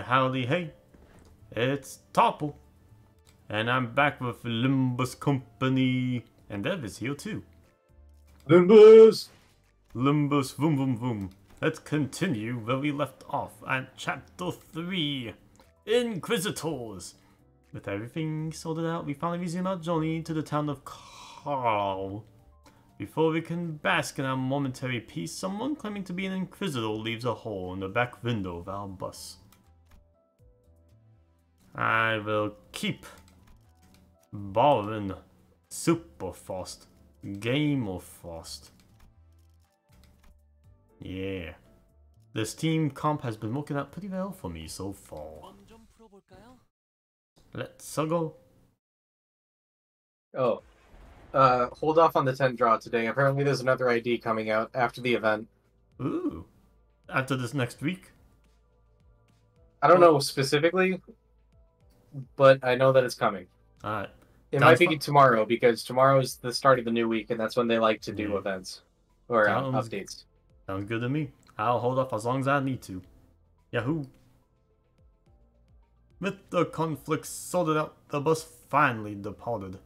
howdy, hey. It's Topple. And I'm back with Limbus Company. And Dev is here too. Limbus! Limbus Vroom-Vroom-Vroom. Let's continue where we left off at Chapter 3. Inquisitors. With everything sorted out, we finally resume our journey to the town of Carl. Before we can bask in our momentary peace, someone claiming to be an Inquisitor leaves a hole in the back window of our bus. I will keep borrowing Super Frost, Gamer Frost. Yeah, this team comp has been working out pretty well for me so far. Let's go. Oh. Hold off on the 10 draw today. Apparently there's another ID coming out after the event. Ooh. After this next week? I don't know specifically, but I know that it's coming. Alright. It might be tomorrow, because tomorrow is the start of the new week, and that's when they like to do events. Or updates. Sounds good to me. I'll hold off as long as I need to. Yahoo! With the conflict sorted out, the bus finally departed.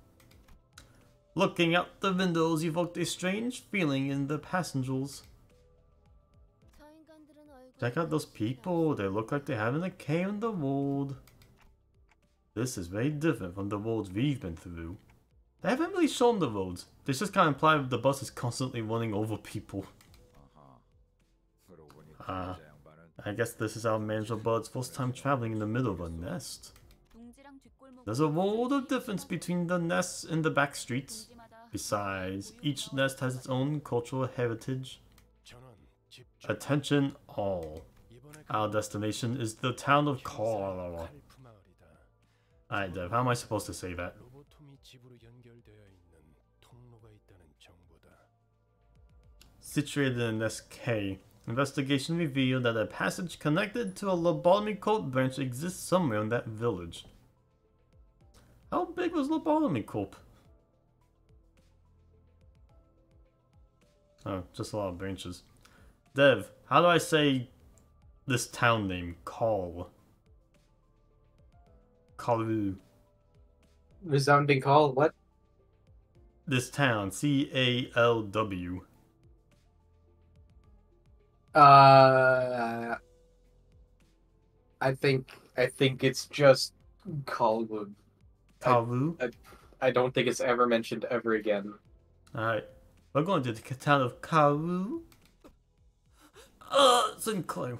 Looking out the windows evoked a strange feeling in the passengers. Check out those people, they look like they're having a care in the world. This is very different from the roads we've been through. They haven't really shown the roads, they just kind of imply the bus is constantly running over people. I guess this is our manager Bud's first time traveling in the middle of a nest. There's a world of difference between the nests in the back streets. Besides, each nest has its own cultural heritage. Attention all. Our destination is the town of Carl. Alright Dev, how am I supposed to say that? Situated in SK, investigation revealed that a passage connected to a lobotomy cult branch exists somewhere in that village. How big was Lobotomy Corp? Oh, just a lot of branches. Dev, how do I say this town name? Carl. Kalu. Resounding call, what? This town, C-A-L-W. I think it's just Callwood. Kalu? I don't think it's ever mentioned ever again. Alright. We're going to the town of Kalu. Sinclair.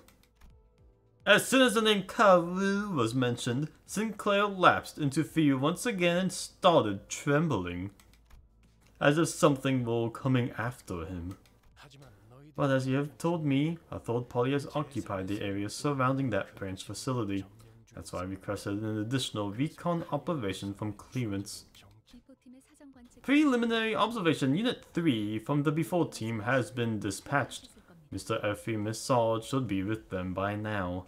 As soon as the name Kalu was mentioned, Sinclair lapsed into fear once again and started trembling. As if something were coming after him. But as you have told me, a third party has occupied the area surrounding that branch facility. That's why I requested an additional recon operation from clearance. Preliminary observation Unit 3 from the before team has been dispatched. Mr. Effie Missard should be with them by now.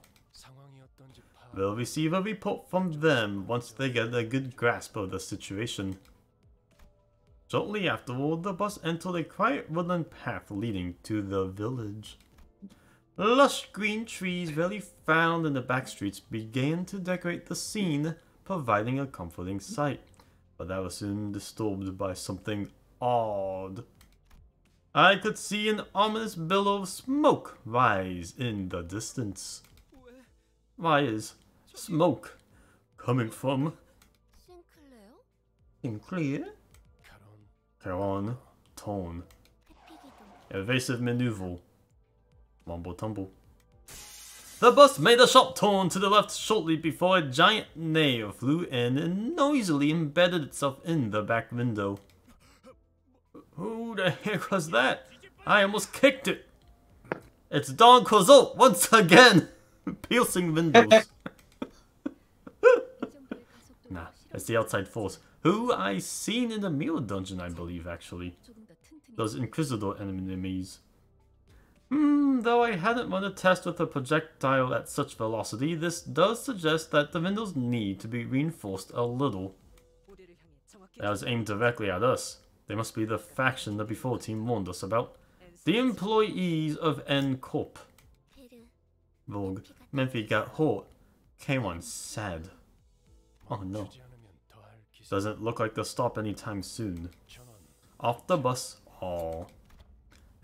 We'll receive a report from them once they get a good grasp of the situation. Shortly afterward, the bus entered a quiet woodland path leading to the village. Lush green trees rarely found in the back streets began to decorate the scene, providing a comforting sight. But that was soon disturbed by something odd. I could see an ominous billow of smoke rise in the distance. Why is smoke coming from Sinclair? Caron, tone. Evasive maneuver. Mumble tumble. The bus made a sharp turn to the left shortly before a giant nail flew in and noisily embedded itself in the back window. Who the heck was that? I almost kicked it. It's Don Quixote once again! Piercing windows. Nah, it's the outside force. Who I seen in the mirror dungeon, I believe, actually. Those Inquisitor enemies. Though I hadn't run a test with a projectile at such velocity, this does suggest that the windows need to be reinforced a little. That was aimed directly at us. They must be the faction the before team warned us about. The employees of N Corp. Vogue, Memphi got hurt. K1 sad. Oh no. Doesn't look like they'll stop anytime soon. Off the bus. Aww.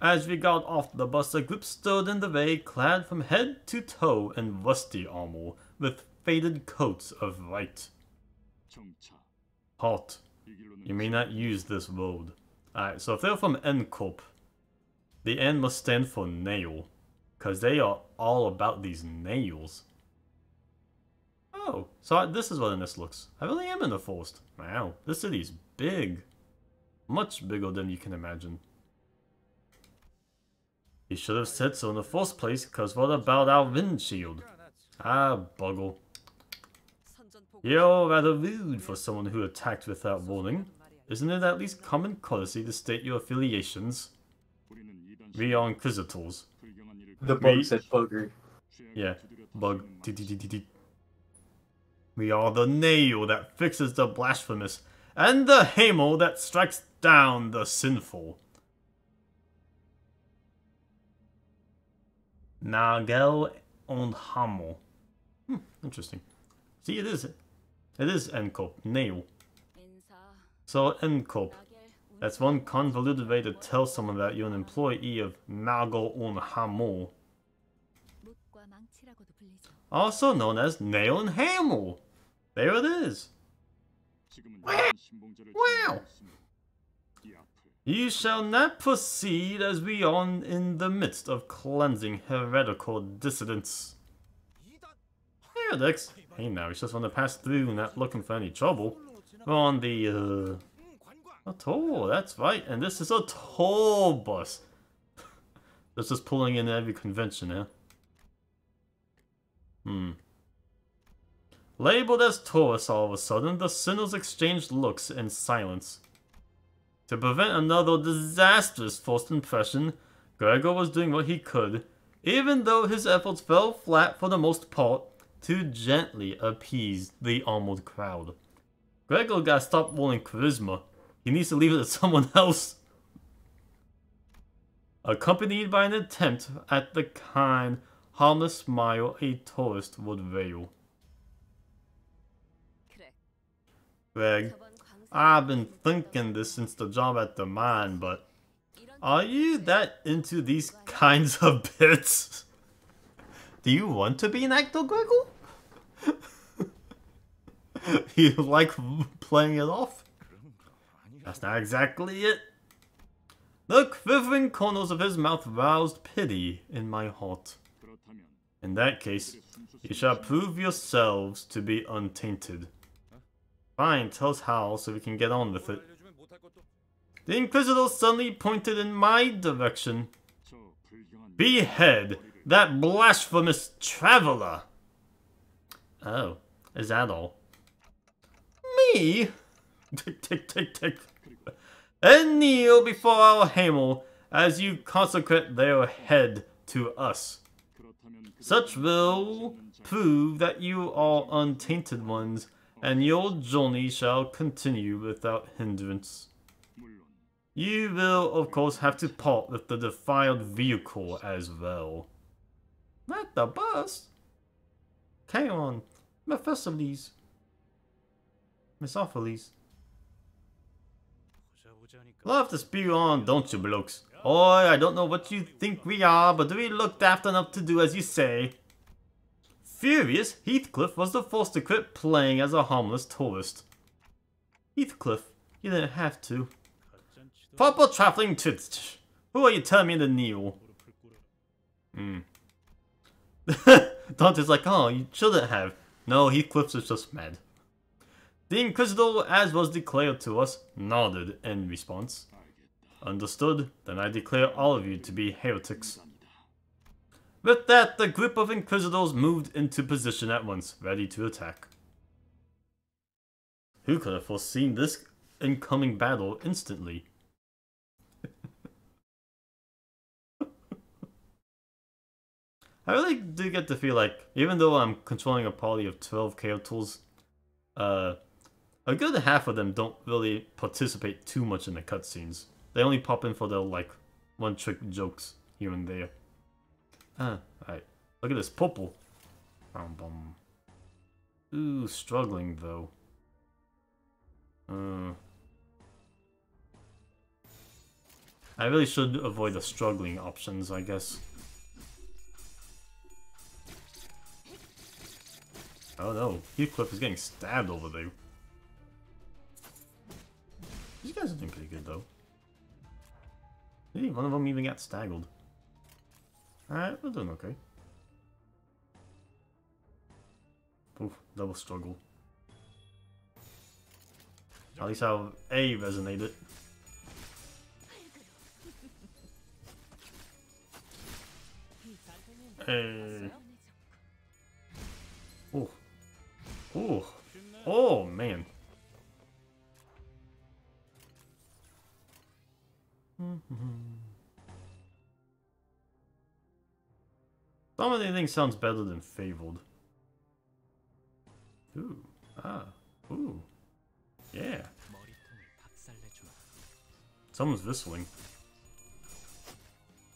As we got off the bus, a group stood in the way, clad from head to toe in rusty armor, with faded coats of white. Halt. You may not use this road. Alright, so if they're from N Corp, the N must stand for nail, because they are all about these nails. Oh, so this is what this looks. I really am in the forest. Wow, this city's big. Much bigger than you can imagine. He should have said so in the first place, because what about our windshield? Ah, buggle. You're rather rude for someone who attacked without warning. Isn't it at least common courtesy to state your affiliations? We are Inquisitors. The bug said bugger. Yeah, bug. We are the nail that fixes the blasphemous, and the hammer that strikes down the sinful. Nagel und Hammer. Interesting. See, it is NCOP, nail. So NCOP, that's one convoluted way to tell someone that you're an employee of Nagel und Hammer. Also known as Nail and Hammer. There it is. Wow. You shall not proceed as we are in the midst of cleansing heretical dissidents. Heretics? Hey now, we just want to pass through and not looking for any trouble. We're on the, a tour, that's right, and this is a tour bus. This is pulling in every convention here. Labeled as tourists all of a sudden, the sinners exchanged looks in silence. To prevent another disastrous first impression, Gregor was doing what he could, even though his efforts fell flat for the most part, to gently appease the armored crowd. Gregor gotta stop rolling charisma. He needs to leave it to someone else. Accompanied by an attempt at the kind, harmless smile a tourist would veil. Greg, I've been thinking this since the job at the mine, but are you that into these kinds of bits? Do you want to be an actor, Gregor? You like playing it off? That's not exactly it. The quivering corners of his mouth roused pity in my heart. In that case, you shall prove yourselves to be untainted. Fine, tell us how so we can get on with it. The Inquisitor suddenly pointed in my direction. Behead that blasphemous traveler! Oh, is that all? Me? Tick, tick, tick, tick. And kneel before our hammer as you consecrate their head to us. Such will prove that you are untainted ones, and your journey shall continue without hindrance. You will, of course, have to part with the defiled vehicle as well. Not the bus. K1, Mephistopheles. Misopheles. Love to spew on, don't you, blokes? Oi, I don't know what you think we are, but we looked after enough to do as you say. Furious, Heathcliff was the first to quit playing as a harmless tourist. Heathcliff, you didn't have to. Proper traveling tits. Who are you telling me to kneel? Dante's like, oh, you shouldn't have. No, Heathcliff is just mad. The Inquisitor, as was declared to us, nodded in response. Understood, then I declare all of you to be heretics. With that, the group of Inquisitors moved into position at once, ready to attack. Who could have foreseen this incoming battle instantly? I really do get to feel like, even though I'm controlling a party of 12 characters, a good half of them don't really participate too much in the cutscenes. They only pop in for their, like, one-trick jokes here and there. Alright. Look at this, purple. Ooh, struggling though. I really should avoid the struggling options, I guess. Oh no, Heathcliff is getting stabbed over there. These guys are doing pretty good though. Hey, one of them even got staggled. Alright, we're doing okay. Oof, double struggle. At least how A resonated. Hey. Oh. Oh. Oh, man. Some of the things sounds better than Fabled. Ooh. Ah. Ooh. Yeah. Someone's whistling.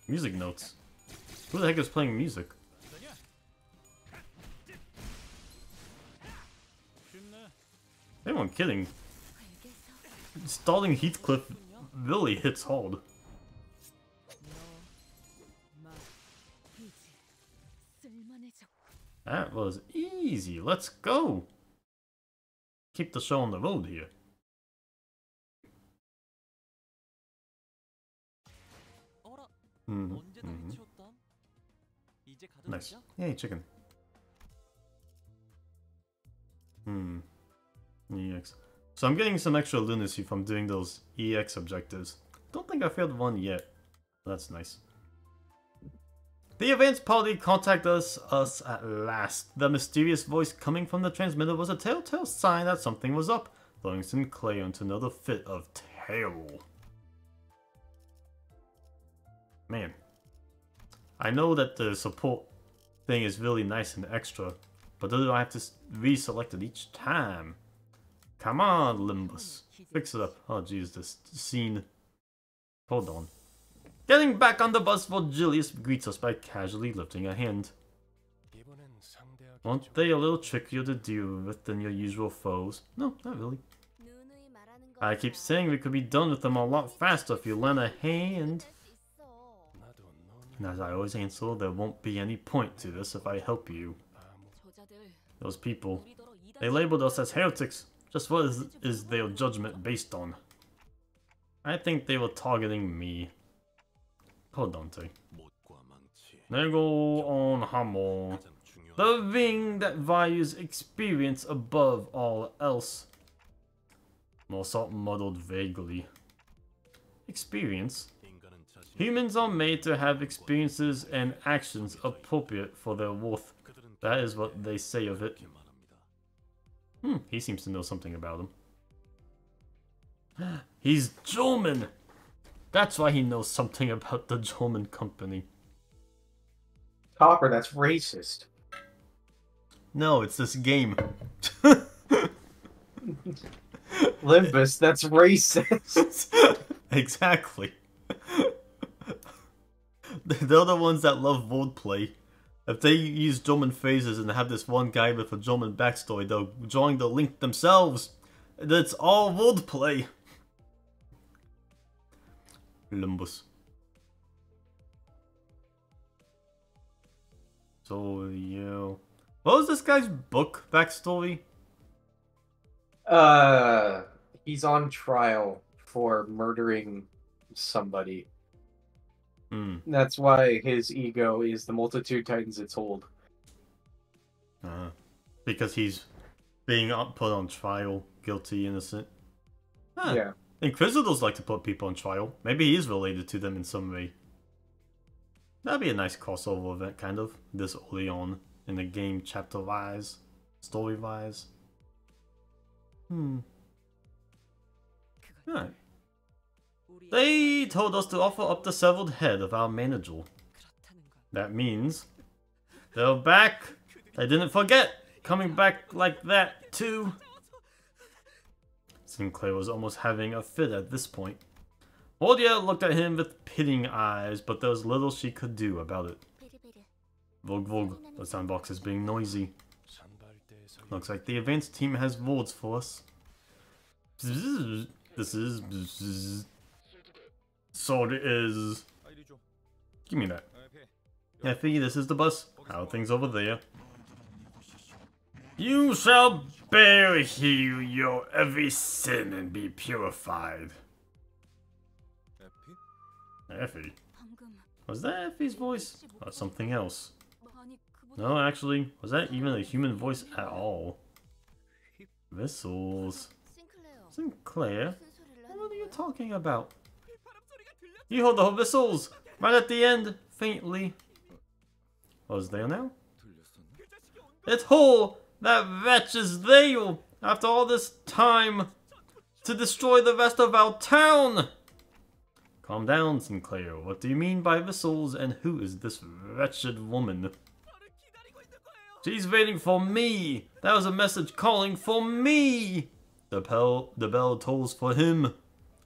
Music notes. Who the heck is playing music? Anyone kidding? Stalling Heathcliff really hits hard. That was easy. Let's go. Keep the show on the road here. Nice. Yay, chicken. EX. So I'm getting some extra lunacy from doing those EX objectives. Don't think I failed one yet. That's nice. The advance party contacted us at last. The mysterious voice coming from the transmitter was a telltale sign that something was up, throwing Sinclair into another fit of terror. Man. I know that the support thing is really nice and extra, but do I have to reselect it each time? Come on, Limbus. Fix it up. Oh jeez, this scene. Hold on. Getting back on the bus, Julius greets us by casually lifting a hand. Aren't they a little trickier to deal with than your usual foes? No, not really. I keep saying we could be done with them a lot faster if you lend a hand. And as I always answer, there won't be any point to this if I help you. Those people, they labeled us as heretics. Just what is their judgment based on? I think they were targeting me. Poor Dante. Nego on Hammer. The ring that values experience above all else. Mozart muddled vaguely. Experience? Humans are made to have experiences and actions appropriate for their worth. That is what they say of it. He seems to know something about him. He's German! That's why he knows something about the German company. Copper, that's racist. No, it's this game. Limbus, that's racist. Exactly. They're the ones that love wordplay. If they use German phrases and have this one guy with a German backstory, they're drawing the link themselves. It's all wordplay. Limbus. So, yeah. What was this guy's book backstory? He's on trial for murdering somebody. That's why his ego is the multitude tightens its hold. Because he's being put on trial, guilty, innocent. Yeah. Inquisitors like to put people on trial. Maybe he is related to them in some way. That'd be a nice crossover event, kind of. This early on in the game, chapter-wise, story-wise. Alright. They told us to offer up the severed head of our manager. That means they're back. They didn't forget. Coming back like that, too. Sinclair was almost having a fit at this point. Oldia looked at him with pitying eyes, but there was little she could do about it. Vog Vog, the soundbox is being noisy. Looks like the advanced team has rewards for us. This is... Sword is... Give me that. Effie, this is the bus. How are things over there? You shall bear here your every sin and be purified. Effie? Was that Effie's voice? Or something else? No, actually, was that even a human voice at all? Missiles. Sinclair? What are you talking about? You hold the missiles! Right at the end, faintly. Oh, is there now? It's Hull! That wretch is there! After all this time! To destroy the rest of our town! Calm down, Sinclair. What do you mean by missiles, and who is this wretched woman? She's waiting for me! That was a message calling for me! The bell tolls for him.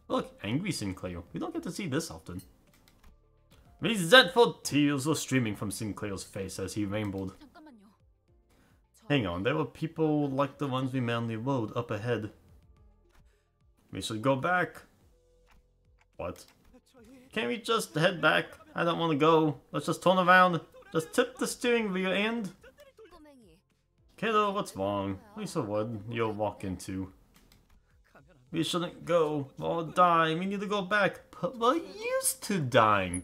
Look, angry Sinclair. We don't get to see this often. Resentful tears were streaming from Sinclair's face as he rambled. Hang on, there were people like the ones we met on the road up ahead. We should go back. What? Can't we just head back? I don't want to go. Let's just turn around. Just tip the steering wheel and... Kiddo, what's wrong? Lisa, what you'll walk into. We shouldn't go. We'll die. We need to go back. But we're used to dying.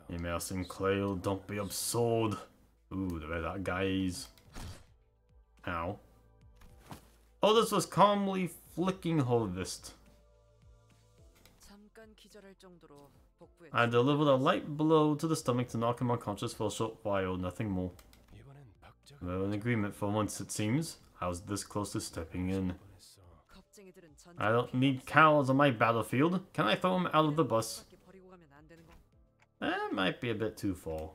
Emil Sinclair, don't be absurd. Ooh, the red guys. Ow. Otis was calmly flicking her wrist. I delivered a light blow to the stomach to knock him unconscious for a short while, nothing more. We're in agreement for once, it seems. I was this close to stepping in. I don't need cowards on my battlefield. Can I throw him out of the bus? That might be a bit too far.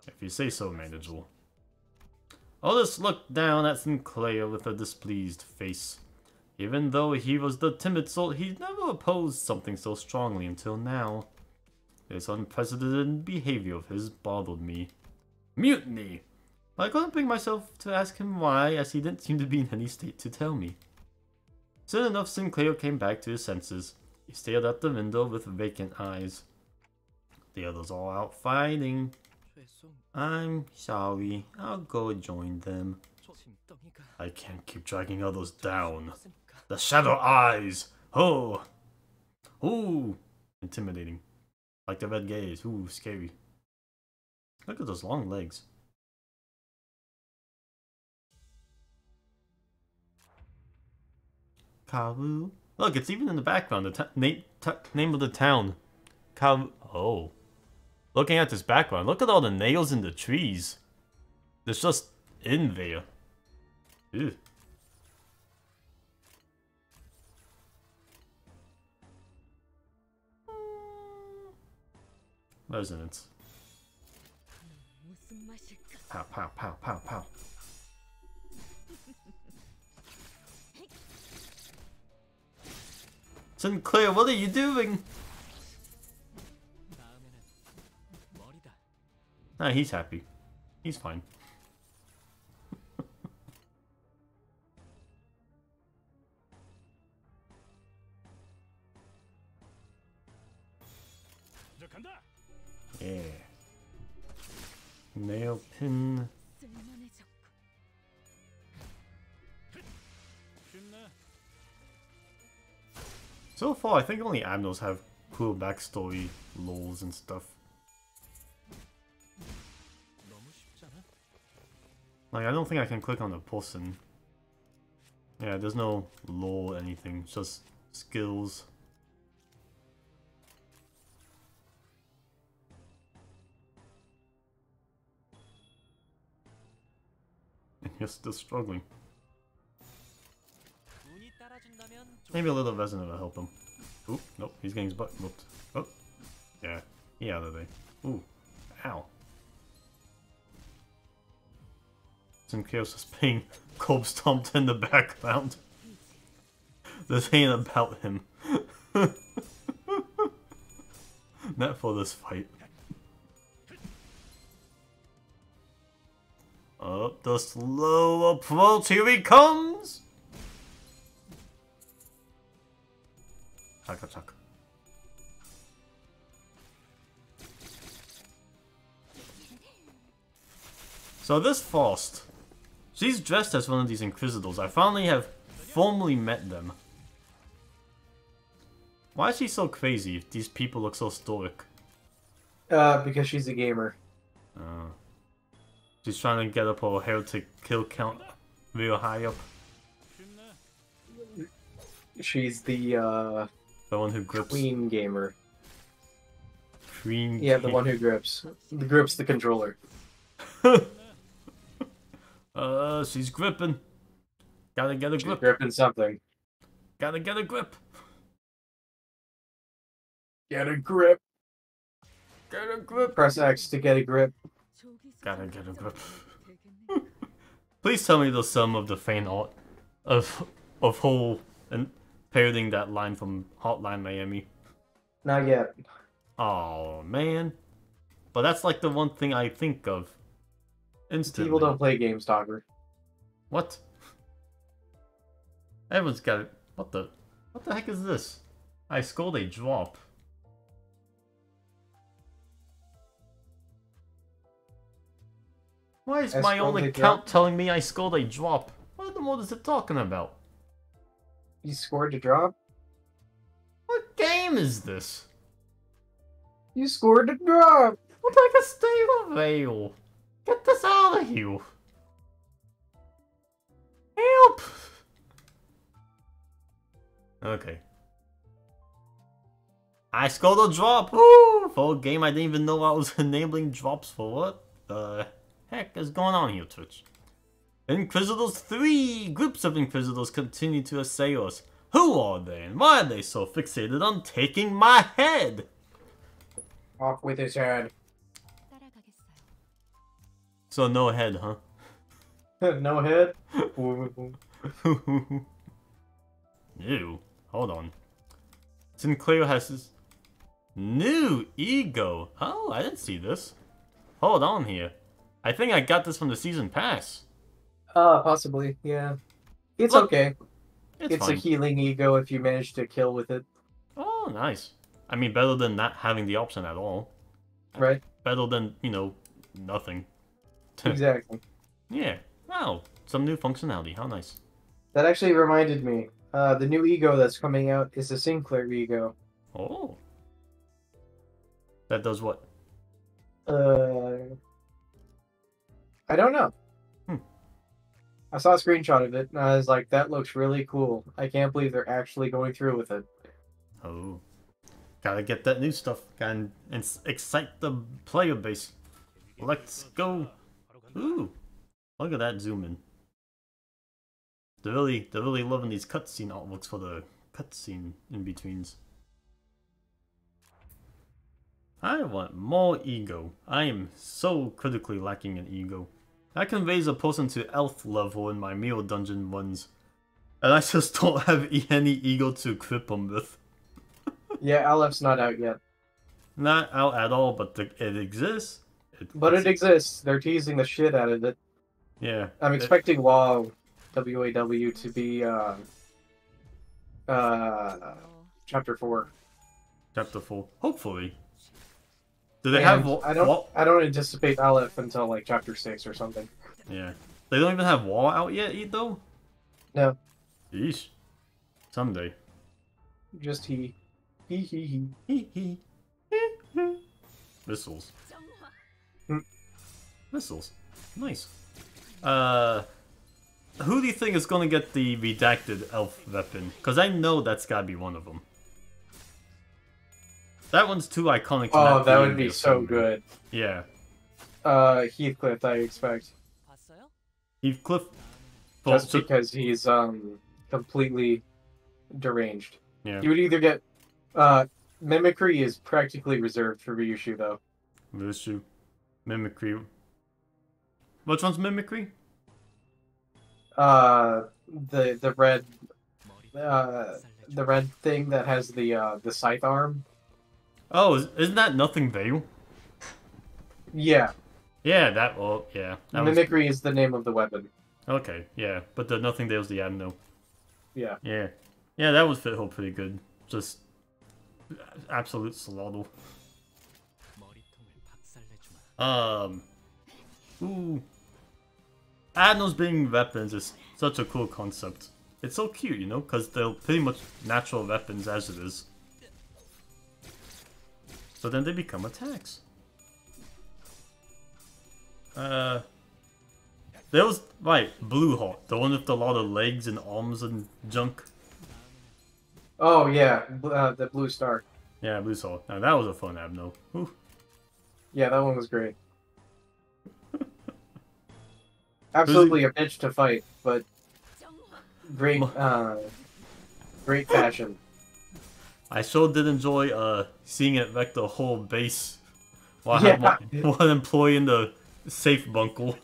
If you say so, manageable. Otis looked down at Sinclair with a displeased face. Even though he was the timid sort, he'd never opposed something so strongly until now. This unprecedented behavior of his bothered me. Mutiny! But I couldn't bring myself to ask him why, as he didn't seem to be in any state to tell me. Soon enough, Sinclair came back to his senses. He stared at the window with vacant eyes. The others are out fighting. I'm sorry. I'll go join them. I can't keep dragging others down. The shadow eyes! Oh! Ooh! Intimidating. Like the red gaze. Ooh, scary. Look at those long legs. Kawu. Look, it's even in the background. The name of the town. Kawu. Oh. Looking at this background, look at all the nails in the trees. It's just in there. Ew. Resonance. Pow, pow, pow, pow, pow. Sinclair, what are you doing? Nah, he's happy. He's fine. Yeah. Nail pin. So far, I think only admirals have cool backstory lols and stuff. Like, I don't think I can click on the person. Yeah, there's no lore anything, just skills. And you're still struggling. Maybe a little resonant will help him. Oop, nope, he's getting his butt whooped. Oh, yeah, he out of there. Ooh, ow. Sinclair's just being cold stomped in the background. This ain't about him. Not for this fight. Oh, the slow approach. Here he comes! Chaka chaka. So this Faust, she's dressed as one of these Inquisitors. I finally have formally met them. Why is she so crazy if these people look so stoic? Because she's a gamer. She's trying to get up her heretic kill count real high up. She's the one who grips. Queen gamer. Queen. Yeah, the one who grips. Grips the controller. She's gripping. Gotta get a grip. She's gripping something. Gotta get a grip. Get a grip. Get a grip. Press X to get a grip. Gotta get a grip. Please tell me the sum of the fan art of whole and parroting that line from Hotline Miami. Not yet. Oh man. But that's like the one thing I think of instantly. People don't play games, Talker. What? Everyone's got it. What the heck is this? I scored a drop. Why is my own account telling me I scored a drop? What the mod is it talking about? You scored a drop? What game is this? You scored a drop! What the heck is Stay Veil? Get this out of here! Help! Okay. I scored a drop! Woo! For a game I didn't even know I was enabling drops for. What the heck is going on here, Twitch? Inquisitors 3! Groups of Inquisitors continue to assail us. Who are they and why are they so fixated on taking my head? Off with his head. So no head, huh? No head? Ew. Hold on. Sinclair has his new ego. Oh, I didn't see this. Hold on here. I think I got this from the season pass. Possibly, yeah. It's Look, okay. It's a healing ego if you manage to kill with it. Oh, nice. I mean, better than not having the option at all. Right? Better than, you know, nothing. Exactly. Yeah. Wow. Some new functionality. How nice. That actually reminded me. The new ego that's coming out is the Sinclair ego. Oh. That does what? I don't know. I saw a screenshot of it, and I was like, that looks really cool. I can't believe they're actually going through with it. Oh. Gotta get that new stuff. Gotta excite the player base. Let's go. Ooh. Look at that zoom in. They're really loving these cutscene artworks for the cutscene in-betweens. I want more ego. I am so critically lacking in ego. I can raise a person to elf level in my meal dungeon ones. And I just don't have any ego to equip them with. Yeah, LF's not out yet. Not out at all, but it exists. It exists. They're teasing the shit out of it. Yeah. I'm expecting WoW, W-A-W, to be, Chapter 4. Chapter 4. Hopefully. Do they have... I don't anticipate LF until, like, Chapter 6 or something. Yeah. They don't even have WoW out yet, though? No. Yeesh. Someday. Just he. He. Missiles. Hmm. Missiles. Nice. Who do you think is gonna get the redacted elf weapon? Because I know that's gotta be one of them. That one's too iconic to Oh, that would be so good. Yeah. Heathcliff, I expect. Heathcliff? Just because he's, completely deranged. Yeah. You would either get, Mimicry is practically reserved for Ryushu, though. Ryushu. Mimicry. Which one's Mimicry? The red, the red thing that has the scythe arm. Oh, isn't that Nothing Veil? Yeah. Yeah, that. Well, yeah. That Mimicry is the name of the weapon. Okay, yeah, but the nothing there was the adno. Yeah. Yeah. Yeah, that would fit her pretty good. Just absolute slaughter. Ooh. Adnos being weapons is such a cool concept. It's so cute, you know, because they're pretty much natural weapons as it is. So then they become attacks. There was, right, Blue Hawk, the one with a lot of legs and arms and junk. Oh, yeah, the Blue Star. Yeah, Blue Hawk. Now that was a fun abno. Ooh. Yeah, that one was great. Absolutely a bitch to fight, but great, great fashion. I sure did enjoy seeing it wreck the whole base while I had one employee in the safe bunker.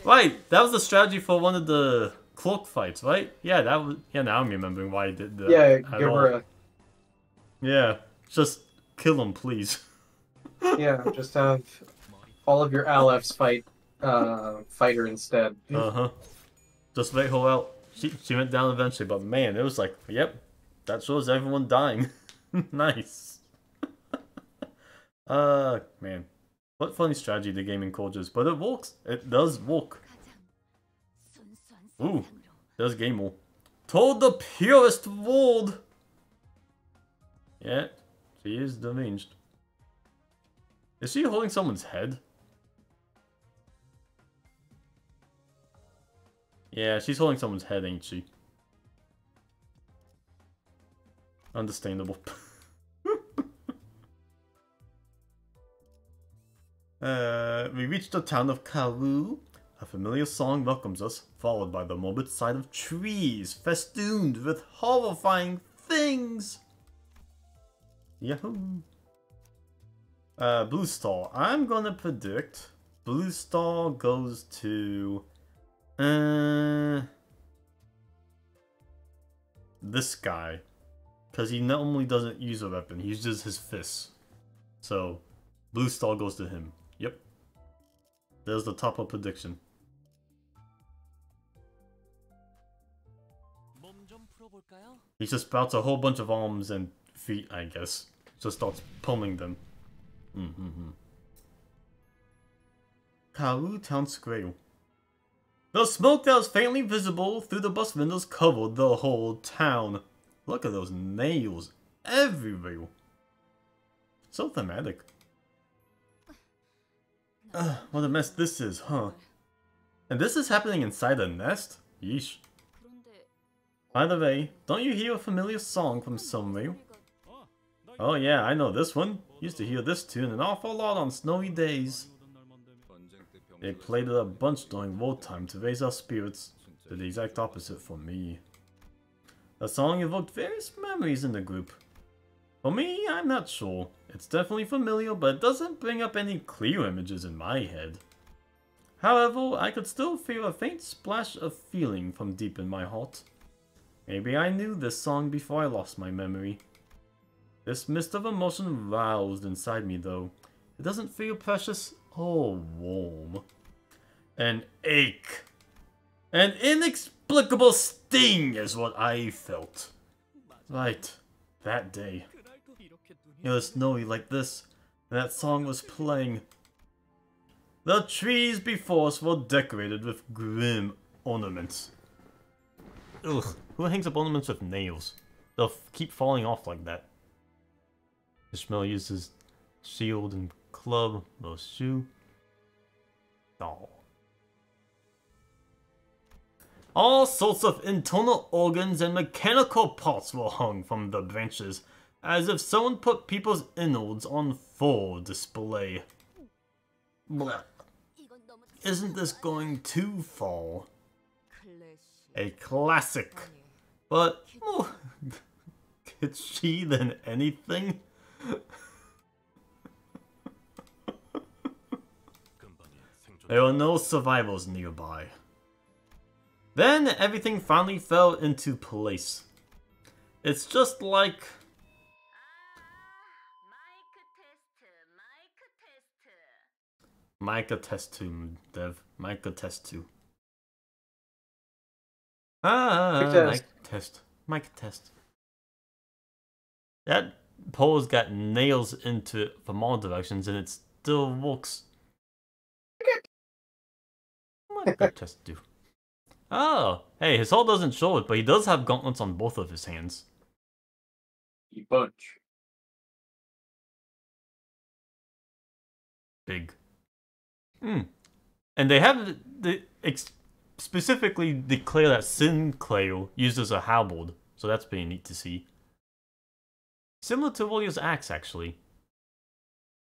Right, that was the strategy for one of the cloak fights, right? Yeah, that was. Yeah, now I'm remembering why I did that. Yeah, Gibra. Yeah, just kill him, please. Yeah, just have all of your LFs fight fighter instead. Just wait her out. She went down eventually, but man, it was like, yep, that shows everyone dying. Nice. Man. What funny strategy the game encourages, but it works. It does work. Ooh, there's game mode. Told the purest world! Yeah, she is deranged. Is she holding someone's head? Yeah, she's holding someone's head, ain't she? Understandable. We reached the town of Kawu. A familiar song welcomes us, followed by the morbid sight of trees festooned with horrifying things. Yahoo! Blue Star. I'm gonna predict Blue Star goes to this guy, because he normally doesn't use a weapon. He uses his fists. So Blue Star goes to him. Yep. There's the top of prediction. He just sprouts a whole bunch of arms and feet, I guess. Just starts pummeling them. Kawu Town Square. The smoke that was faintly visible through the bus windows covered the whole town. Look at those nails everywhere. So thematic. What a mess this is, huh? And this is happening inside a nest? Yeesh. By the way, don't you hear a familiar song from somewhere? Oh yeah, I know this one. Used to hear this tune an awful lot on snowy days. They played it a bunch during wartime to raise our spirits. Did the exact opposite for me. The song evoked various memories in the group. For me, I'm not sure. It's definitely familiar, but it doesn't bring up any clear images in my head. However, I could still feel a faint splash of feeling from deep in my heart. Maybe I knew this song before I lost my memory. This mist of emotion roused inside me though. It doesn't feel precious or warm. An ache. An inexplicable sting is what I felt. Right, that day. It was snowy like this, and that song was playing. The trees before us were decorated with grim ornaments. Ugh, who hangs up ornaments with nails? They'll keep falling off like that. Ishmael uses shield and club, no shoe. Oh. All sorts of internal organs and mechanical parts were hung from the branches, as if someone put people's innards on full display. Blech. Isn't this going too far? A classic, but more kitschy than anything. There were no survivors nearby. Then everything finally fell into place. It's just like... Micah test 2, Dev. Micah test 2. Mike test. Micah test. That pole's got nails into it from all directions and it still works. Micah test 2. Oh, hey, his hull doesn't show it, but he does have gauntlets on both of his hands. You bunch. Big. And they have specifically declare that Sinclair uses a halberd, so that's pretty neat to see. Similar to William's axe, actually.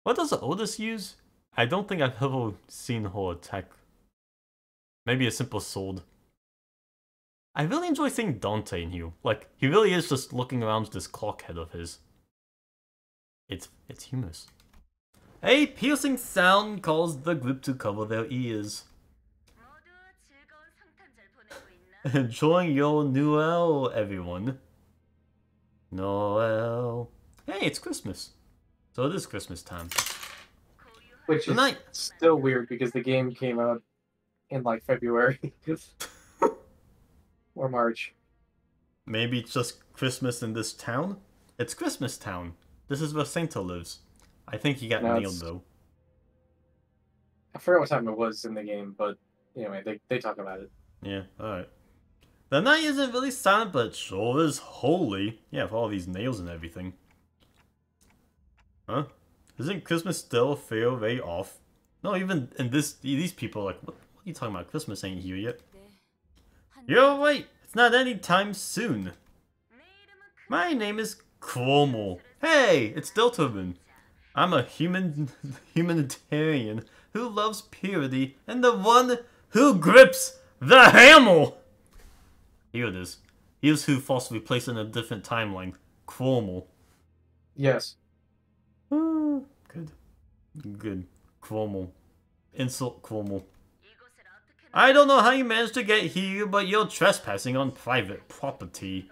What does Otis use? I don't think I've ever seen her attack. Maybe a simple sword. I really enjoy seeing Dante in here. Like, he really is just looking around this clock head of his. It's humorous. A piercing sound caused the group to cover their ears. Enjoying your Noel, everyone. Noel. Hey, it's Christmas. So it is Christmas time. Which is still weird because the game came out in like February. Or March. Maybe it's just Christmas in this town? It's Christmas town. This is where Santa lives. I think he got nailed though. I forgot what time it was in the game, but anyway, they talk about it. Yeah, alright. The night isn't really silent, but it sure is holy. Yeah, with all these nails and everything. Huh? Isn't Christmas still feel very off? No, even in these people are like, what are you talking about? Christmas ain't here yet. You're right, it's not any time soon. My name is Cromwell. Hey, it's Deltarune. I'm a humanitarian who loves purity and the one who grips the hammer. Here it is. Here's who falsely placed in a different timeline. Cromwell. Yes. Good. Good. Cromwell. Insult Cromwell. I don't know how you managed to get here, but you're trespassing on private property.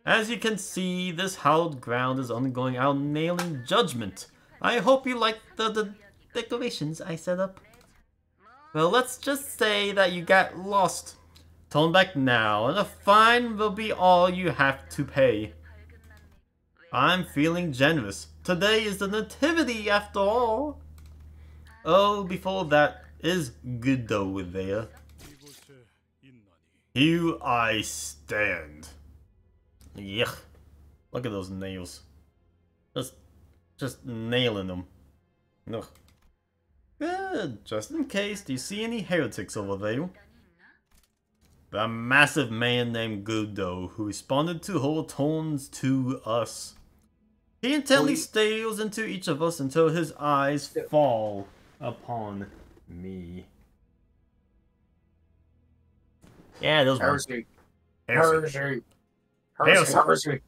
As you can see, this hallowed ground is undergoing our nailing judgment. I hope you like the decorations I set up. Well, let's just say that you got lost. Turn back now, and a fine will be all you have to pay. I'm feeling generous. Today is the nativity after all. Oh, before that is Godot there. Here I stand. Yuck. Look at those nails. Just nailing them. Ugh. Good. Just in case, do you see any heretics over there? The massive man named Godot, who responded to her tones to us. He intently stares into each of us until his eyes fall upon me. Yeah, those ones. Heresy. Heresy.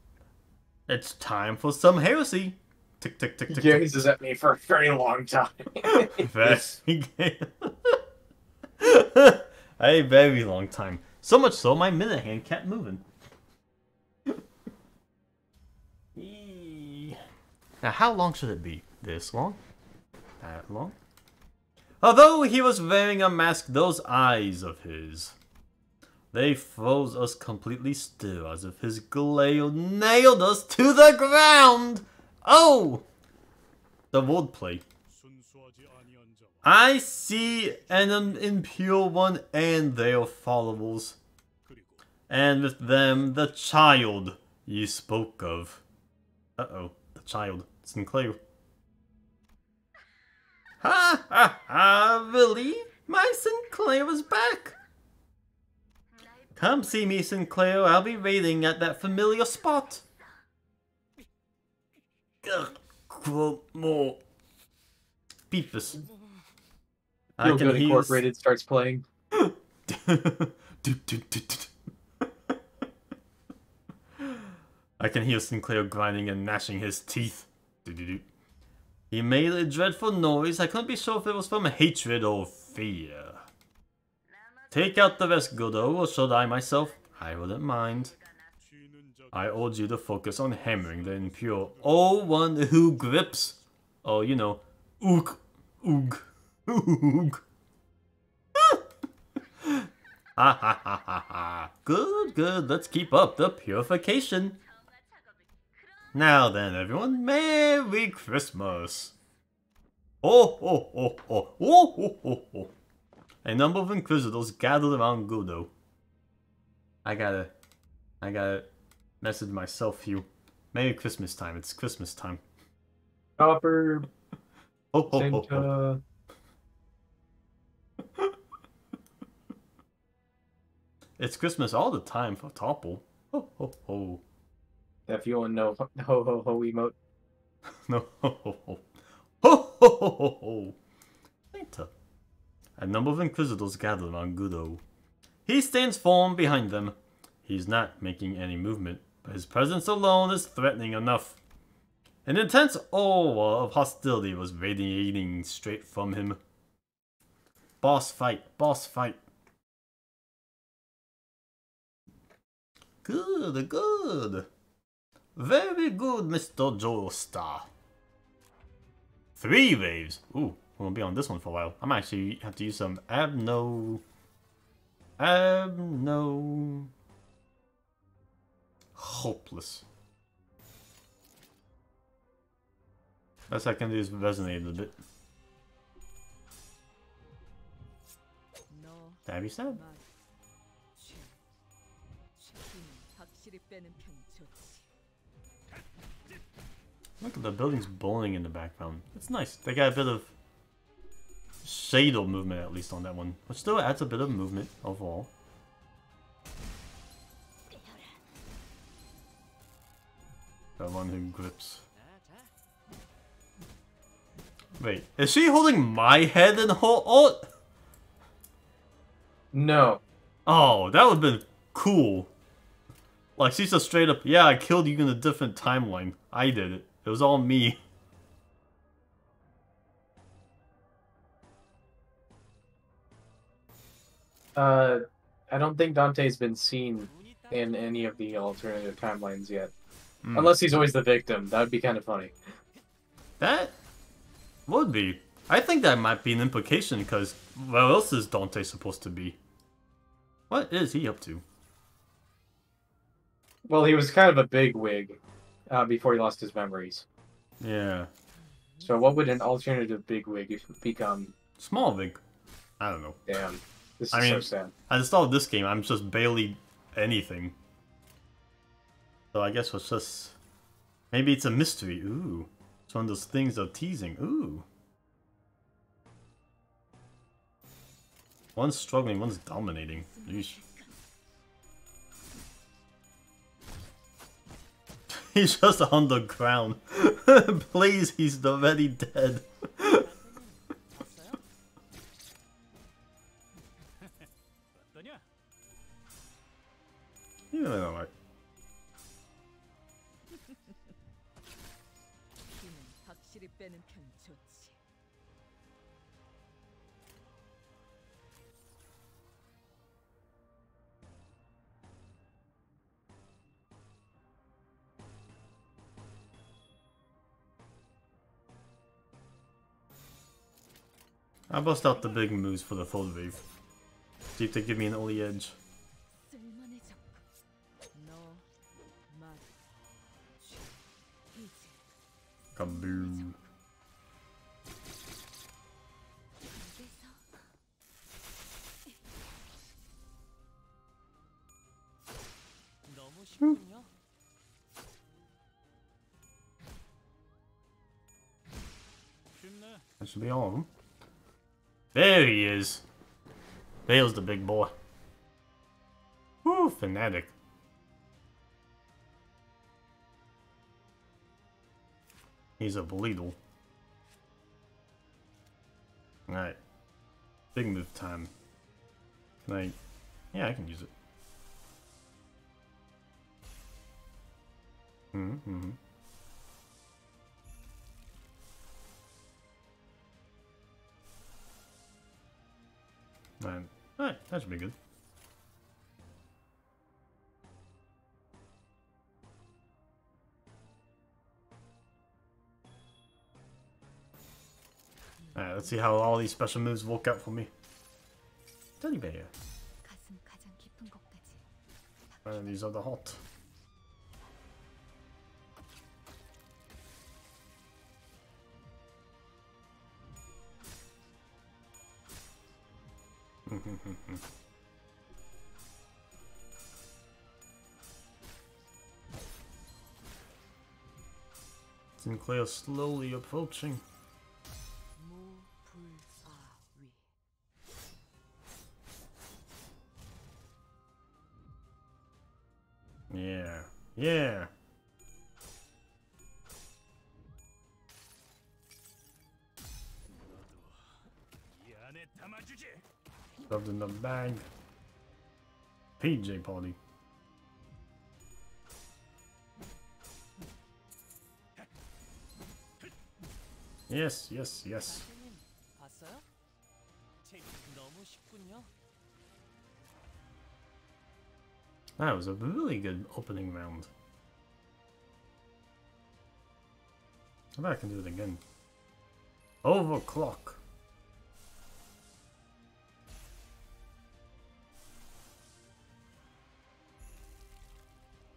It's time for some heresy. Tick, tick, tick, tick. He gazes at me for a very long time. A very long time. So much so, my minute hand kept moving. Now, how long should it be? This long? That long? Although he was wearing a mask, those eyes of his, they froze us completely still, as if his glare nailed us to the ground! Oh! The wordplay. I see an impure one and their followers, and with them the child you spoke of. Uh-oh, the child, Sinclair. Ha ha ha, really? My Sinclair is back! Come see me, Sinclair, I'll be waiting at that familiar spot. More. Beefus. Feel Good Incorporated starts playing. I can hear Sinclair grinding and gnashing his teeth. He made a dreadful noise. I couldn't be sure if it was from hatred or fear. Take out the rest, Godot, or should I myself? I wouldn't mind. I urge you to focus on hammering the impure. Oh, one who grips. Oh, you know, ook. Oog. Ha ha ha ha ha. Good, good. Let's keep up the purification. Now then, everyone, Merry Christmas. Oh, oh, oh, oh, oh, oh, oh, oh. A number of Inquisitors gathered around Gudo. I gotta message myself here. Merry Christmas time. It's Christmas time. Copper. Oh, oh, Santa. oh, oh. It's Christmas all the time for Topple. Ho ho ho. If you want to know ho ho ho emote. No ho ho ho. Ho ho ho ho ho. Santa. A number of Inquisitors gather around Gudo. He stands firm behind them. He's not making any movement, but his presence alone is threatening enough. An intense aura of hostility was radiating straight from him. Boss fight, boss fight. Good, good. Very good, Mr. Joestar. 3 waves. Ooh, we'll be on this one for a while. I'm actually have to use some hopeless. Best I can do is resonate a bit. Stabby stab. Look at the buildings bowling in the background. It's nice. They got a bit of shadow movement at least on that one, which still adds a bit of movement overall. The one who grips. Wait, is she holding my head in her ult? No. Oh, that would have been cool. Like, she's just straight up, yeah, I killed you in a different timeline. I did it. It was all me. I don't think Dante's been seen in any of the alternative timelines yet. Unless he's always the victim. That would be kind of funny. That would be. I think that might be an implication, because where else is Dante supposed to be? What is he up to? Well, he was kind of a big wig before he lost his memories. Yeah. So what would an alternative big wig become? Small Vig. I don't know. Damn. This is so sad. At the start of this game, I'm just barely anything. So I guess it's just... Maybe it's a mystery. Ooh. It's one of those things of teasing. Ooh. One's struggling, one's dominating. Yeesh. He's just on the ground. Please, he's already dead. Yeah, alright. I bust out the big moves for the third wave. See if they give me an early edge. Kaboom. That should be all of them. There he is. There's the big boy. Woo, fanatic. He's a Bleedle. Alright. Big move time. Can I... Yeah, I can use it. Mm-hmm. Alright, that should be good. Alright, Alright, let's see how all these special moves work out for me. Teddy bear. And these are the hot. Sinclair slowly approaching. Yeah, yeah. Shoved in the bag. PJ party. Yes, yes, yes. That was a really good opening round. I bet I can do it again. Overclock.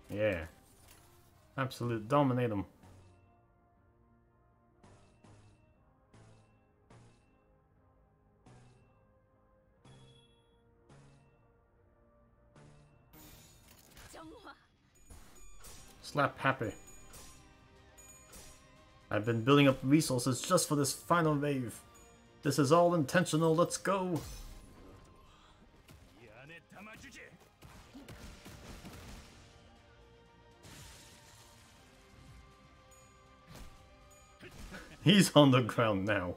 Yeah. Absolute dominate them. Slap happy. I've been building up resources just for this final wave. This is all intentional, let's go! He's on the ground now.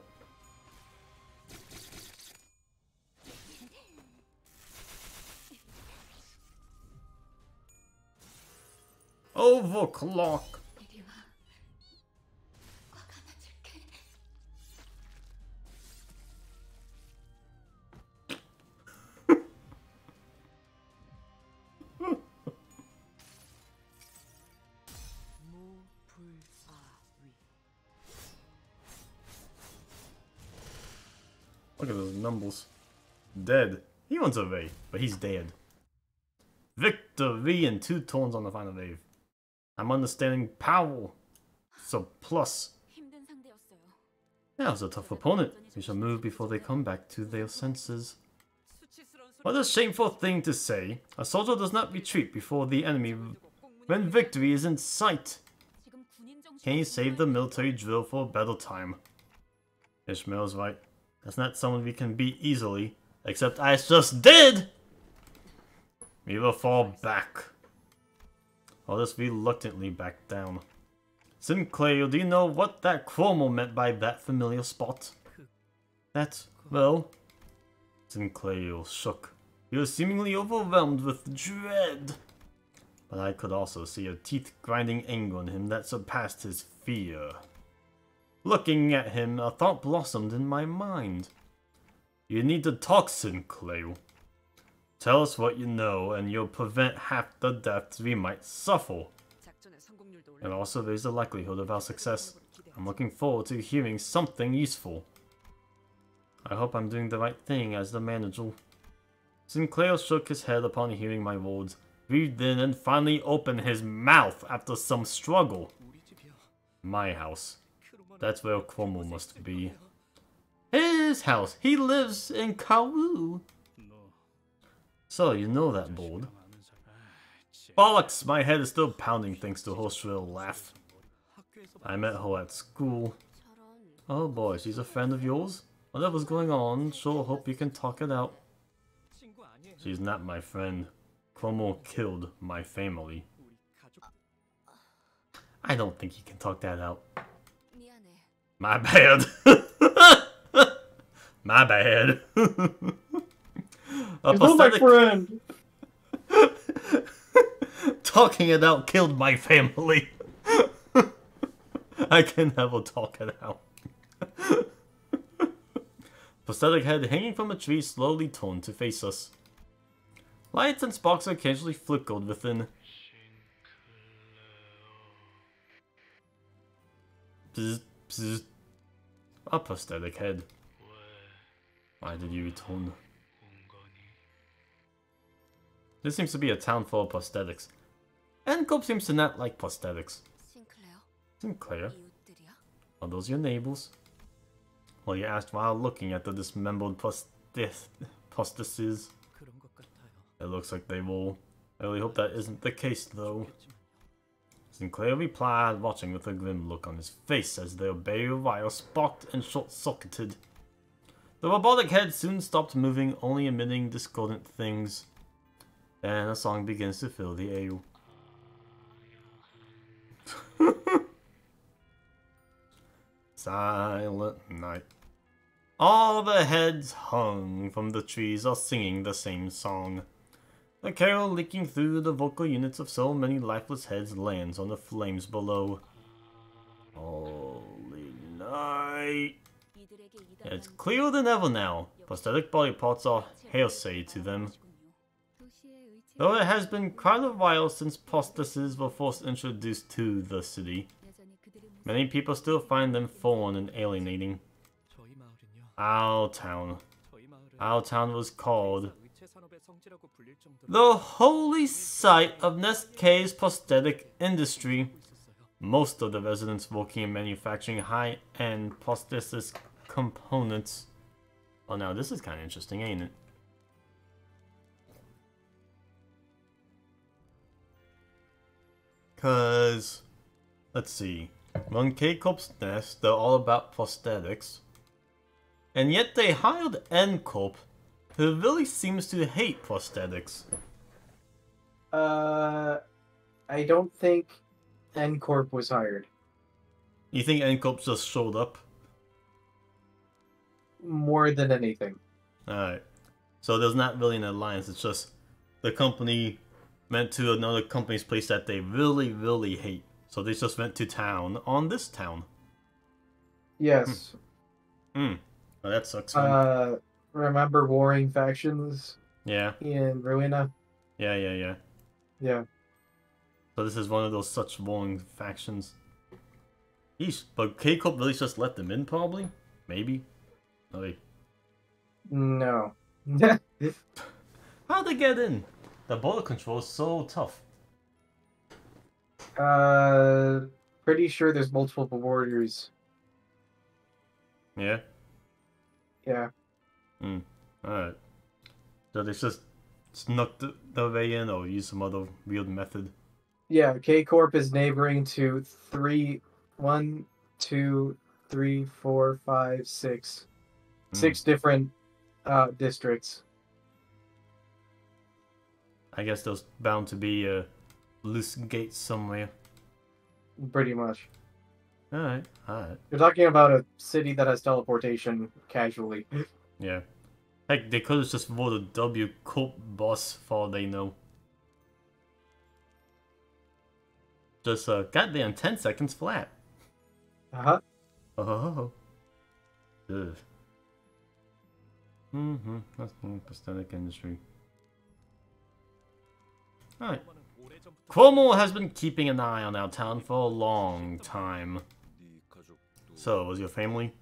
Overclock! Look at those numbers. Dead. He wants a wave, but he's dead. Victory in 2 turns on the final wave. I'm understanding power. So plus. That was a tough opponent. We shall move before they come back to their senses. What a shameful thing to say. A soldier does not retreat before the enemy when victory is in sight. Can you save the military drill for a better time? Ishmael's right. That's not someone we can beat easily. Except I just did! We will fall back. I'll just reluctantly back down. Sinclair, do you know what that Chromo meant by that familiar spot? That, well... Sinclair shook. He was seemingly overwhelmed with dread. But I could also see a teeth-grinding anger in him that surpassed his fear. Looking at him, a thought blossomed in my mind. You need to talk, Sinclair. Tell us what you know, and you'll prevent half the deaths we might suffer. And also raise the likelihood of our success. I'm looking forward to hearing something useful. I hope I'm doing the right thing as the manager. Sinclair shook his head upon hearing my words, breathed in, and finally opened his mouth after some struggle. My house. That's where Chromo must be. His house! He lives in Kawu! So, you know that board. Bollocks! My head is still pounding thanks to her shrill laugh. I met her at school. Oh boy, she's a friend of yours? Whatever's going on, sure hope you can talk it out. She's not my friend. Chromo killed my family. I don't think you can talk that out. My bad. My bad. He's not my friend. Talking it out killed my family. I can never talk it out. Prosthetic head hanging from a tree slowly turned to face us. Lights and sparks occasionally flickered within. Bzz, bzz. A prosthetic head. Why did you return? This seems to be a town full of prosthetics. Encorp seems to not like prosthetics. Sinclair? Are those your neighbors? Well, you asked while looking at the dismembered prostheses. It looks like they will. I really hope that isn't the case, though. Sinclair replied, watching with a grim look on his face as their barrier wire sparked and short-circuited. The robotic head soon stopped moving, only emitting discordant things. Then a song begins to fill the air. Silent night. All the heads hung from the trees are singing the same song. The carol leaking through the vocal units of so many lifeless heads lands on the flames below. Holy night. It's clearer than ever now. Prosthetic body parts are hearsay to them. Though it has been quite a while since prostheses were first introduced to the city, many people still find them foreign and alienating. Our town was called the holy site of Neskei's prosthetic industry. Most of the residents working in manufacturing high-end prosthesis components. Oh, now this is kind of interesting, ain't it? Cause, let's see, on K-Corp's nest, they're all about prosthetics. And yet they hired N-Corp, who really seems to hate prosthetics. I don't think N-Corp was hired. You think N-Corp just showed up? More than anything. Alright. So there's not really an alliance, it's just the company went to another company's place that they really, really hate. So they just went to town on this town. Yes. Well, that sucks. Remember warring factions? Yeah. In Ruina? Yeah. Yeah. So this is one of those such warring factions. Yeesh, but K-Corp really just let them in, probably? Maybe? Like... No. How'd they get in? The border control is so tough. Pretty sure there's multiple borders. Yeah? Yeah. Alright. So they just snuck the way in or use some other weird method? Yeah, K-Corp is neighboring to 6 different districts. I guess there's bound to be a loose gate somewhere. Pretty much. Alright. You're talking about a city that has teleportation casually. Yeah. Heck, they could have just voted W Corp boss for all they know. Just goddamn 10 seconds flat. Uh-huh. Oh. Ugh. That's the prosthetic industry. Alright. Cuomo has been keeping an eye on our town for a long time. So, was your family?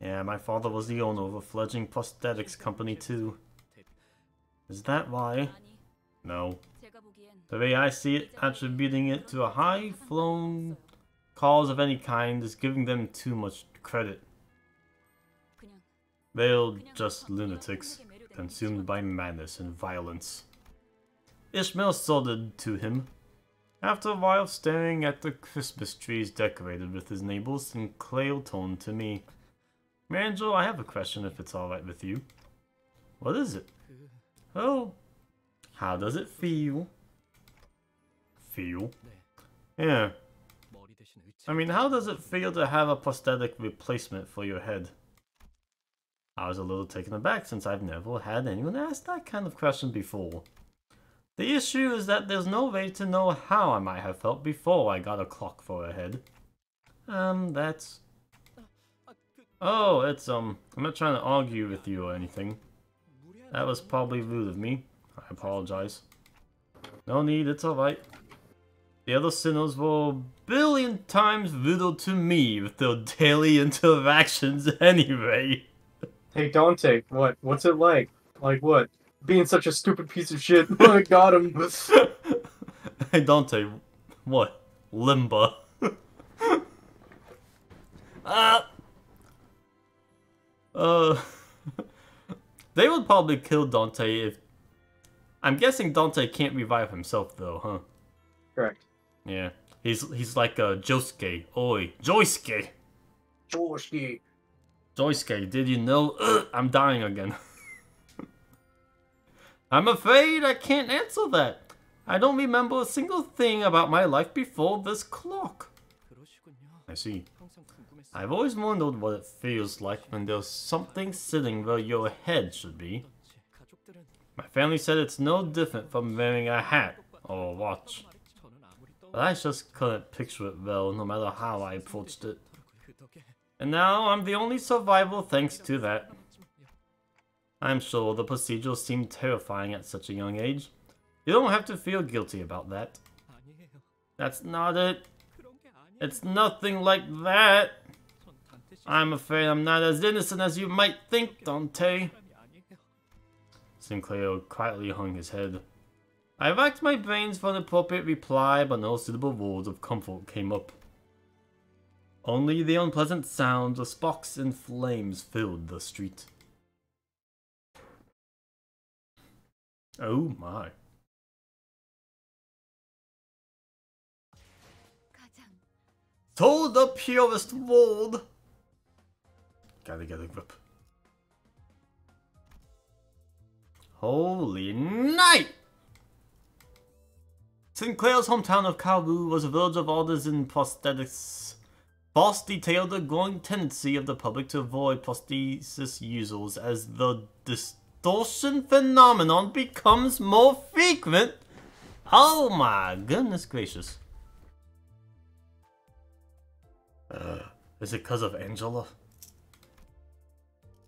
Yeah, my father was the owner of a fledgling prosthetics company too. Is that why? No. The way I see it, attributing it to a high-flown cause of any kind is giving them too much credit. They're just lunatics, consumed by madness and violence. Ishmael nodded to him. After a while staring at the Christmas trees decorated with his neighbors, Sinclair turned to me. Manager, I have a question if it's alright with you. What is it? Oh, how does it feel? Feel? Yeah. I mean, how does it feel to have a prosthetic replacement for your head? I was a little taken aback since I've never had anyone ask that kind of question before. The issue is that there's no way to know how I might have felt before I got a clock for a head. That's... Oh, it's, I'm not trying to argue with you or anything. That was probably rude of me. I apologize. No need, it's alright. The other sinners were a billion times ruder to me with their daily interactions anyway. Hey Dante, what? What's it like? Like what? Being such a stupid piece of shit. I got him. Hey Dante, what? Limba. Ah! Uh... They would probably kill Dante if... I'm guessing Dante can't revive himself though, huh? Correct. Yeah. He's like a Josuke. Oi. Joisuke! Josuke. Joisuke, did you know? Ugh, I'm dying again. I'm afraid I can't answer that. I don't remember a single thing about my life before this clock. I see. I've always wondered what it feels like when there's something sitting where your head should be. My family said it's no different from wearing a hat or a watch. But I just couldn't picture it well, no matter how I approached it. And now I'm the only survivor thanks to that. I'm sure the procedure seemed terrifying at such a young age. You don't have to feel guilty about that. That's not it. It's nothing like that. I'm afraid I'm not as innocent as you might think, Dante. Sinclair quietly hung his head. I racked my brains for an appropriate reply, but no suitable words of comfort came up. Only the unpleasant sounds of sparks and flames filled the street. Oh my. To the purest world! Gotta get a grip. Holy night! Sinclair's hometown of Kawu was a village of artists in prosthetics. Boss detailed the growing tendency of the public to avoid prosthesis users as the distortion phenomenon becomes more frequent. Oh my goodness gracious. Is it because of Angela?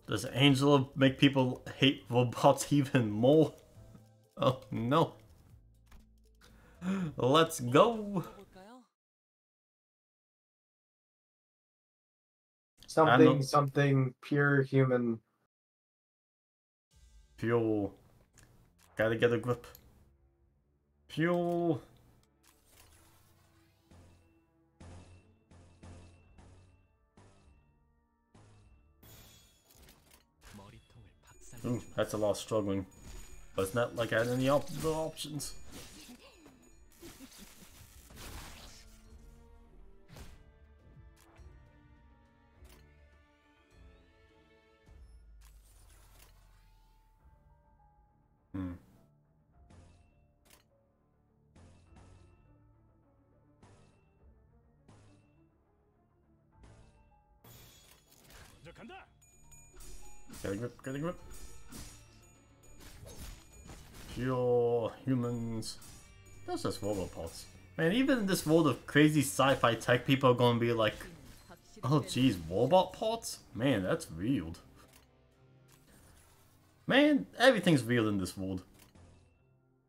Does Angela make people hate robots even more? Oh no. Let's go. Something pure human. Pure. Gotta get a grip. Pure. Ooh, that's a lot of struggling. But it's not like I had any other options. Get a grip, get a grip. Pure humans. That's just robots. Man, even in this world of crazy sci-fi tech, people are gonna be like, oh geez, robot parts? Man, that's real. Man, everything's real in this world.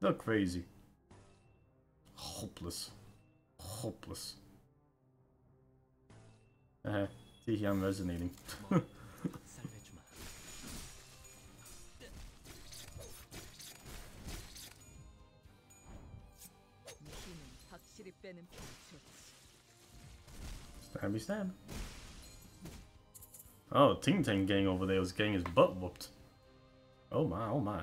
They're crazy. Hopeless. Hopeless. See, I'm resonating. Stabby stab. Oh, Ting Tang gang over there was getting his butt whooped. Oh my, oh my.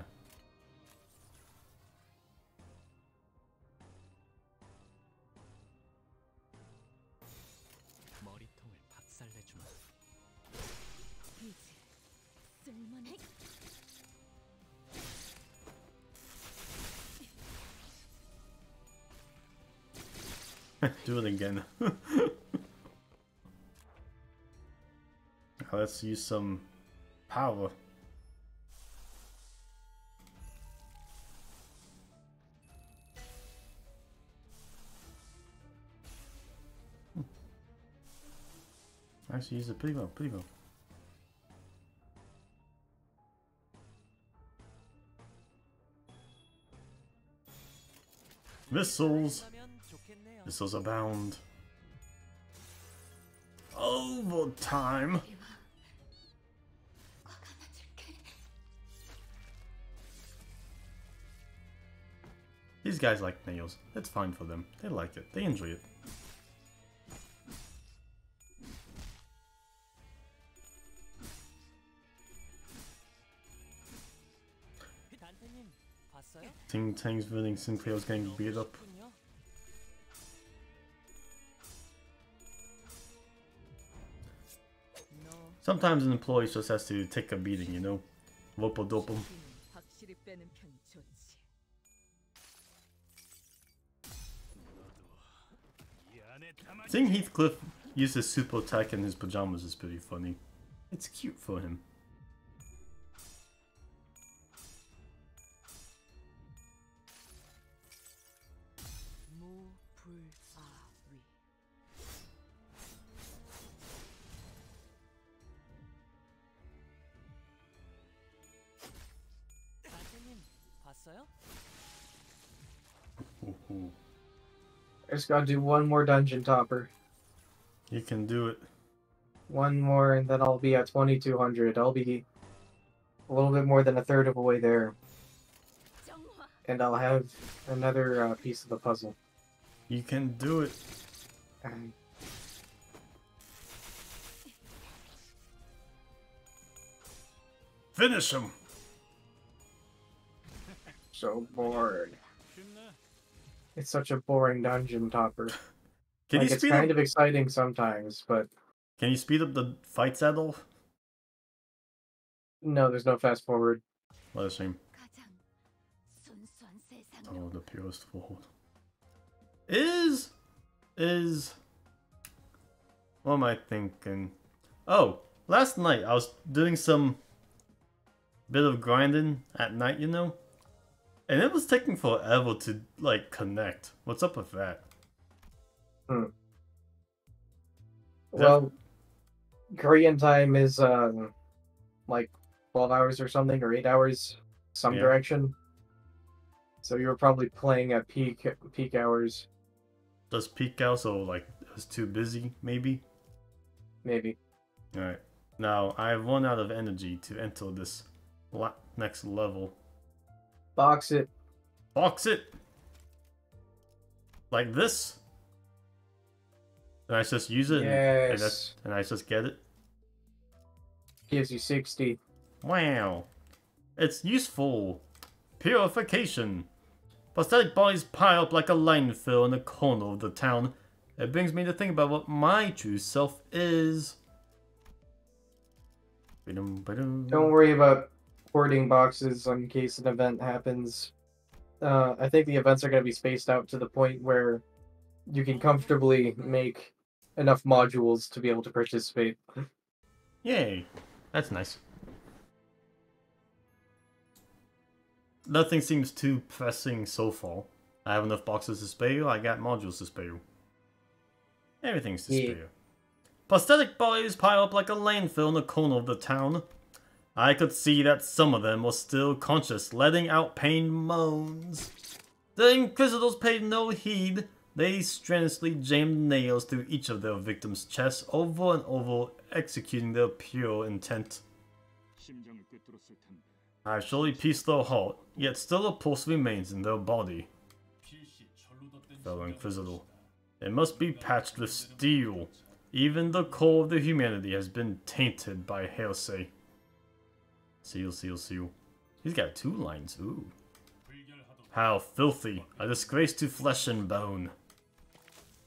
Do it again. Let's use some power. Actually, use it pretty well, pretty well. Missiles! Missiles abound. Overtime! These guys like nails. It's fine for them. They like it. They enjoy it. Ting Tang's winning, Sinclair's getting beat up. Sometimes an employee just has to take a beating, you know? Whoop-a-doop-em. Seeing Heathcliff use his super attack in his pajamas is pretty funny. It's cute for him. I just gotta do one more dungeon topper. You can do it. One more, and then I'll be at 2200. I'll be a little bit more than a third of the way there. And I'll have another piece of the puzzle. You can do it. Finish him! So bored. It's such a boring dungeon topper. Can like, you it's kind of exciting sometimes, but... Can you speed up the fights at all? No, there's no fast forward. What a shame. Oh, the purest world. Is... What am I thinking? Oh, last night I was doing some bit of grinding at night, you know? And it was taking forever to, like, connect. What's up with that? Well, Korean time is, like, 12 hours or something, or 8 hours, some direction. So you were probably playing at peak hours. Does peak out, so, like, it was too busy, maybe? Maybe. Alright. Now, I've run out of energy to enter this next level. Box it. Box it! Like this? And I just use it Yes. and I just get it? Gives you 60. Wow. It's useful. Purification. Prosthetic bodies pile up like a landfill in the corner of the town. It brings me to think about what my true self is. Don't worry about hoarding boxes in case an event happens. I think the events are going to be spaced out to the point where you can comfortably make enough modules to be able to participate. Yay. That's nice. Nothing seems too pressing so far. I have enough boxes to spare, I got modules to spare. Everything's to spare. Prosthetic bodies pile up like a landfill in the corner of the town. I could see that some of them were still conscious, letting out pained moans. The Inquisitors paid no heed. They strenuously jammed nails through each of their victims' chests over and over, executing their pure intent. I surely pieced their heart, yet still a pulse remains in their body. Fellow Inquisitor, it must be patched with steel. Even the core of the humanity has been tainted by heresy. Seal, seal, seal. He's got 2 lines, ooh. How filthy, a disgrace to flesh and bone.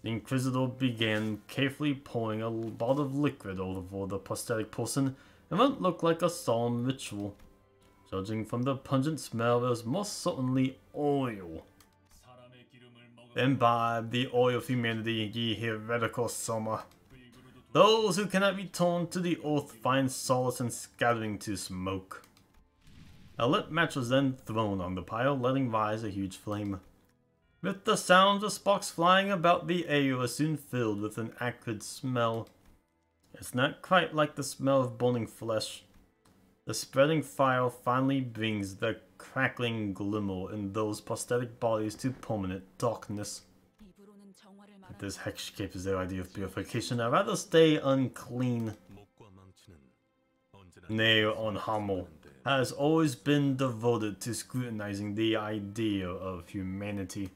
The Inquisitor began carefully pouring a lot of liquid over the prosthetic person, and what looked like a solemn ritual. Judging from the pungent smell, there was most certainly oil. Imbibe the oil of humanity, ye heretical Soma. Those who cannot return to the earth find solace in scattering to smoke. A lit match was then thrown on the pile, letting rise a huge flame. With the sounds of sparks flying about, the air was soon filled with an acrid smell. It's not quite like the smell of burning flesh. The spreading fire finally brings the crackling glimmer in those prosthetic bodies to permanent darkness. If this hexscape is their idea of purification, I'd rather stay unclean. Nay, unharmful. has always been devoted to scrutinizing the idea of humanity.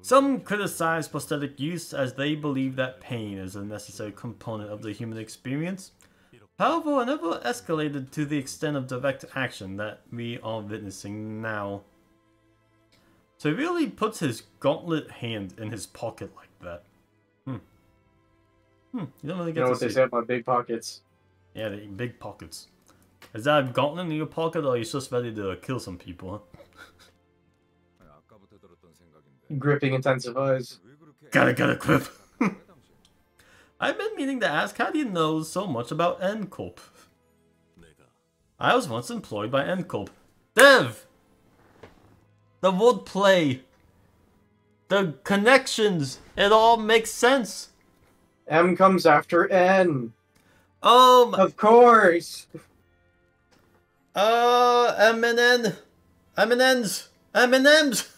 Some criticize prosthetic use as they believe that pain is a necessary component of the human experience. However, it never escalated to the extent of direct action that we are witnessing now. So he really puts his gauntlet hand in his pocket like that. You don't really get know to what they see. say about big pockets. Yeah, the big pockets. Is that a gauntlet in your pocket, or are you just ready to kill some people, huh? Gripping intensifies. Gotta get a grip. I've been meaning to ask, how do you know so much about N-Corp? I was once employed by N-Corp. Dev! The wordplay. The connections. It all makes sense. M comes after N. Of course. M and N. M and N's. M and M's.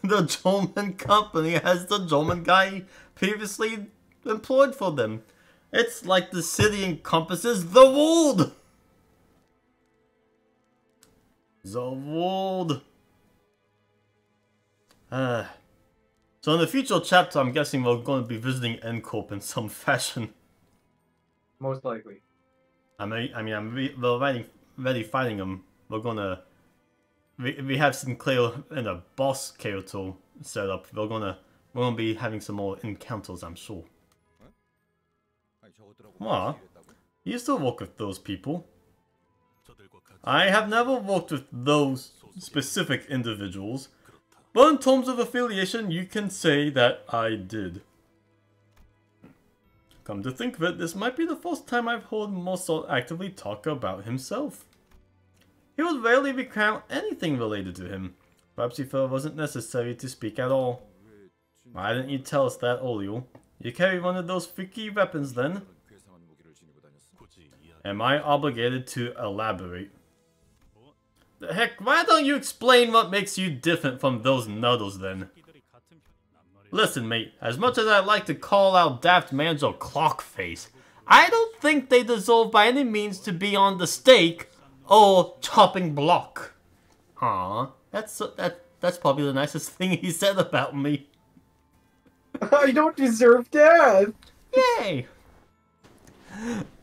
The German company has the German guy previously employed for them. It's like the city encompasses the world. The world. So in the future chapter, I'm guessing we're going to be visiting N-Corp in some fashion. Most likely. we're already fighting them. We're gonna... We have Sinclair in a boss character set up. We're gonna be having some more encounters, I'm sure. Well, you still work with those people. I have never worked with those specific individuals, but in terms of affiliation, you can say that I did. Come to think of it, this might be the first time I've heard Mossad actively talk about himself. He would rarely recount anything related to him. Perhaps he felt it wasn't necessary to speak at all. Why didn't you tell us that earlier? You carry one of those freaky weapons then? Am I obligated to elaborate? The heck, why don't you explain what makes you different from those nuddles then? Listen mate, as much as I'd like to call out Daft Manager Clockface, I don't think they deserve by any means to be on the stake or chopping block. Aw, that's probably the nicest thing he said about me. I don't deserve death! Yay!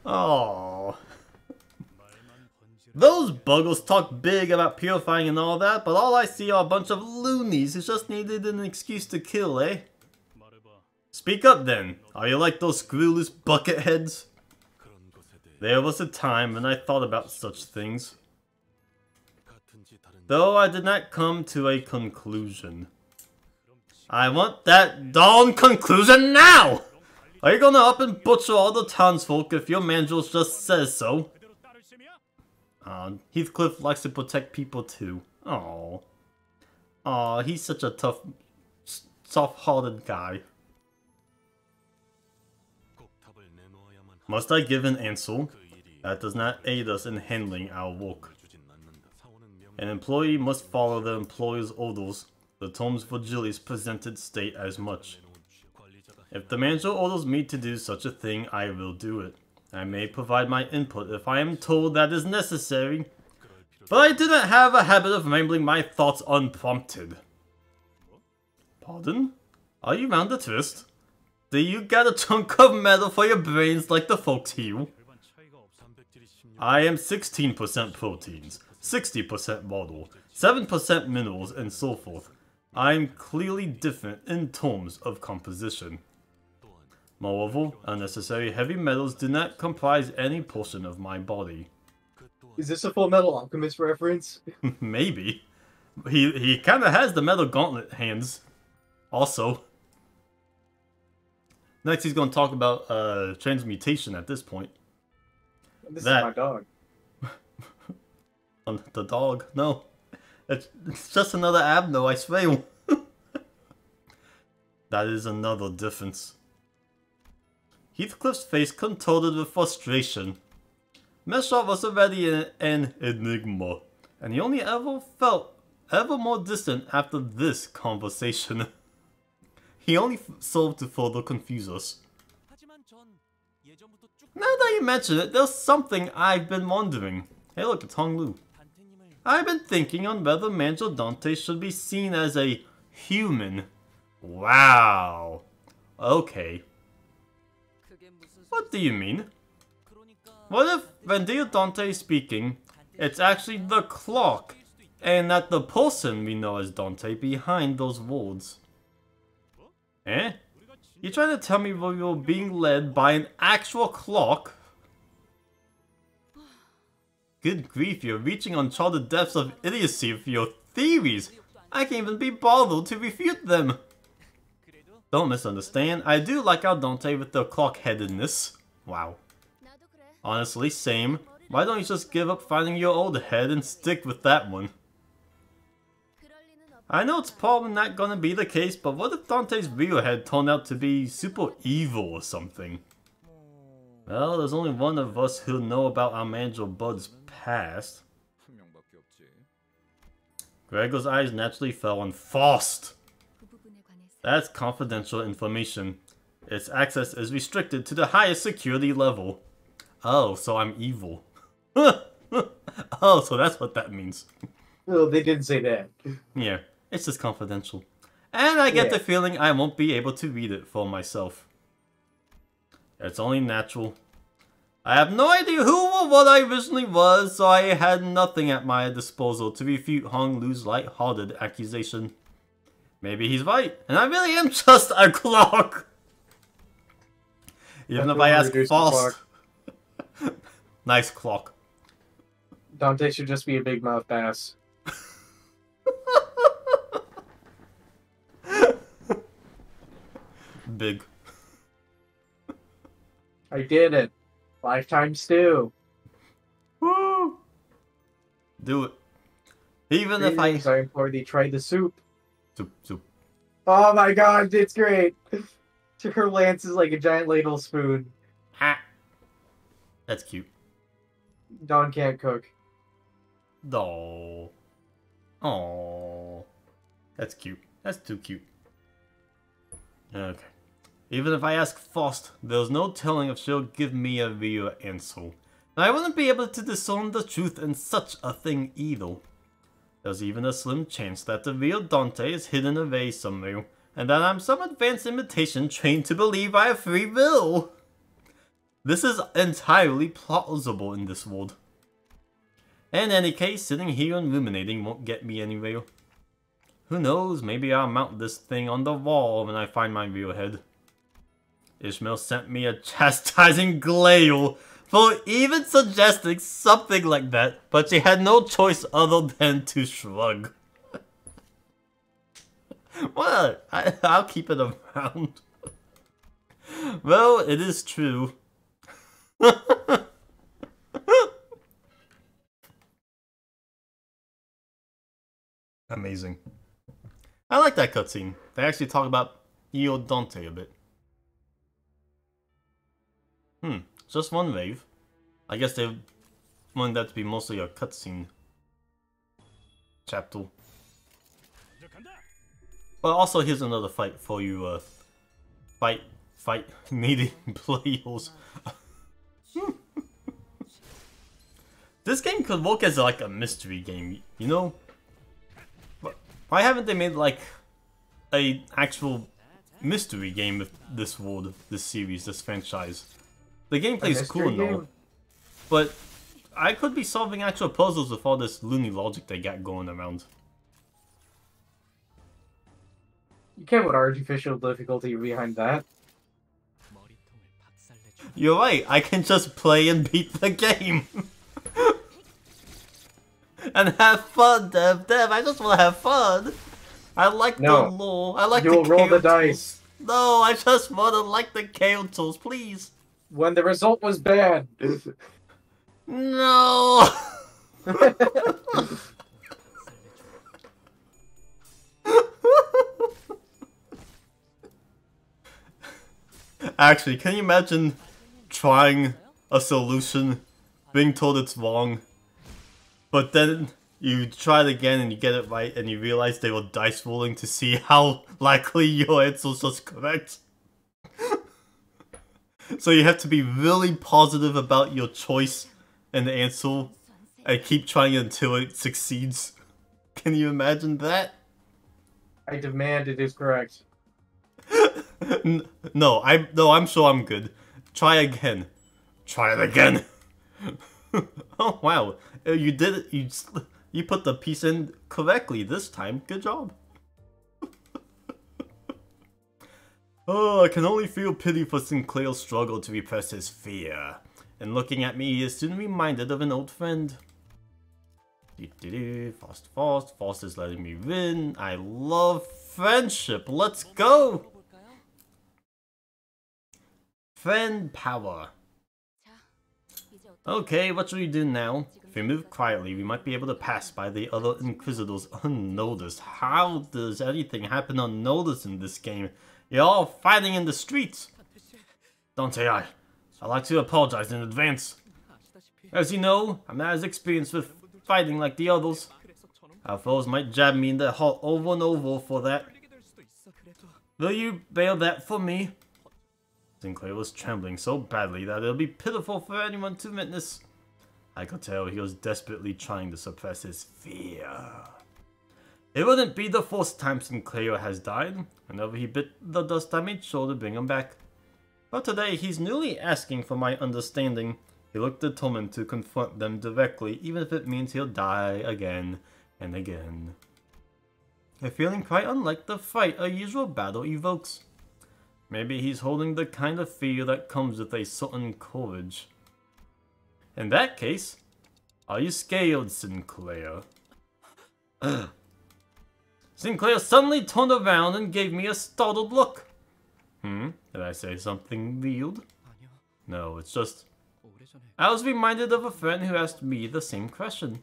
Oh. Those buggles talk big about purifying and all that, but all I see are a bunch of loonies who just needed an excuse to kill, eh? Speak up then. Are you like those screwless bucketheads? There was a time when I thought about such things. Though I did not come to a conclusion. I want that darn conclusion now! Are you gonna up and butcher all the townsfolk if your manager just says so? Heathcliff likes to protect people too. Aww. Aw, he's such a tough, soft-hearted guy. Must I give an answer? That does not aid us in handling our work. An employee must follow the employer's orders. The terms Virgilius presented state as much. If the manager orders me to do such a thing, I will do it. I may provide my input if I am told that is necessary, but I do not have a habit of rambling my thoughts unprompted. Pardon? Are you round the twist? Do you got a chunk of metal for your brains like the folks here? I am 16% proteins, 60% water, 7% minerals, and so forth. I am clearly different in terms of composition. Moreover, unnecessary heavy metals do not comprise any portion of my body. Is this a Full Metal Alchemist reference? Maybe. He kinda has the metal gauntlet hands. Also. Next he's gonna talk about transmutation at this point. This is my dog. The dog? No. It's just another Abno, I swear. That is another difference. Heathcliff's face contorted with frustration. Meshot was already an enigma, and he only ever felt ever more distant after this conversation. He only served to further confuse us. Now that you mention it, there's something I've been wondering. Hey look, it's Hong Lu. I've been thinking on whether Mangel Dante should be seen as a human. Wow. Okay. What do you mean? What if, when Dante is speaking, it's actually the clock, and not the person we know as Dante behind those words? Eh? You trying to tell me we were being led by an actual clock? Good grief, you're reaching uncharted depths of idiocy for your theories. I can't even be bothered to refute them. Don't misunderstand, I do like our Dante with the clock-headedness. Wow. Honestly, same. Why don't you just give up finding your old head and stick with that one? I know it's probably not gonna be the case, but what if Dante's real head turned out to be super evil or something? Well, there's only one of us who'll know about our Mangel Bud's past. Gregor's eyes naturally fell on Faust. That's confidential information. Its access is restricted to the highest security level. Oh, so I'm evil. Oh, so that's what that means. Well, they didn't say that. Yeah, it's just confidential. And I get the feeling I won't be able to read it for myself. It's only natural. I have no idea who or what I originally was, so I had nothing at my disposal to refute Hong Lu's light-hearted accusation. Maybe he's right, and I really am just a clock! Even if I ask false. Nice clock. Dante should just be a big mouth bass. Big. I did it. Lifetime stew. Woo! Do it. Even if I implore thee, try the soup. Soup. Oh my god, it's great. Her lance is like a giant ladle spoon. Ah. That's cute. Don can't cook. Oh. Oh. That's cute. That's too cute. Okay. Even if I ask Faust, there's no telling if she'll give me a real answer. I wouldn't be able to discern the truth in such a thing either. There's even a slim chance that the real Dante is hidden away somewhere, and that I'm some advanced imitation trained to believe I have free will. This is entirely plausible in this world. In any case, sitting here and ruminating won't get me anywhere. Who knows, maybe I'll mount this thing on the wall when I find my real head. Ishmael sent me a chastising glare for even suggesting something like that, but she had no choice other than to shrug. What? I'll keep it around. Well, it is true. Amazing. I like that cutscene. They actually talk about Io Dante a bit. Just one wave. I guess they wanted that to be mostly a cutscene chapter. But also here's another fight for you, fight needing players. This game could work as like a mystery game, you know? Why haven't they made like a actual mystery game with this world, this series, this franchise? The gameplay is cool and all, but I could be solving actual puzzles with all this loony logic they got going around. You can't put artificial difficulty behind that. You're right, I can just play and beat the game. And have fun, Dev. I just want to have fun. I like the lore. I like You'll the roll the dice. No, I just want to like the councils, please. When the result was bad. No. Actually, can you imagine trying a solution, being told it's wrong, but then you try it again and you get it right and you realize they were dice rolling to see how likely your answer was correct? So you have to be really positive about your choice and answer and keep trying until it succeeds. Can you imagine that? I demand it is correct. No, I'm sure I'm good. Try again. Try it again. Oh wow, you did it. You put the piece in correctly this time. Good job. Oh, I can only feel pity for Sinclair's struggle to repress his fear. And looking at me, he is soon reminded of an old friend. Fast is letting me win. I love friendship. Let's go! Friend power. Okay, what should we do now? If we move quietly, we might be able to pass by the other Inquisitors unnoticed. How does anything happen unnoticed in this game? You're all fighting in the streets! I'd like to apologize in advance. As you know, I'm not as experienced with fighting like the others. Our foes might jab me in the heart over and over for that. Will you bear that for me? Sinclair was trembling so badly that it'll be pitiful for anyone to witness. I could tell he was desperately trying to suppress his fear. It wouldn't be the first time Sinclair has died. Whenever he bit the dust, I made sure to bring him back. But today, he's newly asking for my understanding. He looked determined to confront them directly, even if it means he'll die again and again. A feeling quite unlike the fight a usual battle evokes. Maybe he's holding the kind of fear that comes with a certain courage. In that case, are you scared, Sinclair? Sinclair suddenly turned around and gave me a startled look. Did I say something weird? No, it's just... I was reminded of a friend who asked me the same question.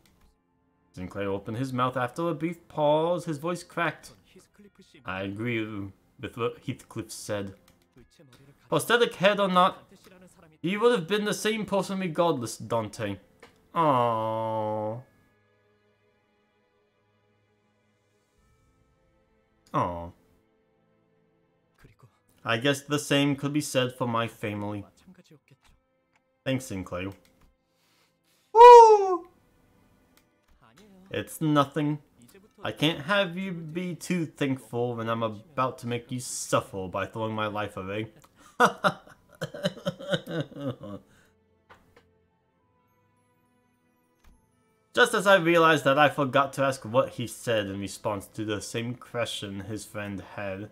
Sinclair opened his mouth after a brief pause, his voice cracked. I agree with what Heathcliff said. Prosthetic head or not, he would have been the same person regardless, Dante. Aww. Aww. I guess the same could be said for my family. Thanks, Sinclair. Woo! It's nothing. I can't have you be too thankful when I'm about to make you suffer by throwing my life away. Just as I realized that I forgot to ask what he said in response to the same question his friend had.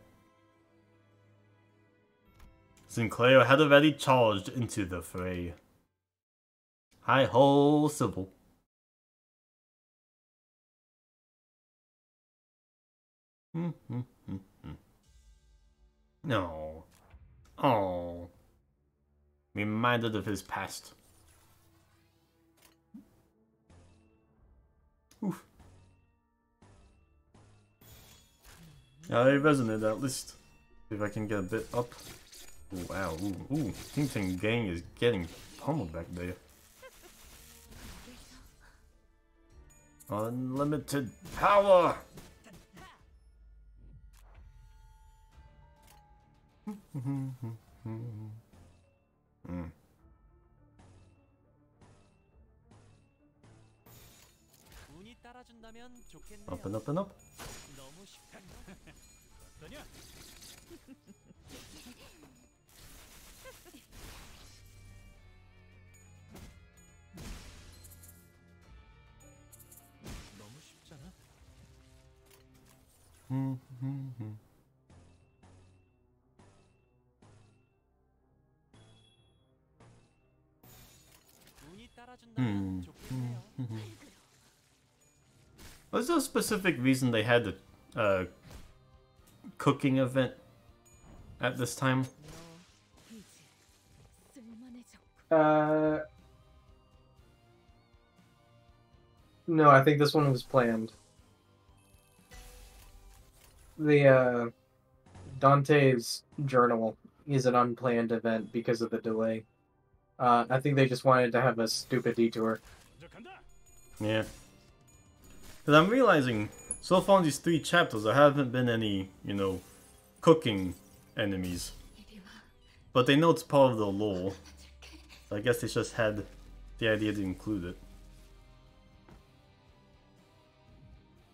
Sinclair had already charged into the fray. Hi-ho, Sybil. No. Oh. Reminded of his past. Oof. Yeah, it resonated at least. See if I can get a bit up. Ooh, wow, ooh. Ting Gang is getting pummeled back there. Unlimited power! Up and up and up. Was there a specific reason they had a cooking event at this time? No, I think this one was planned. The Dante's journal is an unplanned event because of the delay. I think they just wanted to have a stupid detour. Yeah. Because I'm realizing, so far in these 3 chapters, there haven't been any, cooking enemies. but they know it's part of the lore. I guess they just had the idea to include it.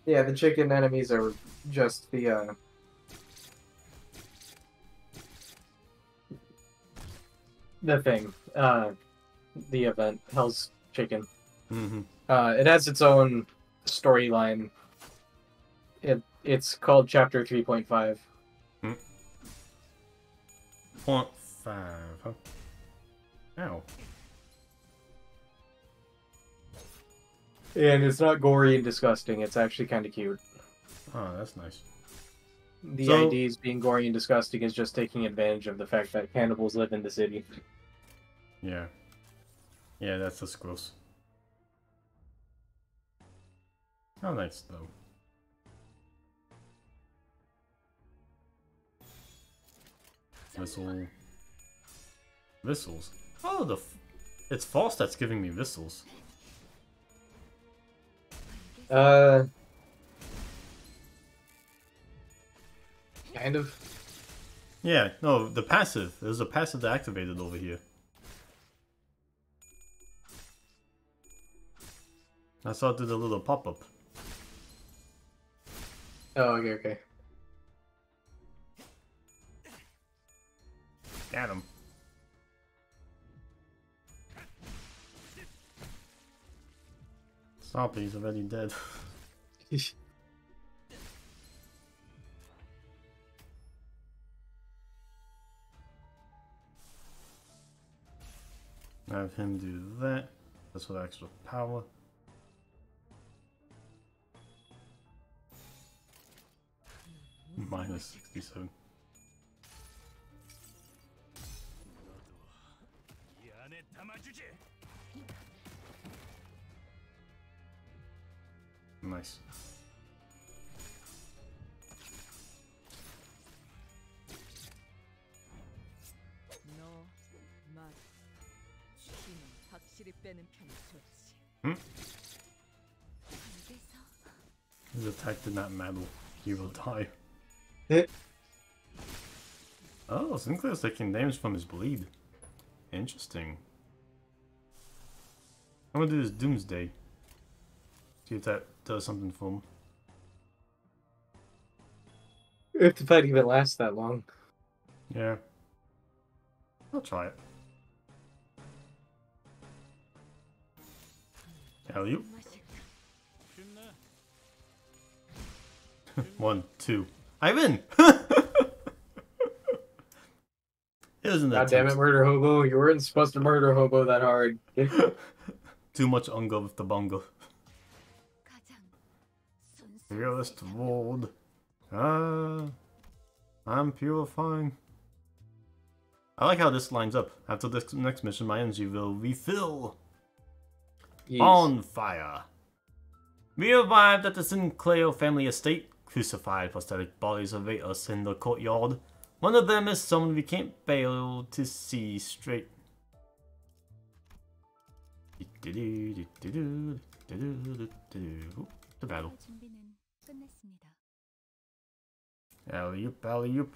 Yeah, the chicken enemies are just the thing. The event, Hell's Chicken. Mm-hmm. It has its own storyline. It's called Chapter 3.5. 0.5, huh? Ow. And it's not gory and disgusting. It's actually kind of cute. Oh, that's nice. The IDs being gory and disgusting is just taking advantage of the fact that cannibals live in the city. Yeah. Yeah, that's just gross. How nice, though. Whistle. Whistles. Oh, it's False that's giving me whistles. Kind of. Yeah, no, the passive. There's a passive that activated over here. I saw it do the little pop-up. Oh, okay. Got him. Stop, he's already dead. Have him do that. That's with extra power. Minus 67. Nice. His attack did not matter. He will die. Oh, Sinclair's taking damage from his bleed. Interesting. I'm gonna do this Doomsday. See if that does something for him. If the fight even lasts that long. Yeah. I'll try it. Alley-oop. 1, 2. I win! It was an God damn it, Murder Hobo. You weren't supposed to murder Hobo that hard. Too much unga with the bunga. Realist world. I'm purifying. I like how this lines up. After this next mission, my energy will refill. Yes. On fire. We arrived at the Sinclair family estate. Crucified prosthetic bodies await us in the courtyard. One of them is someone we can't fail to see straight. The battle. Alley-oop, alley-oop.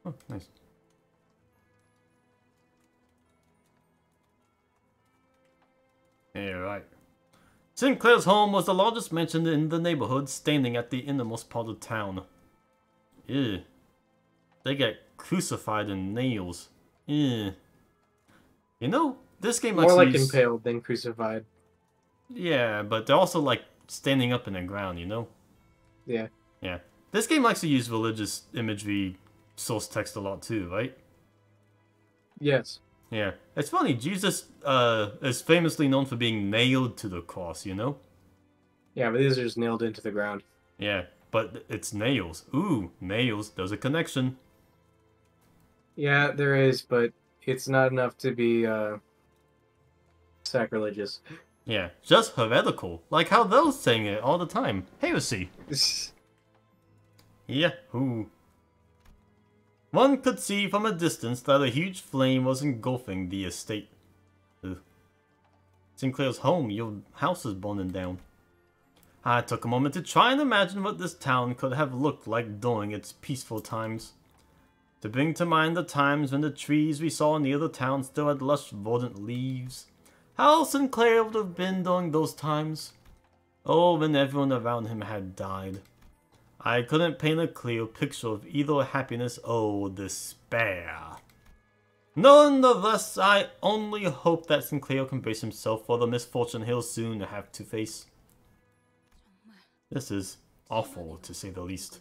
Oh, nice. Alright. Sinclair's home was the largest mansion in the neighborhood, standing at the innermost part of town. Ew. They get crucified in nails. Ew. You know, this game more like impaled than crucified. Yeah, but they're also like standing up in the ground, you know? Yeah. Yeah. This game likes to use religious imagery source text a lot too, right? Yes. Yeah. It's funny, Jesus is famously known for being nailed to the cross, you know? Yeah, but these are just nailed into the ground. Yeah, but it's nails. Ooh, nails. There's a connection. Yeah, there is, but it's not enough to be sacrilegious. Yeah, just heretical. Like how those saying it all the time. Heresy. Yahoo. One could see from a distance that a huge flame was engulfing the estate. Ugh. Sinclair's home, your house is burning down. I took a moment to try and imagine what this town could have looked like during its peaceful times. To bring to mind the times when the trees we saw near the town still had lush verdant leaves. How Sinclair would have been during those times. Oh, when everyone around him had died. I couldn't paint a clear picture of either happiness or despair. Nonetheless, I only hope that Sinclair can brace himself for the misfortune he'll soon have to face. This is awful, to say the least.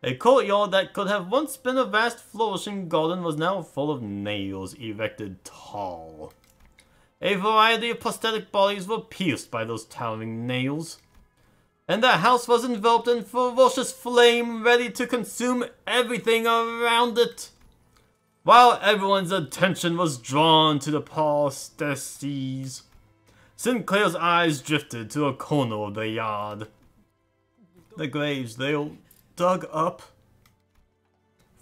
A courtyard that could have once been a vast flourishing garden was now full of nails erected tall. A variety of prosthetic bodies were pierced by those towering nails. And the house was enveloped in ferocious flame, ready to consume everything around it. While everyone's attention was drawn to the prostheses, Sinclair's eyes drifted to a corner of the yard. The graves they all dug up.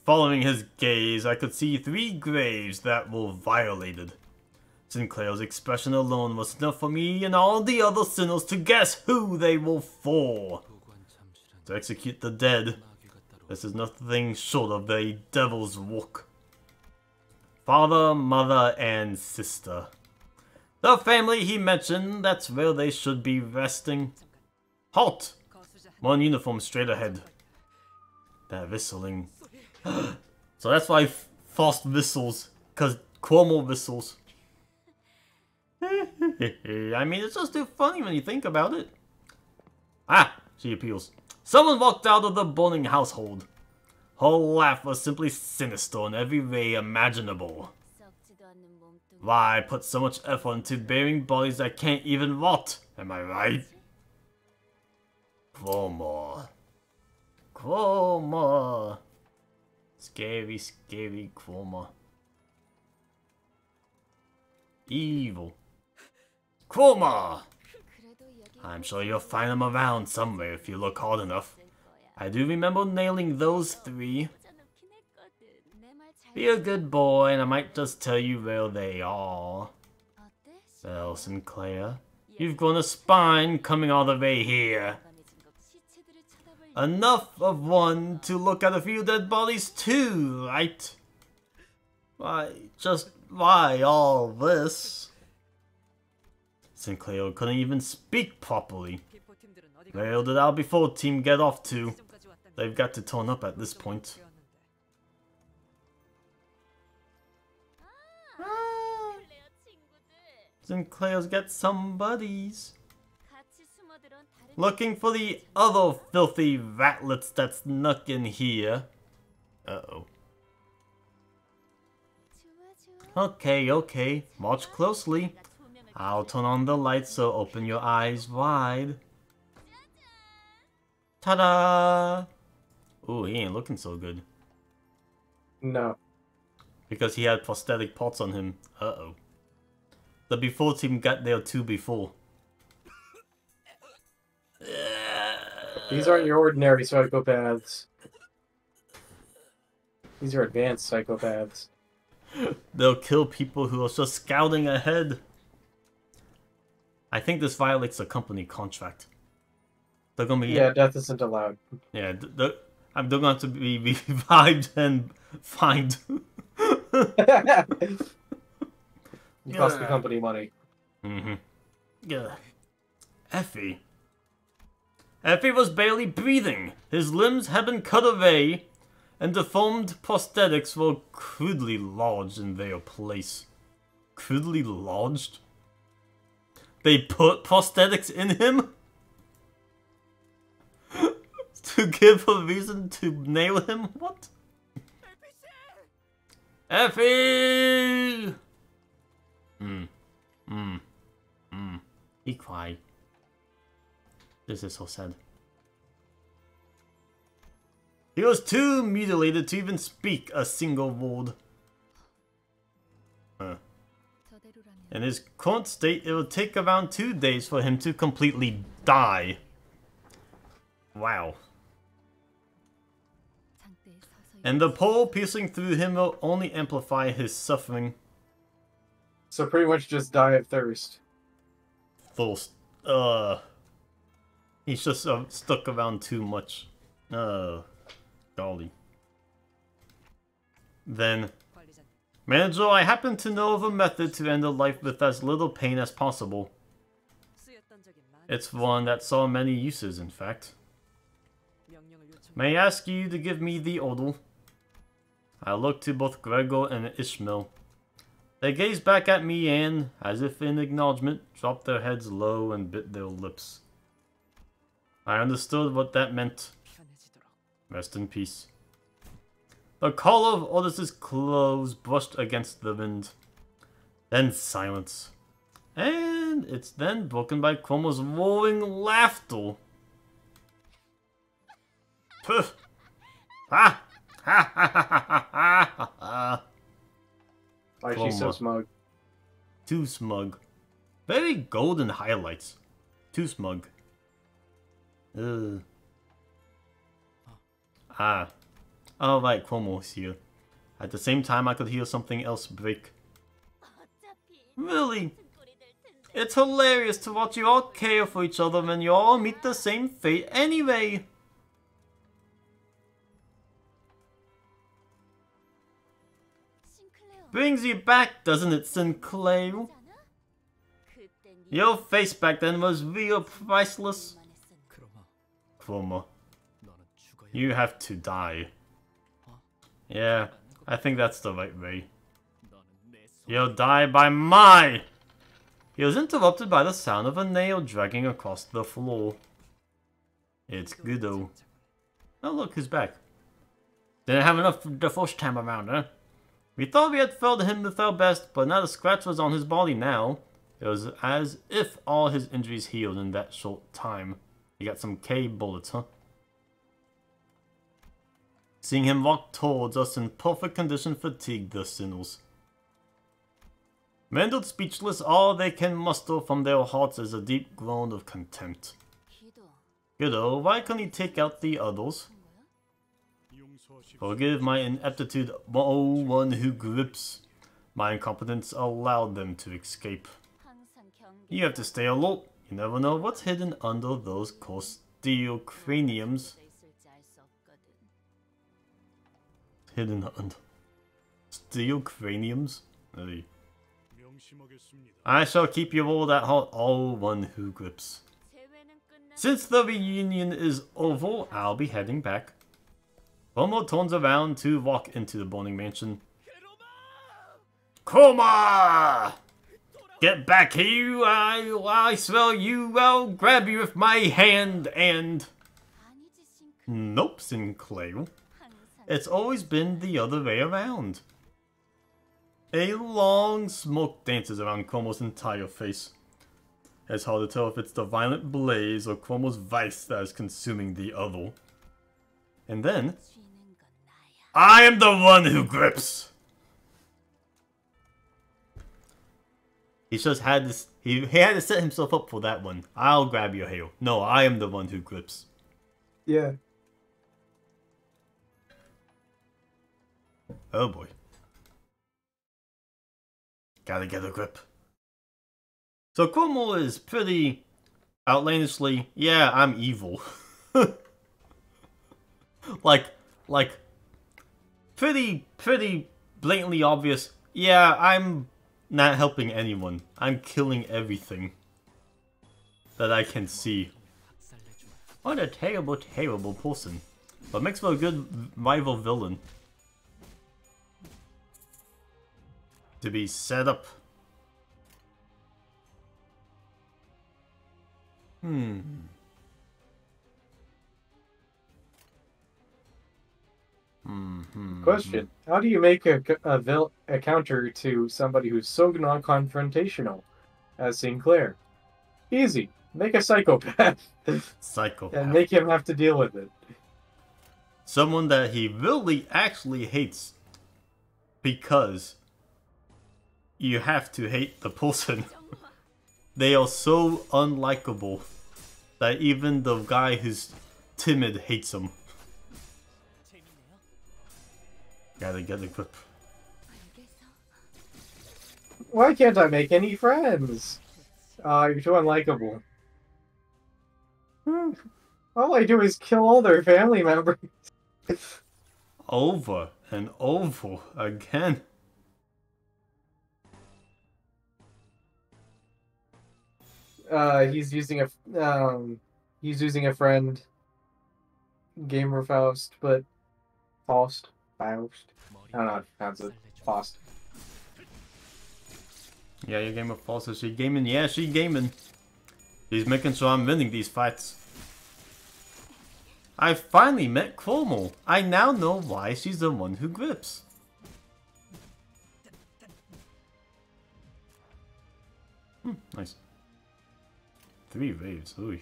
Following his gaze, I could see 3 graves that were violated. Sinclair's expression alone was enough for me and all the other sinners to guess who they were for. To execute the dead, this is nothing short of a devil's work. Father, mother, and sister. The family he mentioned, that's where they should be resting. Halt! One uniform straight ahead. That whistling. So that's why Faust whistles, because Cuomo whistles. I mean, it's just too funny when you think about it. Ah, she appeals. Someone walked out of the burning household. Her laugh was simply sinister in every way imaginable. Why put so much effort into burying bodies that can't even rot? Am I right? Cuomo. Cuomo. Scary, scary Cuomo. Evil. Cuomo! I'm sure you'll find them around somewhere if you look hard enough. I do remember nailing those 3. Be a good boy and I might just tell you where they are. Well, Sinclair, you've grown a spine coming all the way here. Enough of one to look at a few dead bodies too, right? Why all this? Sinclair couldn't even speak properly. Where did our before team get off to? They've got to turn up at this point. Sinclair's got some buddies. Looking for the other filthy ratlets that snuck in here. Uh-oh. Okay. Watch closely. I'll turn on the lights, so open your eyes wide. Ta-da! Ooh, he ain't looking so good. No. Because he had prosthetic parts on him. Uh-oh. The before team got there too before. These aren't your ordinary psychopaths. These are advanced psychopaths. They'll kill people who are just scouting ahead. I think this violates the company contract. They're gonna be... Yeah, death isn't allowed. Yeah, they're gonna have to be revived and fined. You cost the company money. Mm-hmm. Yeah. Effie was barely breathing. His limbs had been cut away, and deformed prosthetics were crudely lodged in their place. Crudely lodged? They put prosthetics in him? To give a reason to nail him? What? Effie! He cried. This is so sad. He was too mutilated to even speak a single word. In his current state, it would take around 2 days for him to completely die. Wow. And the pole piercing through him will only amplify his suffering. So pretty much just die of thirst. Thirst. He's just stuck around too much. Golly. Then, Manager, I happen to know of a method to end a life with as little pain as possible. It's one that saw many uses, in fact. May I ask you to give me the order? I looked to both Gregor and Ishmael. They gazed back at me and, as if in acknowledgement, dropped their heads low and bit their lips. I understood what that meant. Rest in peace. The collar of Otis's clothes brushed against the wind. Then silence. And it's then broken by Chromo's roaring laughter. Puh! Ha! Ha ha ha ha ha ha! Why is she so smug? Too smug. Very golden highlights. Too smug. Ah. Alright, Chromo's here. At the same time, I could hear something else break. Really? It's hilarious to watch you all care for each other when you all meet the same fate anyway. Brings you back, doesn't it, Sinclair? Your face back then was real priceless. Chroma. You have to die. Yeah, I think that's the right way. You'll die by my... He was interrupted by the sound of a nail dragging across the floor. It's Guido. Oh look, who's back. Didn't have enough the first time around, huh? We thought we had felled him with our best, but not a scratch was on his body now. It was as if all his injuries healed in that short time. He got some K bullets, huh? Seeing him walk towards us in perfect condition fatigued the sinners. Rendered speechless, all they can muster from their hearts is a deep groan of contempt. Guido, why couldn't he take out the others? Forgive my ineptitude, oh one who grips. My incompetence allowed them to escape. You have to stay alert. You never know what's hidden under those coarse steel craniums. Hidden under steel craniums? Hey. I shall keep you all at heart, all one who grips. Since the reunion is over, I'll be heading back. Homo turns around to walk into the burning mansion. Chroma! Get back here! I smell you! I'll grab you with my hand and... Nope, Sinclair. It's always been the other way around. A long smoke dances around Chromo's entire face. It's hard to tell if it's the violent blaze or Chromo's vice that is consuming the other. And then... I am the one who grips! He just had this... He had to set himself up for that one. I'll grab your hair. No, I am the one who grips. Yeah. Oh boy. Gotta get a grip. So Chromo is pretty outlandishly, yeah, I'm evil. like, pretty blatantly obvious, yeah, I'm not helping anyone. I'm killing everything that I can see. What a terrible, terrible person. But makes for a good rival villain. To be set up. Question. How do you make a counter to somebody who's so non-confrontational as Sinclair? Easy. Make a psychopath. Psychopath. And make him have to deal with it. Someone that he really actually hates. Because you have to hate the person. They are so unlikable that even the guy who's timid hates him. Gotta get a grip. Why can't I make any friends? You're too unlikable. All I do is kill all their family members. Over and over again. He's using a friend, Gamer Faust, but Faust. I don't know how to pronounce it. Faust. Yeah, your game of Faust. Is she gaming? Yeah, she gaming. She's making sure I'm winning these fights. I finally met Chromo. I now know why she's the one who grips. Nice. 3 waves, ooh.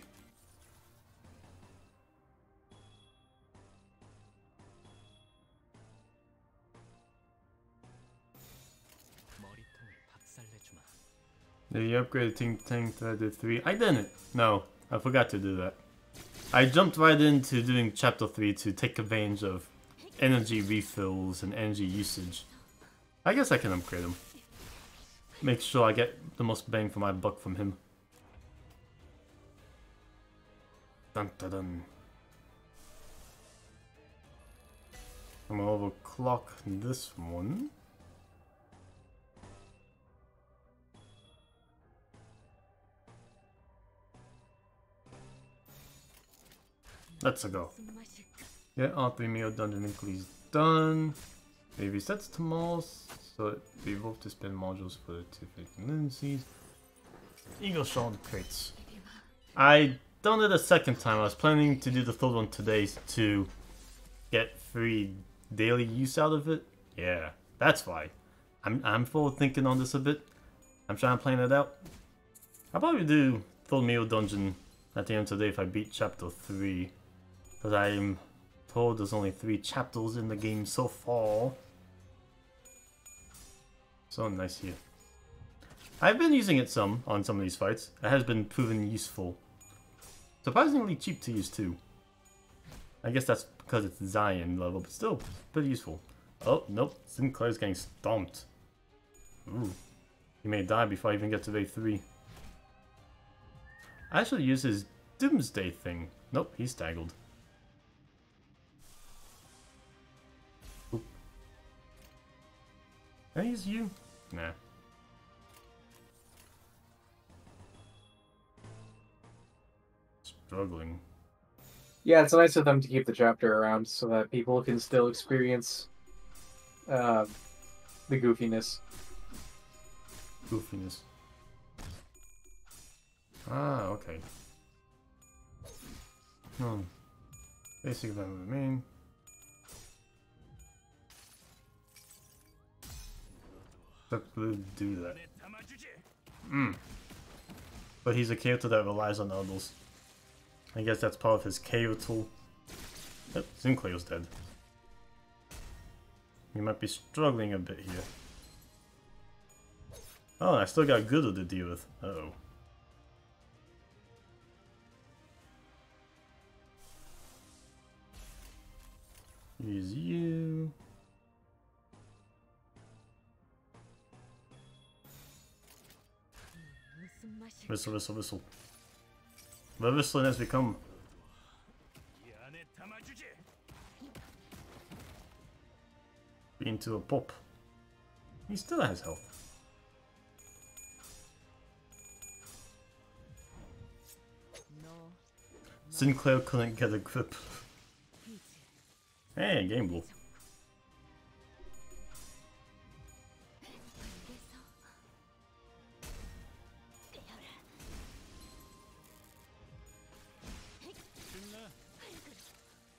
Did you upgrade Ting Tang to 3? I didn't. No, I forgot to do that. I jumped right into doing Chapter 3 to take advantage of energy refills and energy usage. I guess I can upgrade him. Make sure I get the most bang for my buck from him. Dun dun dun. I'm gonna overclock this one. Let's go. Yeah, all 3 Mio dungeon inquiries done. It resets tomorrow, so we hope to spend modules for the 2 fake tendencies. Eagle Shard crates. I done it a second time. I was planning to do the third one today to get free daily use out of it. Yeah, that's why. I'm forward thinking on this a bit. I'm trying to plan it out. I'll probably do third Mio dungeon at the end of the day if I beat chapter 3. Because I'm told there's only 3 chapters in the game so far. So nice here. I've been using it some on some of these fights. It has been proven useful. Surprisingly cheap to use too. I guess that's because it's Zion level, but still pretty useful. Oh, nope. Sinclair's getting stomped. Ooh. He may die before I even get to wave 3. I actually use his Doomsday thing. Nope, he's staggered. Oop. Can I use you? Nah. Struggling. Yeah, it's nice of them to keep the chapter around so that people can still experience the goofiness. Goofiness. Ah, okay. Basic event remain. That would do that. But he's a character that relies on others. I guess that's part of his KO tool. Yep, Sinclair's dead. He might be struggling a bit here. Oh, I still got Gudo to deal with. Uh-oh. Use you. Whistle, whistle, whistle. The whistling has become into a pop. He still has health. Sinclair couldn't get a grip. Hey, game wolf.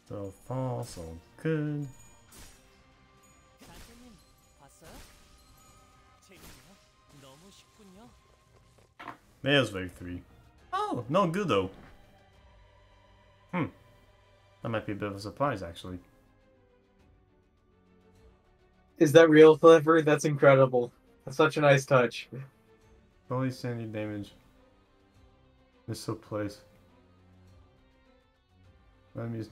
So far, so good. There's wave 3. Oh, no Gudo. That might be a bit of a surprise, actually. Is that real, Clever? That's incredible. That's such a nice touch. Only sandy damage. Missile place. Enemies.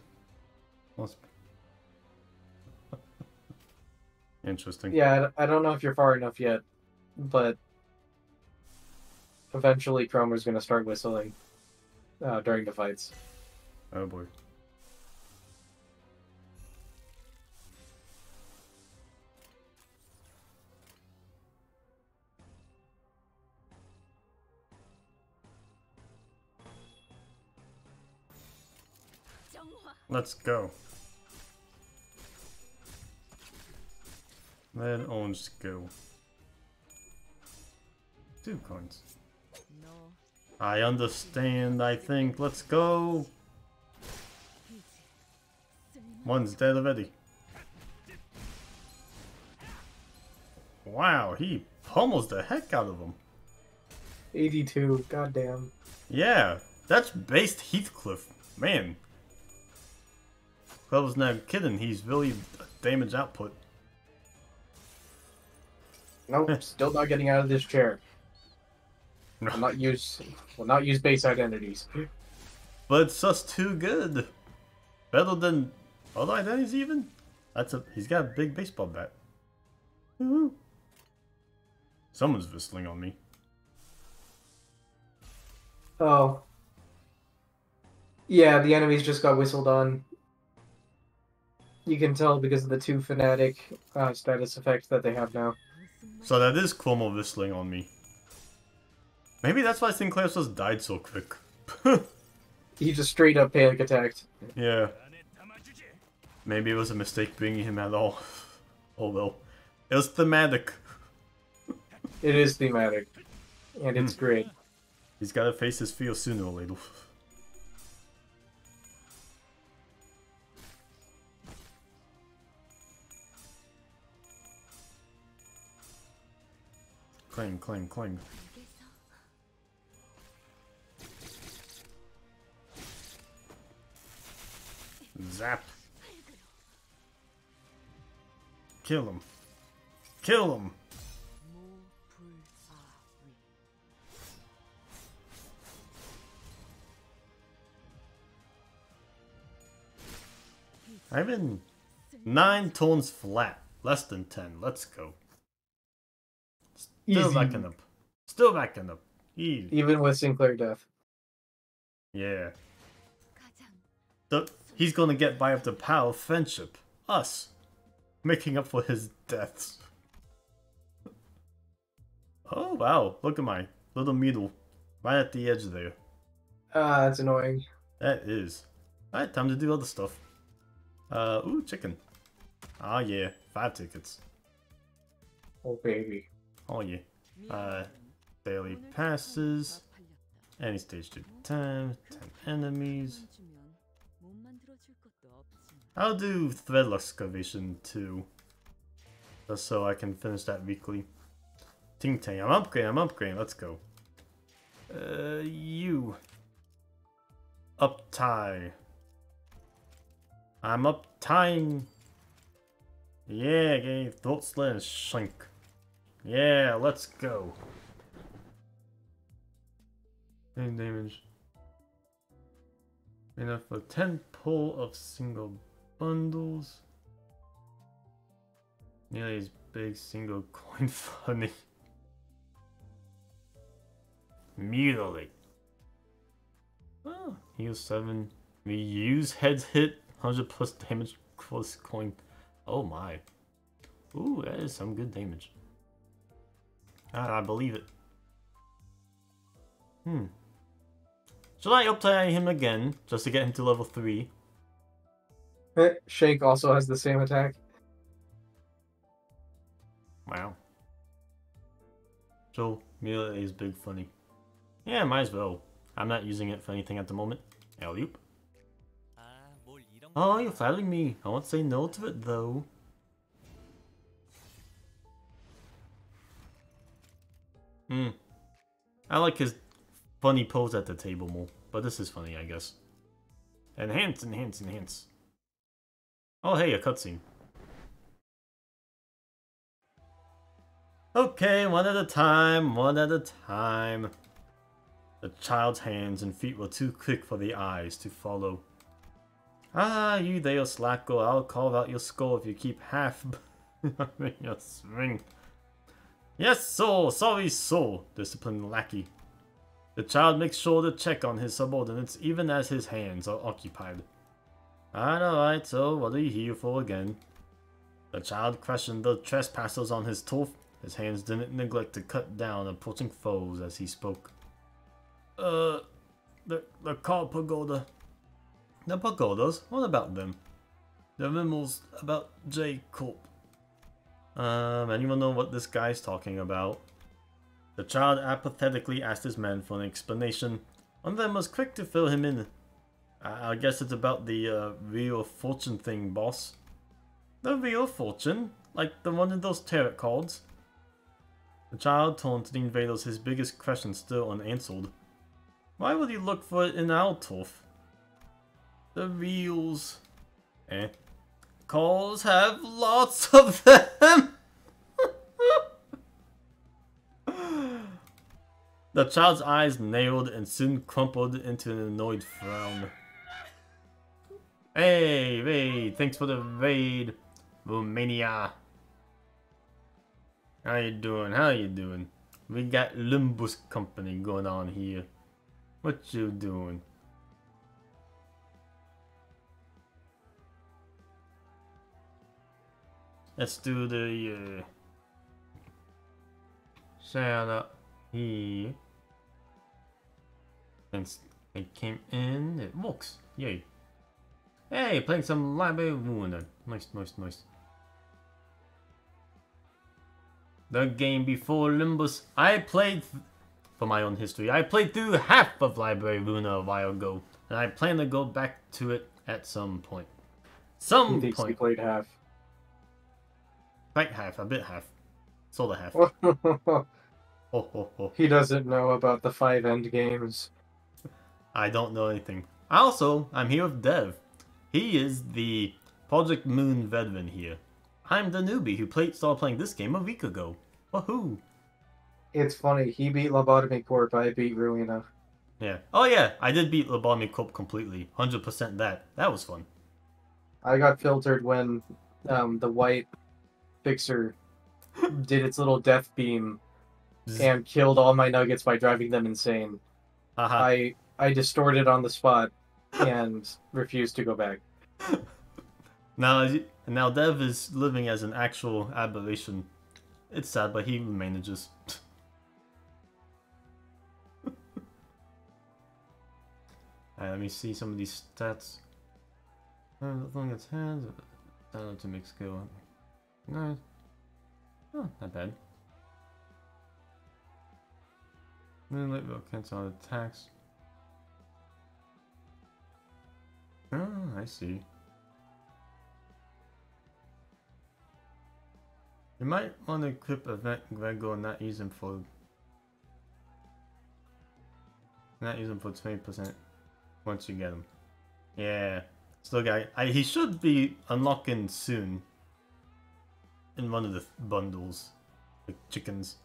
Interesting. Yeah, I don't know if you're far enough yet, but eventually Chromer's gonna start whistling during the fights. Oh boy. Let's go. Let ons go. 2 coins. I understand, I think. Let's go. One's dead already. Wow, he pummels the heck out of him. 82, goddamn. Yeah, that's based Heathcliff. Man. I was not kidding, he's really damage output. Nope, still not getting out of this chair. Will not use base identities. But it's just too good. Better than other identities even? He's got a big baseball bat. Woohoo. Someone's whistling on me. Oh. Yeah, the enemies just got whistled on. You can tell because of the 2 fanatic status effects that they have now. So that is Cuomo whistling on me. Maybe that's why Sinclair just died so quick. He just straight up panic attacked. Yeah. Maybe it was a mistake bringing him at all. Oh well. It was thematic. It is thematic. And it's great. He's gotta face his fear sooner or later. Clang, clang, clang. Zap. Kill him. Kill him. I'm in 9 tones flat. Less than 10. Let's go. Still Easy. backing up. Still backing up. Easy. Even with Sinclair death. Yeah. He's gonna get by with the power of friendship. Us. Making up for his deaths. Oh wow. Look at my little needle. Right at the edge there. That's annoying. That is. Alright, time to do other stuff. Ooh, chicken. Oh yeah, 5 tickets. Oh baby. Oh yeah. Daily passes. Any stage to 10. 10 enemies. I'll do thread excavation too. Just so I can finish that weekly. Ting Tang, I'm upgrading, let's go. You. Up tie. I'm up tying. Yeah, game throat slit and shrink. Yeah, let's go. Main damage. Enough for 10 pull of single bundles. Nearly as big single coin funny. Mutilate. Oh, heal 7. We use heads hit 100 plus damage plus coin. Oh my. Ooh, that is some good damage. I believe it. Should I up-tie him again, just to get him to level 3? Shake also has the same attack. Wow. So, Mila is big funny. Yeah, might as well. I'm not using it for anything at the moment. Alley-oop. Oh, you're flattering me. I won't say no to it, though. I like his funny pose at the table more, but this is funny, I guess. Enhance, enhance, enhance. Oh, hey, a cutscene. Okay, one at a time, one at a time. The child's hands and feet were too quick for the eyes to follow. Ah, you there, slacker. I'll carve out your skull if you keep half your swing. Yes, so sorry, so disciplined lackey. The child makes sure to check on his subordinates even as his hands are occupied. Alright, so what are you here for again? The child questioned the trespassers on his turf. His hands didn't neglect to cut down approaching foes as he spoke. The car pagoda. The pagodas, what about them? The memos about J Corp. Anyone know what this guy's talking about? The child apathetically asked his men for an explanation. One of them was quick to fill him in. I guess it's about the Wheel of Fortune thing, boss. The Wheel of Fortune? Like the one in those tarot cards? The child turned to the invaders, his biggest question still unanswered. Why would you look for it in our turf? The wheels... Calls have lots of them! The child's eyes narrowed and soon crumpled into an annoyed frown. Hey, raid! Thanks for the raid, Romania. How you doing? How you doing? We got Limbus company going on here. What you doing? Let's do the shout out here. Since it came in, it works. Yay. Hey, playing some library ruiner. Nice, nice, nice. The game before Limbus, I played, for my own history, I played through half of Library Ruiner a while ago, and I plan to go back to it at some point. He thinks he played half. Like half, a bit half. Sort of half. He doesn't know about the 5 end games. I don't know anything. Also, I'm here with Dev. He is the Project Moon veteran here. I'm the newbie who started playing this game a week ago. Woohoo! It's funny, he beat Lobotomy Corp, I beat Ruina. Yeah. Oh yeah, I did beat Lobotomy Corp completely. 100% that. That was fun. I got filtered when the white fixer did its little death beam and killed all my nuggets by driving them insane. I distorted on the spot and refused to go back. Now Dev is living as an actual aberration. It's sad, but he manages. Let me see some of these stats. Long as hands, down to make skill. Nice. Oh, not bad. Moonlight will cancel on attacks. Oh, I see. You might want to equip Event Gregor and not use him for 20% once you get him. Yeah. Still got he should be unlocking soon. In one of the bundles. Like chickens.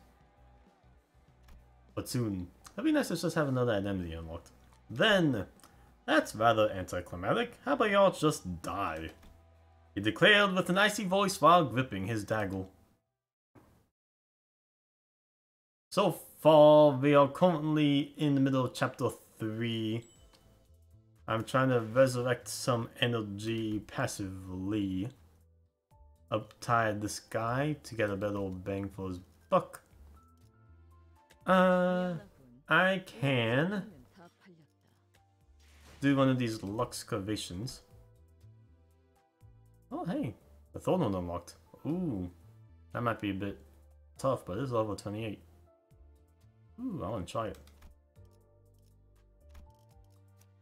But soon. That'd be nice to just have another identity unlocked. Then, that's rather anticlimactic. How about y'all just die? He declared with an icy voice while gripping his dagger. So far, we are currently in the middle of chapter 3. I'm trying to resurrect some energy passively. Uptie this guy to get a better bang for his buck. I can do one of these Lux Curvations. Oh hey, the third one unlocked. Ooh, that might be a bit tough, but it's level 28. Ooh, I want to try it.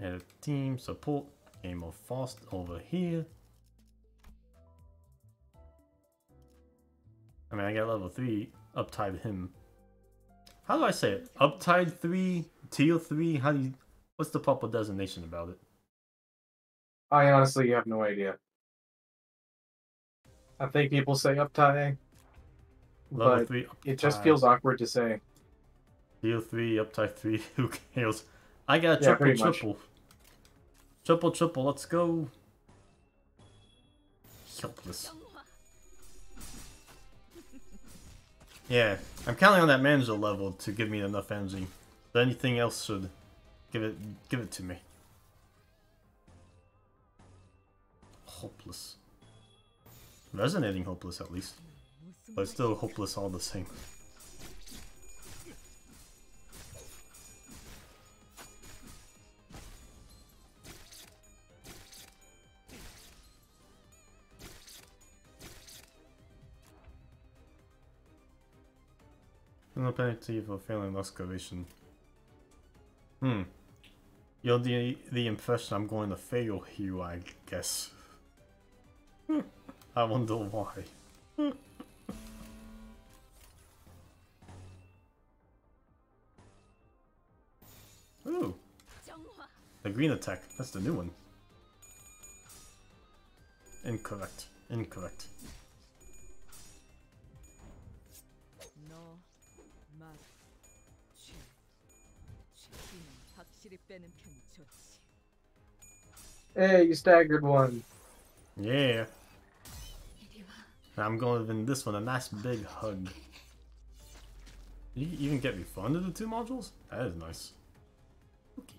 And team support, game of fast over here. I mean, I got level 3, uptied him. How do I say it? Uptied 3, tier 3? What's the proper designation about it? I honestly have no idea. I think people say uptie, but 3, it just feels awkward to say. Tier 3, uptie 3, who cares? I got a triple. Triple, let's go. Helpless. Yeah, I'm counting on that manager level to give me enough energy. But anything else should give it to me. Hopeless. Resonating hopeless at least. But still hopeless all the same. No penalty for failing excavation. You're the impression I'm going to fail here, I guess. I wonder why. Ooh. The green attack. That's the new one. Incorrect. Incorrect. Hey, you staggered one. Yeah. I'm going to win this one a nice big hug. You even get refunded the 2 modules? That is nice. Okay.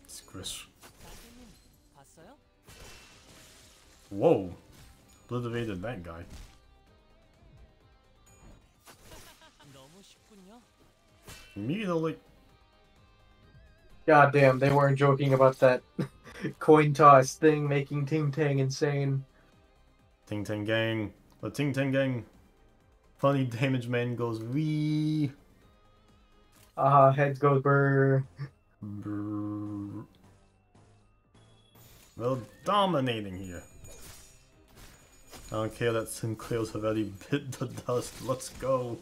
Squish. Whoa. Obliterated that guy. Immediately. God damn, they weren't joking about that coin toss thing making Ting Tang insane. Ting Tang Gang. The Ting Tang Gang. Funny damage man goes wee. Heads goes brr. Brrr. Well, dominating here. I don't care that Sinclair's already bit the dust. Let's go.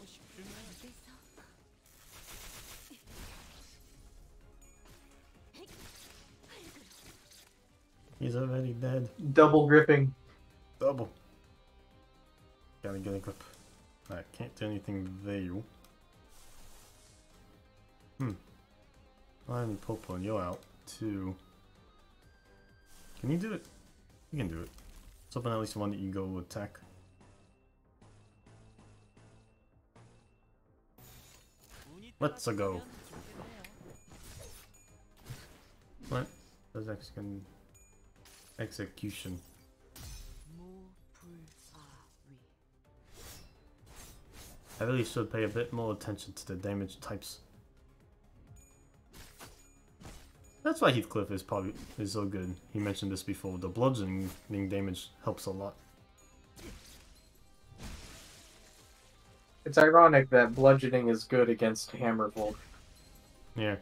He's already dead. Double gripping. Double. Gotta get a grip. I can't do anything there. I'm Popo and you're out too. Can you do it? You can do it. Let's open at least one that you go attack. Let's go. What? Does execution. I really should pay a bit more attention to the damage types. That's why Heathcliff is so good. He mentioned this before. The bludgeoning damage helps a lot. It's ironic that bludgeoning is good against Hammerfolk. Yeah.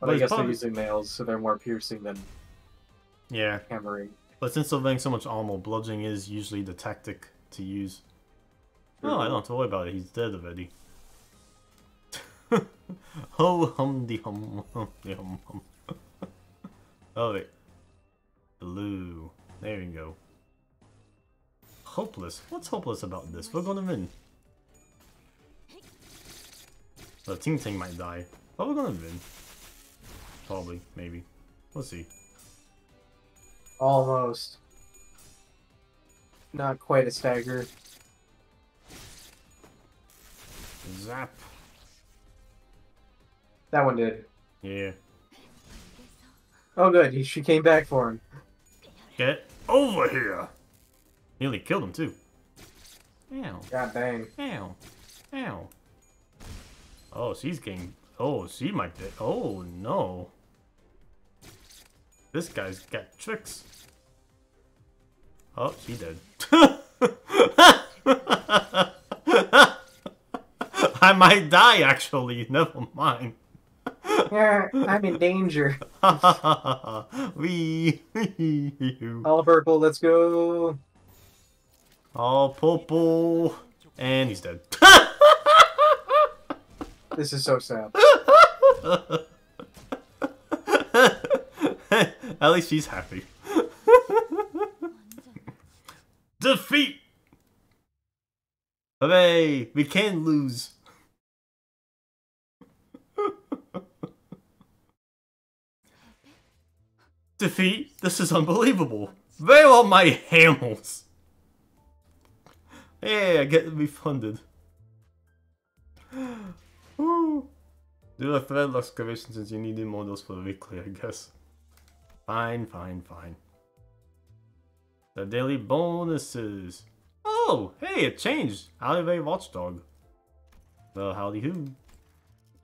But I guess they're using nails, so they're more piercing than hammering. But since they're wearing so much armor, bludgeoning is usually the tactic to use. Oh, I don't have to worry about it. He's dead already. Ho hum de hum de hum hum. Oh wait. Blue. There we go. Hopeless? What's hopeless about this? We're gonna win. The Ting Ting might die, but we're gonna win. Probably, maybe. We'll see. Almost. Not quite a stagger. Zap. That one did. Yeah. Oh good, she came back for him. Get over here! Nearly killed him too. Ow. God dang. Ow. Ow. Oh, she's getting... Oh, she might be... Oh, no. This guy's got tricks. Oh, she dead. I might die, actually. Never mind. Yeah, I'm in danger. Wee. All purple, let's go. All purple. And he's dead. This is so sad. At least she's happy. Defeat! Hooray! We can't lose. Defeat? This is unbelievable. Where are my hammers? Hey, I get refunded. Woo. Do a thread excavation since you needed models for the weekly, I guess. Fine, fine, fine. The daily bonuses. Oh, hey, it changed. Alleyway Watchdog. Well, howdy who.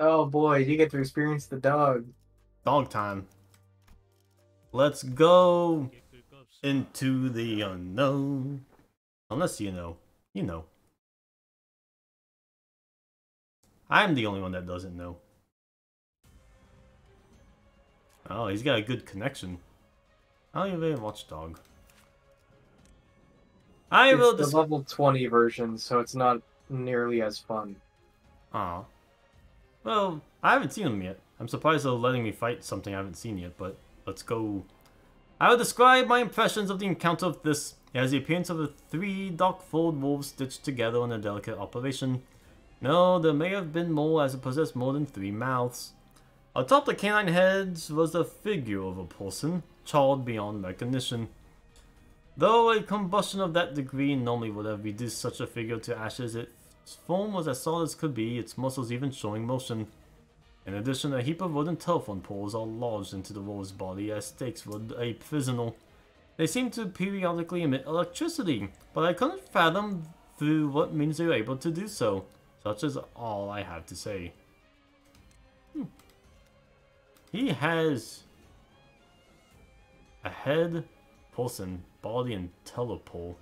Oh boy, you get to experience the dog. Dog time. Let's go into the unknown. Unless you know. You know. I'm the only one that doesn't know. Oh, he's got a good connection. I don't even watchdog. It's the level 20 version, so it's not nearly as fun. Aw. Well, I haven't seen him yet. I'm surprised they're letting me fight something I haven't seen yet, but let's go. I will describe my impressions of the encounter of this. It has the appearance of the 3 dark-fold wolves stitched together in a delicate operation. No, there may have been more as it possessed more than 3 mouths. Atop the canine heads was the figure of a person, charred beyond recognition. Though a combustion of that degree normally would have reduced such a figure to ashes, its form was as solid as could be, its muscles even showing motion. In addition, a heap of wooden telephone poles are lodged into the wolf's body as stakes would a prisoner. They seemed to periodically emit electricity, but I couldn't fathom through what means they were able to do so. Such is all I have to say. He has a head, person, body, and telepole.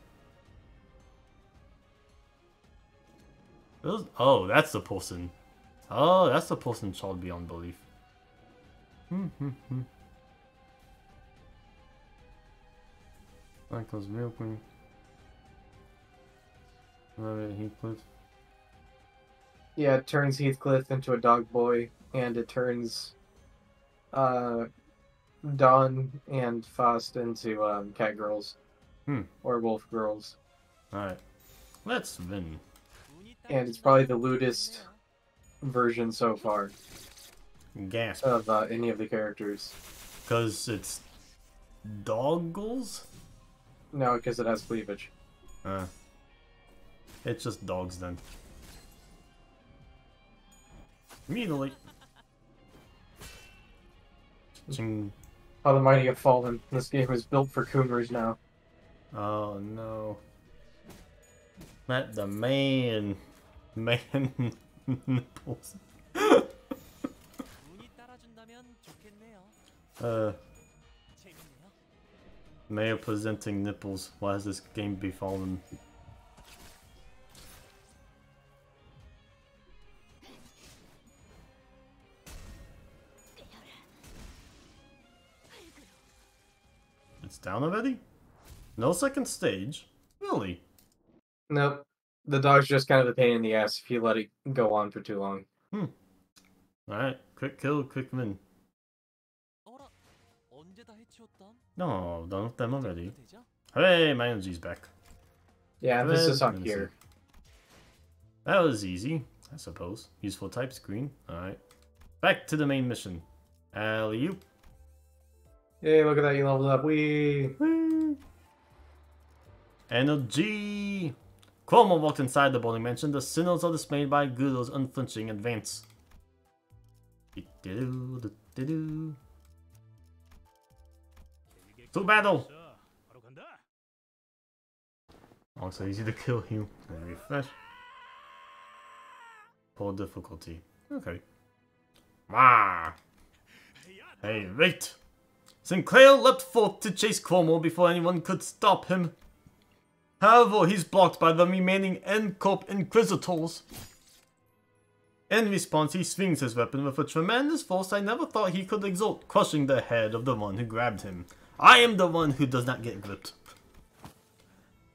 Oh, that's the person. Oh, that's the person charred beyond belief. Michael's real queen. Heathcliff. Yeah, it turns Heathcliff into a dog boy, and it turns Dawn and Faust into cat girls. Or wolf girls. Alright. Let's win. And it's probably the lewdest version so far. Gasp. Of any of the characters. Because it's doggles? No, because it has cleavage. It's just dogs then. Immediately. How the mighty have fallen. This game is built for cougars now. Oh no. Not the man nipples. Mayor presenting nipples. Why has this game befallen? It's down already? No second stage? Really? Nope. The dog's just kind of a pain in the ass if you let it go on for too long. Alright, quick kill, quick win. No, done with them already. Hooray, my energy's back. Yeah, this is on here. That was easy, I suppose. Useful type screen. Alright. Back to the main mission. Alley-oop. Hey, look at that, you leveled up. Whee! Energy! Cuomo walked inside the bowling mansion. The signals are dismayed by Gudo's unflinching advance. To battle! Also easy to kill you. Refresh. Poor difficulty. Okay. Ah! Hey, wait! Sinclair leapt forth to chase Cuomo before anyone could stop him. However, he's blocked by the remaining N-Corp Inquisitors. In response, he swings his weapon with a tremendous force I never thought he could exert, crushing the head of the one who grabbed him. I am the one who does not get gripped.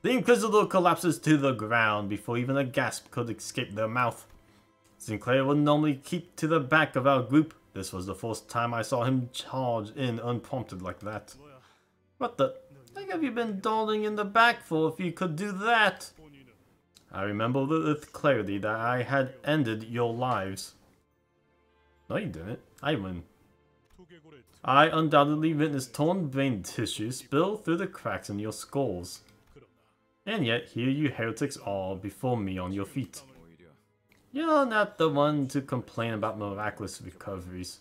The Inquisitor collapses to the ground before even a gasp could escape their mouth. Sinclair would normally keep to the back of our group. This was the first time I saw him charge in unprompted like that. What the heck have you been dawdling in the back for if you could do that? I remember with clarity that I had ended your lives. No, you didn't. I win. I undoubtedly witnessed torn brain tissue spill through the cracks in your skulls. And yet, here you heretics are before me on your feet. You're not the one to complain about miraculous recoveries.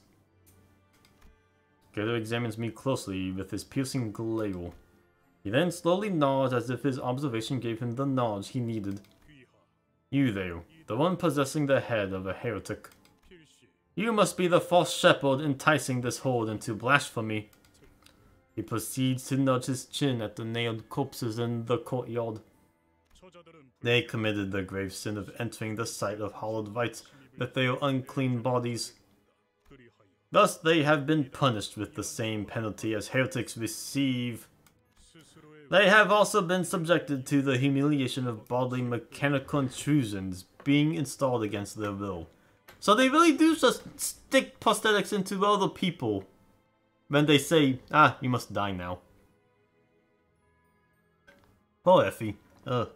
Gator examines me closely with his piercing glare. He then slowly nods as if his observation gave him the knowledge he needed. You there, the one possessing the head of a heretic. You must be the false shepherd enticing this horde into blasphemy. He proceeds to nudge his chin at the nailed corpses in the courtyard. They committed the grave sin of entering the site of hallowed rites with their unclean bodies. Thus they have been punished with the same penalty as heretics receive. They have also been subjected to the humiliation of bodily mechanical intrusions being installed against their will. So they really do just stick prosthetics into other people when they say, ah, you must die now. Poor Effie. Ugh.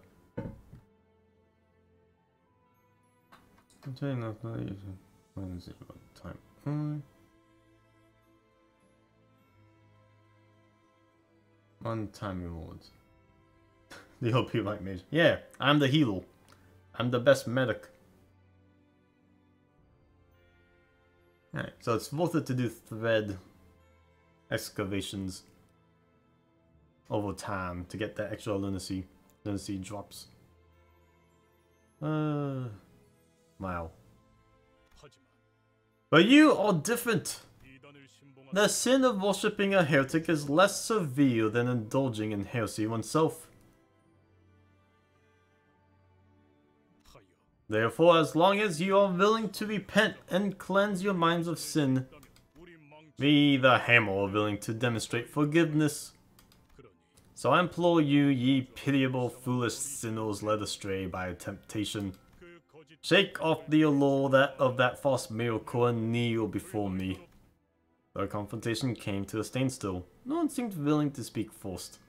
When is it about time? One-time rewards. The OP like mage. Yeah, I'm the healer. I'm the best medic. Alright, so it's worth it to do thread excavations over time to get that extra lunacy drops. Wow. But you are different. The sin of worshipping a heretic is less severe than indulging in heresy oneself. Therefore, as long as you are willing to repent and cleanse your minds of sin, we, the Hammer, are willing to demonstrate forgiveness. So I implore you, ye pitiable, foolish sinners led astray by temptation, shake off the allure of that false miracle and kneel before me. The confrontation came to a standstill. No one seemed willing to speak first.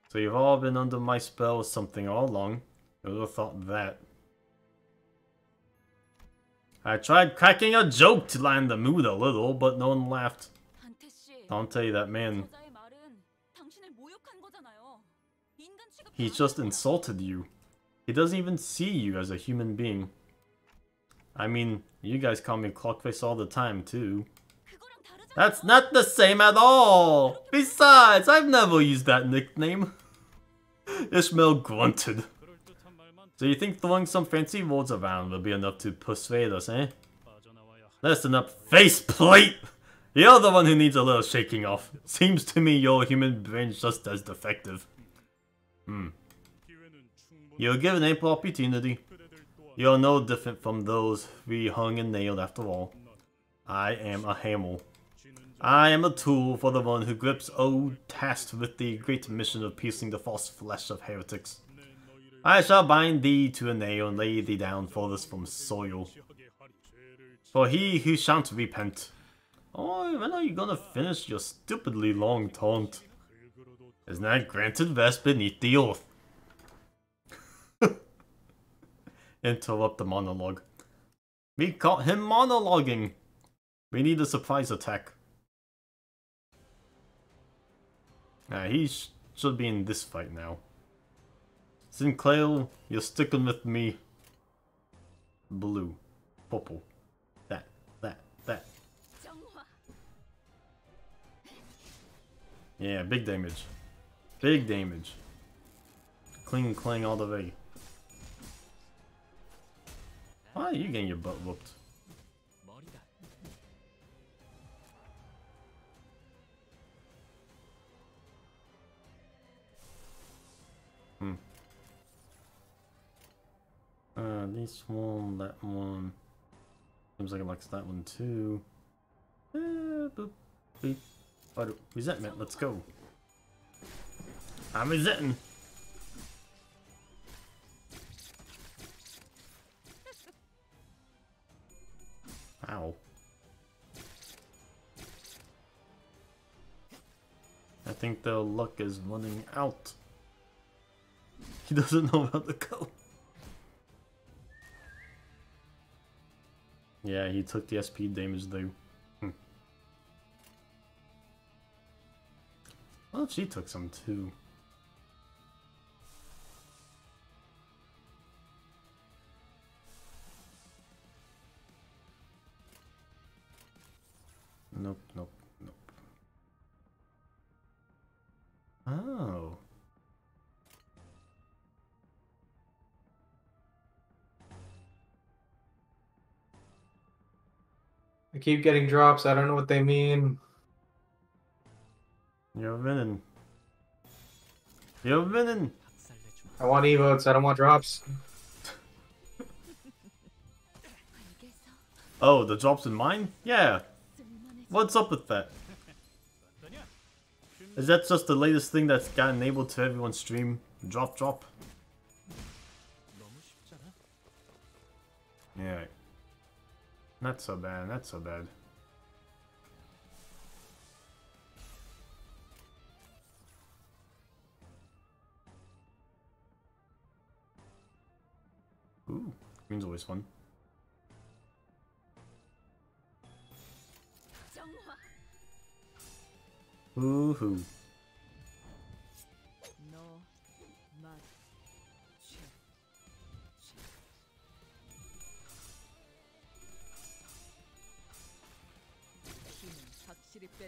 So you've all been under my spell or something all along. Who would have thought that? I tried cracking a joke to lighten the mood a little, but no one laughed. Dante, that man, he's just insulted you. He doesn't even see you as a human being. I mean, you guys call me Clockface all the time, too. That's not the same at all! Besides, I've never used that nickname. Ishmael grunted. So you think throwing some fancy words around will be enough to persuade us, eh? Listen up, faceplate! You're the one who needs a little shaking off. Seems to me your human brain's just as defective. You're given ample opportunity. You're no different from those we hung and nailed after all. I am a hammer. I am a tool for the one who grips tasked with the great mission of piercing the false flesh of heretics. I shall bind thee to a nail and lay thee down furthest from soil. For he who shan't repent. Oh, when are you gonna finish your stupidly long taunt? Is not granted rest beneath the earth. Interrupt the monologue. We caught him monologuing. We need a surprise attack. He should be in this fight now. Sinclair, you're sticking with me. Blue. Purple. That. Yeah, big damage. Big damage. Cling clang all the way. Why are you getting your butt whooped? This one, that one. Seems like it likes that one too. Boop, beep. Resentment, let's go. I'm resenting. Ow. I think their luck is running out. He doesn't know how to go. Yeah, he took the SP damage though. Well, she took some too. Nope. Oh. I keep getting drops. I don't know what they mean. You're winning. You're winning. I want emotes, I don't want drops. Oh, the drops in mine? Yeah. What's up with that? Is that just the latest thing that's got enabled to everyone's stream? Drop, drop. Yeah. Not so bad, not so bad. Ooh, green's always fun. Woohoo.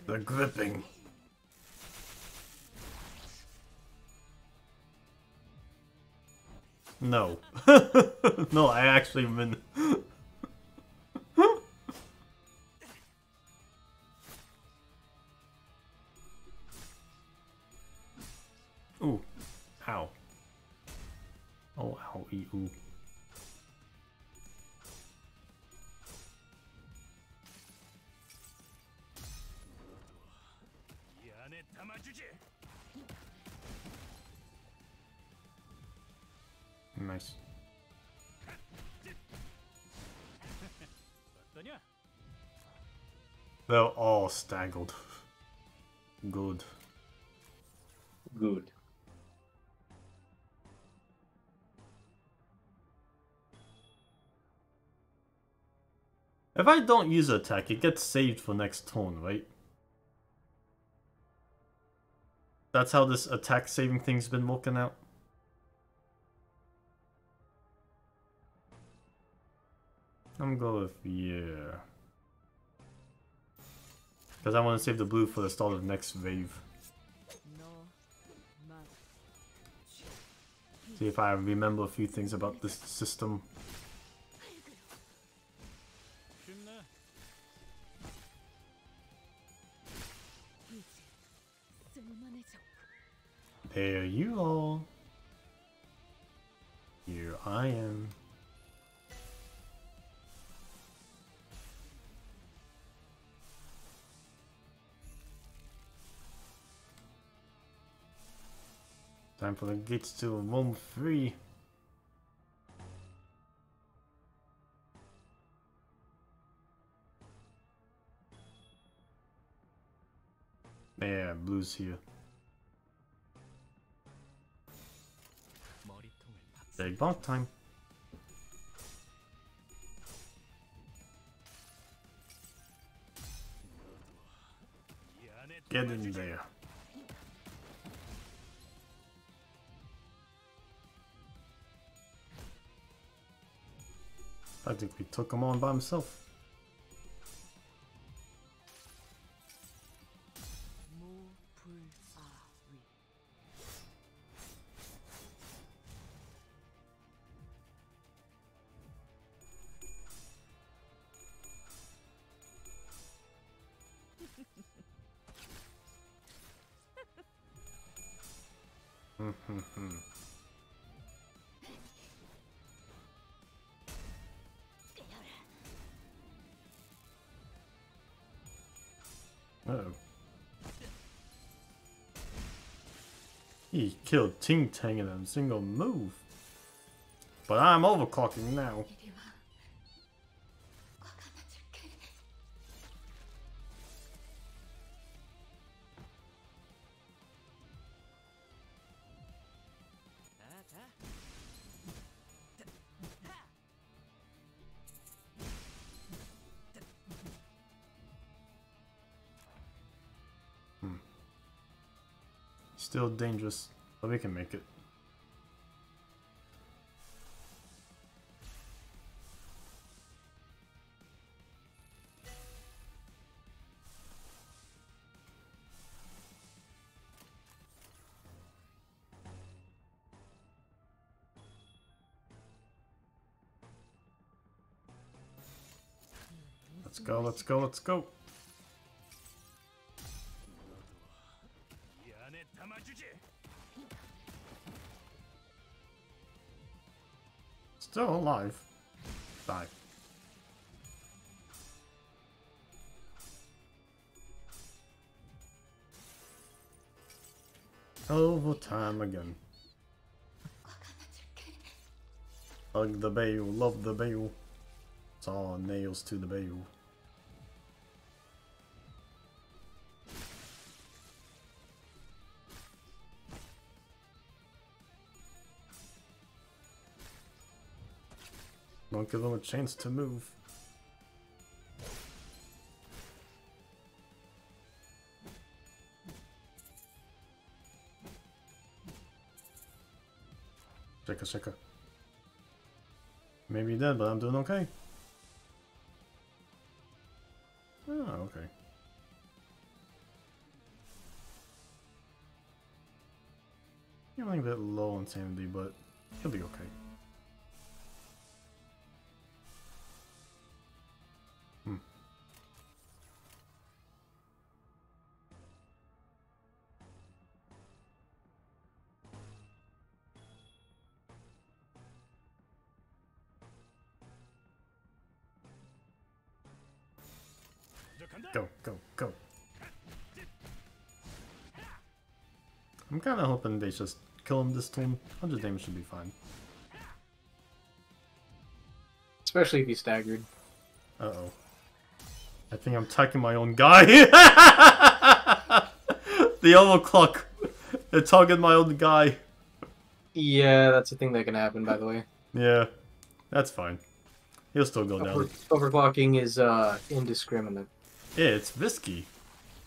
The gripping. No. No, I actually mean. Ooh. Ow. Oh, ow, ooh. Nice. They're all staggered. Good. Good. If I don't use attack, it gets saved for next turn, right? That's how this attack saving thing's been working out. I'm going with yeah. Because I want to save the blue for the start of next wave. See if I remember a few things about this system. There you are. Here I am. Time for the gates to roam free. Yeah, blue's here. Big bonk time. Get in there. I think we took him on by himself. Uh-oh. He killed Ting Tang in a single move. But I'm overclocking now. Still dangerous, but we can make it. Let's go, let's go, let's go. still alive. Die. Overtime again. Hug the bale, love the bale. Saw nails to the bale. Don't give them a chance to move. Shaka. Maybe dead, but I'm doing okay. Oh, okay. Feeling a bit low on sanity, but he'll be okay. Go. I'm kind of hoping they just kill him this turn. 100 damage should be fine. Especially if he's staggered. Uh-oh. I think I'm attacking my own guy! The overclock! They're targeting my own guy. Yeah, that's a thing that can happen, by the way. Yeah, that's fine. He'll still go down. Overclocking is indiscriminate. Yeah, it's risky.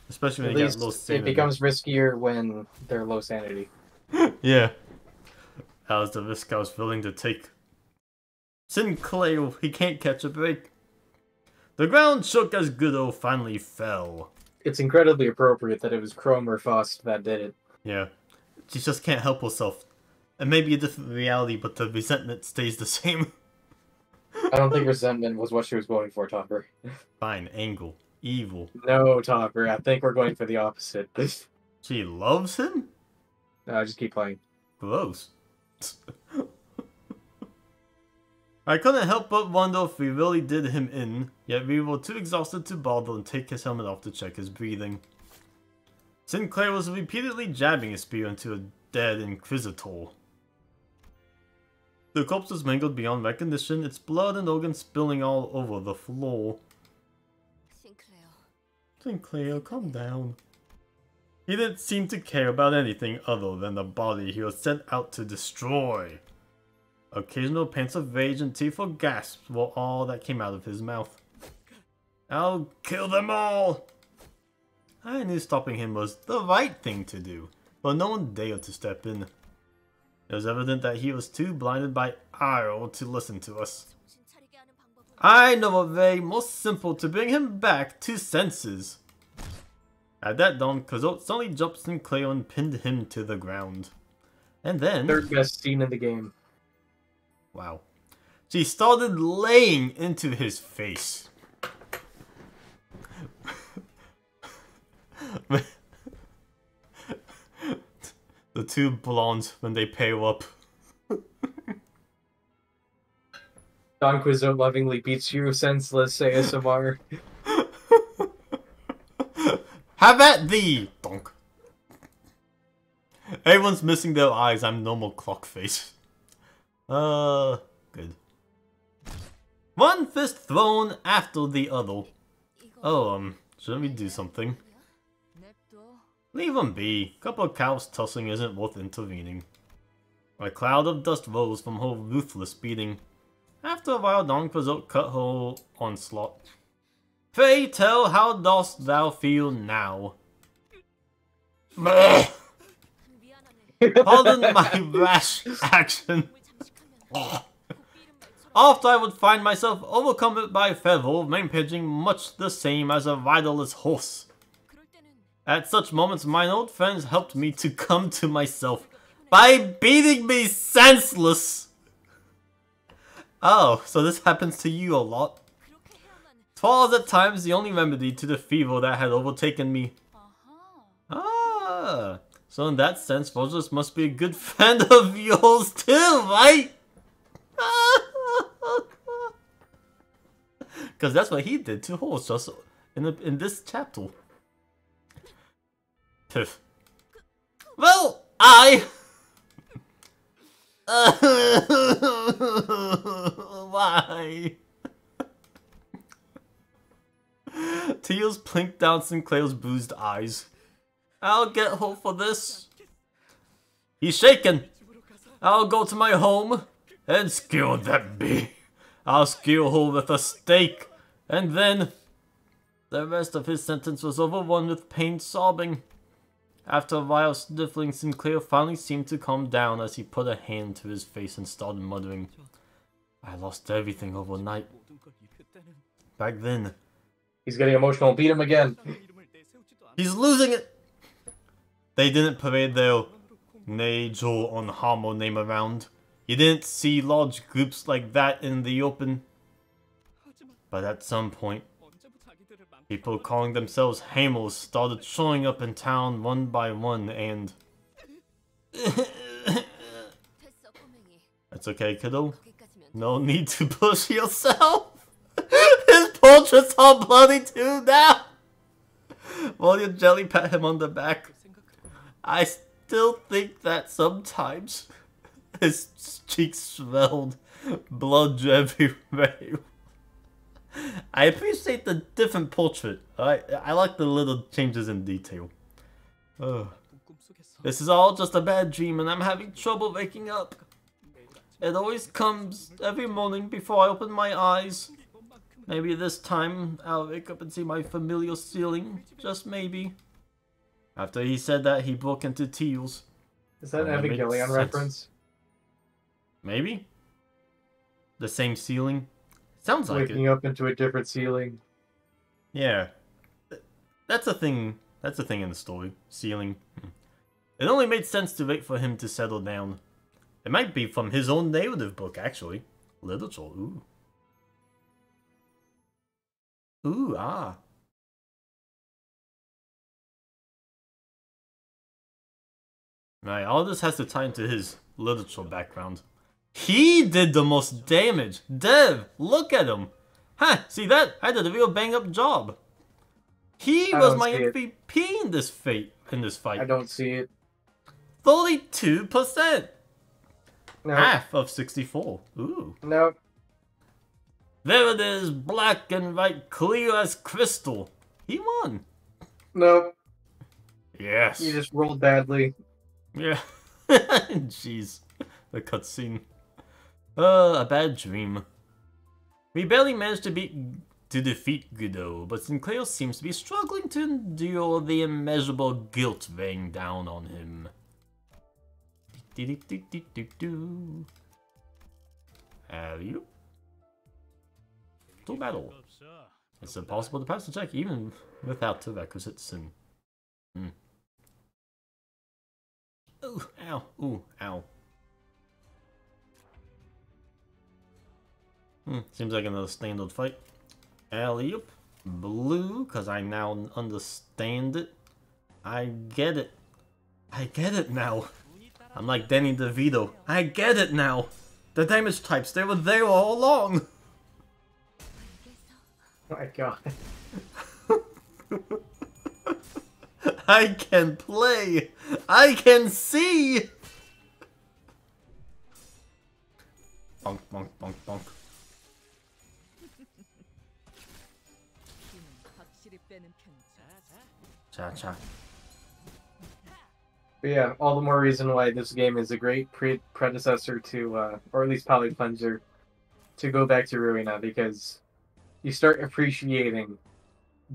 Especially when At you least get low sanity. it becomes riskier when they're low sanity. Yeah. That was the risk I was willing to take. Sinclair, he can't catch a break. The ground shook as Goodo finally fell. It's incredibly appropriate that it was Chrome or Faust that did it. Yeah. She just can't help herself. It may be a different reality, but the resentment stays the same. I don't think resentment was what she was going for, Topper. Fine, angle. Evil. No, Topper, I think we're going for the opposite. She loves him? No, just keep playing. Gross. I couldn't help but wonder if we really did him in, yet we were too exhausted to bother and take his helmet off to check his breathing. Sinclair was repeatedly jabbing his spear into a dead Inquisitor. The corpse was mangled beyond recognition, its blood and organs spilling all over the floor. Sinclair, calm down. He didn't seem to care about anything other than the body he was sent out to destroy. Occasional pants of rage and tearful gasps were all that came out of his mouth. I'll kill them all! I knew stopping him was the right thing to do, but no one dared to step in. It was evident that he was too blinded by ire to listen to us. I know a way more simple to bring him back to senses. At that dawn, Kazot suddenly jumped Sinclair and pinned him to the ground. And then... Third best scene in the game. Wow. She started laying into his face. The two blondes when they pair up. Don Quixote lovingly beats you senseless ASMR. Have at thee! Donk. Everyone's missing their eyes, I'm normal clock face. Good. One fist thrown after the other. Oh, shouldn't we do something? Leave them be. Couple of cows tussling isn't worth intervening. A cloud of dust rose from her ruthless beating. After a while, Don Quixote cut her onslaught. Pray tell, how dost thou feel now? Pardon my rash action. After I would find myself overcome by fervor, rampaging much the same as a riderless horse. At such moments, mine old friends helped me to come to myself by beating me senseless. Oh, so this happens to you a lot. 'Twas at times the only remedy to the fever that had overtaken me. Ah, so in that sense, Rogers must be a good friend of yours too, right? Because that's what he did to Horse just in this chapter. Well, why? Teals blinked down Sinclair's bruised eyes. I'll get her for this. He's shaken. I'll go to my home and skewer that bee. I'll skewer her with a stake, and then... The rest of his sentence was overrun with pain sobbing. After a while, sniffling, Sinclair finally seemed to calm down as he put a hand to his face and started muttering, I lost everything overnight. Back then... He's getting emotional. Beat him again. He's losing it! They didn't parade their Neijo on Hamo name around. You didn't see large groups like that in the open. But at some point, people calling themselves Hamels started showing up in town one by one and... That's okay, kiddo. No need to push yourself. His portrait's all bloody too now. While you jelly pat him on the back. I still think that sometimes his cheeks swelled, blood everywhere. I appreciate the different portrait. I like the little changes in detail. This is all just a bad dream and I'm having trouble waking up. It always comes every morning before I open my eyes. Maybe this time I'll wake up and see my familiar ceiling. Just maybe. After he said that, he broke into tears. Is that an Evangelion reference? Maybe? The same ceiling? Sounds like Waking up into a different ceiling. Yeah. That's a thing. That's a thing in the story. Ceiling. It only made sense to wait for him to settle down. It might be from his own narrative book, actually. Literature. Ooh. Ooh, ah. Right, all this has to tie into his literature background. He did the most damage! Dev, look at him! Ha! See that? I did a real bang-up job. He was my MVP in this fight. I don't see it. 32%! No. Half of 64. Ooh. Nope. There it is, black and white, clear as crystal. He won. Nope. Yes. You just rolled badly. Yeah. Jeez. The cutscene. A bad dream. We barely managed to defeat Guido, but Sinclair seems to be struggling to endure the immeasurable guilt weighing down on him. Alley-oop. To battle. It's impossible to pass the check even without the requisite sin. Ooh, ow, ooh, ow. Seems like another standard fight. Alley-oop. Blue, because I now understand it. I get it. I get it now. I'm like Danny DeVito. I get it now. The damage types, they were there all along. Oh my god. I can play. I can see. Bonk, bonk, bonk, bonk. Cha cha. But yeah, all the more reason why this game is a great predecessor to, or at least palate cleanser, to go back to Ruina, because you start appreciating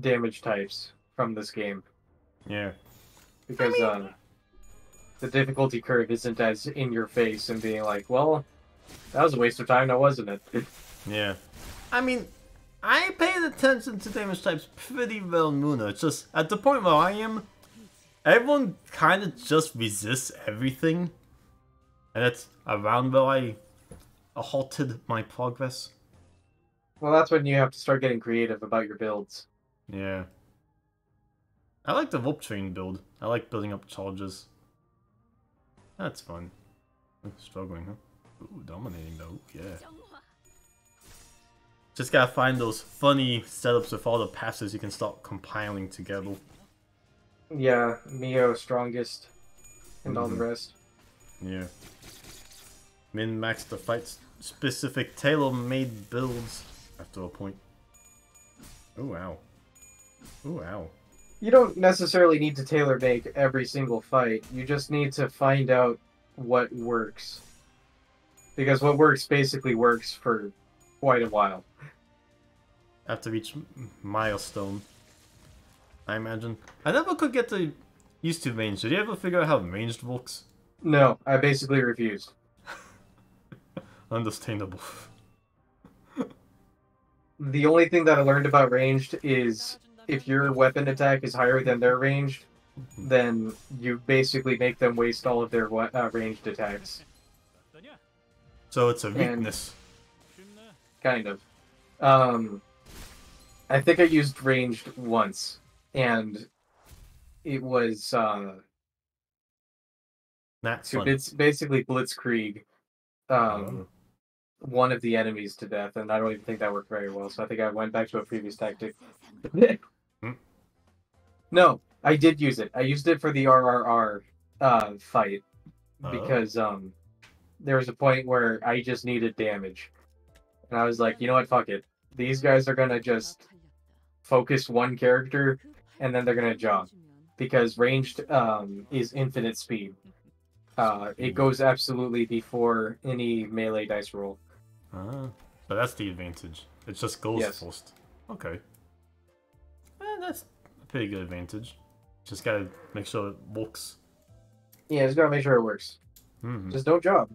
damage types from this game. Yeah. Because the difficulty curve isn't as in your face and being like, well, that was a waste of time now, wasn't it? Yeah. I mean, I paid attention to damage types pretty well, Muna. It's just, at the point where I am, everyone kind of just resists everything. And that's around where I halted my progress. Well, that's when you have to start getting creative about your builds. Yeah. I like the Warp Train build. I like building up charges. That's fun. Struggling, huh? Ooh, dominating though. Yeah. Just gotta find those funny setups with all the passes you can start compiling together. Yeah, Mio strongest, and all the rest. Yeah. Min-max the fight specific tailor-made builds after a point. Oh wow. Oh wow. You don't necessarily need to tailor make every single fight. You just need to find out what works. Because what works basically works for quite a while. After each milestone, I imagine. I never could get used to range. Did you ever figure out how ranged works? No, I basically refused. Understandable. The only thing that I learned about ranged is if your weapon attack is higher than their ranged, then you basically make them waste all of their ranged attacks. So it's a weakness. Kind of. I think I used ranged once, and it was Not to fun. it's basically blitzkrieg one of the enemies to death, and I don't even think that worked very well. So I think I went back to a previous tactic. No, I did use it. I used it for the RRR fight because there was a point where I just needed damage, and I was like, you know what, fuck it. These guys are gonna just focus one character, and then they're gonna jog because ranged is infinite speed. It goes absolutely before any melee dice roll. So that's the advantage. It just goes first. Okay. That's a pretty good advantage. Just gotta make sure it works. Yeah, just gotta make sure it works. Just don't jog.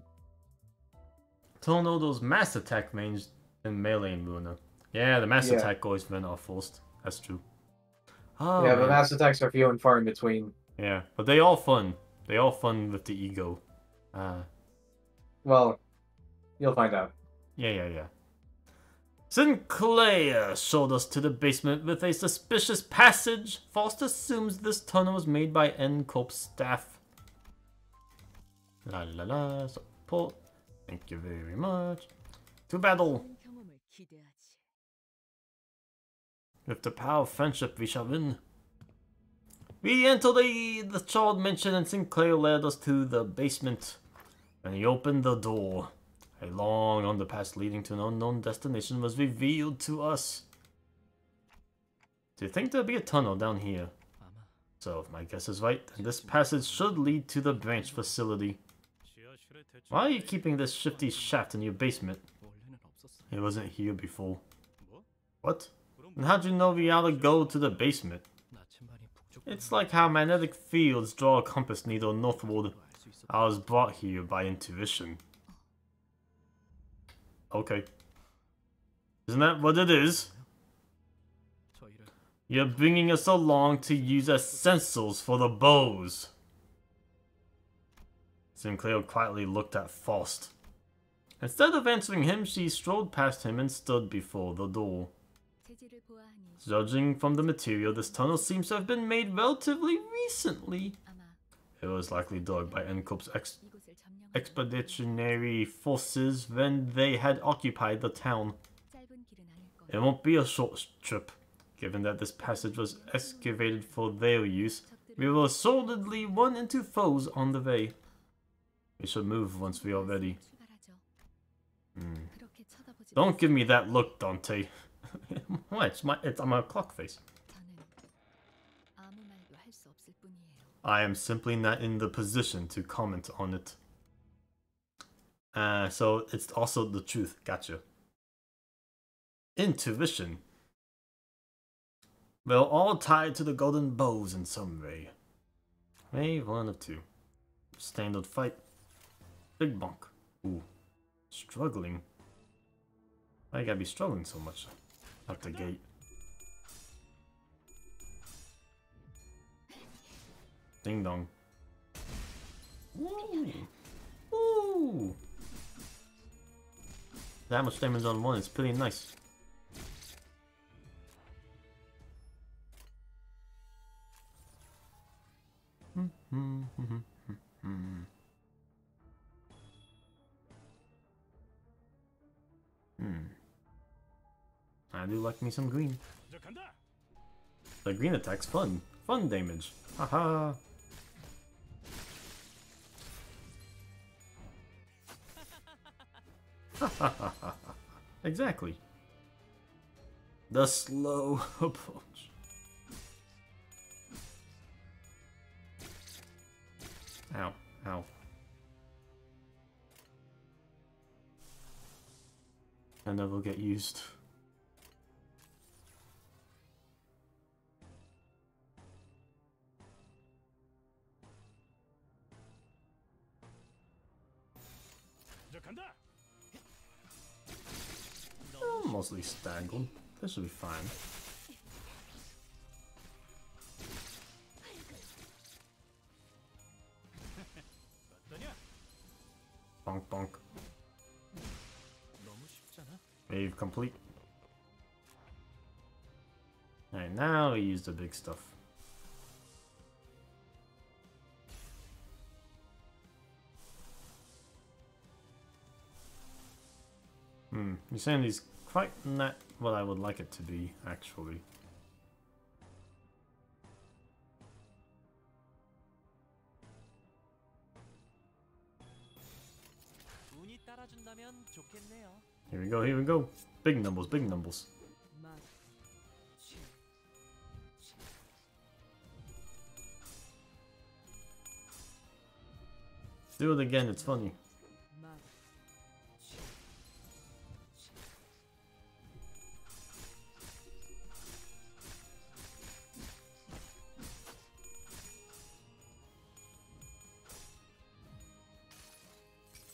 Don't know those mass attack range in melee in Luna. Yeah, the mass attack always went off first. That's true. Oh, yeah, man. but mass attacks are few and far in between. Yeah, but they all fun. They all fun with the ego. Well, you'll find out. Yeah. Sinclair showed us to the basement with a suspicious passage. Faust assumes this tunnel was made by N-Corp staff. La la la, support. Thank you very much. To battle. With the power of friendship, we shall win. We entered the child mansion and Sinclair led us to the basement. When he opened the door, a long underpass leading to an unknown destination was revealed to us. Do you think there'll be a tunnel down here? So, if my guess is right, then this passage should lead to the branch facility. Why are you keeping this shifty shaft in your basement? It wasn't here before. What? And how'd you know we ought to go to the basement? It's like how magnetic fields draw a compass needle northward. I was brought here by intuition. Okay. Isn't that what it is? You're bringing us along to use as sensors for the bows. Sinclair quietly looked at Faust. Instead of answering him, she strolled past him and stood before the door. Judging from the material, this tunnel seems to have been made relatively recently. It was likely dug by N-Corp's expeditionary forces when they had occupied the town. It won't be a short trip, given that this passage was excavated for their use. We will assuredly run into foes on the way. We should move once we are ready. Don't give me that look, Dante. What? I'm a clock face. I am simply not in the position to comment on it. So it's also the truth. Gotcha. Intuition. We're all tied to the golden bows in some way. Maybe one of two. Standard fight. Big bonk. Ooh. Struggling. Why you gotta be struggling so much? At the gate. Ding dong. Woo! Woo! That much damage on one is pretty nice. I do like me some green. The green attack's fun. Fun damage. Haha. Exactly. The slow approach. Ow, ow. I never get used. Oh, mostly staggered. This should be fine. Bonk bonk. Wave complete. Alright, now we use the big stuff. You're saying he's quite not what I would like it to be, actually. Here we go, here we go. Big numbers, big numbers. Do it again, it's funny.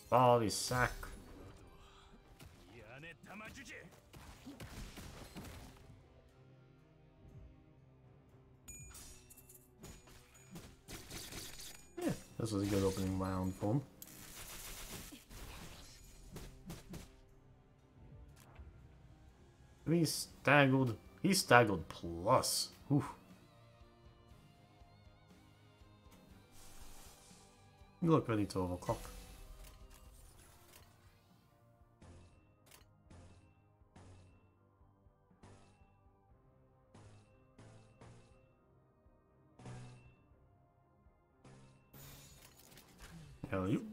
Body sack. Yeah, this was a good opening round for him. He's staggered. He's staggered plus. Oof. You look ready to overclock. Hell you.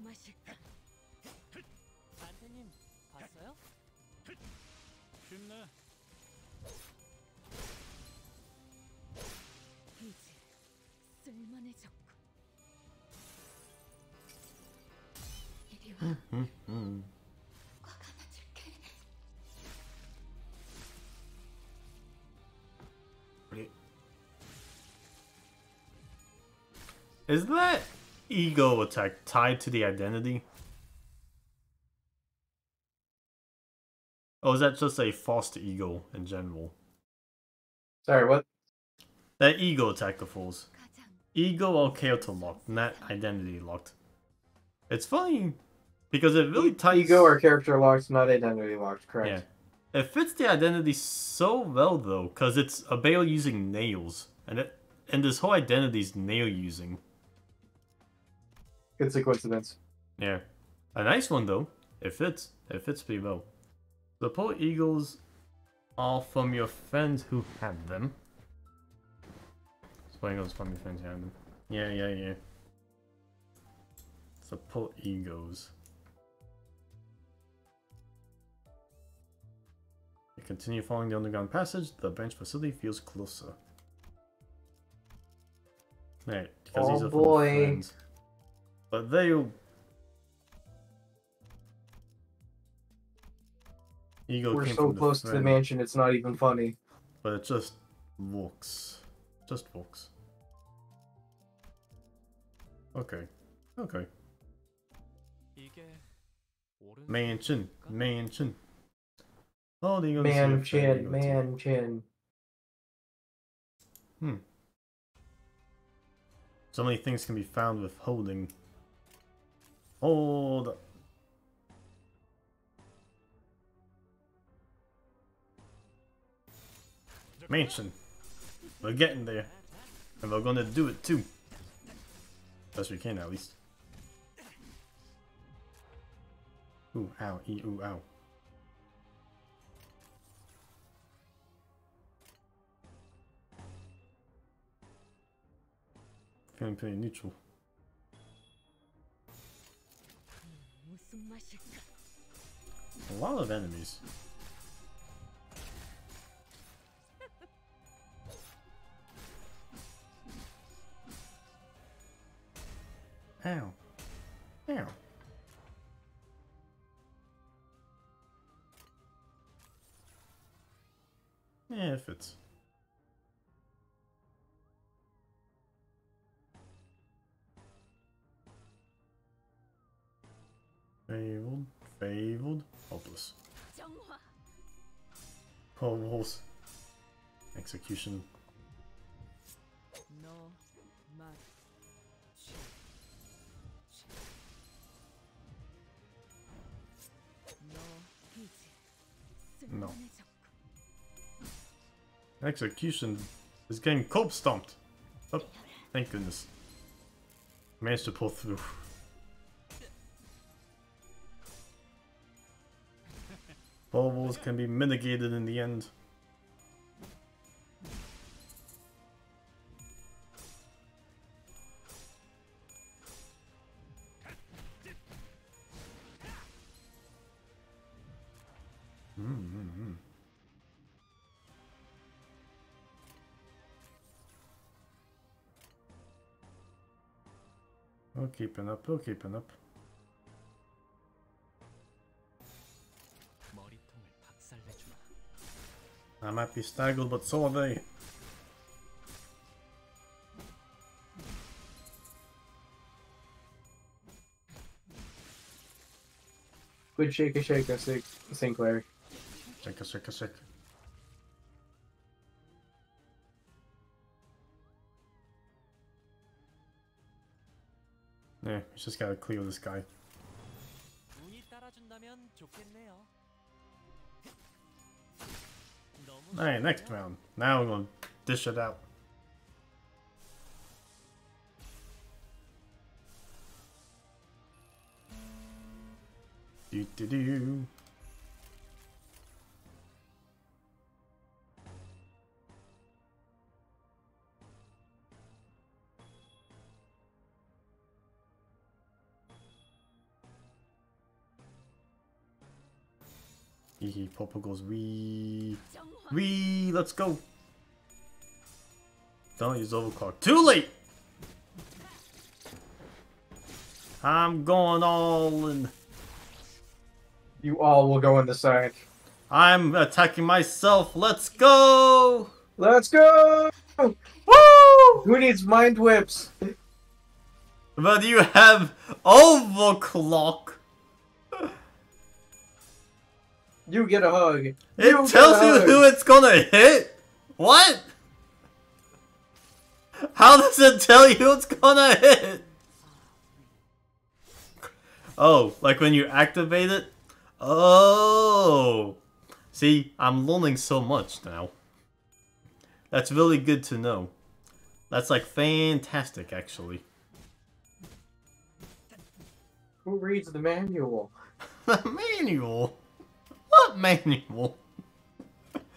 Is that ego attack tied to the identity? Or is that just a false ego in general? Sorry, what? That ego attack of fools. Ego or character locked, not identity locked. It's funny because it really ties. Ego or character locked, not identity locked, correct. Yeah. It fits the identity so well though, because it's a Bale using nails. And this whole identity is nail using. It's a coincidence. Yeah. A nice one though. It fits. It fits pretty well. The pull eagles are from your friends who have them. Splaying those from your friends who have them. Yeah. Support egos. You continue following the underground passage, the bench facility feels closer. Right, because these are from the friends. But they'll... Ego We're came so from close to the mansion, it's not even funny. But it just works. Just works. Okay. Mansion. Oh, the Eagles Mansion. So many things can be found with holding. Hold up. Mansion. We're getting there. And we're gonna do it too. Best we can at least. Ooh, ow, ooh, ow. can play neutral. A lot of enemies. Ow. Ow. Yeah, it fits. Fabled. Fabled. Hopeless. Pulls. Execution. No. Execution is getting cold stomped. Oh, thank goodness. Managed to pull through. Bubbles can be mitigated in the end. We're keeping up, we're keeping up. I might be staggered, but so are they. Good shake, Sinclair. Shake. Yeah, we just gotta clear this guy. Alright, next round. Now we're gonna dish it out. Do. Popo goes wee. Let's go. Don't use overclock. Too late! I'm going all in. You all will go in the side. I'm attacking myself. Let's go! Let's go! Woo! Who needs mind whips? But you have overclock. You get a hug. It tells you who it's gonna hit? What? How does it tell you it's gonna hit? Oh, like when you activate it? Oh. See, I'm learning so much now. That's really good to know. That's like fantastic, actually. Who reads the manual? The manual? What manual?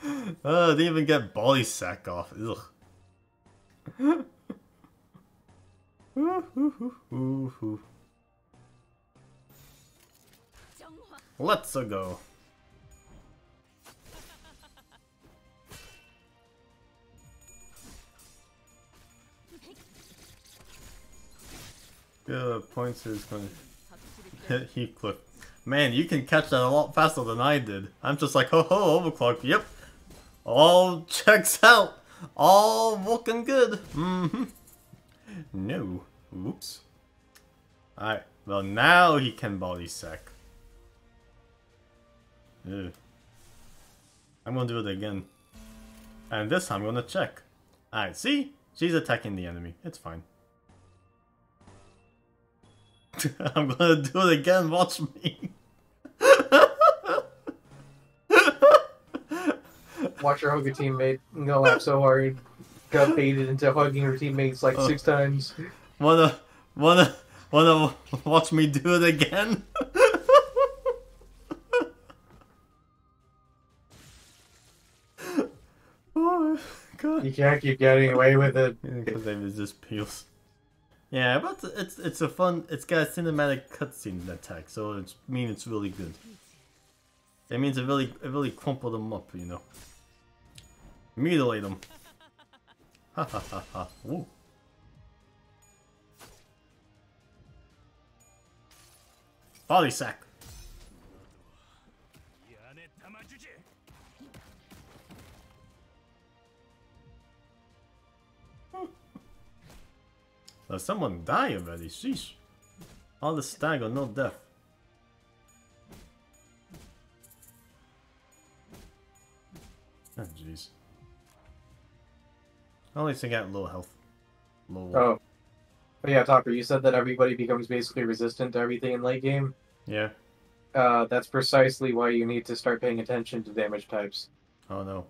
Didn't even get body sack off. Ugh. Let's go. Good points is gonna hit Heathcliff. Man, you can catch that a lot faster than I did. I'm just like, ho ho, overclock. Yep. All checks out. All looking good. No. Oops. Alright. Well, now he can body sack. Ugh. I'm gonna do it again. And this time I'm gonna check. Alright, see? She's attacking the enemy. It's fine. I'm gonna do it again, watch me. Watch her hug a teammate. I'm gonna laugh so hard. Got baited into hugging her teammates like 6 times. Wanna watch me do it again? Oh god. You can't keep getting away with it. Because they resist peels. Yeah, but it's a fun. It's got a cinematic cutscene attack, so it's it's really good. It means it really crumpled them up, you know. Mutilate them. Ha ha ha ha. Woo. Body sack. Does someone die already? Sheesh. All the stagger, no death. Oh, jeez. At least I got low health. Low. Oh. But yeah, Topper, you said that everybody becomes basically resistant to everything in late game. Yeah. That's precisely why you need to start paying attention to damage types. Oh no.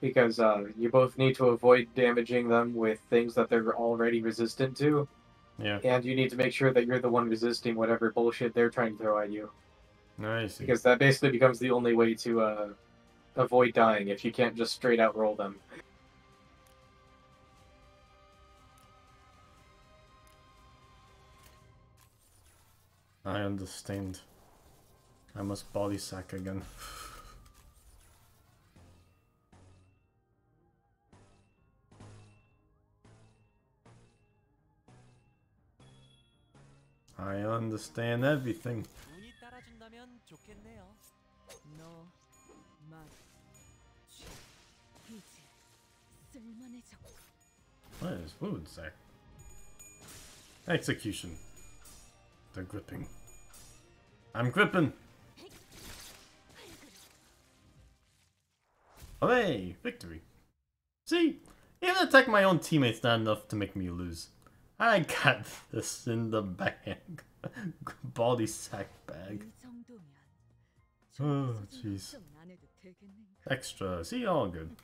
Because you both need to avoid damaging them with things that they're already resistant to. Yeah. And you need to make sure that you're the one resisting whatever bullshit they're trying to throw at you. I see. Because that basically becomes the only way to avoid dying if you can't just straight out roll them. I understand. I must body sack again. I understand everything. What is food sack? Execution. The gripping. I'm gripping! Hooray! Victory! See? Even attacking my own teammates not enough to make me lose. I got this in the bag. Body sack bag. Oh, jeez. Extra. See, all good.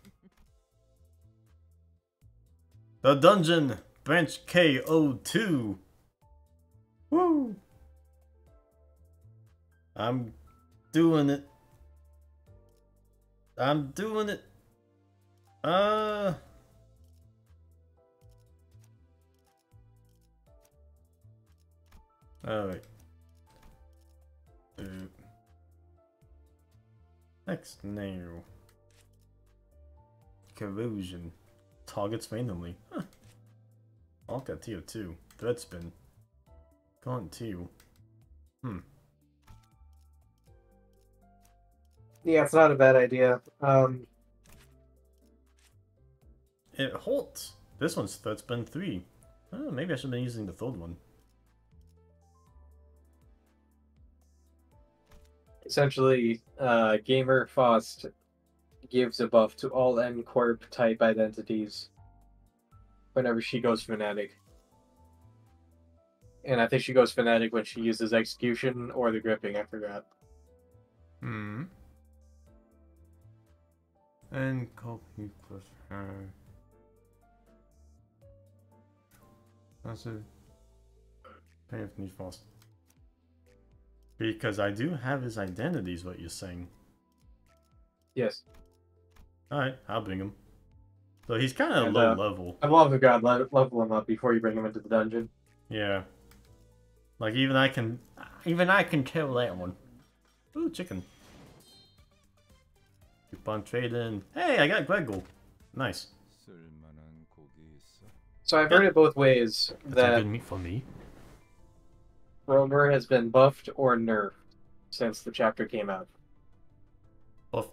The dungeon! Branch KO2! Woo! I'm doing it. I'm doing it. Alright. Next now. Corrosion. Targets randomly. Huh. I'll get tier 2. Thread spin. Gone 2. Yeah, it's not a bad idea. It holds. This one's thread spin 3. Oh, maybe I should have been using the third one. Essentially, Gamer Faust gives a buff to all N-Corp type identities whenever she goes Fnatic. And I think she goes Fnatic when she uses Execution or the Gripping, I forgot. And copy plus her. That's it. Pay if need fast. Because I do have his identity, is what you're saying. Yes. Alright, I'll bring him. So he's kind of low level. I love the god level him up before you bring him into the dungeon. Yeah. Like even I can kill that one. Ooh, chicken. Keep on trading. Hey, I got Greggle. Nice. So I've heard it both ways that good meat for me. Romer has been buffed or nerfed since the chapter came out.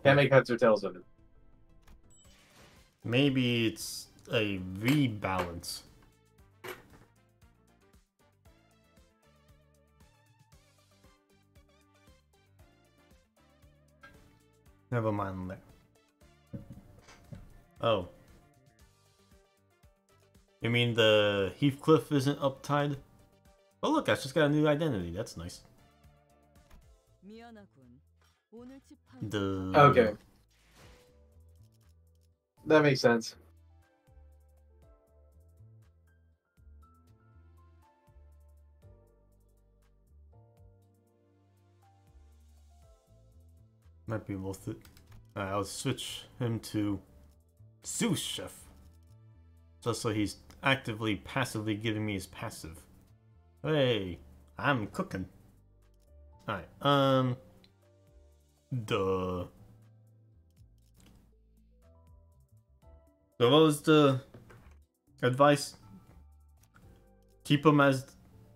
Can't make heads or tails of it. Maybe it's a rebalance. Never mind that. Oh. You mean the Heathcliff isn't uptied? Oh look, I just got a new identity. That's nice. Okay. That makes sense. Might be worth it. I'll switch him to sous chef. Just so he's actively, passively giving me his passive. Hey, I'm cooking. Alright, duh. So what was the advice? Keep him as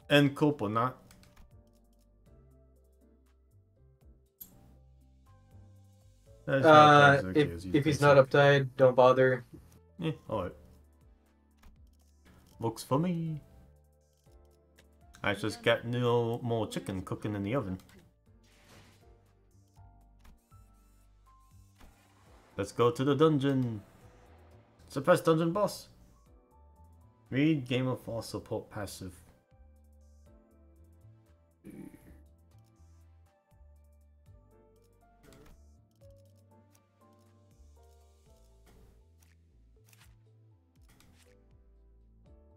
end corp or not? If he's not uptight, don't bother. Yeah, alright. Looks for me. I just got no more chicken cooking in the oven. Let's go to the dungeon. Suppress dungeon boss. Read Game of Fall support passive.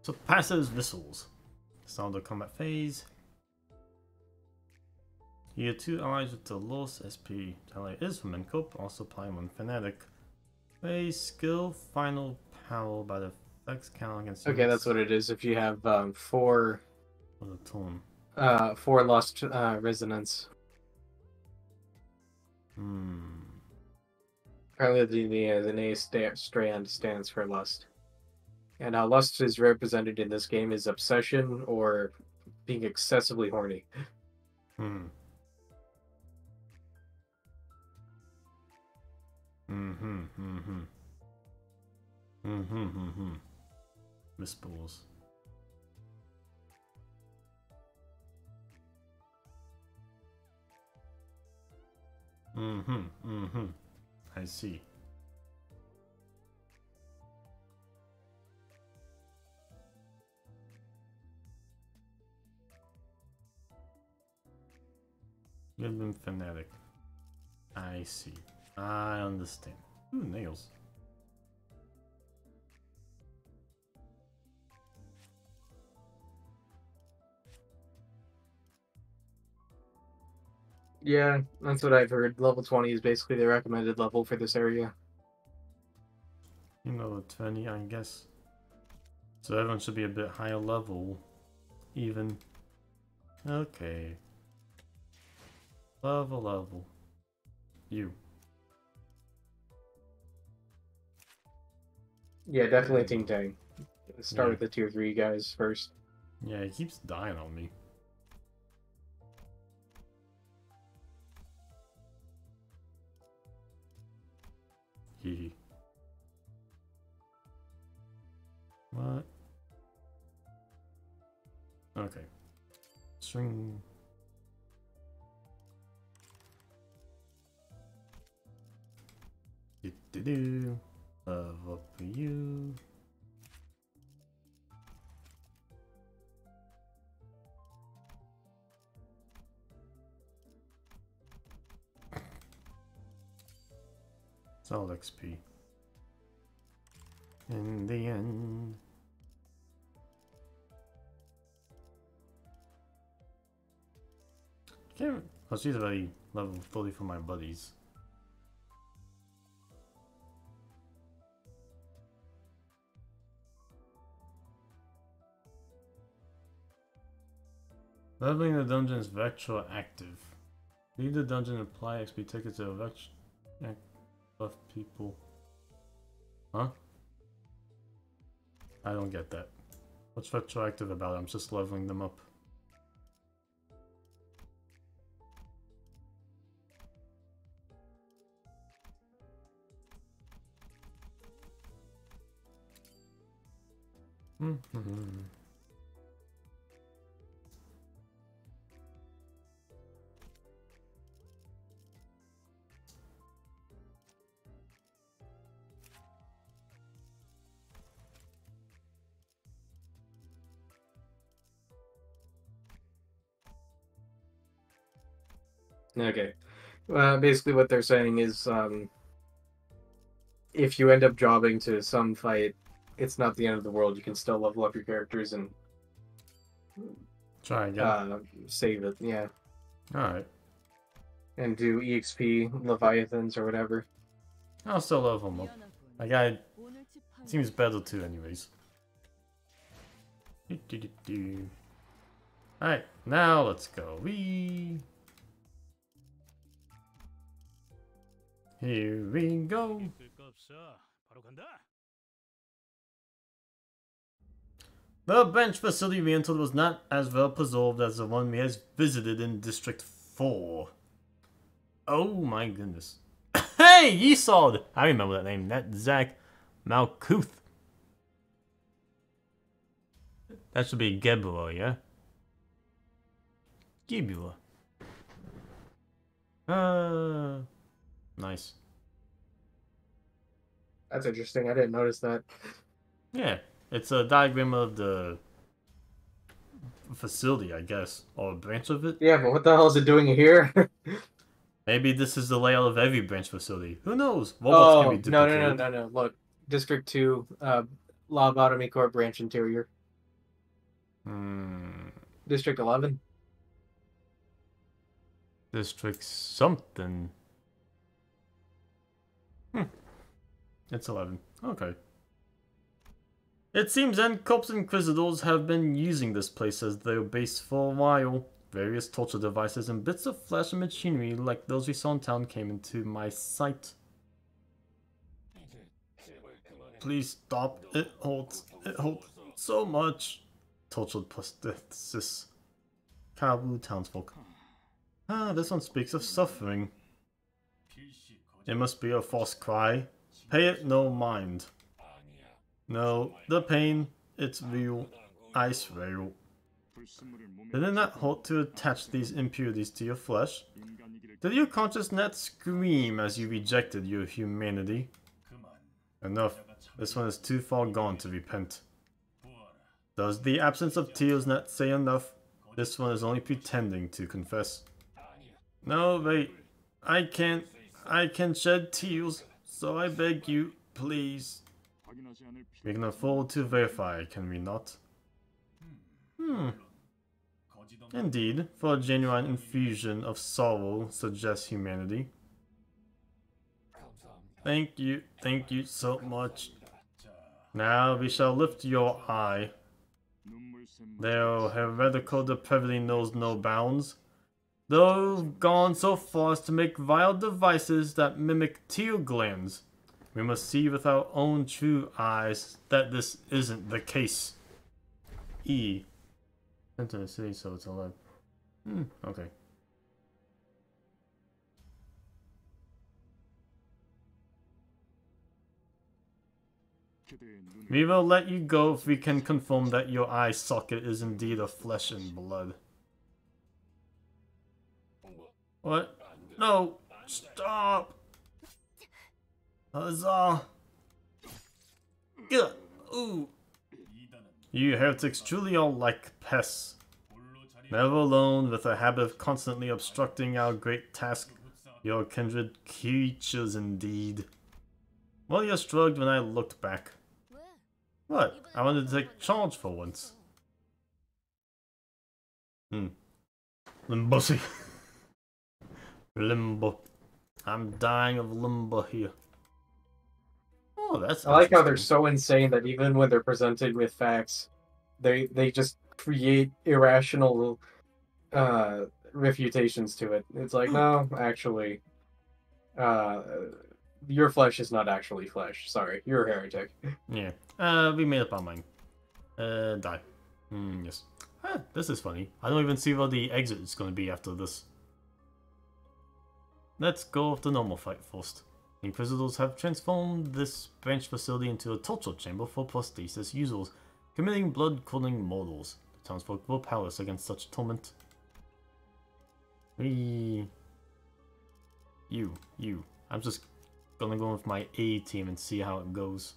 So passive missiles. Sound of combat phase. You have 2 allies with the lowest SP. Ally is from Encope, also apply 1 fanatic. Phase skill final power by the effects count against. Okay, that's what it is. If you have 4 What a tone. 4 lost resonance. Apparently the name strand stands for lust. And how lust is represented in this game is obsession or being excessively horny. Miss balls. I see. You've been fanatic. I see. I understand. Ooh, nails. Yeah, that's what I've heard. Level 20 is basically the recommended level for this area. You know, 20, I guess. So everyone should be a bit higher level. Even. Okay. Level. You. Yeah, definitely Ting Tang. Start with the tier 3 guys first. Yeah, he keeps dying on me. Hee. What? Okay. String. Do. Love up for you. It's all XP. In the end. Can't. Oh, she's already level 30 for my buddies. Leveling the dungeon is retroactive. Leave the dungeon and apply XP tickets to buff people. Huh? I don't get that. What's retroactive about it? I'm just leveling them up. Okay. Basically what they're saying is if you end up jobbing to some fight, it's not the end of the world. You can still level up your characters and try again. Save it, yeah. Alright. And do EXP Leviathans or whatever. I'll still level them up. My guy seems better too anyways. Alright, now let's go. Here we go. The bench facility we entered was not as well preserved as the one we has visited in District 4. Oh my goodness. Hey, Yesod! I remember that name. That's Zach Malkuth. That should be Gebula, yeah? Gebula. Nice. That's interesting. I didn't notice that. Yeah, it's a diagram of the facility, I guess, or a branch of it. Yeah, but what the hell is it doing here? Maybe this is the layout of every branch facility. Who knows? Robots can be duplicated. No. Look, District 2, Lobotomy Core Branch Interior. District 11. District something. It's 11. Okay. It seems N-Corp's Inquisitors have been using this place as their base for a while. Various torture devices and bits of flesh and machinery like those we saw in town came into my sight. Please stop. It hurts. It hurts so much. Tortured prosthesis. Kabu townsfolk. This one speaks of suffering. It must be a false cry. Pay it no mind. No, the pain, it's real. I swear. Did it not hurt to attach these impurities to your flesh? Did your conscience not scream as you rejected your humanity? Enough. This one is too far gone to repent. Does the absence of tears not say enough? This one is only pretending to confess. No, wait. I can shed tears, so I beg you, please. We can afford to verify, can we not? Indeed, for a genuine infusion of sorrow suggests humanity. Thank you so much. Now we shall lift your eye. Their heretical depravity knows no bounds. Though gone so far as to make vile devices that mimic tear glands, we must see with our own true eyes that this isn't the case. E. Enter the city so it's alive. Okay. We will let you go if we can confirm that your eye socket is indeed of flesh and blood. What? No! Stop! Huzzah! Get ooh! You heretics truly are like pests. Never alone, with a habit of constantly obstructing our great task. You're kindred creatures indeed. Well, you shrugged when I looked back. What? I wanted to take charge for once. Limbossy. Limbo. I'm dying of limbo here. Oh, that's. I like how they're so insane that even when they're presented with facts, they just create irrational refutations to it. It's like, no, actually, your flesh is not actually flesh. Sorry, you're a heretic. Yeah. We made up our mind. Die. Yes. This is funny. I don't even see where the exit is going to be after this. Let's go with the normal fight first. The Inquisitors have transformed this branch facility into a torture chamber for prosthesis users, committing blood-curdling murders. The townsfolk were powerless against such torment. You. I'm just gonna go with my A team and see how it goes.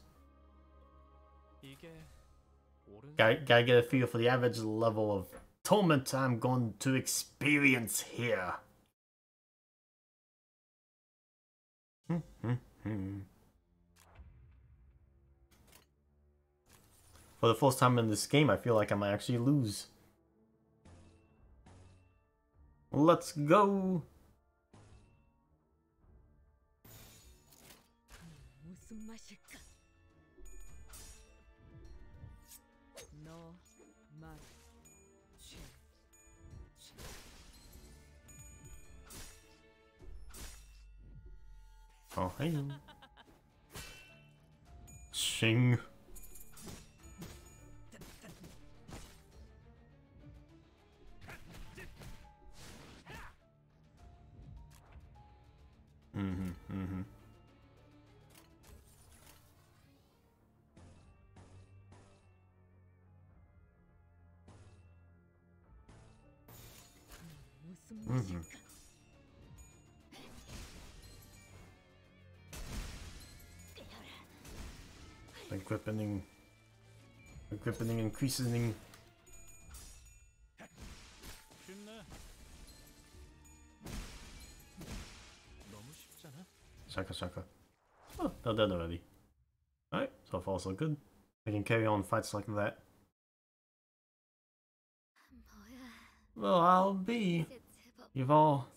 Gotta get a feel for the average level of torment I'm going to experience here. For the first time in this game, I feel like I might actually lose. Let's go! Oh, hey. Shing. Mm-hmm. The grippening increasing. Shaka. Oh, they're dead already. Alright, so far so good. I can carry on fights like that. Well, I'll be. You've all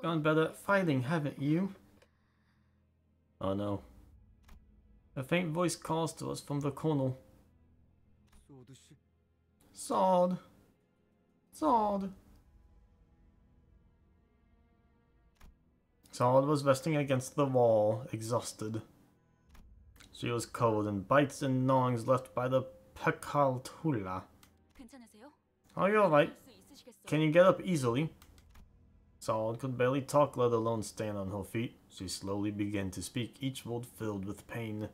gone better at fighting, haven't you? Oh no. A faint voice calls to us from the colonel. Sword. Sword. Sword was resting against the wall, exhausted. She was cold in bites and gnawings left by the Pekaltula. Are you alright? Can you get up easily? Sword could barely talk, let alone stand on her feet. She slowly began to speak, each word filled with pain.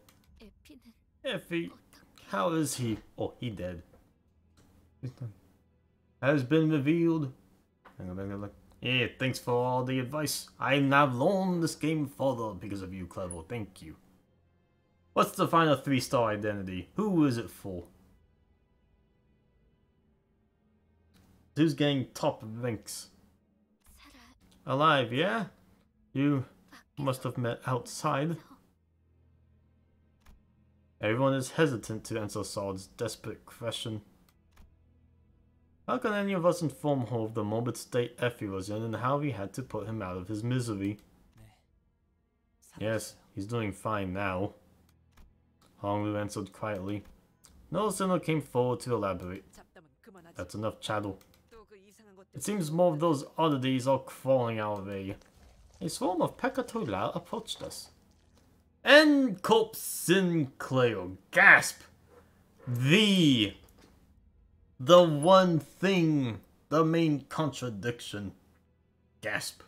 Effie, how is he? Oh, he dead. Has been revealed. Yeah, thanks for all the advice. I now learned this game further because of you, Clevo. Thank you. What's the final 3-star identity? Who is it for? Who's getting top ranks? Alive, yeah? You must have met outside. Everyone is hesitant to answer Sword's desperate question. How can any of us inform her of the morbid state Effie was in and how we had to put him out of his misery? Yes, he's doing fine now. Honglu answered quietly. No sooner came forward to elaborate. That's enough chatter. It seems more of those oddities are crawling our way. A swarm of Pekatola approached us. And Corp Sinclair, gasp! The one thing, the main contradiction. Gasp.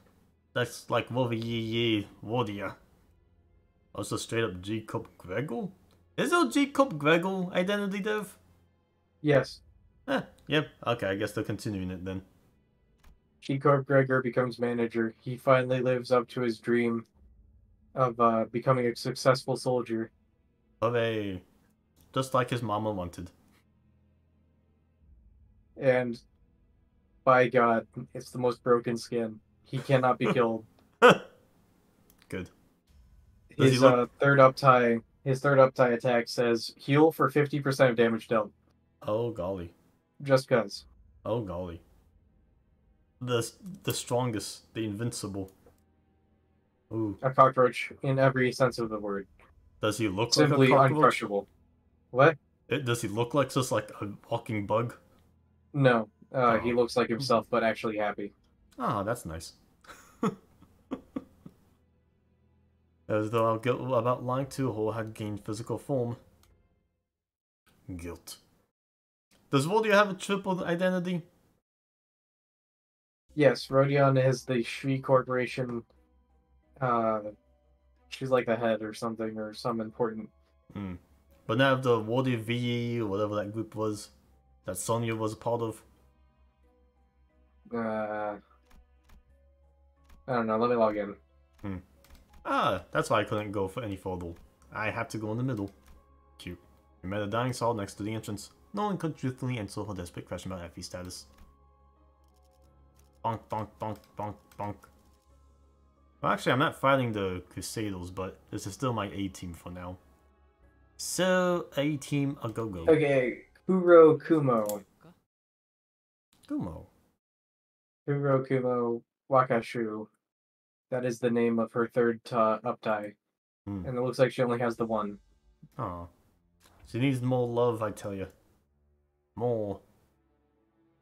That's like Warrior. Also straight up G-Corp Gregor? Is there a G-Corp Gregor identity dev? Yes. Yep, okay, I guess they're continuing it then. G-Corp Gregor becomes manager. He finally lives up to his dream of becoming a successful soldier. Hooray. Just like his mama wanted. And by God, it's the most broken skin. He cannot be killed. Good. His third up tie attack says heal for 50% of damage dealt. Oh golly. Just cause. Oh golly. The strongest, the invincible. Ooh. A cockroach in every sense of the word. Does he look simply like a cockroach? uncrushable? What? Does he look like just like a walking bug? No. He looks like himself, but actually happy. Ah, that's nice. As though our guilt about lying to her had gained physical form. Guilt. Does Voldia have a triple identity? Yes, Rodion is the Shri Corporation. She's like the head or something, or some important. But now the Voldia VE or whatever that group was, that Sonya was a part of. I don't know. Let me log in. Ah, that's why I couldn't go for any further. I had to go in the middle. Cute. We met a dying soul next to the entrance. No one could truthfully answer her desperate question about Effie's status. Bonk, bonk, bonk, bonk, bonk. Well, actually, I'm not fighting the Crusaders, but this is still my A-team for now. So, A-team, a go-go. Okay, Kuro Kumo. Kumo. Kuro Kumo Wakashu. That is the name of her third up tie. And it looks like she only has the one. Aw. She needs more love, I tell you. More.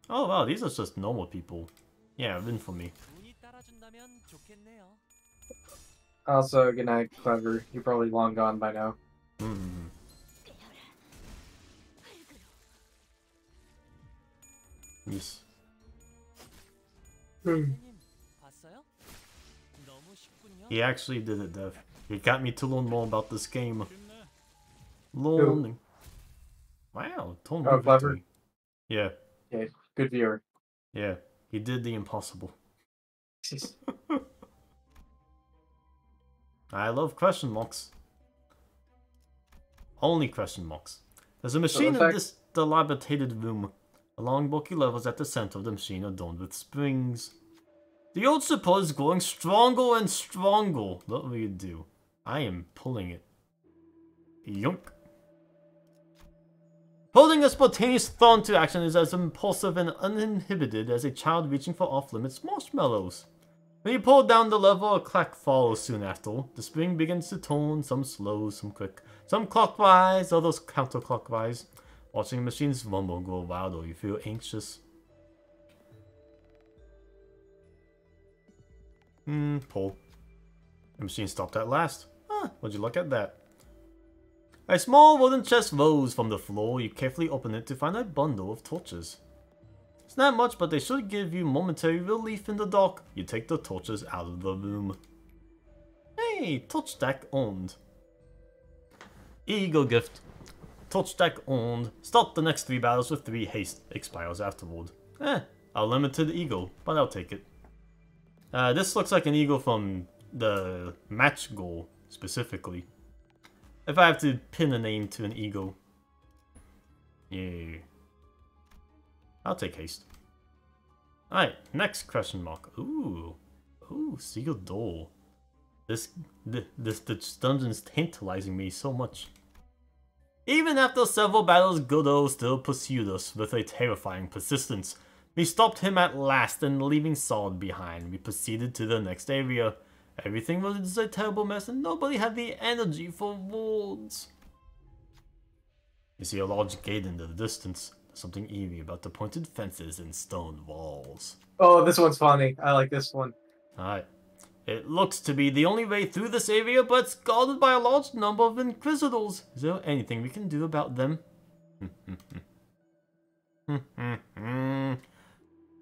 Oh wow, these are just normal people. Yeah, win for me. Also, good night, Clever. You're probably long gone by now. Hmm. Yes. He actually did it, Dev. He got me to learn more about this game. Learning. Wow, total Oh, Clever? victory. Yeah. Yeah, good viewer. Yeah. He did the impossible. I love question marks. Only question marks. There's a machine in this dilapidated room. The long bulky levels at the center of the machine are adorned with springs. The old support is growing stronger and stronger. What will you do? I am pulling it. Yoink. Holding a spontaneous thought into action is as impulsive and uninhibited as a child reaching for off-limits marshmallows. When you pull down the lever, a clack follows soon after. The spring begins to turn, some slow, some quick, some clockwise, others counterclockwise. Watching the machine's rumble grow louder, you feel anxious. Pull. The machine stopped at last. Would you look at that? A small wooden chest rose from the floor. You carefully open it to find a bundle of torches. It's not much, but they should give you momentary relief in the dark. You take the torches out of the room. Hey, torch stack owned. Eagle gift. Torch stack owned. Start the next 3 battles with 3 haste. Expires afterward. A limited eagle, but I'll take it. This looks like an eagle from the match goal, specifically. If I have to pin a name to an eagle. Yeah. I'll take haste. Alright, next question mark. Ooh. Ooh, sealed door. This dungeon's tantalizing me so much. Even after several battles, Godot still pursued us with a terrifying persistence. We stopped him at last, and leaving Sod behind, we proceeded to the next area. Everything was a terrible mess, and nobody had the energy for words. You see a large gate in the distance. There's something eerie about the pointed fences and stone walls. Oh, this one's funny. I like this one. Alright. It looks to be the only way through this area, but it's guarded by a large number of Inquisitors. Is there anything we can do about them?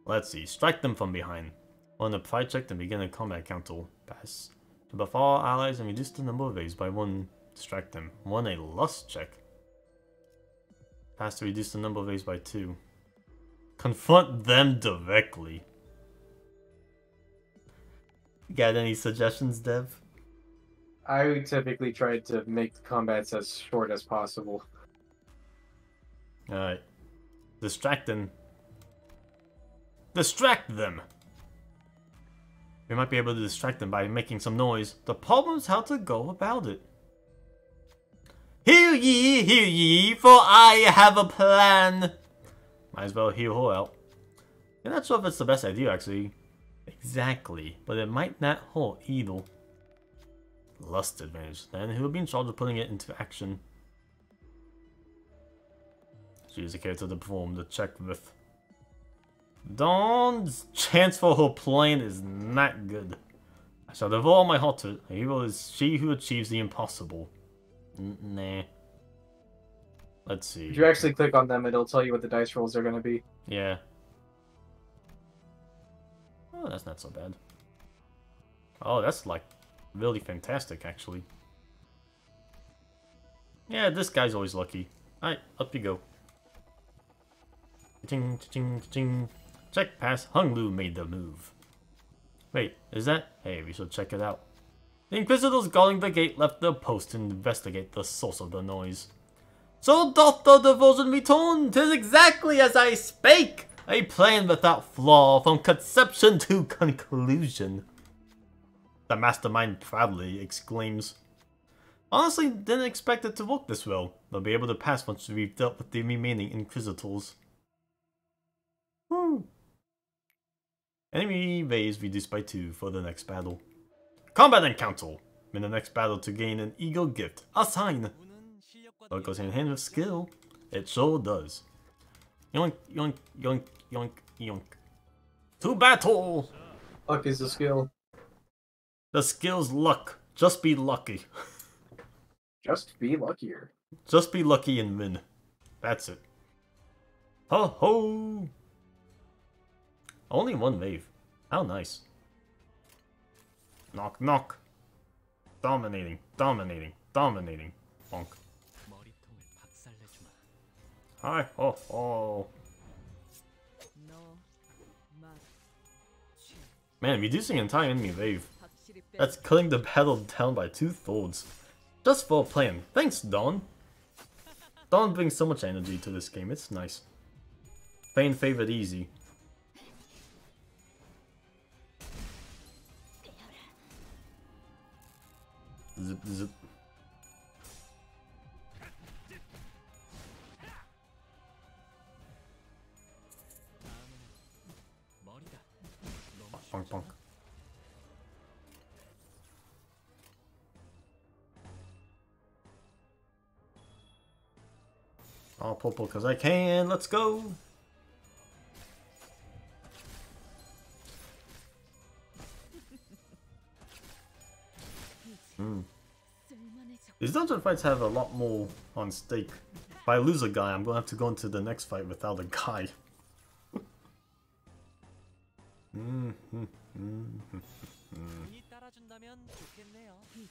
Let's see. Strike them from behind. Run a pride check, then begin a combat counter. Pass. To buff all allies and reduce the number of waves by 1. Distract them. Run a lust check. Pass to reduce the number of waves by 2. Confront them directly. Got any suggestions, Dev? I typically try to make the combats as short as possible. Alright. Distract them. Distract them! We might be able to distract them by making some noise. The problem's how to go about it. Hear ye, for I have a plan! Might as well hear her out. You're not sure if it's the best idea, actually. Exactly, but it might not hurt either. Lust advantage. Then who will be in charge of putting it into action? Choose a character to perform the check with. Dawn's chance for her plan is not good. I shall devote all my heart to it. A hero is she who achieves the impossible. Nah. Let's see. If you actually click on them, it'll tell you what the dice rolls are going to be. Yeah. Oh, that's not so bad. Oh, that's like really fantastic, actually. Yeah, this guy's always lucky. Alright, up you go. Ching, ching, ching. Check pass. Hung Lu made the move. Wait, is that? Hey, we should check it out. The Inquisitors guarding the gate left their post to investigate the source of the noise. So doth the devotion return. 'Tis exactly as I spake. A plan without flaw from conception to conclusion. The mastermind proudly exclaims. Honestly, didn't expect it to work this well. They'll be able to pass once we've dealt with the remaining Inquisitors. Woo. Enemy waves reduced by 2 for the next battle. Combat encounter! In the next battle to gain an eagle gift. A sign! So it goes hand in hand with skill. It sure does. Yoink, yoink, yoink, yoink, yoink. To battle! Luck is a skill. The skill's luck. Just be lucky. Just be luckier. Just be lucky and win. That's it. Ho ho! Only one wave. How nice. Knock knock. Dominating, dominating, dominating. Bonk. Hi ho ho. Man, reducing entire enemy wave. That's cutting the battle down by 2/3. Just for a plan. Thanks, Dawn. Dawn brings so much energy to this game. It's nice. Fan favorite easy. Zip zip. Bonk bonk. I'll purple because I can. Let's go. These dungeon fights have a lot more on stake. If I lose a guy, I'm gonna have to go into the next fight without a guy.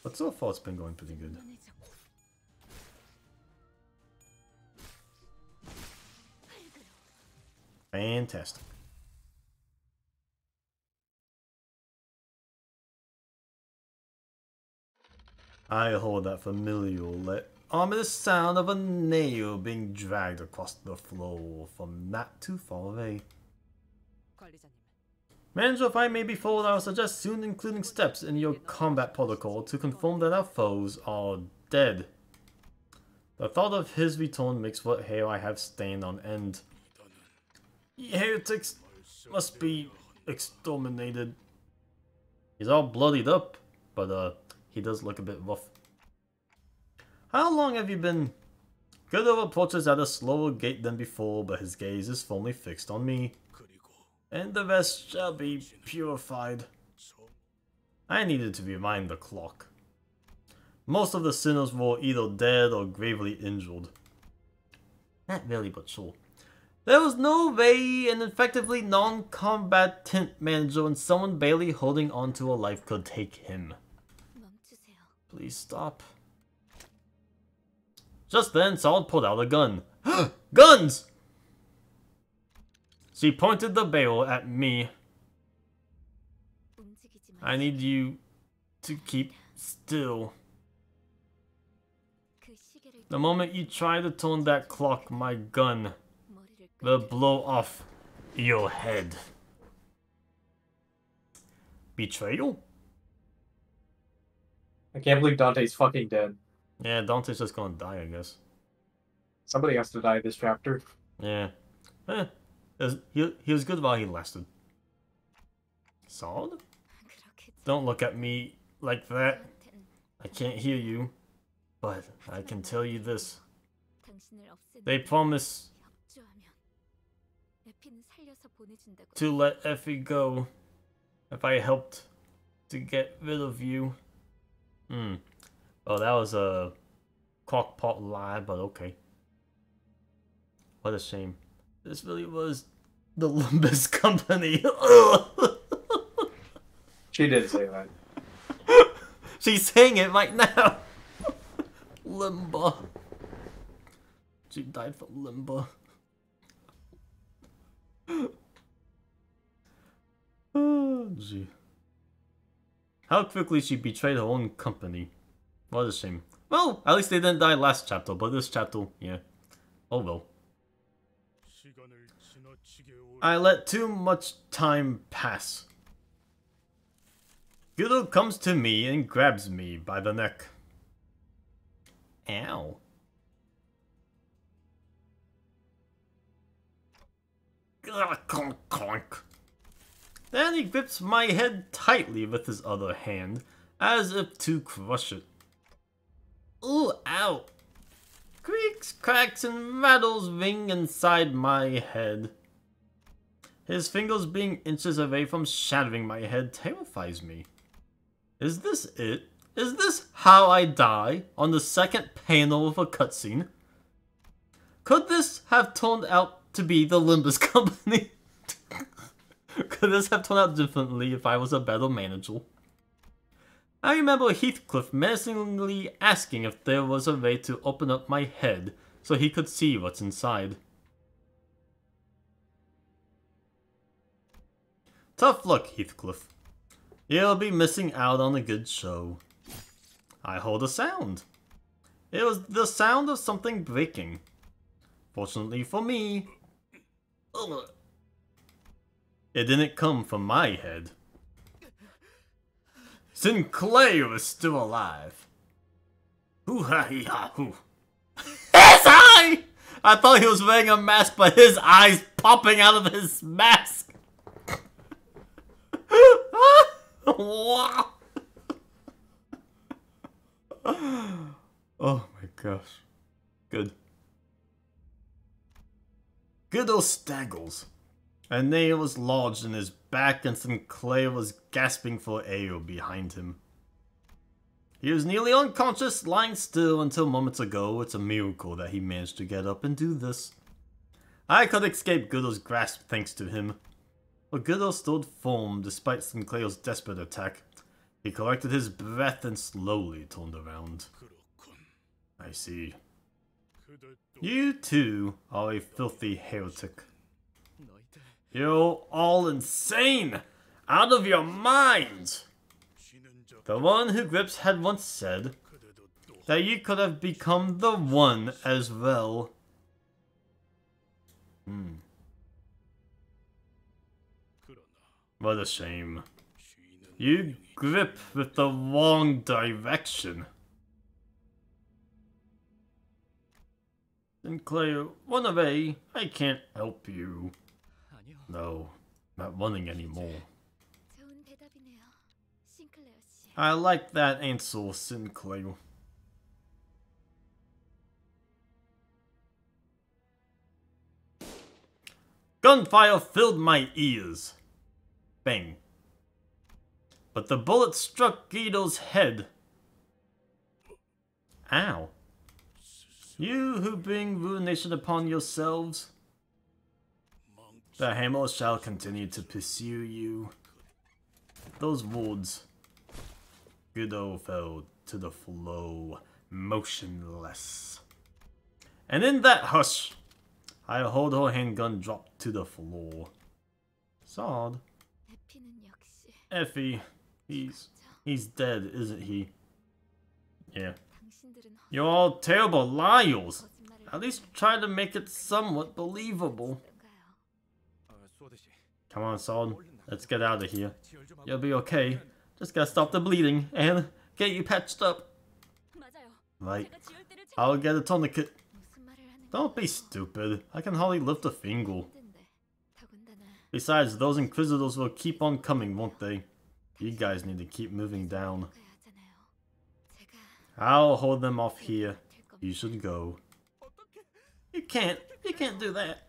But so far it's been going pretty good. Fantastic. I hold that familiar, ominous sound of a nail being dragged across the floor from not too far away. Manager, if I may be forward, I would suggest soon including steps in your combat protocol to confirm that our foes are dead. The thought of his return makes what hair I have stand on end. Ye heretics must be exterminated. He's all bloodied up, but he does look a bit rough. How long have you been? Godo approaches at a slower gait than before, but his gaze is firmly fixed on me. And the rest shall be purified. I needed to rewind the clock. Most of the sinners were either dead or gravely injured. Not really, but sure. There was no way an effectively non-combatant manager and someone barely holding on to a life could take him. Please stop. Just then, Solid pulled out a gun. Guns! She pointed the barrel at me. I need you to keep still. The moment you try to turn that clock, my gun will blow off your head. Betrayal? I can't believe Dante's fucking dead. Yeah, Dante's just gonna die, I guess. Somebody has to die this chapter. Yeah. He was good while he lasted. Solid? Don't look at me like that. I can't hear you. But I can tell you this. They promise to let Effie go if I helped to get rid of you. Oh, that was a crockpot lie, but okay. What a shame. This really was the Limbus Company. She did say that. She's saying it right now. Limba. She died from Limba. Oh, gee. How quickly she betrayed her own company. What a shame. Well, at least they didn't die last chapter, but this chapter, yeah. Oh well. I let too much time pass. Guido comes to me and grabs me by the neck. Ow. Clunk, clunk. Then he grips my head tightly with his other hand, as if to crush it. Ooh, ow. Creaks. creaks, cracks, and rattles ring inside my head. His fingers being inches away from shattering my head terrifies me. Is this it? Is this how I die on the second panel of a cutscene? Could this have turned out to be the Limbus Company? Could this have turned out differently if I was a better manager? I remember Heathcliff menacingly asking if there was a way to open up my head so he could see what's inside. Tough luck, Heathcliff. You'll be missing out on a good show. I heard a sound. It was the sound of something breaking. Fortunately for me, it didn't come from my head. Sinclair is still alive. Hoo-ha-hee-ha-hoo. His eye! I thought he was wearing a mask, but his eye's popping out of his mask. Wow. Oh my gosh. Good. Good old Staggles. A nail was lodged in his back and Sinclair was gasping for air behind him. He was nearly unconscious, lying still until moments ago. It's a miracle that he managed to get up and do this. I could escape Goodall's grasp thanks to him. But Goodall stood firm despite Sinclair's desperate attack. He collected his breath and slowly turned around. I see. You too are a filthy heretic. You're all insane! Out of your minds! The one who grips had once said that you could have become the one as well. What a shame. You grip with the wrong direction. Sinclair, run away. I can't help you. No, not running anymore. I like that answer, Sinclair. Gunfire filled my ears. Bang. But the bullet struck Guido's head. Ow. You who bring ruination upon yourselves. The hammer shall continue to pursue you. Those words. Guido fell to the floor, motionless. And in that hush, I heard her handgun drop to the floor. Sad. Effie, he's dead, isn't he? Yeah. You're all terrible liars. At least try to make it somewhat believable. Come on, Sod. Let's get out of here. You'll be okay. Just gotta stop the bleeding and get you patched up. Right. I'll get a tourniquet. Don't be stupid. I can hardly lift a finger. Besides, those Inquisitors will keep on coming, won't they? You guys need to keep moving down. I'll hold them off here. You should go. You can't do that.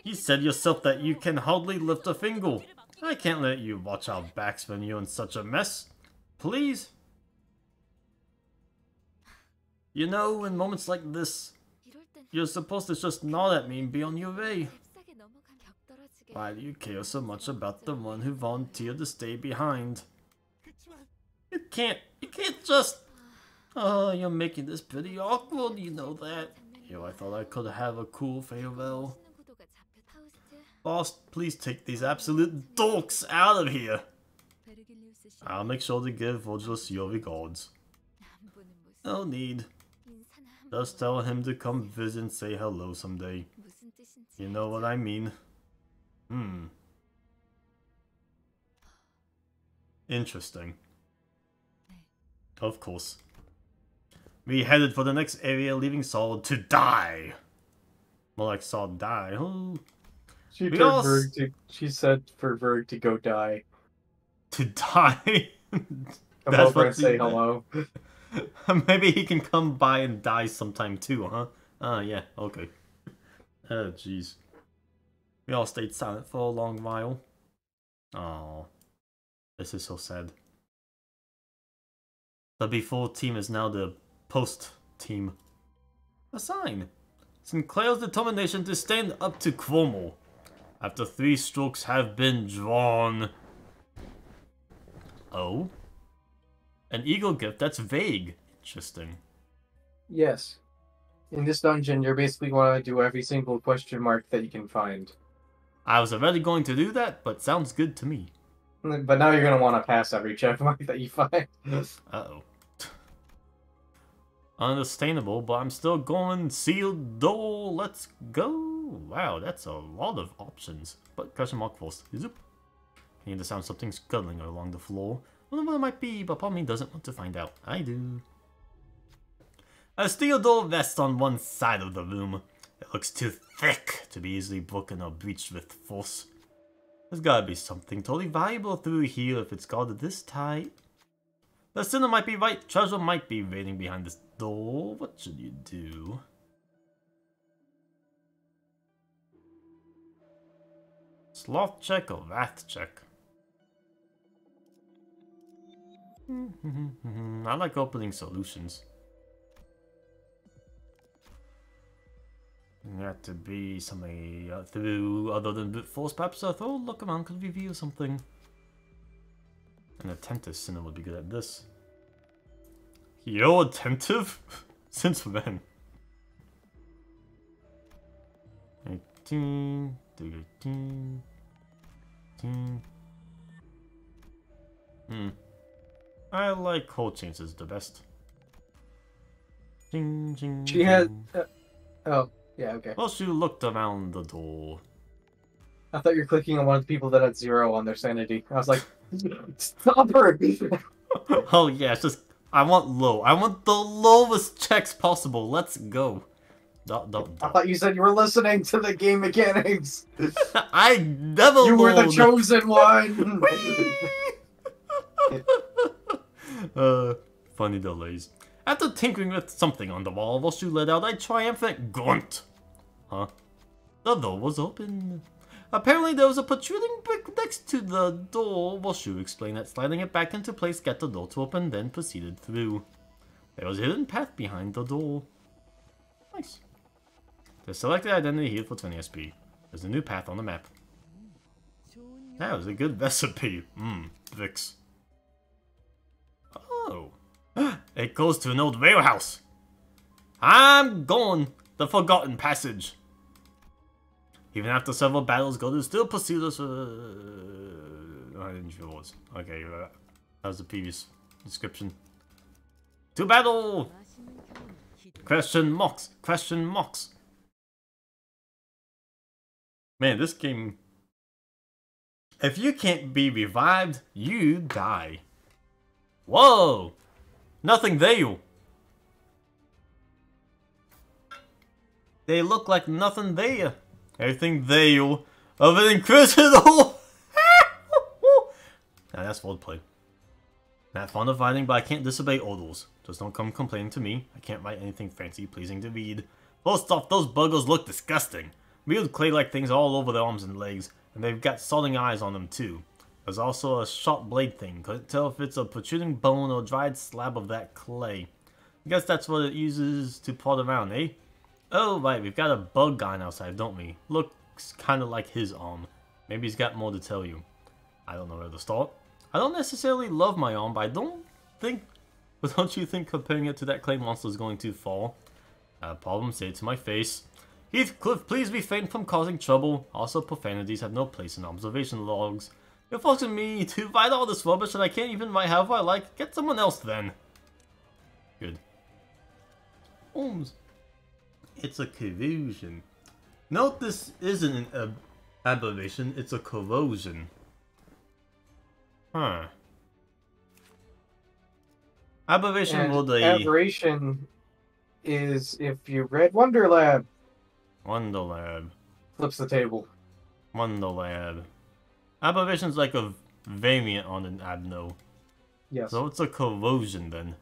You said yourself that you can hardly lift a finger. I can't let you watch our backs when you're in such a mess. Please? You know, in moments like this, you're supposed to just nod at me and be on your way. Why do you care so much about the one who volunteered to stay behind? You can't just... Oh, you're making this pretty awkward, you know that. Yo, I thought I could have a cool farewell. Boss, please take these absolute dorks out of here. I'll make sure to give Virgilus your regards. No need. Just tell him to come visit and say hello someday. You know what I mean. Interesting. Of course. We headed for the next area, leaving Saul to die. More like Saul die. Oh. She said for Verg to go die. To die? Come over and say hello. Maybe he can come by and die sometime too, huh? Yeah, okay. Oh, jeez. We all stayed silent for a long while. Oh, this is so sad. The before team is now the post team. A sign. Sinclair's determination to stand up to Cuomo. After 3 strokes have been drawn. Oh? An eagle gift? That's vague. Interesting. Yes. In this dungeon, you're basically going to do every single question mark that you can find. I was already going to do that, but sounds good to me. But now you're going to want to pass every check mark that you find. Uh-oh. Unsustainable, but I'm still going sealed door. Let's go. Wow, that's a lot of options. But question mark first. Zoop. I need to sound something scuttling along the floor. I wonder what it might be, but part of me doesn't want to find out. I do. A steel door rests on one side of the room. It looks too thick to be easily broken or breached with force. There's gotta be something totally valuable through here if it's guarded this tight. The sinner might be right. Treasure might be waiting behind this door. What should you do? Sloth check or wrath check? I like opening solutions. There had to be something through other than brute force. Perhaps a throw look around could reveal something. An attentive sinner would be good at this. You're attentive? Since when? 18, 13, 18. I like hold chances the best. Ding, ding, She had... oh, yeah, okay. Well, she looked around the door. I thought you were clicking on one of the people that had 0 on their sanity. I was like, stop her! Oh yeah, it's just... I want low. I want the lowest checks possible. Let's go. I thought you said you were listening to the game mechanics. I never You were the chosen one. Funny delays. After tinkering with something on the wall, Voshu let out a triumphant grunt. Huh? The door was open. Apparently there was a protruding brick next to the door. Voshu explained that sliding it back into place got the door to open, then proceeded through. There was a hidden path behind the door. Nice. The selected identity healed for 20 SP. There's a new path on the map. That was a good recipe. Vix. Oh. It goes to an old warehouse. I'm gone. The Forgotten Passage. Even after several battles, God will still pursue us. I didn't sure it was. Okay, that was the previous description. To battle! Question marks. Question marks. Man, this game... If you can't be revived, you die. Whoa! Nothing there. They look like nothing there. Everything there. Other than Crystal. Now that's wordplay. Not fond of fighting, but I can't disobey orders. Just don't come complaining to me. I can't write anything fancy, pleasing to read. First off, those buggers look disgusting. Weird clay-like things all over their arms and legs, and they've got sodding eyes on them too. There's also a sharp blade thing. Couldn't tell if it's a protruding bone or a dried slab of that clay. I guess that's what it uses to prod around, eh? Oh, right, we've got a bug guy outside, don't we? Looks kind of like his arm. Maybe he's got more to tell you. I don't know where to start. I don't necessarily love my arm, but don't you think comparing it to that clay monster is going too far? Problem, say it to my face. Heathcliff, please refrain from causing trouble. Also, profanities have no place in observation logs. You're forcing me to write all this rubbish and I can't even write however I like. Get someone else then. Good. Holmes. It's a corrosion. Note this isn't an aberration, it's a corrosion. Huh. Aberration will the... Aberration is if you read Wonderlab. Wonderlab. Flips the table. Wonderlab. Aberration's like a variant on an abno. Yes. So it's a corrosion then.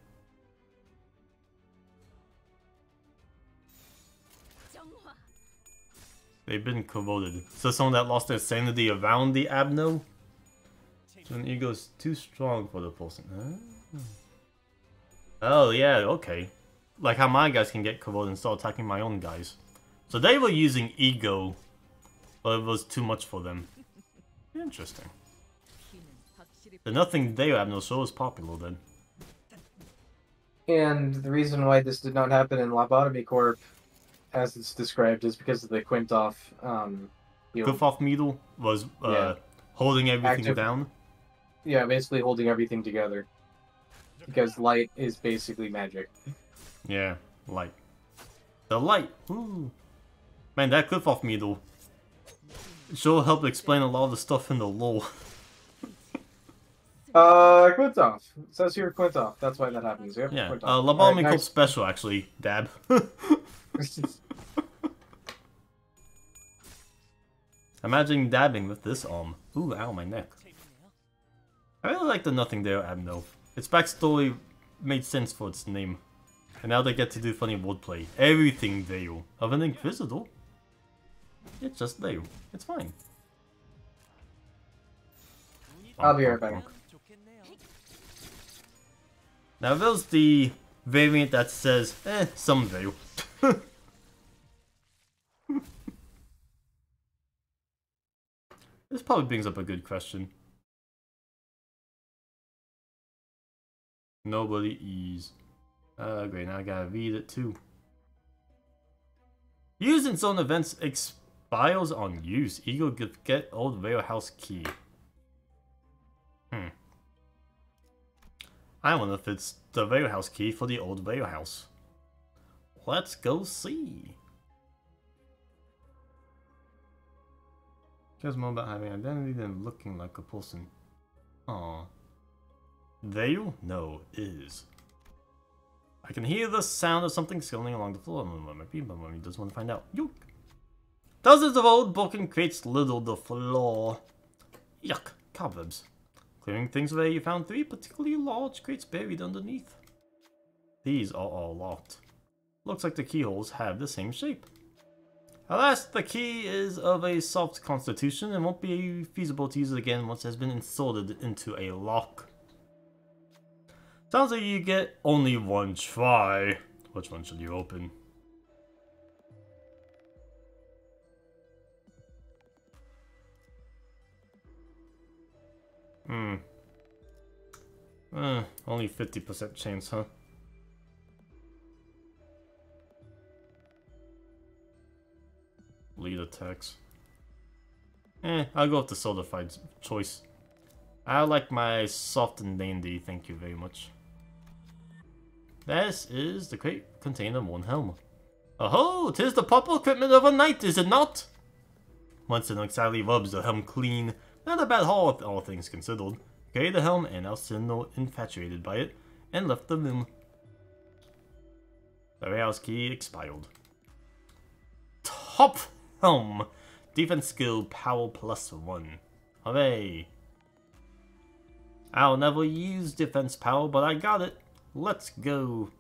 They've been corroded. So someone that lost their sanity around the Abno? So an ego's too strong for the person. Huh? Oh yeah, okay. Like how my guys can get corroded and start attacking my own guys. So they were using ego, but it was too much for them. Interesting. But nothing they have no show is popular then. And the reason why this did not happen in Lobotomy Corp, as it's described, is because of the Quintoff, Quintoff Needle was holding everything down? Yeah, basically holding everything together. Because light is basically magic. Yeah, light. The light! Ooh. Man, that Quintoff Needle sure helped explain a lot of the stuff in the lore. Quintoff. It says here Quintoff. That's why that happens. Yep, Yeah, Quintoff. Lobotomy Corp special, actually, Dab. Imagine dabbing with this arm. Ooh, ow, my neck. I really like the Nothing There Abno. Its backstory made sense for its name. And now they get to do funny wordplay. Everything there of an Inquisitor. It's just there. It's fine. I'll be right back. Now there's the variant that says, some there. This probably brings up a good question. Nobody is. Great, now I gotta read it too. Used in zone events expires on use. Eagle get old warehouse key. I wonder if it's the warehouse key for the old warehouse. Let's go see. Cares more about having identity than looking like a person. Aww. Veil? No, is. I can hear the sound of something sailing along the floor. Maybe Mummy doesn't want to find out. Yook! Dozens of old broken crates little the floor. Yuck, cobwebs. Clearing things away, you found 3 particularly large crates buried underneath. These are all locked. Looks like the keyholes have the same shape. Alas, the key is of a soft constitution and won't be feasible to use it again once it has been inserted into a lock. Sounds like you get only one try. Which one should you open? Only 50% chance, huh? Lead attacks. I'll go with the solidified choice. I like my soft and dandy, thank you very much. This is the crate containing one helm. Oh, 'tis the proper equipment of a knight, is it not? Once it exactly rubs the helm clean. Not a bad haul, all things considered. Carried the helm, and Alcino infatuated by it, and left the room. The warehouse key expired. Top helm! Defense skill, power +1. Hooray! I'll never use defense power, but I got it. Let's go.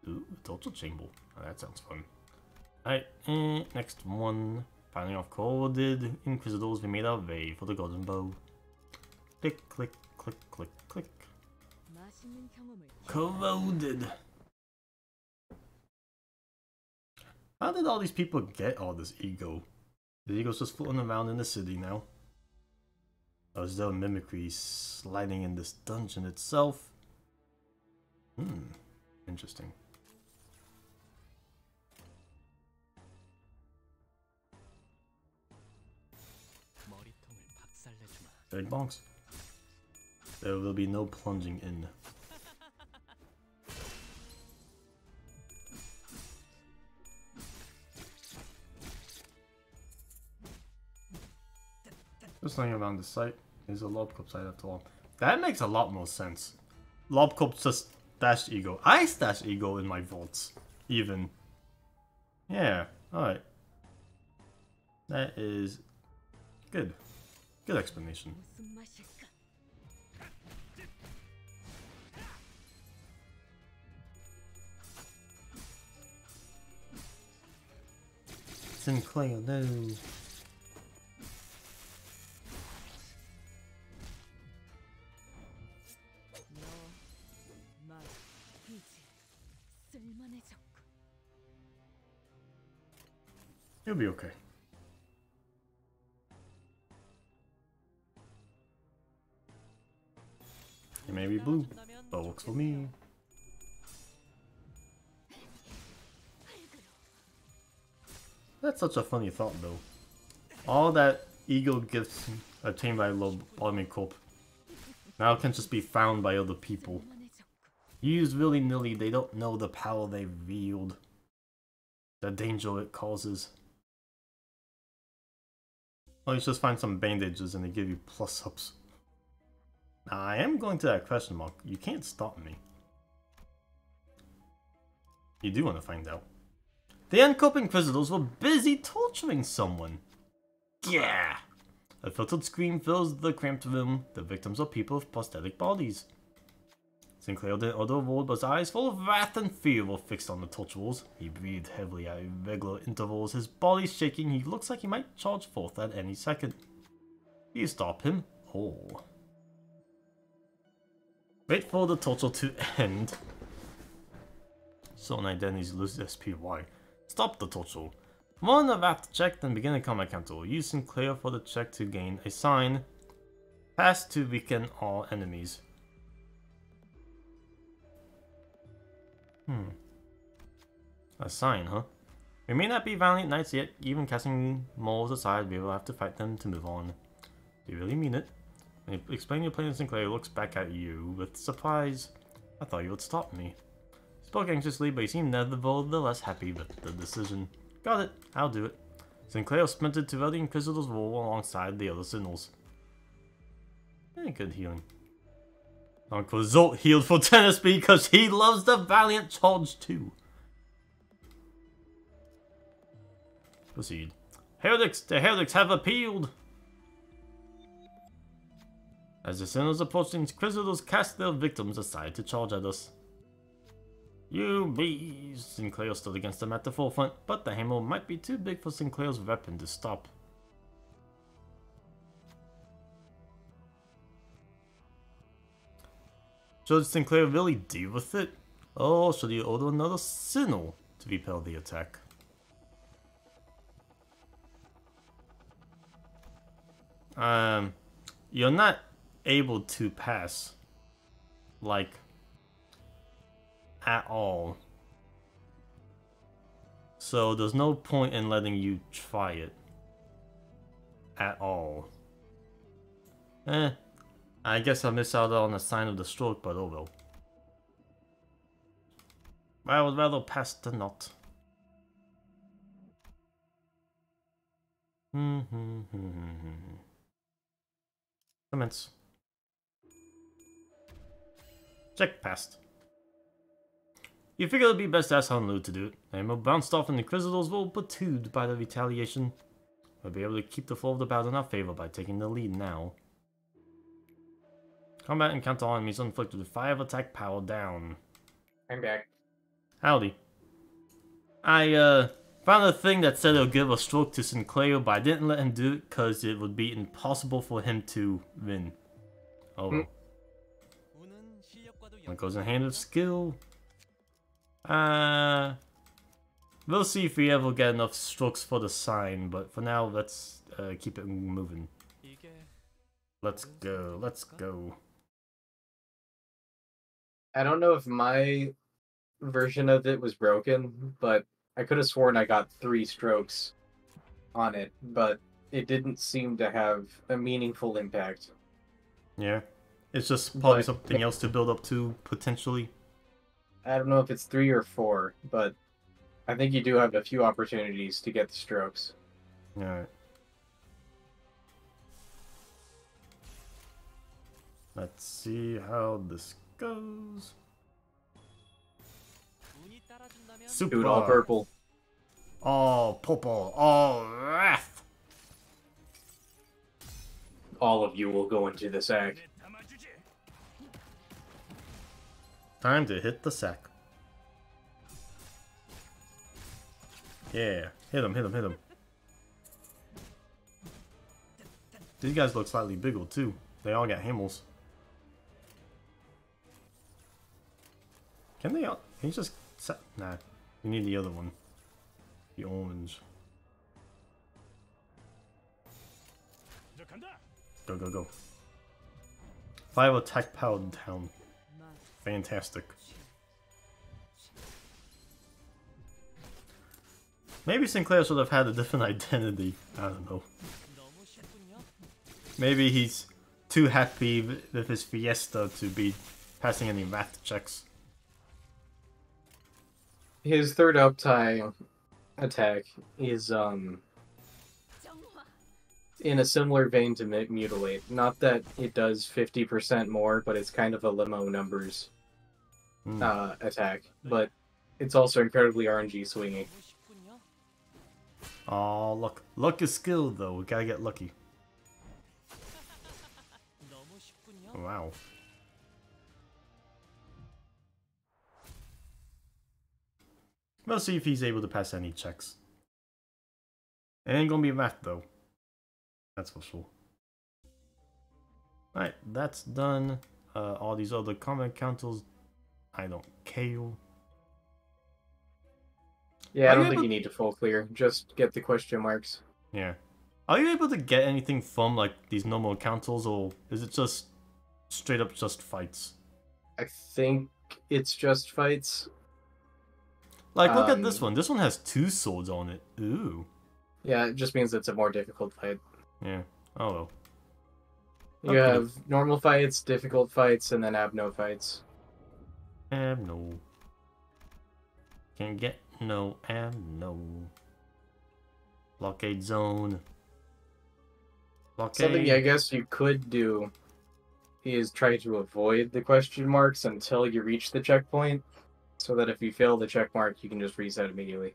Ooh, torture chamber. Oh, that sounds fun. Alright, next one. Finding off corroded Inquisitors we made our way for the golden bow. Click, click, click, click, click. Corroded. How did all these people get all this ego? The ego's just floating around in the city now. Or is there a mimicry sliding in this dungeon itself? Interesting. Big bonks. There will be no plunging in. Just lying around the site is a Lobcorp site after all. That makes a lot more sense. Lobcorp just stashed ego. I stash ego in my vaults, even. Yeah, alright. That is good. Good explanation. Sinclair, no. You'll be okay. It may be blue, but works for me. That's such a funny thought, though. All that ego gifts obtained by Lobotomy Corp now can just be found by other people. Used willy-nilly, they don't know the power they wield. The danger it causes. Well, you just find some bandages and they give you plus-ups. Now, I am going to that question mark. You can't stop me. You do want to find out. The Uncoping Inquisitors were busy torturing someone. Yeah! A filtered scream fills the cramped room. The victims are people with prosthetic bodies. Sinclair didn't utter a word, but his eyes full of wrath and fear were fixed on the torturers. He breathed heavily at irregular intervals, his body shaking. He looks like he might charge forth at any second. You stop him. Oh. Wait for the torture to end. Certain identities lose SPY. Stop the torture. Run the wrath check, then begin a combat counter. Use Sinclair for the check to gain a sign. Pass to weaken all enemies. A sign, huh? We may not be valiant knights yet. Even casting morals aside, we will have to fight them to move on. Do you really mean it? When you explain your plan to Sinclair, looks back at you with surprise. I thought you would stop me. He spoke anxiously, but he seemed nevertheless happy with the decision. Got it. I'll do it. Sinclair sprinted to where the Inquisitors were alongside the other Sentinels. Good healing. Uncle Zolt healed for 10 SP because he loves the Valiant Charge too. Proceed. Heretics! The heretics have appealed! As the sinners approached, the Inquisitors cast their victims aside to charge at us. You bees! Sinclair stood against them at the forefront, but the hammer might be too big for Sinclair's weapon to stop. Should Sinclair really deal with it? Or should he order another Sentinel to repel the attack? You're not able to pass, like, at all. So there's no point in letting you try it. At all. I guess I missed out on a sign of the stroke, but oh well. I would rather pass than not. Commence. Check passed. You figure it'd be best to ask Hanlu to do it. Ammo bounced off and the Inquisitors were perturbed by the retaliation. We'll be able to keep the flow of the battle in our favor by taking the lead now. Combat encounter enemies inflicted with 5 attack power down. I'm back. Howdy. I found a thing that said it'll give a stroke to Sinclair, but I didn't let him do it because it would be impossible for him to win. Oh well. That goes in hand with skill. We'll see if we ever get enough strokes for the sign, but for now, let's keep it moving. Let's go, let's go. I don't know if my version of it was broken, but I could have sworn I got 3 strokes on it, but it didn't seem to have a meaningful impact. Yeah, it's just probably something else to build up to, potentially. I don't know if it's 3 or 4, but I think you do have a few opportunities to get the strokes. Alright. Let's see how this goes. Super. Dude, all purple. All purple. All wrath. All of you will go into the sack. Time to hit the sack. Yeah. Hit him, hit him, hit him. These guys look slightly bigger too. They all got hammers. Can they all... Can you just... Nah. You need the other one. The orange. Go, go, go. 5 attack power down. Fantastic. Maybe Sinclair should have had a different identity. I don't know. Maybe he's too happy with his fiesta to be passing any math checks. His third up tie attack is in a similar vein to Mutilate. Not that it does 50% more, but it's kind of a limo numbers attack. But it's also incredibly RNG swingy. Oh, look. Luck is skill, though. We gotta get lucky. Wow. We'll see if he's able to pass any checks. It ain't gonna be that, though. That's for sure. Alright, that's done. All these other comment counters, I don't care. Yeah, I don't think you need to full clear. Just get the question marks. Yeah. Are you able to get anything from, like, these normal encounters, or is it just straight up just fights? I think it's just fights. Like, look at this one. This one has 2 swords on it. Ooh. Yeah, it just means it's a more difficult fight. Yeah. Oh well. You have normal fights, difficult fights, and then abno fights. Abno. Can't get no abno. Blockade zone. Blockade. Something I guess you could do is try to avoid the question marks until you reach the checkpoint, so that if you fail the check mark, you can just reset immediately.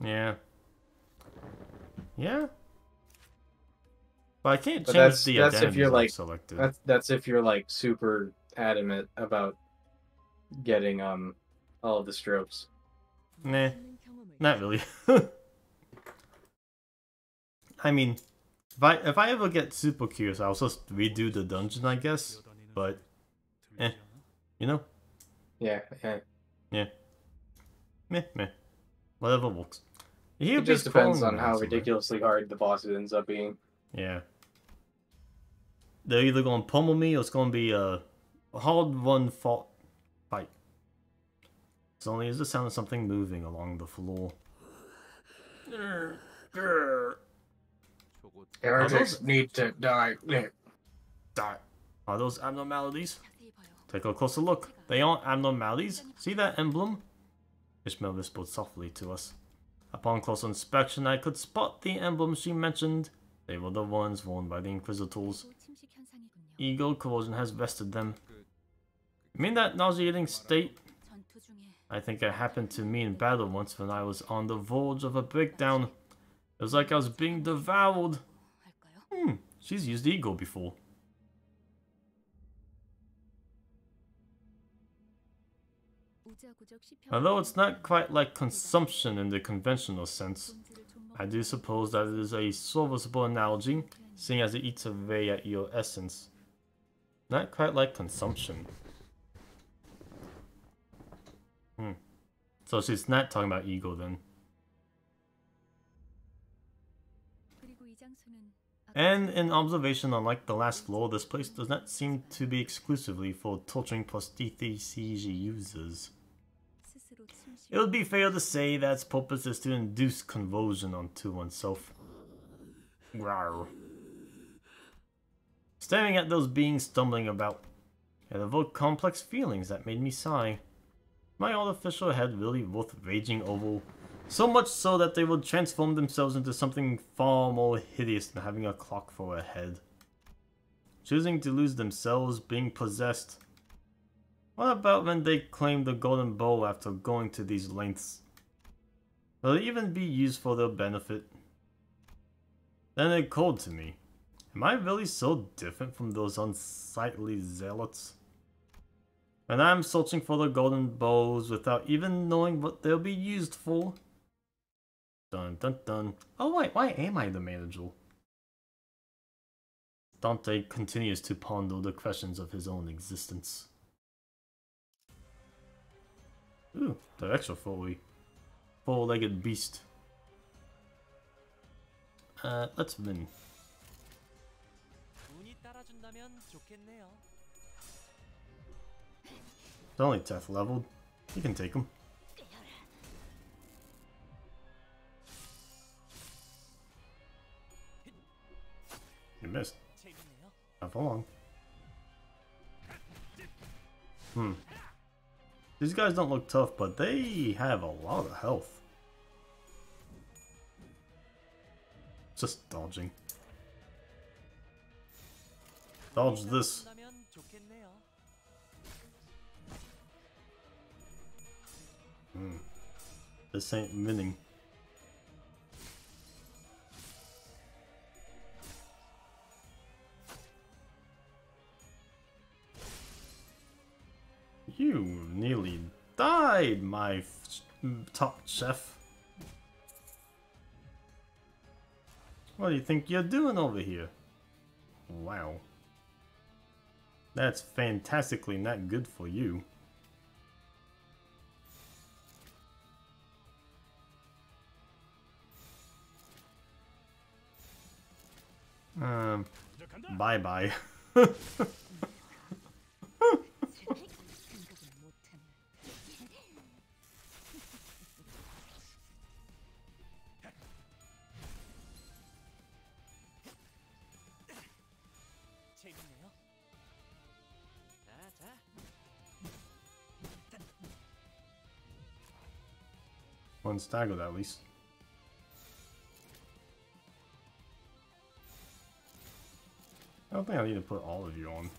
Yeah. Yeah. But I can't change the that's if you're like selected. that's if you're like super adamant about getting all of the strokes. Nah, not really. I mean, if I ever get super curious, I'll just redo the dungeon, I guess. But, you know. Yeah. Meh. Whatever works. It just depends on how ridiculously hard the boss ends up being. Yeah. They're either going to pummel me or it's going to be a hard one-fought fight. It's only as the sound of something moving along the floor. Heretics need to die. Die. Are those abnormalities? Take a closer look. They aren't abnormalities. See that emblem? Ishmael whispered softly to us. Upon closer inspection, I could spot the emblems she mentioned. They were the ones worn by the Inquisitors. Ego corrosion has vested them. You mean that nauseating state? I think it happened to me in battle once when I was on the verge of a breakdown. It was like I was being devoured. She's used ego before. Although it's not quite like consumption in the conventional sense, I do suppose that it is a serviceable analogy, seeing as it eats away at your essence. Not quite like consumption. So she's not talking about ego then. And in observation, unlike the last floor, this place does not seem to be exclusively for torturing prosthetic users. It would be fair to say that its purpose is to induce convulsion onto oneself. Rawr. Staring at those beings stumbling about, it evoked complex feelings that made me sigh. My artificial head really worth raging over, so much so that they would transform themselves into something far more hideous than having a clock for a head. Choosing to lose themselves, being possessed. What about when they claim the golden bow after going to these lengths? Will it even be used for their benefit? Then it occurred to me, am I really so different from those unsightly zealots? When I'm searching for the golden bows without even knowing what they'll be used for? Dun dun dun. Oh wait, why am I the manager? Dante continues to ponder the questions of his own existence. Ooh, the extra four-legged beast. Let's win. It's only 10th leveled. You can take him. You missed. Not for long. These guys don't look tough, but they have a lot of health. Just dodging. Dodge this. This ain't winning. You nearly died, my top chef. What do you think you're doing over here? Wow. That's fantastically not good for you. Bye-bye. One staggered at least. I don't think I need to put all of you on.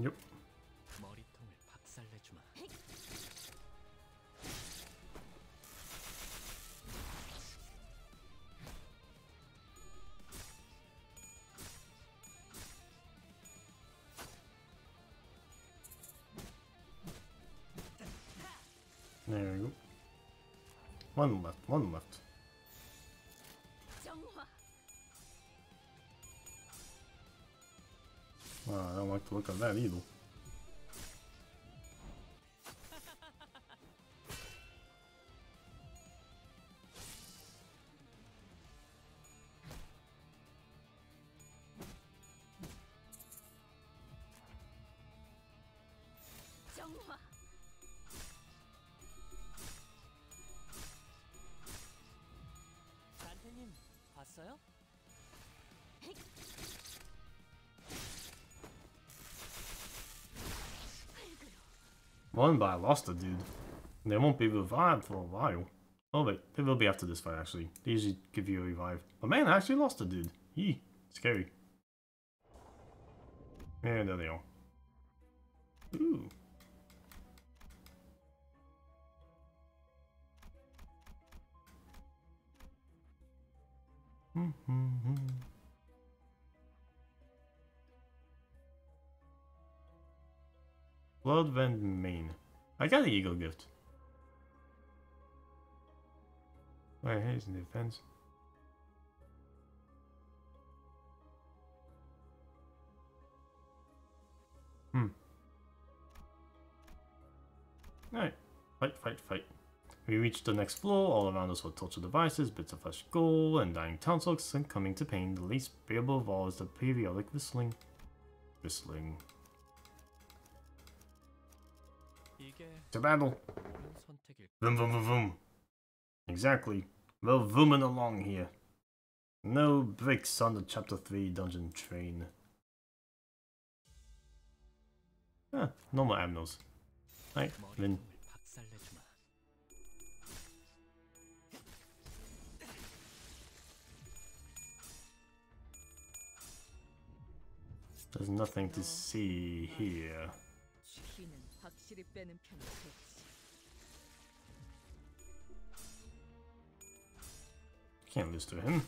Yep. There we go. One left, one left. Wow, I don't like the look of that either. One, but I lost a dude. They won't be revived for a while. Oh wait, they will be after this fight actually. They usually give you a revive. But man, I actually lost a dude. Yee, scary. Yeah, there they are. Ooh. Bloodvend Main. I got the Eagle gift. Wait, here's in defense. Alright. Fight, fight, fight. We reached the next floor. All around us were torture devices, bits of fresh skull, and dying townsfolk, and coming to pain. The least bearable of all is the periodic whistling. Whistling. To battle! Vroom, vroom, vroom, vroom. Exactly. We're vrooming along here. No breaks on the Chapter 3 dungeon train. Ah, normal admirals. Right, Vin. There's nothing to see here. Can't lose to him.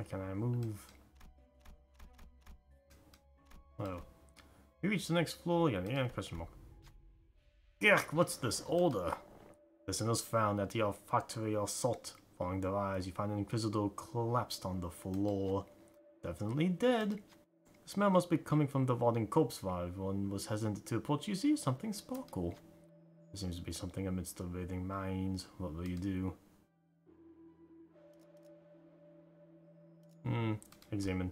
can I move? Well, we reach the next floor again. Yeah, question mark. Yuck, what's this order? Listeners found that the olfactory assault. Following their eyes, you find an Inquisitor collapsed on the floor. Definitely dead. The smell must be coming from the rotting corpse while everyone was hesitant to approach. You see something sparkle. There seems to be something amidst the writhing minds. What will you do? Examine.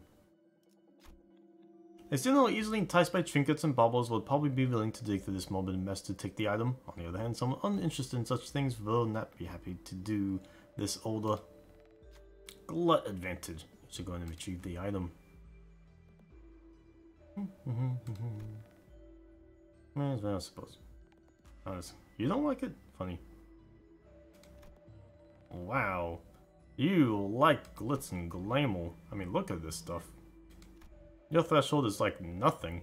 A Sinnoh easily enticed by trinkets and baubles would probably be willing to dig through this morbid mess to take the item. On the other hand, someone uninterested in such things will not be happy to do this order. Glut advantage. You should go and retrieve the item. That's what I suppose. Honestly, you don't like it? Funny. Wow. You like glitz and glamour. I mean, look at this stuff. Your threshold is like nothing.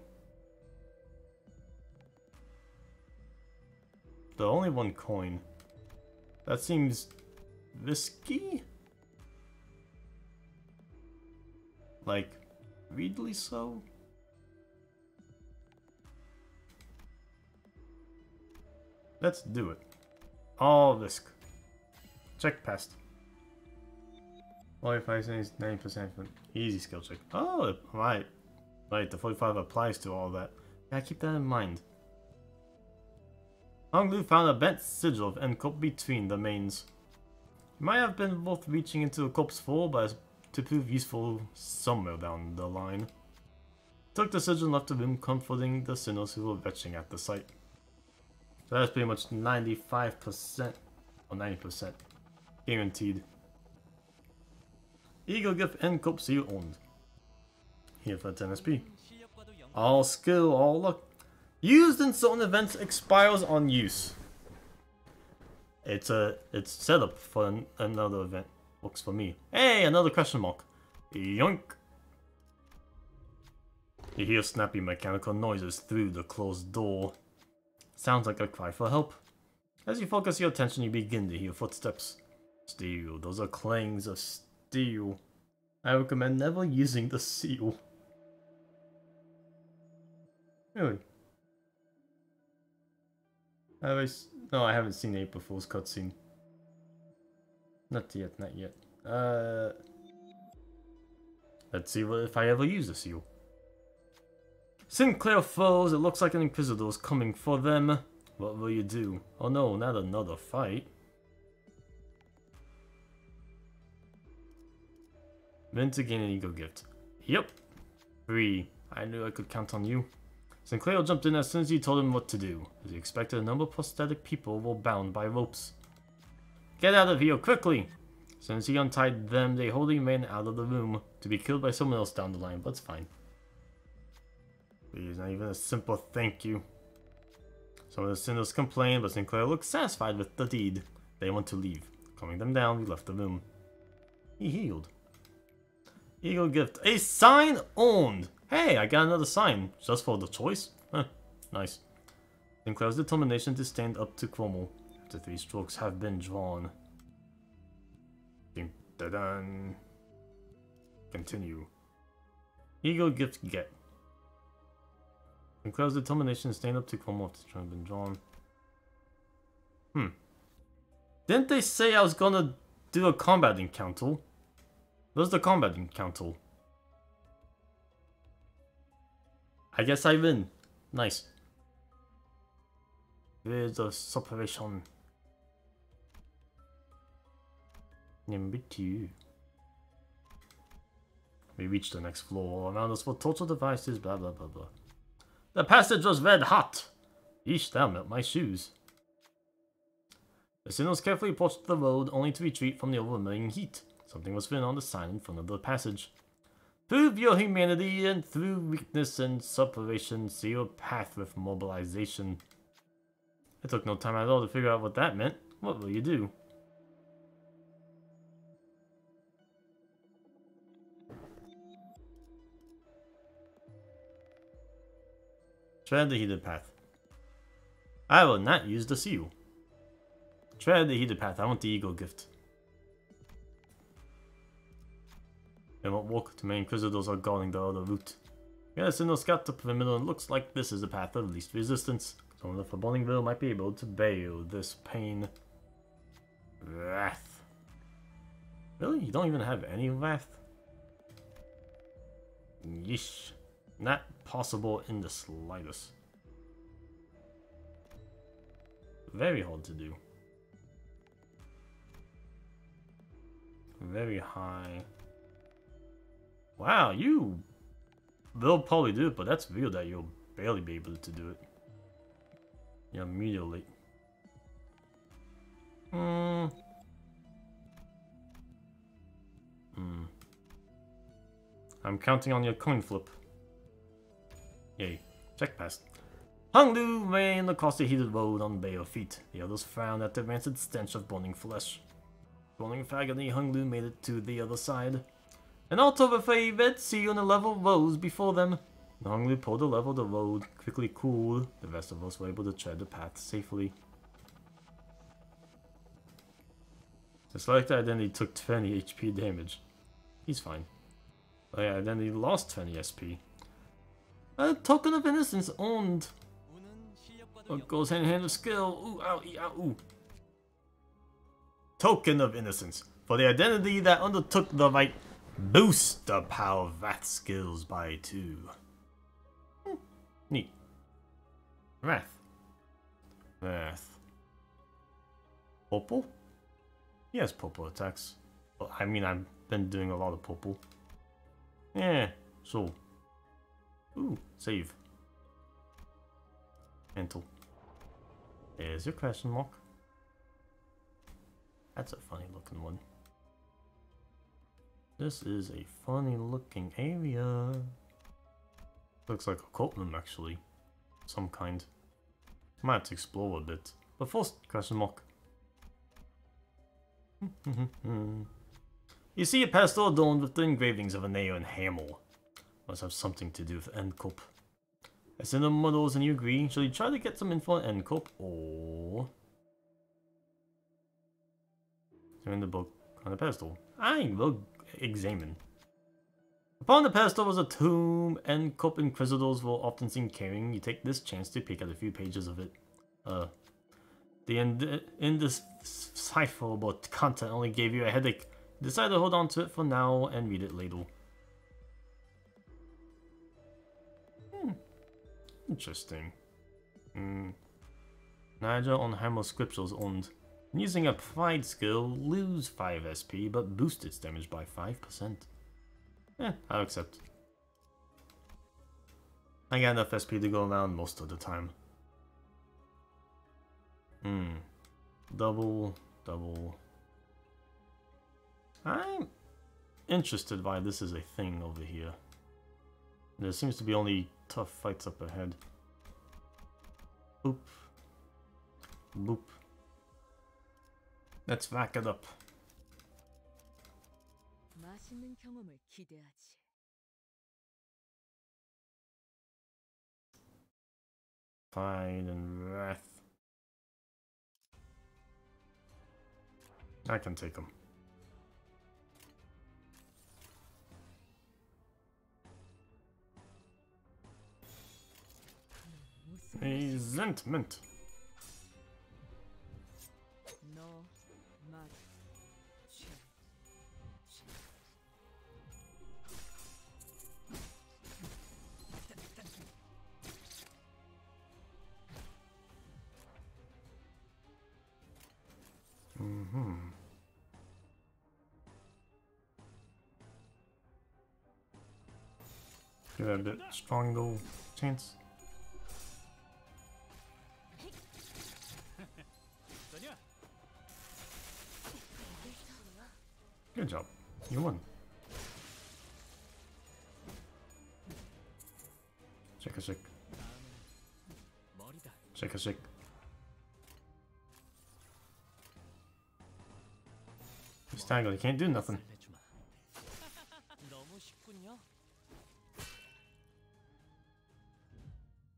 The only one coin. That seems risky? Like, weirdly so? Let's do it. All risk. Check passed. Well, if I say it's 9% easy skill check. Oh, right. Right, the 45 applies to all that. Yeah, keep that in mind. Honglu found a bent sigil of Encop between the mains. It might have been worth reaching into the corpse for, but to prove useful somewhere down the line. Took the sigil and left the room, comforting the sinners who were retching at the sight. So that's pretty much 95% or 90% guaranteed. Eagle gift Encop seal owned. Here for 10 SP. All skill, all luck. Used in certain events expires on use. It's set up for another event. Works for me. Hey, another question mark. Yoink. You hear snappy mechanical noises through the closed door. Sounds like a cry for help. As you focus your attention, you begin to hear footsteps. Steel. Those are clangs of steel. I recommend never using the seal. Really? No, I haven't seen April Fool's cutscene. Not yet, not yet. Let's see if I ever use the seal. Sinclair foes, it looks like an Inquisitor is coming for them. What will you do? Oh no, not another fight. Meant to gain an ego gift. Yep. 3. I knew I could count on you. Sinclair jumped in as soon as you told him what to do. As he expected, a number of prosthetic people were bound by ropes. Get out of here, quickly! As soon as he untied them, they wholly ran out of the room, to be killed by someone else down the line, but it's fine. Please, not even a simple thank you. Some of the sinners complained, but Sinclair looked satisfied with the deed. They want to leave. Calming them down, we left the room. He healed. Eagle gift. A sign owned! Hey, I got another sign. Just for the choice? Huh, nice. Sinclair's determination to stand up to Cuomo after 3 strokes have been drawn. Dun, dun, dun. Continue. Eagle gift get. Sinclair's determination to stand up to Cuomo after 3 have been drawn. Didn't they say I was gonna do a combat encounter? Where's the combat encounter? I guess I win. Nice. There's a separation. Number 2. We reached the next floor. Around us were torture devices, blah blah blah blah. The passage was red hot. Eesh, that melt my shoes. The sinners carefully approached the road, only to retreat from the overwhelming heat. Something was written on the sign in front of the passage. Prove your humanity, and through weakness and separation, see your path with mobilization. It took no time at all to figure out what that meant. What will you do? Tread the heated path. I will not use the seal. Tread the heated path. I want the ego gift. They won't walk. Too many Inquisitors are guarding the other route. Yes, in the scout the perimeter, it looks like this is the path of least resistance. Someone from Bonningville might be able to bail this pain. Wrath. Really? You don't even have any wrath? Yeesh. Not possible in the slightest. Very hard to do. Very high. Wow, you will probably do it, but that's weird that you'll barely be able to do it. Yeah, immediately. I'm counting on your coin flip. Yay. Check past. Hanglu ran across the heated road on bare feet. The others frowned at the rancid stench of burning flesh. Rolling agony, Hanglu made it to the other side. An altar with a red sea on a level rose before them. Hanglu pulled the level of the road, quickly cooled. The rest of us were able to tread the path safely. The select identity took 20 HP damage. He's fine. Oh yeah, then he lost 20 SP. A token of innocence owned. What goes hand in hand with skill. Ooh, ow, ee, ow, ooh. Token of innocence. For the identity that undertook the right. Boost the power of Wrath skills by 2. Neat. Wrath. Wrath. Purple? He has purple attacks. Well, I mean, I've been doing a lot of purple. Yeah, so. Ooh, save. Mental. There's your question mark. That's a funny looking one. This is a funny looking area. Looks like a cult room actually. Some kind. Might have to explore a bit. But first, question mark. You see a pedestal adorned with the engravings of a nail and hammer. Must have something to do with Endcup. As in the models and you agree, shall you try to get some info on Endcup or in the book on the pedestal? I will examine. Upon the pedestal was a tomb, Endcup Inquisitors will often seen carrying. You take this chance to pick out a few pages of it. The indecipherable content only gave you a headache. Decide to hold on to it for now and read it later. Interesting. Nigel on Hammer Scriptures owned. Using a pride skill, lose 5 SP, but boost its damage by 5%. I'll accept. I got enough SP to go around most of the time. Double. I'm interested why this is a thing over here. There seems to be only tough fights up ahead. Boop. Boop. Let's rack it up. Pride and Wrath. I can take them. Resentment. Give it a bit stronger chance. Good job. You won. Shake a shake. Shake a shake. He's tangled, he can't do nothing.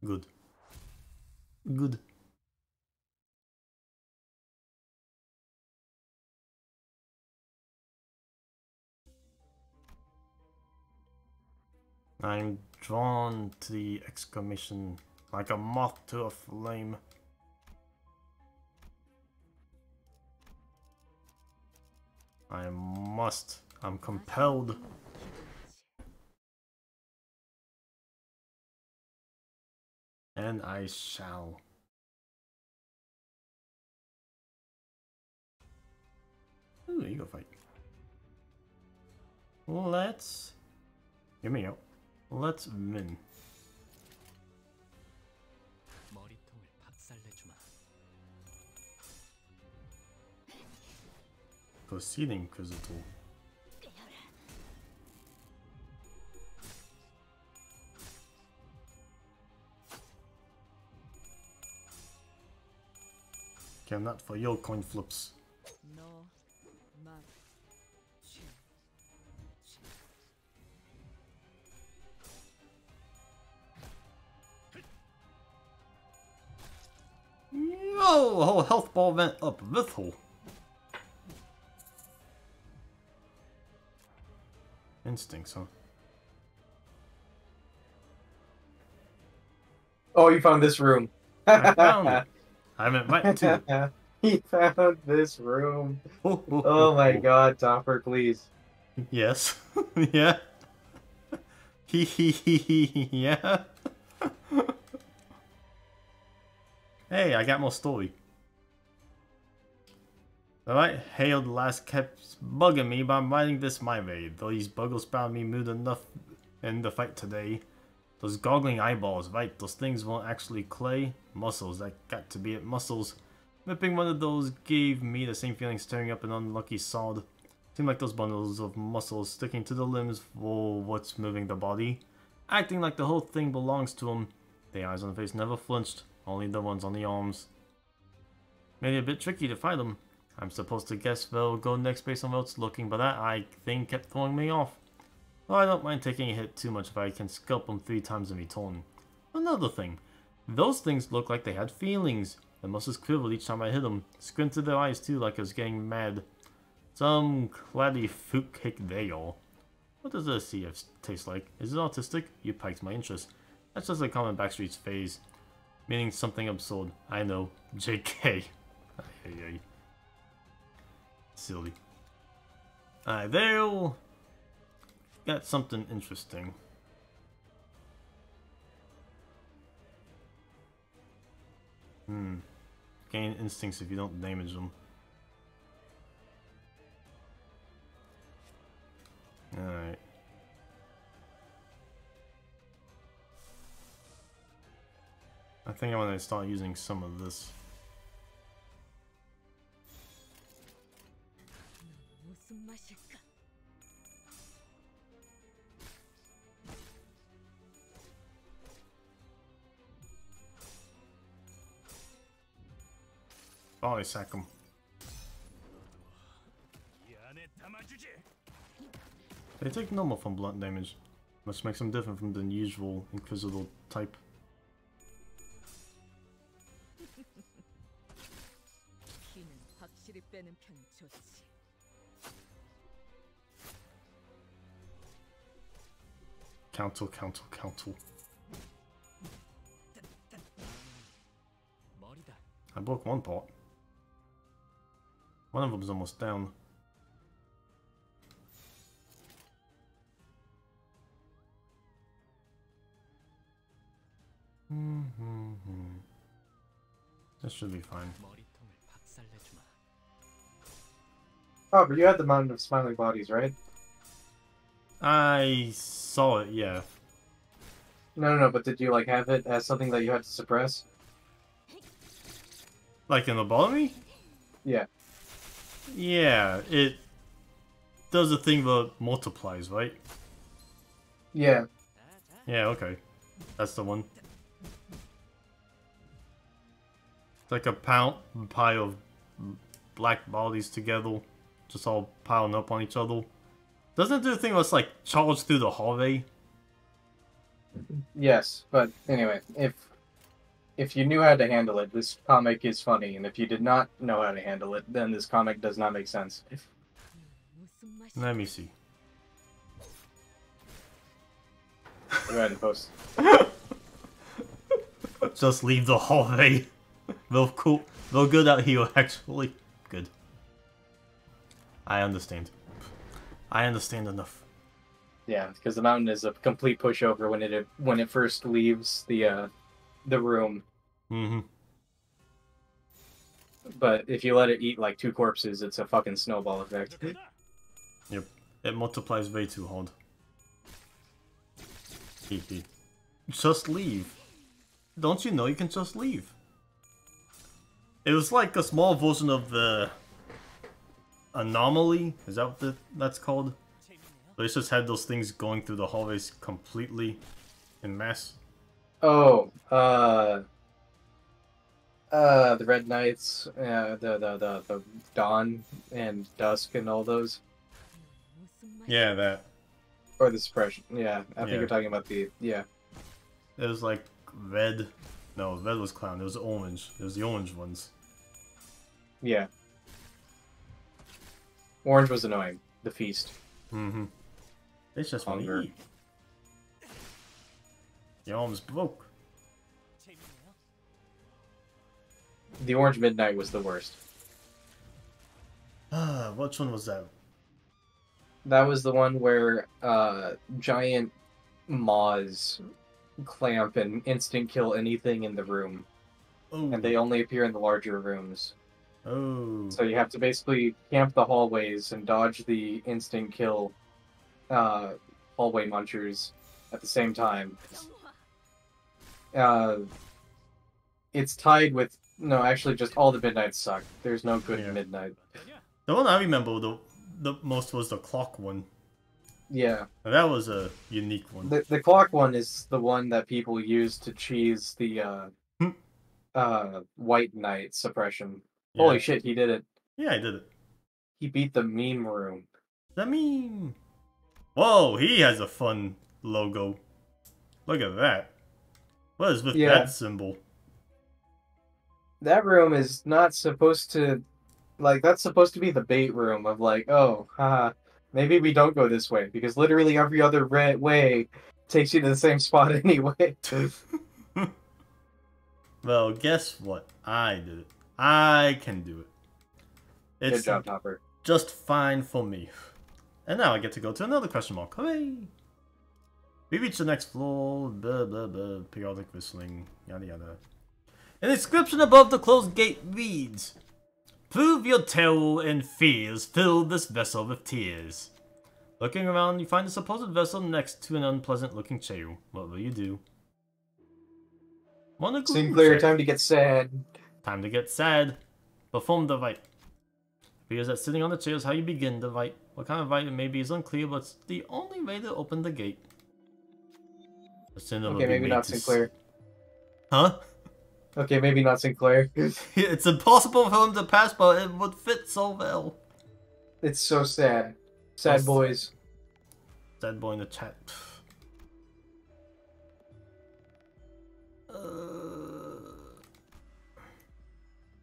Good. Good. I'm drawn to the exclamation like a moth to a flame. I must. I'm compelled. And I shall. Ooh, ego fight. Let's... Hear me out. Let's win. Proceeding Crystal. Okay, I'm not for your coin flips. Yo, the whole health ball went up this hole. Instincts, huh? Oh, you found this room. I found it. I meant right too. He found this room. Oh my god, Topper, please. Yes. Yeah. Yeah. Hey, I got more story. The light-hailed lass kept bugging me by writing this my way. These buggles found me mood enough in the fight today. Those goggling eyeballs, right? Those things weren't actually clay. Muscles, that got to be it, muscles. Ripping one of those gave me the same feeling staring up an unlucky sod. Seemed like those bundles of muscles sticking to the limbs for what's moving the body. Acting like the whole thing belongs to them. The eyes on the face never flinched, only the ones on the arms. Made it a bit tricky to find them. I'm supposed to guess they'll go next based on where it's looking, but that thing kept throwing me off. Well, I don't mind taking a hit too much if I can scalp them 3 times and return. Another thing, those things looked like they had feelings. The muscles quivered each time I hit them. Squinted their eyes too, like I was getting mad. Some claddy fruit cake they all. What does a CF taste like? Is it autistic? You piked my interest. That's just a common Backstreet's phase. Meaning something absurd. I know. JK. Silly. Alright, there. Got something interesting. Gain instincts if you don't damage them. Alright. I think I'm gonna start using some of this. Oh, I sack him. They take normal from blunt damage, which makes them different from the usual Inquisitor type. Counsel. I broke one part. One of them's almost down. This should be fine. Oh, but you had the Mountain of Smiling Bodies, right? I saw it, yeah. No, but did you, like, have it as something that you had to suppress? Like in lobotomy? Yeah. Yeah, it does a thing that multiplies, right? Yeah. Yeah, okay. That's the one. It's like a pile of black bodies together, just all piling up on each other. Doesn't it do the thing where it's like charged through the hallway? Yes, but anyway, if you knew how to handle it, this comic is funny, and if you did not know how to handle it, then this comic does not make sense. Let me see. Go ahead and post. Just leave the hallway. Real cool. Real good out here, actually. Good. I understand. I understand enough. Yeah, because the mountain is a complete pushover when it first leaves the room. Mm-hmm. But if you let it eat like 2 corpses, it's a fucking snowball effect. Yep. It multiplies way too hard. Hehe. Just leave. Don't you know you can just leave? It was like a small version of the anomaly. Is that what that's called? They just had those things going through the hallways completely in mass. Oh, the Red Knights, the Dawn and Dusk and all those. Yeah, that. Or the Suppression. Yeah, I think Yeah. you're talking about the, yeah. It was like red. No, red was clown. It was orange. It was the orange ones. Yeah. Orange was annoying. The Feast. Mm-hmm. It's just want Hunger. to eat. You almost broke. The Orange Midnight was the worst. Which one was that? That was the one where giant maws clamp and instant kill anything in the room. Oh. And they only appear in the larger rooms. Oh. So you have to basically camp the hallways and dodge the instant kill hallway munchers at the same time. It's tied with... No, actually, just all the Midnights suck. There's no good Midnight. The one I remember the most was the clock one. Yeah. That was a unique one. The clock one is the one that people use to cheese the White Knight suppression. Yeah. Holy shit, he did it. Yeah, I did it. He beat the meme room. The meme. Whoa, he has a fun logo. Look at that. What is with that symbol? That room is not supposed to... Like, that's supposed to be the bait room of like, oh, haha, maybe we don't go this way, because literally every other way takes you to the same spot anyway. Well, guess what? I did it. I can do it. It's Good job, Topper. just fine for me. And now I get to go to another question mark. Hooray! We reach the next floor, blah blah blah, periodic whistling, yada yada. An inscription above the closed gate reads, "Prove your terror and fears, fill this vessel with tears." Looking around, you find a supposed vessel next to an unpleasant-looking chair. What will you do? Sinclair, time to get sad. Time to get sad. Perform the rite. Appears that sitting on the chair is how you begin the rite. What kind of rite it may be is unclear, but it's the only way to open the gate. Okay, maybe not Sinclair. Huh? Okay, maybe not Sinclair. It's impossible for him to pass, but it would fit so well. It's so sad. Sad boys. Sad boy in the chat.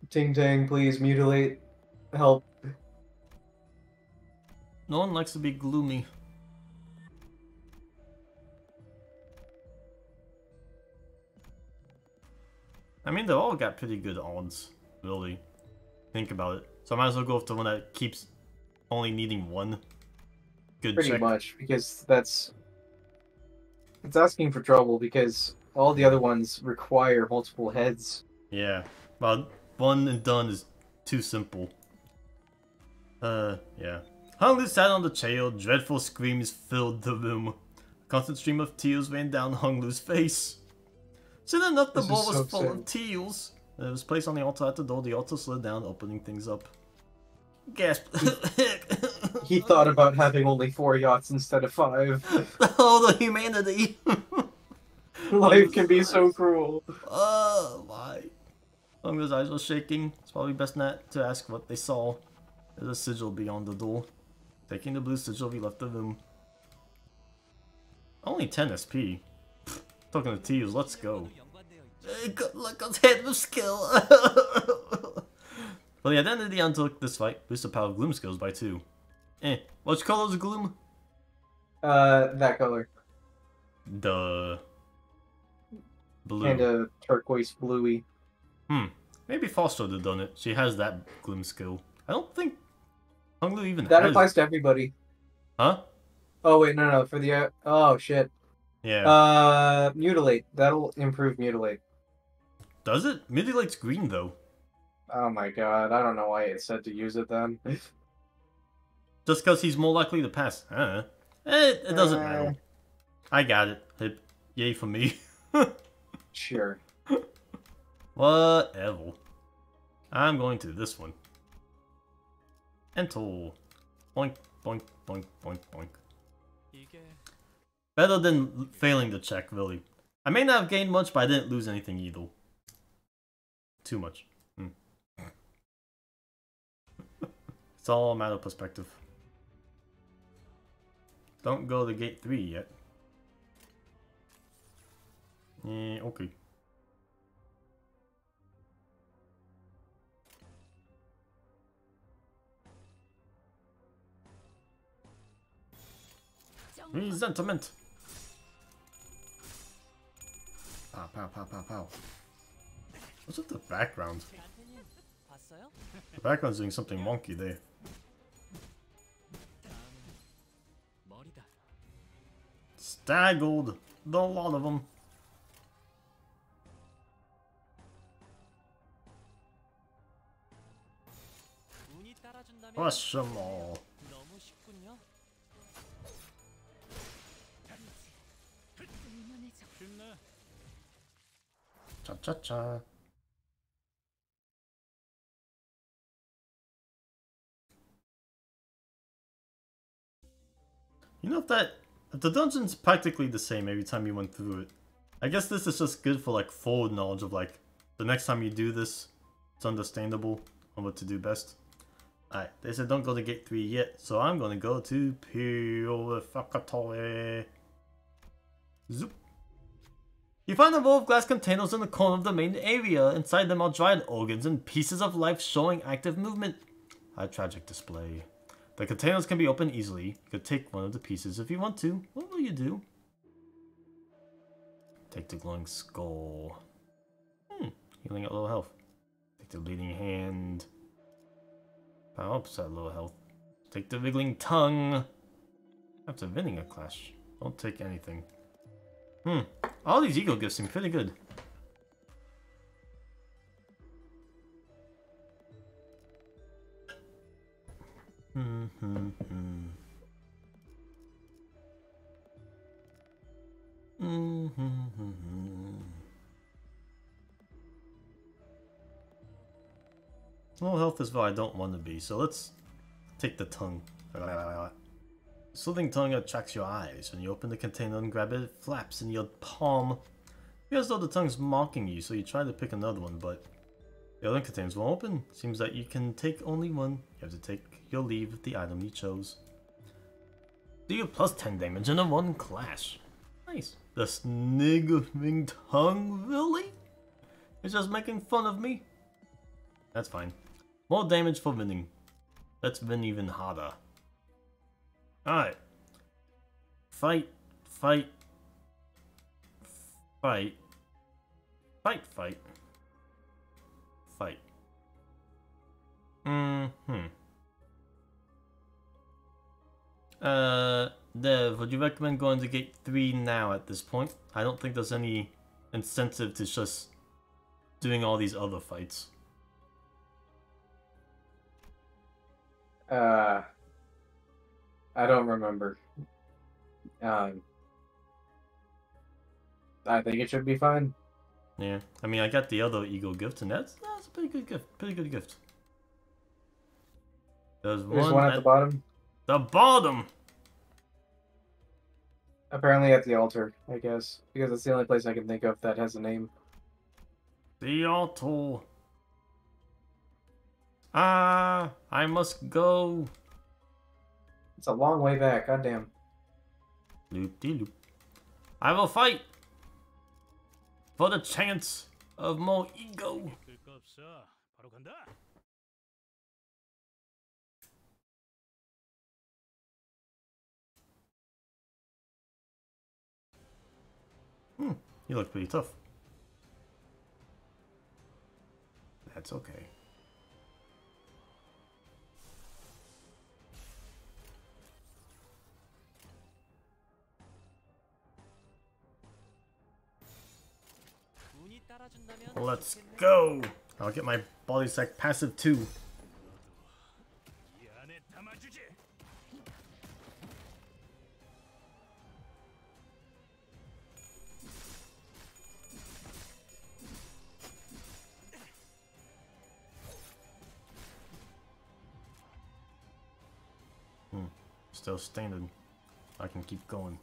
Ting Tang, please mutilate. Help. No one likes to be gloomy. I mean, they all got pretty good odds, really. Think about it. So I might as well go with the one that keeps only needing one good Pretty check. much, because that's... It's asking for trouble, because all the other ones require multiple heads. Yeah. Well, one and done is too simple. Yeah. Hunglu sat on the chair, dreadful screams filled the room. A constant stream of tears ran down Hunglu's face. Soon enough, the bowl was full of tears. It was placed on the altar at the door. The altar slid down, opening things up. Gasp. He thought about having only 4 yachts instead of 5. Oh, the humanity. Life can be so cruel. Oh, my. Hunglu's eyes were shaking. It's probably best not to ask what they saw. There's a sigil beyond the door. Taking the blue sigil, he left the room. Only 10 SP. Talking to Tears, let's go. Good luck on hand with skill. Well, the identity untook this fight. Boost the power of Gloom skills by 2. Which color is Gloom? That color. The blue. And a turquoise bluey. Maybe Foster would have done it. She has that gloom skill. I don't think Hunglu even That has. applies to everybody. Huh? Oh wait, no, for the oh shit. Yeah. Mutilate. That'll improve mutilate. Does it? Mutilate's green though. Oh my god, I don't know why it said to use it then. Just because he's more likely to pass. It doesn't matter. I got it. Yay for me. Sure. Whatever. I'm going to this one. Enter. Boink, boink, boink, boink, boink. Better than failing the check, really. I may not have gained much, but I didn't lose anything either. Too much. It's all a matter of perspective. Don't go to gate 3 yet. Yeah, okay. Resentment! Pow, pow, pow, pow, pow. What's with the background? The background's doing something wonky there. Staggered! The lot of them. Crush them all. Cha-cha-cha. You know, if the dungeon's practically the same every time you went through it, I guess this is just good for like forward knowledge of like the next time you do this, it's understandable on what to do best. Alright, they said don't go to gate 3 yet, so I'm gonna go to Purificatore. Zoop. You find evolved glass containers in the corner of the main area. Inside them are dried organs and pieces of life showing active movement. A tragic display. The containers can be opened easily. You could take one of the pieces if you want to. What will you do? Take the glowing skull. Healing at low health. Take the bleeding hand. Power ups at low health. Take the wriggling tongue. After winning a clash. Don't take anything. All these ego gifts seem pretty good. Low health is where I don't want to be, so let's take the tongue. Soothing tongue attracts your eyes. When you open the container and grab it, it flaps in your palm. Feels as though the tongue's mocking you, so you try to pick another one, but the other containers won't open. Seems that you can take only one. You have to take your leave of the item you chose. Do you plus 10 damage in a one clash? Nice. The sniggering tongue, really? It's just making fun of me? That's fine. More damage for winning. Let's win even harder. Alright. Fight. Fight. Fight. Fight, fight. Fight. Dev, would you recommend going to gate 3 now at this point? I don't think there's any incentive to just doing all these other fights. I don't remember. I think it should be fine. Yeah, I mean, I got the other ego gift, and that's a pretty good gift. Pretty good gift. There's one at the bottom. The bottom! Apparently at the altar, I guess. Because it's the only place I can think of that has a name. The altar. Ah, I must go. It's a long way back, goddamn. Loop-de-loop. I will fight for the chance of more ego. You look pretty tough. That's okay. Let's go! I'll get my body sack passive too. Still standing. I can keep going.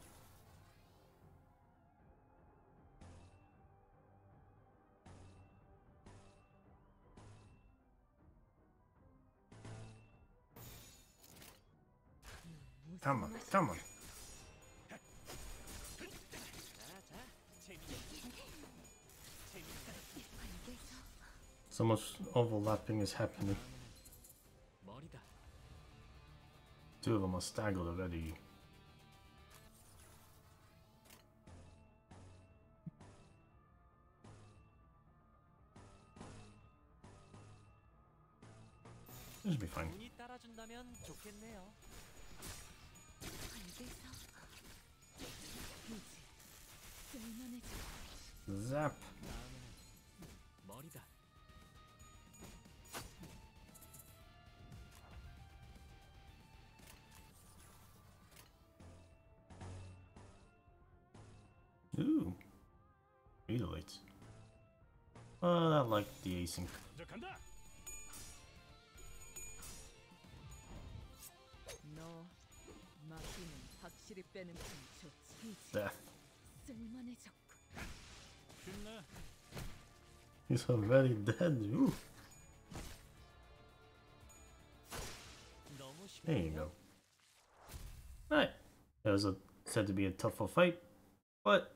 Come on, come on. So much overlapping is happening. Two of them are staggered already. This should be fine. Zap. Ooh. Mutilates. I like the async. Death. He's already dead. Ooh. There you go. Alright. That was said to be a tougher fight, but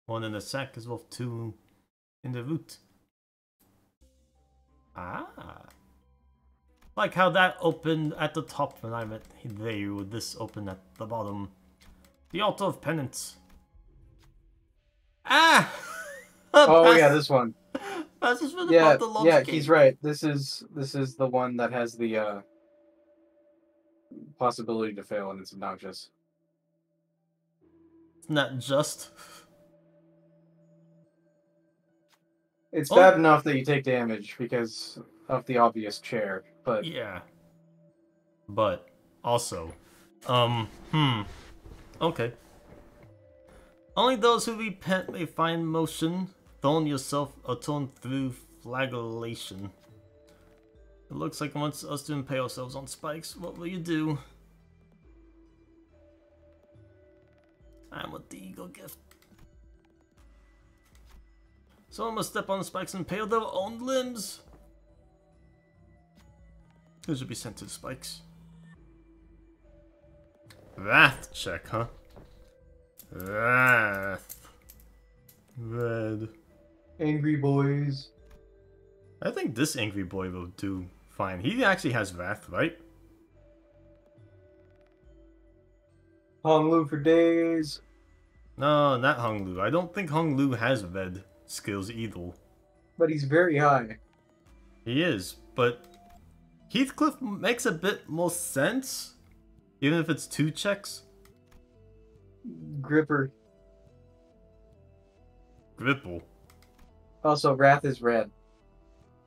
one in the sack is worth two in the root. Ah. Like how that opened at the top when I went there, with this open at the bottom. The Altar of Penance. Ah! Oh yeah, this one. Passes for the Yeah, launch he's right. This is the one that has the possibility to fail, and it's obnoxious. It's not just. It's bad enough that you take damage because of the obvious chair, but yeah. But also, okay. Only those who repent may find motion. Thorn yourself atone through flagellation. It looks like it wants us to impale ourselves on spikes. What will you do? I'm with the eagle gift. Someone must step on the spikes and impale their own limbs. Who should be sent to the spikes? Wrath check, huh? Wrath. Red. Angry boys. I think this angry boy will do fine. He actually has wrath, right? Hong Lu for days. No, not Hong Lu. I don't think Hong Lu has red skills either. But he's very high. He is, but Heathcliff makes a bit more sense, even if it's 2 checks. Gripper. Gripple. Also, Wrath is red.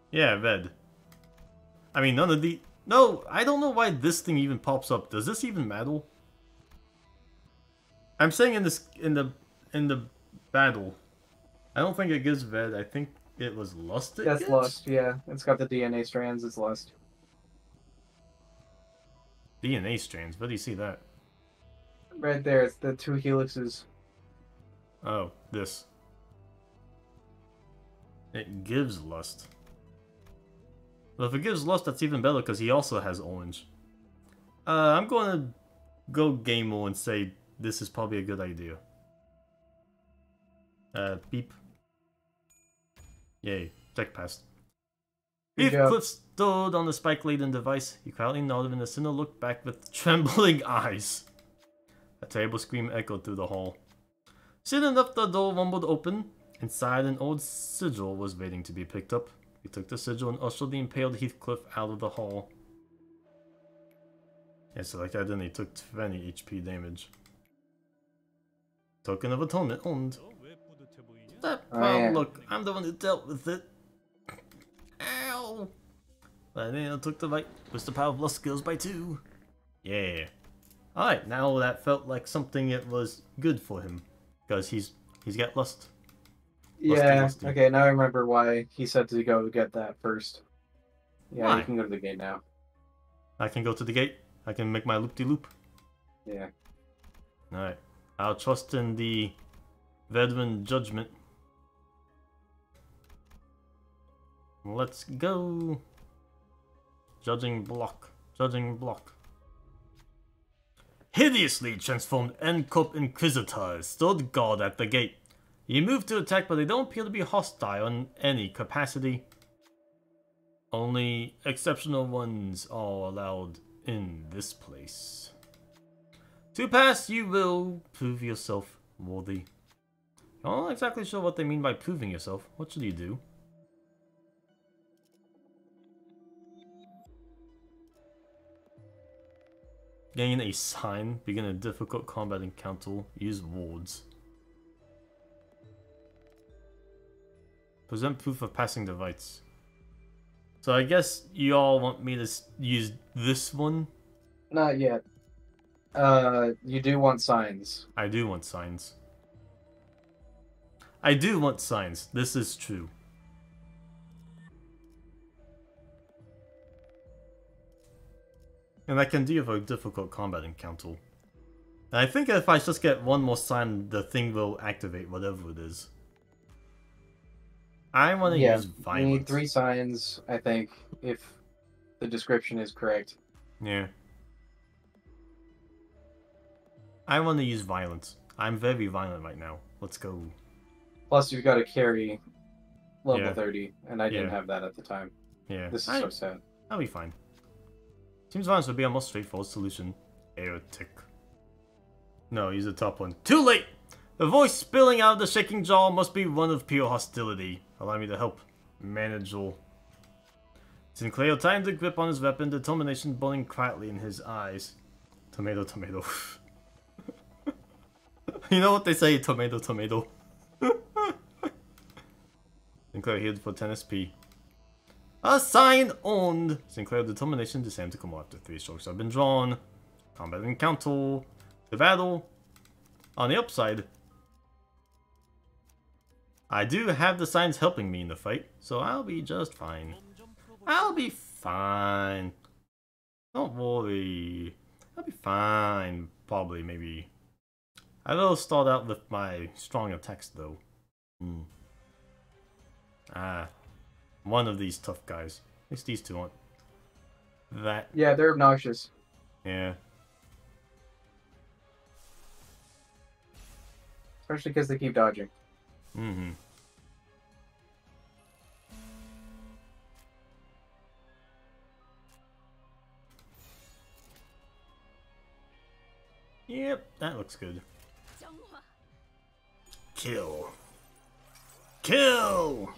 Yeah, red. I mean, none of the... No, I don't know why this thing even pops up. Does this even matter? I'm saying in the battle. I don't think it gives red. I think it was lust. That's lust, yeah. It's got the DNA strands. It's lust. DNA strands. Where do you see that? Right there. It's the 2 helixes. Oh, this. It gives lust. Well, if it gives lust, that's even better because he also has orange. I'm going to go game mode and say this is probably a good idea. Beep. Yay, check passed. Heathcliff stood on the spike-laden device. He quietly nodded and the sinner looked back with trembling eyes. A terrible scream echoed through the hall. Soon enough, the door rumbled open. Inside, an old sigil was waiting to be picked up. We took the sigil and ushered the impaled Heathcliff out of the hall. Yeah, so like that, then he took 20 HP damage. Token of atonement owned. That problem, look, I'm the one who dealt with it. Ow! But then I took the right, was the power of lust skills by 2. Yeah. Alright, now that felt like something that was good for him. Because he's got lust. Yeah, okay, now I remember why he said to go get that first. Yeah, Why? you can go to the gate now. I can go to the gate. I can make my loop-de-loop. Yeah. Alright. I'll trust in the veteran judgment. Let's go. Judging block. Judging block. Hideously transformed N-Corp Inquisitors stood guard at the gate. You move to attack, but they don't appear to be hostile in any capacity. Only exceptional ones are allowed in this place. To pass, you will prove yourself worthy. I'm not exactly sure what they mean by proving yourself. What should you do? Gain a sign. Begin a difficult combat encounter. Use wards. Present proof of passing the rites. So I guess you all want me to use this one? Not yet. You do want signs. I do want signs. I do want signs. This is true. And I can do a difficult combat encounter. And I think if I just get one more sign, the thing will activate whatever it is. I want to use violence. You need 3 signs, I think, if the description is correct. Yeah. I want to use violence. I'm very violent right now. Let's go. Plus, you've got to carry level 30, and I didn't have that at the time. Yeah. This is so sad. I'll be fine. Seems violence would be a more straightforward solution. Aerotic. No, use the top one. Too late! The voice spilling out of the shaking jaw must be one of pure hostility. Allow me to help. Manageable. Sinclair tightened the grip on his weapon, determination burning quietly in his eyes. Tomato, tomato. You know what they say, tomato, tomato. Sinclair healed for 10 SP. A sign owned! Sinclair determination descend to come after 3 strokes have been drawn. Combat encounter. The battle. On the upside, I do have the signs helping me in the fight, so I'll be just fine. I'll be fine. Don't worry. I'll be fine. Probably, maybe. I will start out with my strong attacks, though. One of these tough guys. At least these two aren't that. Yeah, they're obnoxious. Yeah. Especially because they keep dodging. Mm-hmm. Yep, that looks good. Kill. Kill!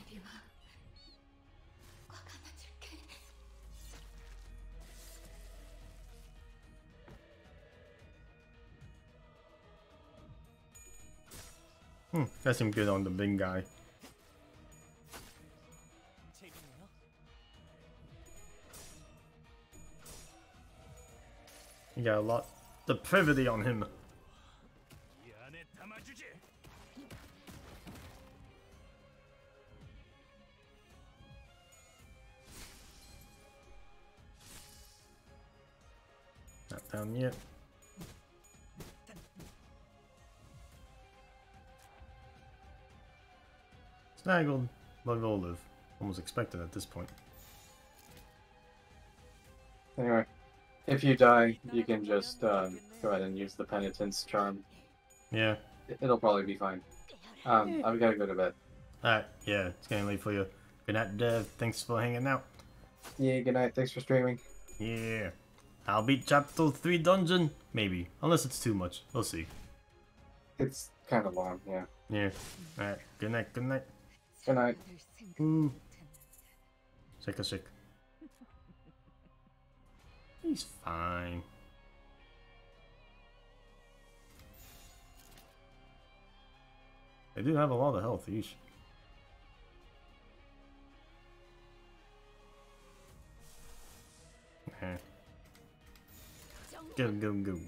That seemed good on the big guy. You got a lot of privity on him. Not down yet. Snaggled, but will live. Almost expected at this point. Anyway, if you die, you can just go ahead and use the penitence charm. Yeah. It'll probably be fine. I've got to go to bed. Alright, yeah, it's getting late for you. Good night, Dev. Thanks for hanging out. Yeah, good night. Thanks for streaming. Yeah. I'll beat Chapter 3 dungeon. Maybe. Unless it's too much. We'll see. It's kind of long, yeah. Yeah. Alright, good night, good night. Good night. Ooh. Shake a shake. He's fine. They do have a lot of health each. Okay. Go, go, go.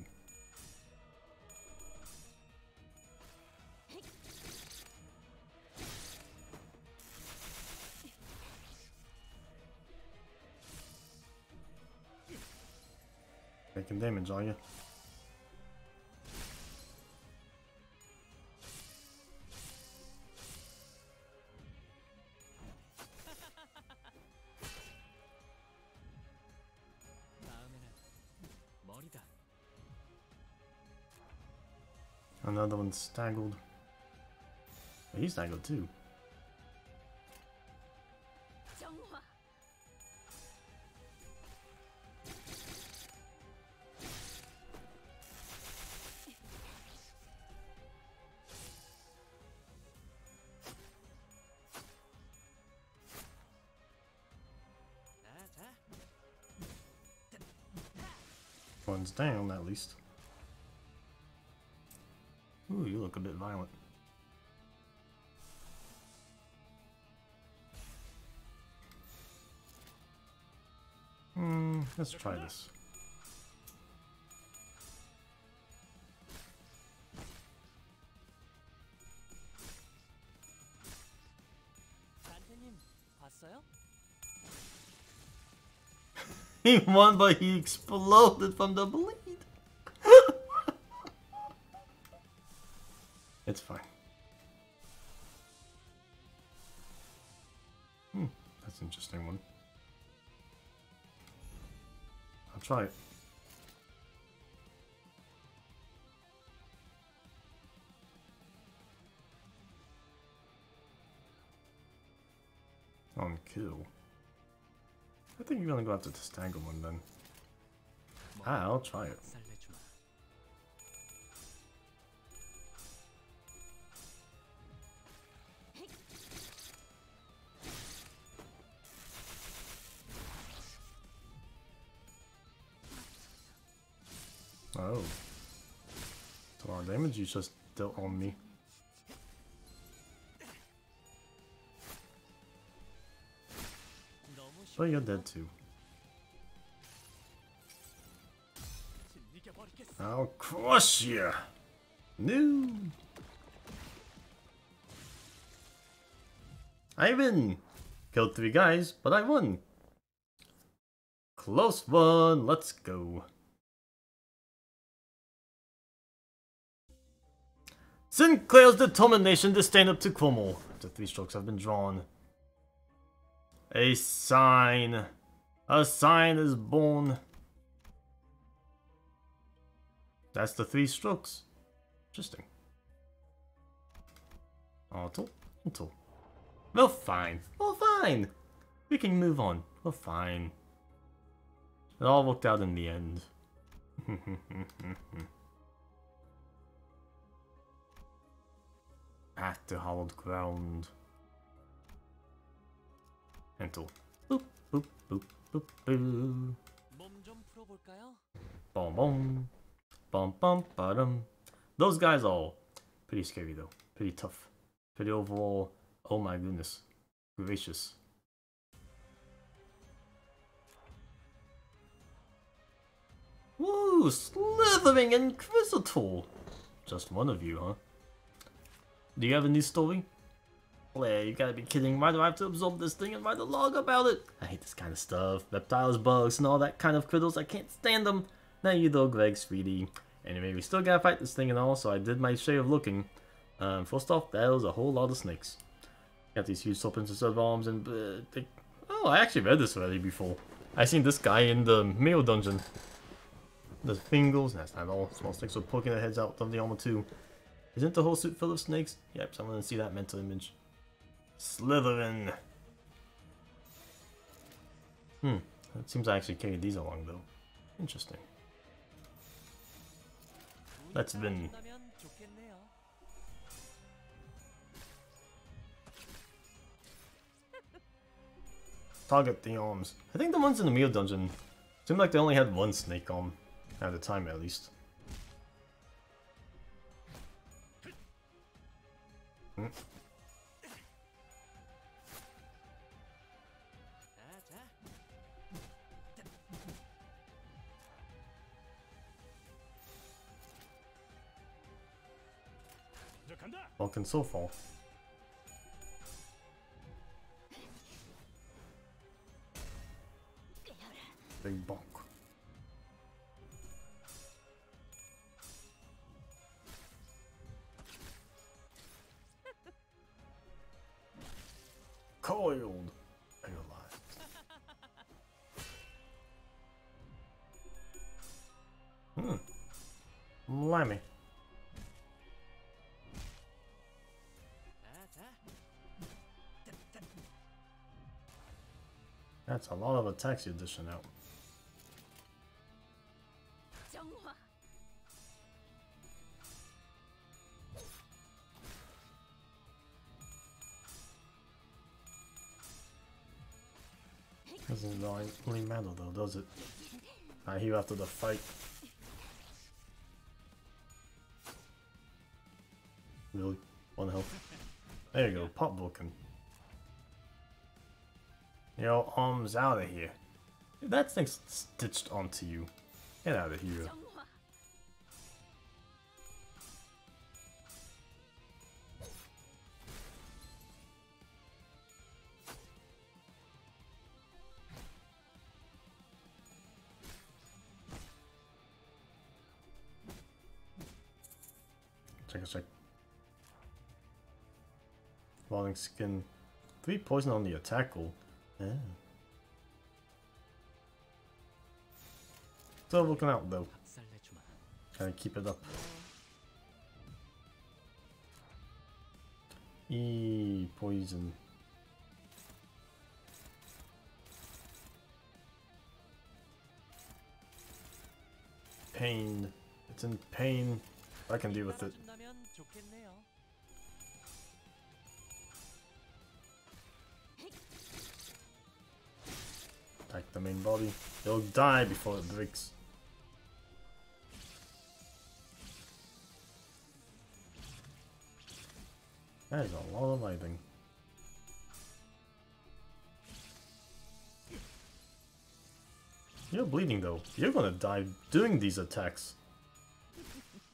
Taking damage, are you? Another one's staggered. Oh, he's staggered too. One's down at least. Ooh, you look a bit violent. Let's try this. He won, but he exploded from the bleed. It's fine. That's an interesting one. I'll try it. On kill. I think you're gonna go after the stagger one then. I'll try it. Oh. That's a lot of damage you just dealt on me. But you're dead too. I'll crush you! No! I win! Killed 3 guys, but I won! Close one, let's go. Sinclair's determination to stand up to Cromwell. The 3 strokes have been drawn. A sign. A sign is born. That's the 3 strokes. Interesting. Auto. Auto. We're fine. We're fine. We can move on. We're fine. It all worked out in the end. Back to hollowed ground. Mental. Boop, boop, boop, boop, boop. Boom, boom. Bum, bum, ba-dum. Those guys are pretty scary though. Pretty tough. Pretty overall. Oh my goodness. Gracious. Woo! Slithering Inquisitor! Just one of you, huh? Do you have a new story? Blair, you gotta be kidding. Why do I have to absorb this thing and write a log about it? I hate this kind of stuff. Reptiles, bugs, and all that kind of critters. I can't stand them. Now you though, Greg, sweetie. Anyway, we still gotta fight this thing and all, so I did my share of looking. First off, that was a whole lot of snakes. Got these huge serpents instead of arms and... Oh, I actually read this already before. I seen this guy in the male dungeon. The fingers, that's not all. Small snakes were poking their heads out of the armor too. Isn't the whole suit full of snakes? Yep, so I'm gonna see that mental image. Slytherin. It seems I actually carried these along though. Interesting. Let's win. Target the arms. I think the ones in the meal dungeon seemed like they only had one snake arm at a time at least. Hmm. Vulcan so far. Big bonk. Coiled. Are you alive? Lemmy. That's a lot of attacks you're dishing out. Doesn't really matter though, does it? I heal after the fight. Really? 1 health. There you go, pop Vulcan. Your arms out of here. That thing's stitched onto you. Get out of here. Check. Falling skin. 3 poison on the attack roll. Yeah. Still looking out though. Gotta keep it up. Poison. Pain. It's in pain. I can deal with it. Attack the main body. It'll die before it breaks. That is a lot of lighting. You're bleeding though. You're gonna die doing these attacks.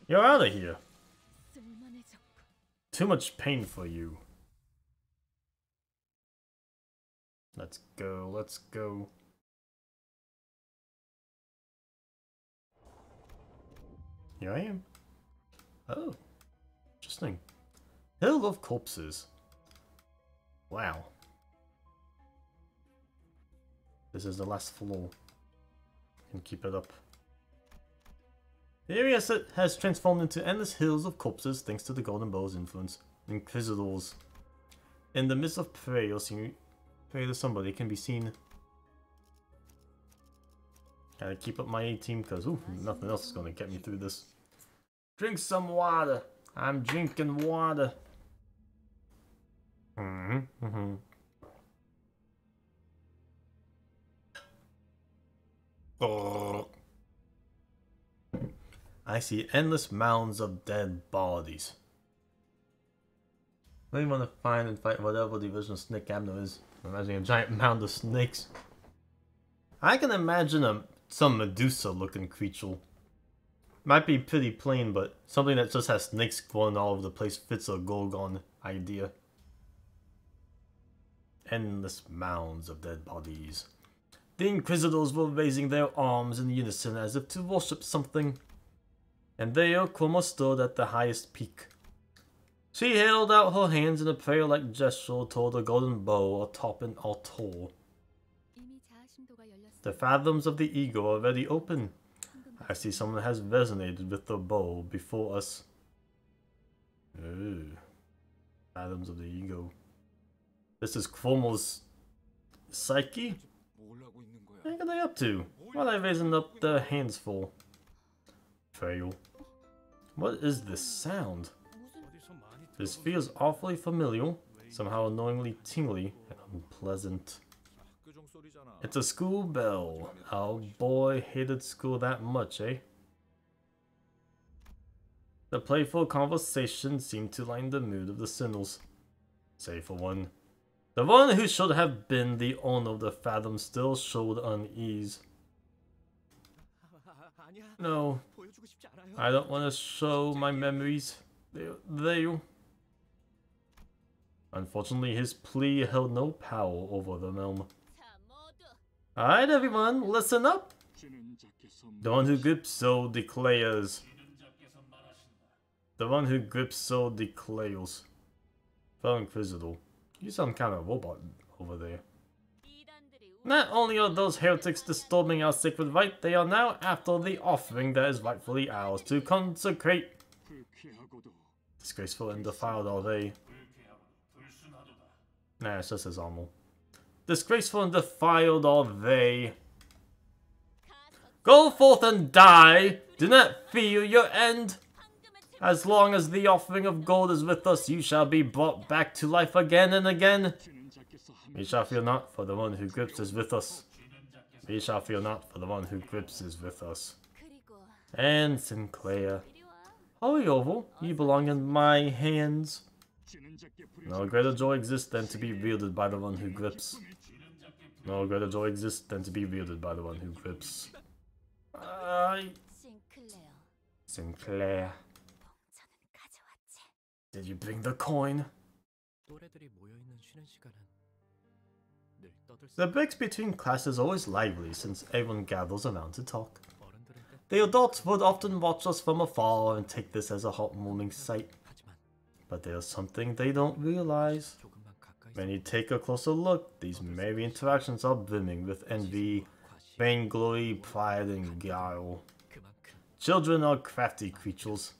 You're out of here. Too much pain for you. Let's go, let's go. Here I am. Oh, interesting. Hill of Corpses. Wow. This is the last floor. Can keep it up. The area has transformed into endless hills of corpses thanks to the Golden Bow's influence. Inquisitors. In the midst of prey or prey to somebody can be seen. Gotta keep up my A team because nothing else is gonna get me through this. Drink some water. I'm drinking water. Oh. I see endless mounds of dead bodies. I really want to find and fight whatever the original snake ammo is. I'm imagining a giant mound of snakes. I can imagine some Medusa looking creature. Might be pretty plain, but something that just has snakes growing all over the place fits a Gorgon idea. Endless mounds of dead bodies. The Inquisitors were raising their arms in unison as if to worship something. And there Chroma stood at the highest peak. She held out her hands in a prayer-like gesture toward the golden bow atop an altar. The fathoms of the ego are already open. I see someone has resonated with the bow before us. Ooh. Fathoms of the ego. This is Chroma's psyche? What are they up to? What are they raising up their hands for? Trail. What is this sound? This feels awfully familiar, somehow annoyingly tingly and unpleasant. It's a school bell. Oh boy, hated school that much, eh? The playful conversation seemed to lighten the mood of the Sinnels. Save for one. The one who should have been the owner of the Fathom still showed unease. No, I don't want to show my memories. They... Unfortunately, his plea held no power over the realm. Alright everyone, listen up! The one who grips so declares. The one who grips so declares. Fel Inquisitor, you some kind of robot over there. Not only are those heretics disturbing our sacred rite, they are now after the offering that is rightfully ours to consecrate. Disgraceful and defiled are they. Nah, it's just his armor. Disgraceful and defiled are they. Go forth and die! Do not fear your end! As long as the offering of gold is with us, you shall be brought back to life again and again. We shall fear not, for the one who grips is with us. We shall fear not, for the one who grips is with us. And Sinclair. Hurry over, you belong in my hands. No greater joy exists than to be wielded by the one who grips. No greater joy exists than to be wielded by the one who grips. Sinclair. Did you bring the coin? The breaks between classes are always lively since everyone gathers around to talk. The adults would often watch us from afar and take this as a heartwarming sight. But there's something they don't realize. When you take a closer look, these merry interactions are brimming with envy, vainglory, pride, and guile. Children are crafty creatures.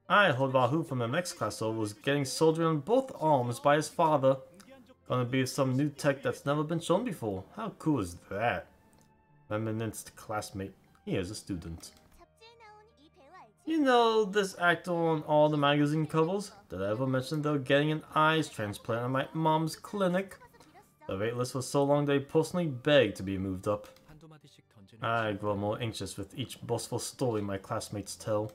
I heard Rahu from the next class over was getting soldiering on both arms by his father. Gonna be some new tech that's never been shown before. How cool is that? Reminisced classmate. He is a student. You know this actor on all the magazine covers? Did I ever mention they were getting an eyes transplant at my mom's clinic? The wait list was so long they personally begged to be moved up. I grow more anxious with each boastful story my classmates tell.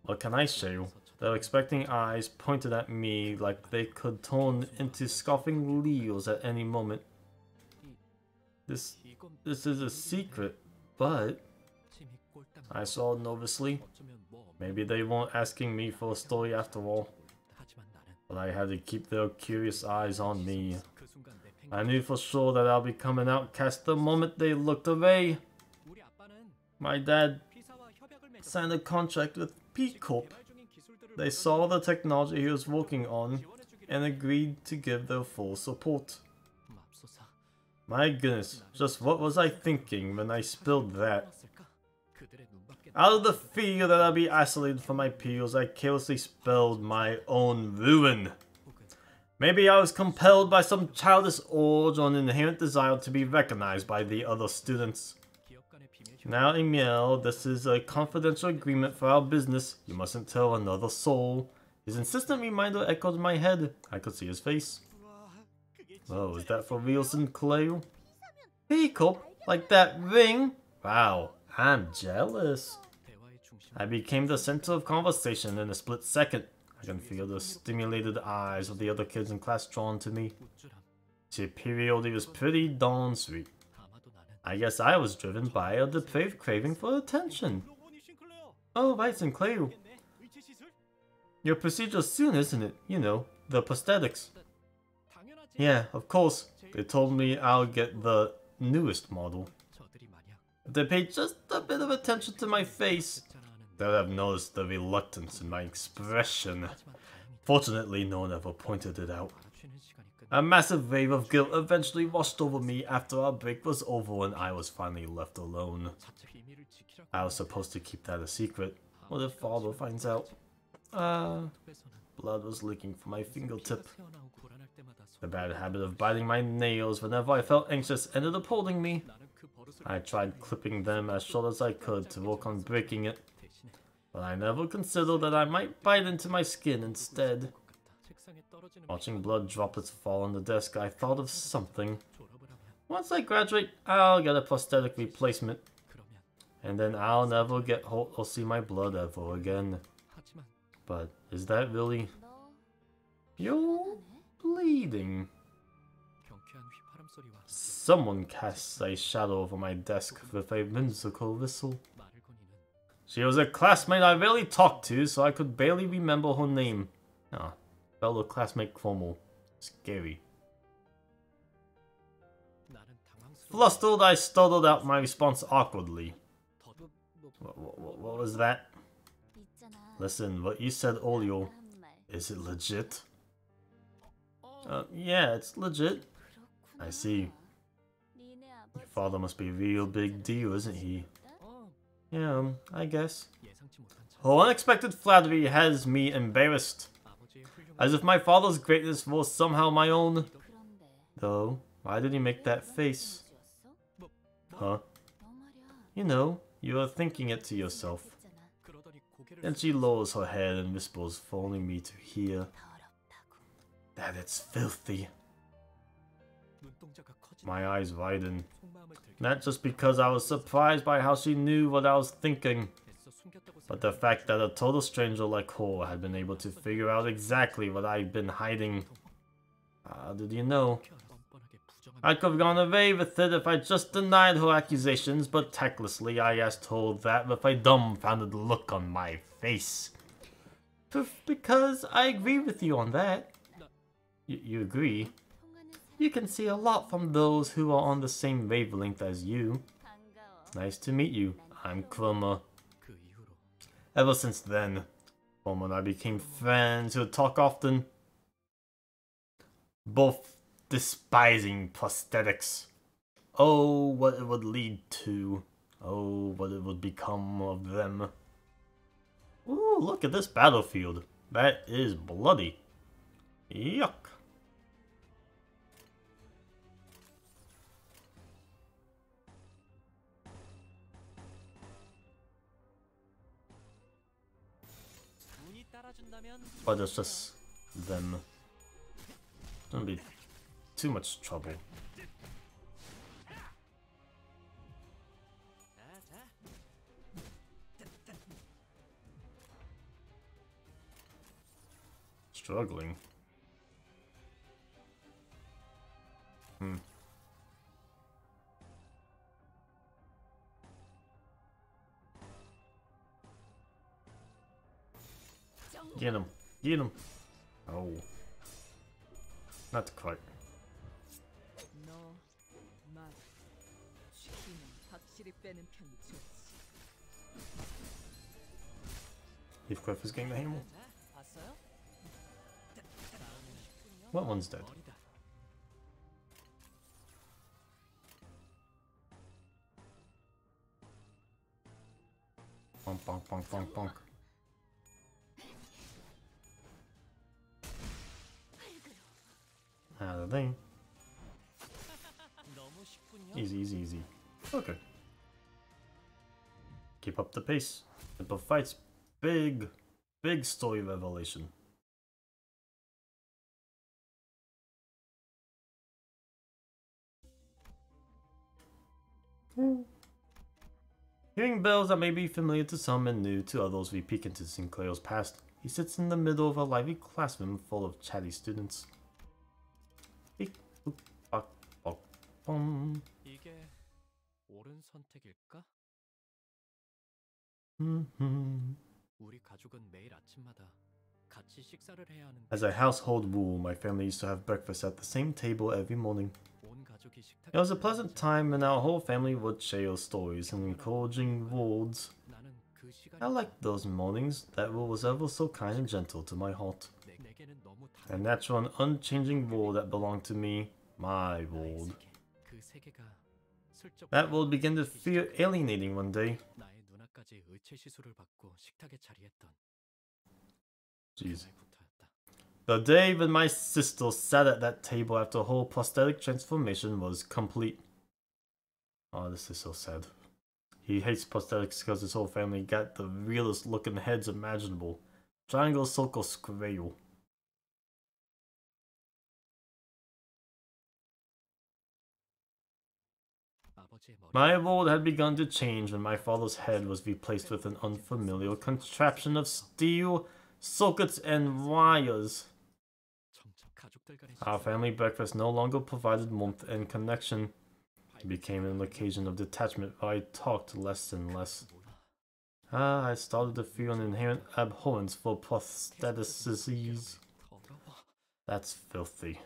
What can I show you? They're expecting eyes pointed at me like they could turn into scoffing Leos at any moment. This is a secret, but... I saw nervously. Maybe they weren't asking me for a story after all. But I had to keep their curious eyes on me. I knew for sure that I'll become an outcast the moment they looked away. My dad signed a contract with P Corp. They saw the technology he was working on and agreed to give their full support. My goodness, just what was I thinking when I spilled that? Out of the fear that I'll be isolated from my peers, I carelessly spelled my own ruin. Maybe I was compelled by some childish urge or an inherent desire to be recognized by the other students. Now, Emil, this is a confidential agreement for our business. You mustn't tell another soul. His insistent reminder echoed in my head. I could see his face. Oh, is that for real, Sinclair? Peacock, like that ring? Wow, I'm jealous. I became the center of conversation in a split second. I can feel the stimulated eyes of the other kids in class drawn to me. Superiority was pretty darn sweet. I guess I was driven by a depraved craving for attention. Oh, right, Sinclair. Your procedure's soon, isn't it? You know, the prosthetics. Yeah, of course. They told me I'll get the newest model. If they paid just a bit of attention to my face, they would have noticed the reluctance in my expression. Fortunately, no one ever pointed it out. A massive wave of guilt eventually washed over me after our break was over and I was finally left alone. I was supposed to keep that a secret. What if father finds out? Blood was leaking from my fingertip. The bad habit of biting my nails whenever I felt anxious ended up holding me. I tried clipping them as short as I could to work on breaking it, but I never considered that I might bite into my skin instead. Watching blood droplets fall on the desk, I thought of something. Once I graduate, I'll get a prosthetic replacement. And then I'll never get hold or see my blood ever again. But is that really... You're bleeding. Someone casts a shadow over my desk with a whimsical whistle. She was a classmate I rarely talked to, so I could barely remember her name. Ah, fellow classmate Chromo. Scary. Flustered, I stuttered out my response awkwardly. What was that? Listen, what you said earlier, is it legit? Yeah, it's legit. I see. Your father must be a real big deal, isn't he? Yeah, I guess. Her unexpected flattery has me embarrassed. As if my father's greatness was somehow my own. Though, why did he make that face? Huh? You know, you are thinking it to yourself. Then she lowers her head and whispers for only me to hear. That it's filthy. My eyes widen. Not just because I was surprised by how she knew what I was thinking, but the fact that a total stranger like her had been able to figure out exactly what I'd been hiding. How did you know? I could have gone away with it if I just denied her accusations, but tactlessly I asked her that with a dumbfounded look on my face. Because I agree with you on that. You agree? You can see a lot from those who are on the same wavelength as you. Nice to meet you. I'm Chroma. Ever since then, Chroma and I became friends who would talk often. Both despising prosthetics. Oh, what it would lead to. Oh, what it would become of them. Ooh, look at this battlefield. That is bloody. Yuck. But it's just them. It's gonna be too much trouble. Struggling. Get him. Get him. Oh. Not quite. Heathcliff is getting the hammer. What one's dead? Bonk, bonk, bonk, bonk, bonk. Out of the thing. Easy, easy, easy. Okay. Keep up the pace. Simple fights. Big story revelation. Hearing bells that may be familiar to some and new to others, we peek into Sinclair's past. He sits in the middle of a lively classroom full of chatty students. Beep, boop, bok, bok, bum. 이게 옳은 선택일까? 우리 가족은 매일 아침마다 같이 식사를 해야 하는. As a household rule, my family used to have breakfast at the same table every morning. 온 가족이 식탁. It was a pleasant time, and our whole family would share stories and encouraging words. 나는 그 시간. I liked those mornings. That rule was ever so kind and gentle to my heart. 내게는 너무 A natural and unchanging world that belonged to me, my world. 그 세계가 슬쩍. That world began to feel alienating one day. 나의 누나까지 의체 시술을 받고 식탁에 자리했던. Jeez. 그날부터였다. The day when my sister sat at that table after her prosthetic transformation was complete. Oh, this is so sad. He hates prosthetics because his whole family got the realest looking heads imaginable. Triangle, circle, square. My world had begun to change when my father's head was replaced with an unfamiliar contraption of steel, sockets, and wires. Our family breakfast no longer provided warmth and connection. It became an occasion of detachment where I talked less and less. I started to feel an inherent abhorrence for prosthetics. That's filthy.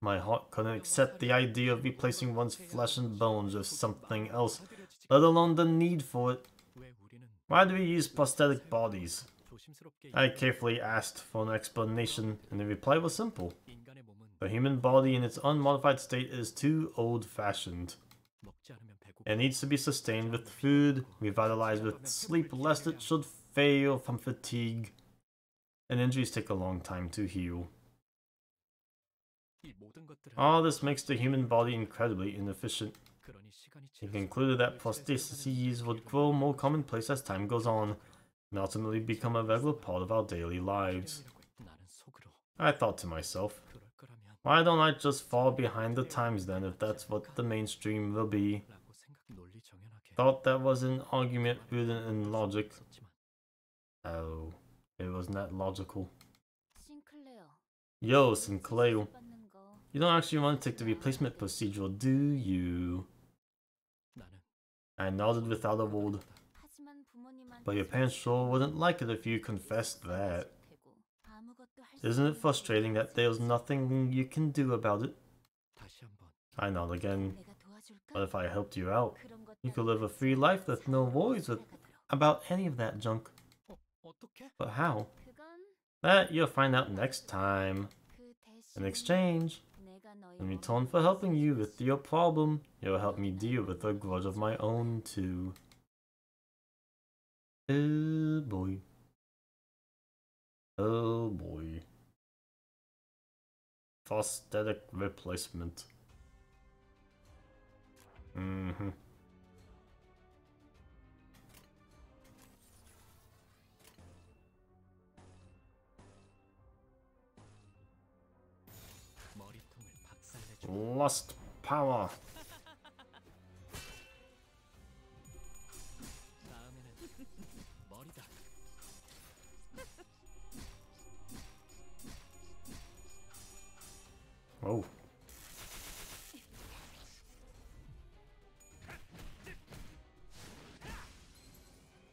My heart couldn't accept the idea of replacing one's flesh and bones with something else, let alone the need for it. Why do we use prosthetic bodies? I carefully asked for an explanation, and the reply was simple. The human body in its unmodified state is too old-fashioned. It needs to be sustained with food, revitalized with sleep, lest it should fail from fatigue, and injuries take a long time to heal. All this makes the human body incredibly inefficient. He concluded that prostheses would grow more commonplace as time goes on, and ultimately become a regular part of our daily lives. I thought to myself, why don't I just fall behind the times then if that's what the mainstream will be? Thought that was an argument rooted in logic. Oh, it wasn't that logical. Yo, Sinclair. You don't actually want to take the replacement procedure, do you? I nodded without a word. But your parents sure wouldn't like it if you confessed that. Isn't it frustrating that there's nothing you can do about it? I nod again. But if I helped you out, you could live a free life with no worries about any of that junk. But how? That you'll find out next time. In exchange, in return for helping you with your problem, you'll help me deal with a grudge of my own too. Oh boy. Oh boy. Prosthetic replacement. Lust power. Oh.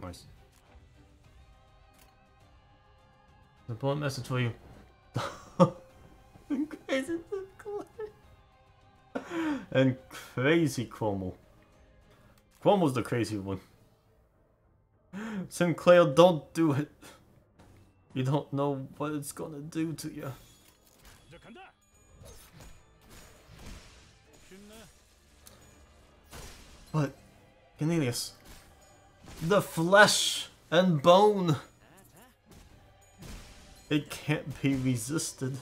Nice. Important message for you. Crazy and crazy Cromwell. Cromwell's the crazy one. Sinclair, don't do it. You don't know what it's gonna do to you. But, Cornelius, the flesh and bone, it can't be resisted.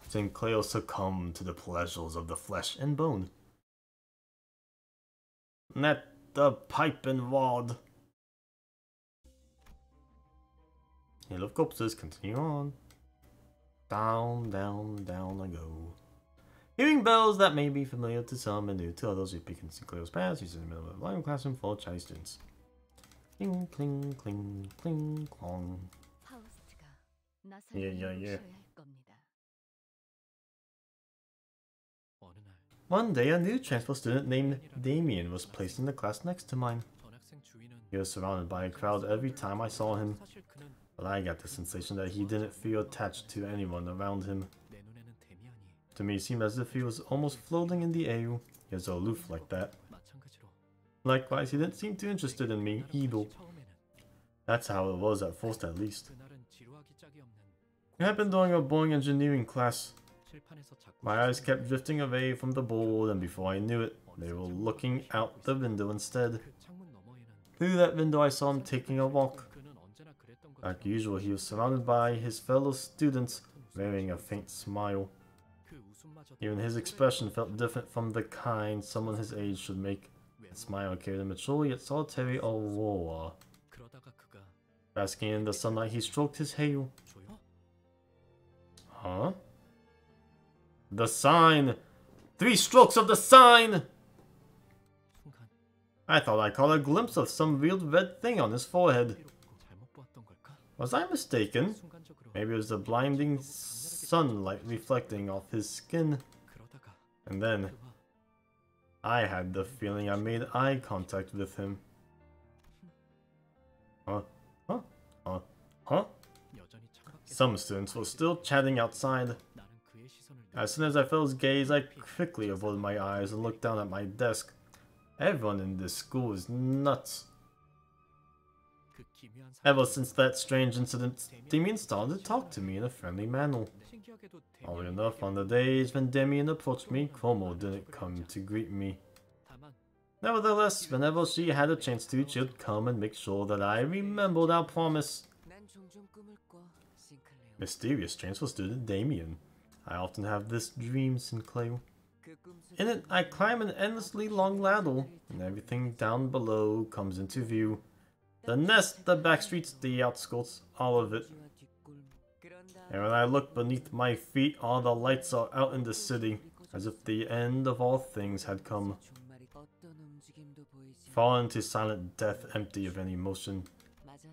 Sinclair succumbed to the pleasures of the flesh and bone. Net the pipe and rod. Hill of corpses, continue on. Down, down, down I go. Hearing bells that may be familiar to some and new to others, we begin Sinclair's past. He's in the middle of a line classroom full of Chinese students. Cling, cling, cling, cling, clong. Yeah. One day, a new transfer student named Damien was placed in the class next to mine. He was surrounded by a crowd every time I saw him, but I got the sensation that he didn't feel attached to anyone around him. To me, it seemed as if he was almost floating in the air. He was aloof like that. Likewise, he didn't seem too interested in me either. That's how it was at first, at least. It happened during a boring engineering class. My eyes kept drifting away from the board, and before I knew it, they were looking out the window instead. Through that window, I saw him taking a walk. Like usual, he was surrounded by his fellow students, wearing a faint smile. Even his expression felt different from the kind someone his age should make. His smile carried a mature yet solitary aurora. Basking in the sunlight, he stroked his hair. Huh? The sign! 3 strokes of the sign! 순간 I thought I caught a glimpse of some weird red thing on his forehead. 잘못 보았던 걸까? Was I mistaken? 순간적으로 Maybe it was the blinding sunlight reflecting off his skin. 그러다가 And then, 그와 I had the feeling I made eye contact with him. Huh? Huh? Huh? Huh? 여전히 창밖에 Some students were still chatting outside. 나는 그의 시선을 As soon as I felt his gaze, I quickly avoided my eyes and looked down at my desk. Everyone in this school is nuts. 그 기묘한 Ever since that strange incident, Damien started to talk to me in a friendly manner. 신기하게도 Oddly 대면이 enough, on the days when Damien approached me, Cuomo didn't come to greet me. 다만 Nevertheless, whenever she had a chance to, she'd come and make sure that I remembered our promise. 난 종종 꿈을 꿔, 싱클레어. Mysterious transfer student Damien. I often have this dream, Sinclair. 그 꿈 속에 In it, I climb an endlessly long ladder, and everything down below comes into view. The nest, the back streets, the outskirts, all of it. 뒤와 뒷골목. 그런 다음 And when I look beneath my feet, all the lights are out in the city, as if the end of all things had come. 종말이 어떤 움직임도 보이지. Fallen into silent death, empty of any motion. 맞아.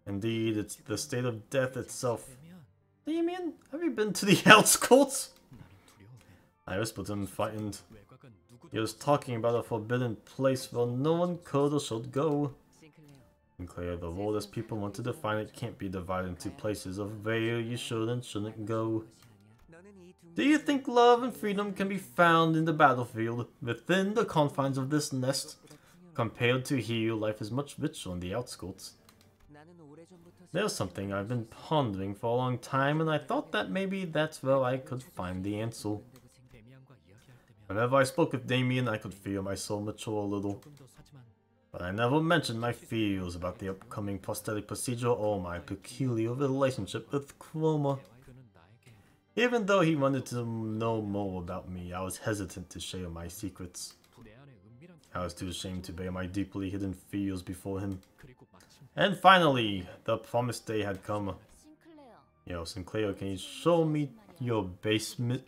Indeed, it's the state of death itself. 되면 Damien, have you been to the outskirts? 나는 두려워해. I whispered to him, frightened. 외곽은 누구도 He was talking about a forbidden place where no one could or should go. 싱클레어. Sinclair, the world as people want to define it can't be divided into places of where you should and shouldn't go. 것이 아니야. 너는 이 Do you think love and freedom can be found in the battlefield, within the confines of this nest? Compared to here, life is much richer on the outskirts. 나는 오래전부터 There's something I've been pondering for a long time, and I thought that maybe that's where I could find the answer. 데미안과 이야기할 때면 Whenever I spoke with Damien, I could feel my soul mature a little. 조금 더 사지만 But I never mentioned my fears about the upcoming prosthetic procedure or my peculiar relationship with Chroma. 그는 나에게 Even though he wanted to know more about me, I was hesitant to share my secrets. 부대 안의 은밀한 I was too ashamed to bare my deeply hidden fears before him. 그리고 마침 And finally, the promised day had come. 싱클레어. Yo, Sinclair, can you show me your basement?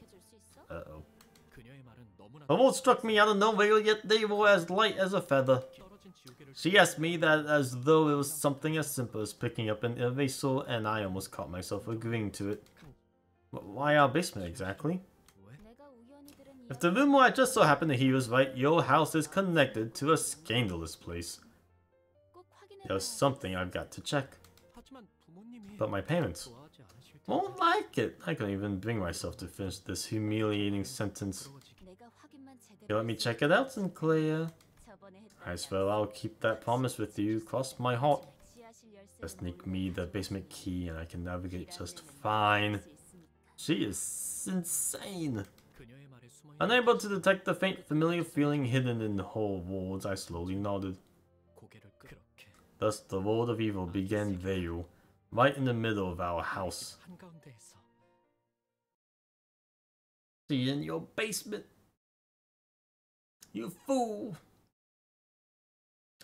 Uh-oh. 그녀의 말은 너무나 The words struck me out of nowhere, yet they were as light as a feather. 떨어진 지우개를 She asked me that as though it was something as simple as picking up an eraser, and I almost caught myself agreeing to it. Why our basement exactly? 내가 우연히 들은 If the rumor I just so happened to hear is right, your house is connected to a scandalous place. 꼭 확인해. There's something I've got to check. 하지만 부모님이 But my parents 좋아하지 않으실 텐데 won't like it. I couldn't even bring myself to finish this humiliating sentence. 내가 확인만 제대로. You let me check it out, Sinclair. 저번에 했던 I swear I'll keep that promise with you. Cross my heart. 지하실 열쇠를 Just sneak 몰래 me the basement key and I can navigate just fine. 수 있으니까. She is insane. 그녀의 말에 숨어 있는 Unable to detect the faint familiar feeling hidden in her words, I slowly nodded. 고개를 그렇게 Thus the world of evil began there, right in the middle of our house. 한가운데에서 See in your basement. You fool.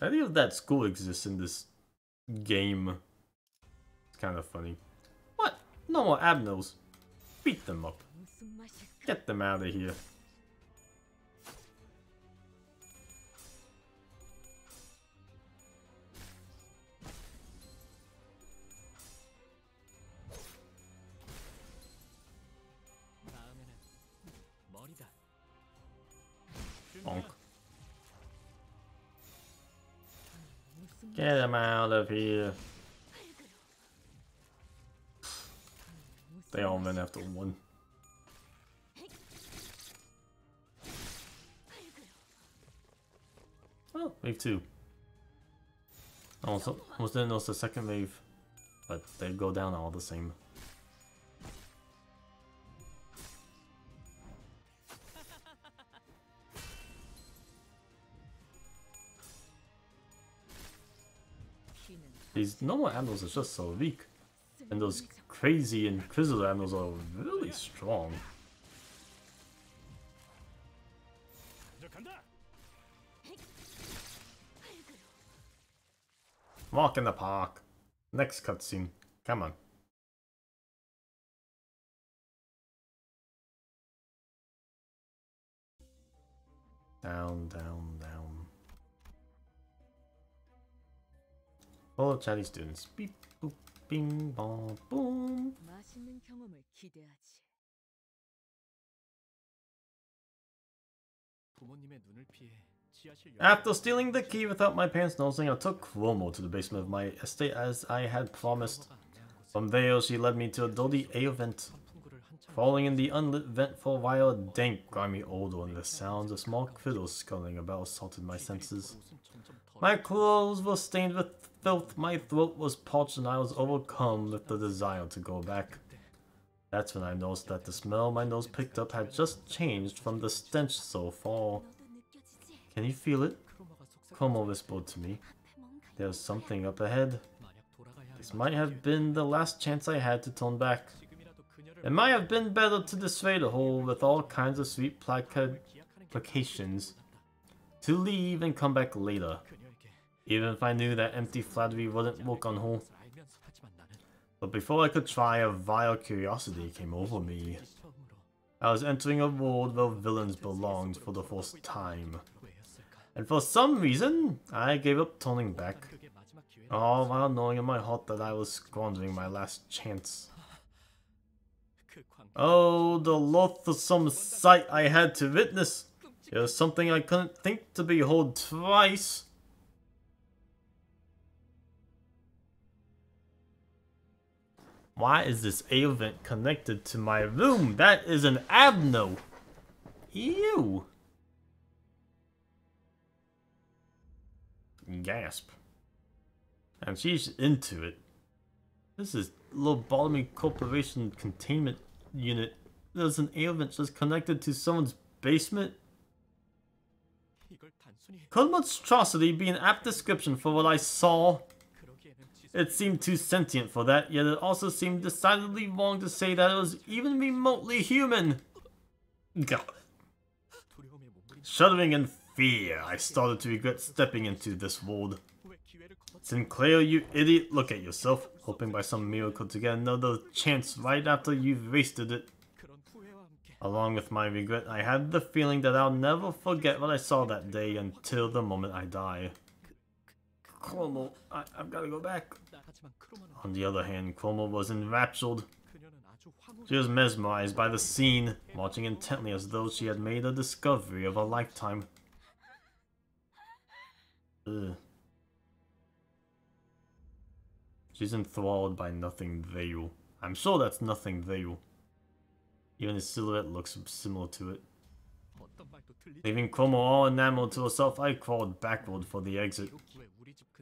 I think that school exists in this game. It's kind of funny. What? No more abnos. Beat them up. 무슨 맛일까? Get them out of here. 다음에는 머리다. Bonk. 무슨 Get them out of here. They all went after one. Oh, wave 2. Almost didn't notice the second wave, but they go down all the same. 귀는 These normal animals are just so weak, and those crazy inquisitor animals are really strong. Walk in the park. Next cutscene. Come on. Down, down, down. Full of chatty students. Beep, boop, bing, bong, boom. 맛있는 경험을 기대하지. 부모님의 눈을 피해 지하실 After stealing the key without my parents noticing, I took Cuomo to the basement of my estate as I had promised. From there, she led me to a dirty A vent. Falling in the unlit vent for a while, a dank, grimy odor and the sounds of small critters scuttling about assaulted my senses. My clothes were stained with filth, my throat was parched, and I was overcome with the desire to go back. That's when I noticed that the smell my nose picked up had just changed from the stench so far. Can you feel it? Como whispered to me. There's something up ahead. This might have been the last chance I had to turn back. It might have been better to dissuade a hole with all kinds of sweet placations. To leave and come back later. Even if I knew that empty flattery wouldn't work on her. But before I could try, a vile curiosity came over me. I was entering a world where villains belonged for the first time. And for some reason, I gave up turning back. All while knowing in my heart that I was squandering my last chance. Oh, the loathsome sight I had to witness! It was something I couldn't think to behold twice. Why is this A event connected to my room? That is an abno! Ew! Gasp. And she's into it. This is Lobotomy Corporation Containment Unit. There's an A event just connected to someone's basement? Could monstrosity be an apt description for what I saw? It seemed too sentient for that, yet it also seemed decidedly wrong to say that it was even remotely human. God. Shuddering in fear, I started to regret stepping into this world. Sinclair, you idiot, look at yourself, hoping by some miracle to get another chance right after you've wasted it. Along with my regret, I had the feeling that I'll never forget what I saw that day until the moment I die. Cuomo, I've got to go back. On the other hand, Cuomo was enraptured. She was mesmerized by the scene, watching intently as though she had made a discovery of a lifetime. Ugh. She's enthralled by nothing veil. I'm sure that's nothing veil. Even his silhouette looks similar to it. Leaving Cuomo all enamored to herself, I crawled backward for the exit.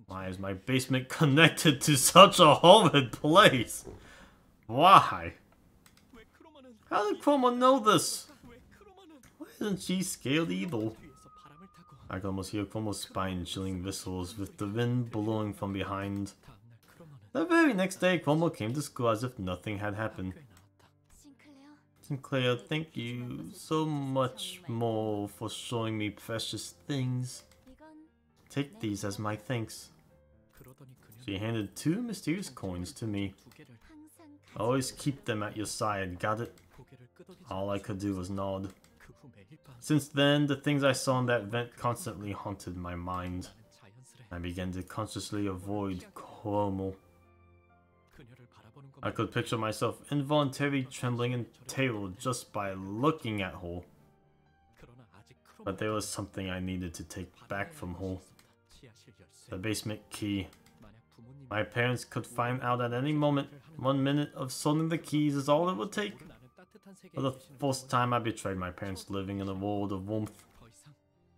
Why is my basement connected to such a horrid place? Why? How did Cuomo know this? Why isn't she scared either? I could almost hear Cuomo's spine chilling viscerals with the wind blowing from behind. The very next day, Cuomo came to school as if nothing had happened. Sinclair, thank you so much more for showing me precious things. Take these as my thanks. She handed 2 mysterious coins to me. Always keep them at your side, got it? All I could do was nod. Since then, the things I saw in that vent constantly haunted my mind. I began to consciously avoid Cuomo. I could picture myself involuntarily trembling in terror just by looking at her. But there was something I needed to take back from her. The basement key. My parents could find out at any moment. 1 minute of sorting the keys is all it would take. For the first time, I betrayed my parents living in a world of warmth.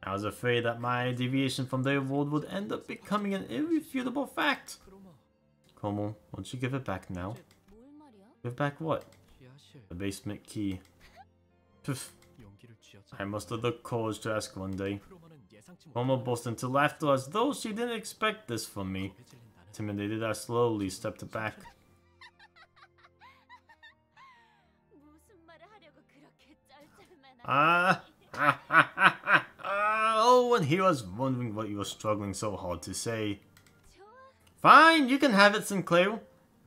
I was afraid that my deviation from their world would end up becoming an irrefutable fact. Como, won't you give it back now? Give back what? The basement key. Poof. I mustered the courage to ask one day. Como burst into laughter as though she didn't expect this from me. Intimidated, I slowly stepped back. Oh, and he was wondering what you were struggling so hard to say. Fine, you can have it, Sinclair.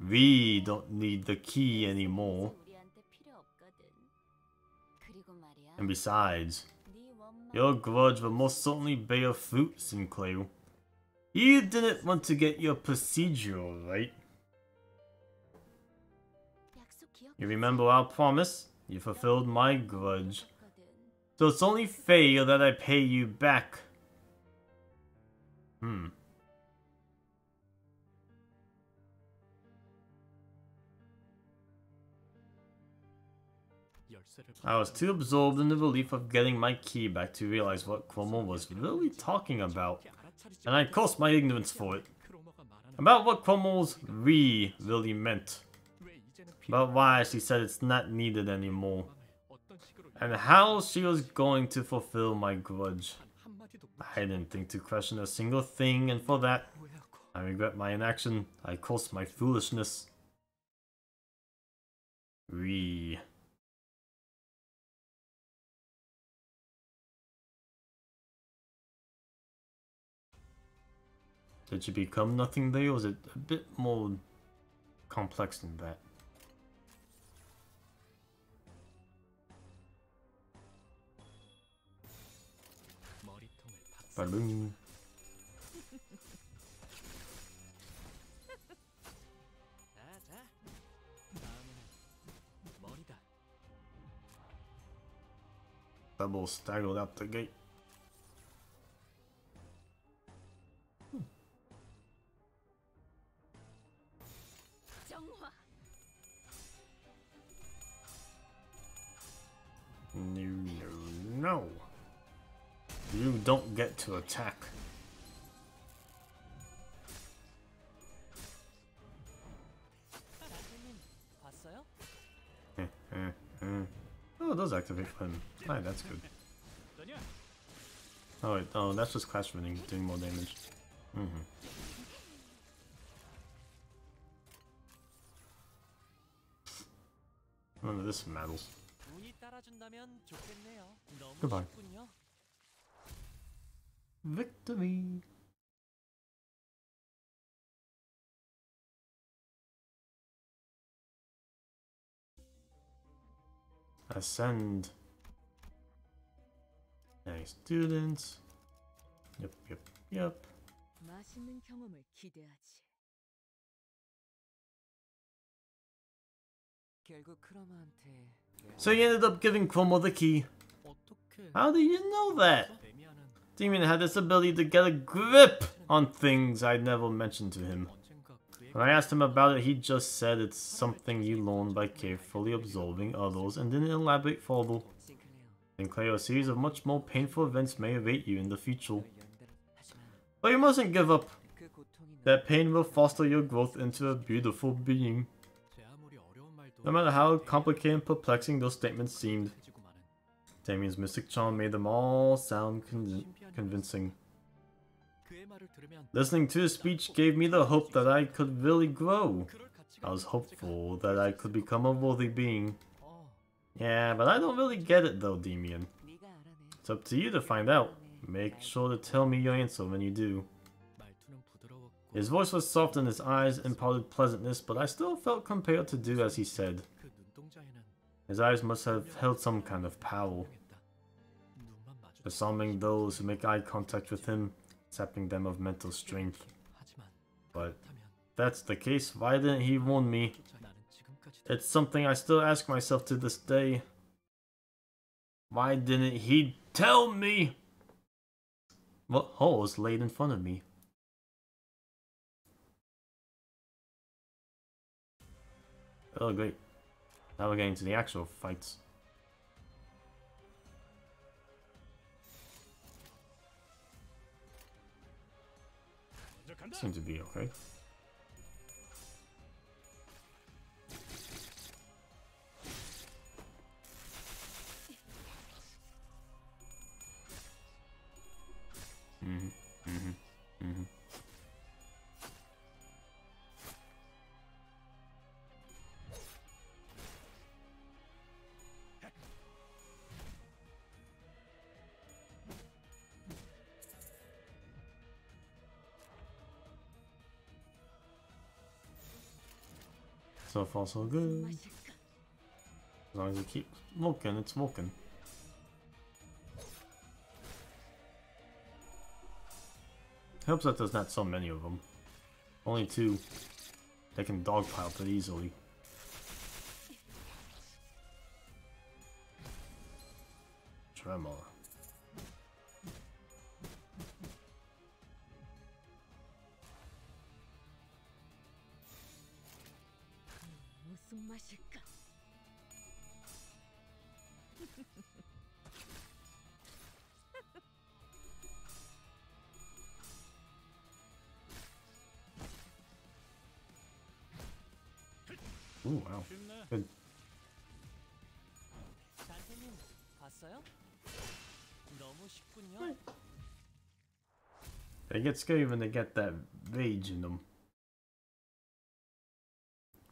We don't need the key anymore. And besides, Your grudge will most certainly bear fruit, Sinclair. You didn't want to get your procedural right. You remember our promise? You fulfilled my grudge. So it's only fair that I pay you back. I was too absorbed in the relief of getting my key back to realize what Cromwell was really talking about, and I cursed my ignorance for it. About what Cromwell's "we" really meant. About why she said it's not needed anymore. And how she was going to fulfill my grudge. I didn't think to question a single thing, and for that, I regret my inaction. I curse my foolishness. We. Did she become nothing there, or was it a bit more complex than that? Balloon. Double staggered out the gate. No. You don't get to attack. Oh, it does activate him. Alright, that's good. Oh wait, oh, that's just clash winning, doing more damage. None of this matters. Goodbye. Victory! Ascend. Hey, students. Yep. 맛있는 경험을 기대하지. So you ended up giving Cromwell the key. How do you know that? Damien had this ability to get a grip on things I'd never mentioned to him. When I asked him about it, he just said it's something you learn by carefully observing others and didn't elaborate further. Sinclair, a series of much more painful events may await you in the future. But you mustn't give up. That pain will foster your growth into a beautiful being. No matter how complicated and perplexing those statements seemed, Damien's mystic charm made them all sound convincing. Listening to his speech gave me the hope that I could really grow. I was hopeful that I could become a worthy being. Yeah, but I don't really get it though, Damien. It's up to you to find out. Make sure to tell me your answer when you do. His voice was soft and his eyes imparted pleasantness, but I still felt compelled to do as he said. His eyes must have held some kind of power, disarming those who make eye contact with him, sapping them of mental strength. But if that's the case, why didn't he warn me? It's something I still ask myself to this day. Why didn't he tell me? What horrors laid in front of me? Oh great. Now we're getting to the actual fights. Seem to be okay. So far so good. As long as you keep walking, it's walking. Helps that there's not so many of them. Only 2. They can dogpile pretty easily. Tremor. 무슨 맛일까? Ooh, wow. Good. 단테님 봤어요? 너무 쉽군요. They get scary when they get that rage in them.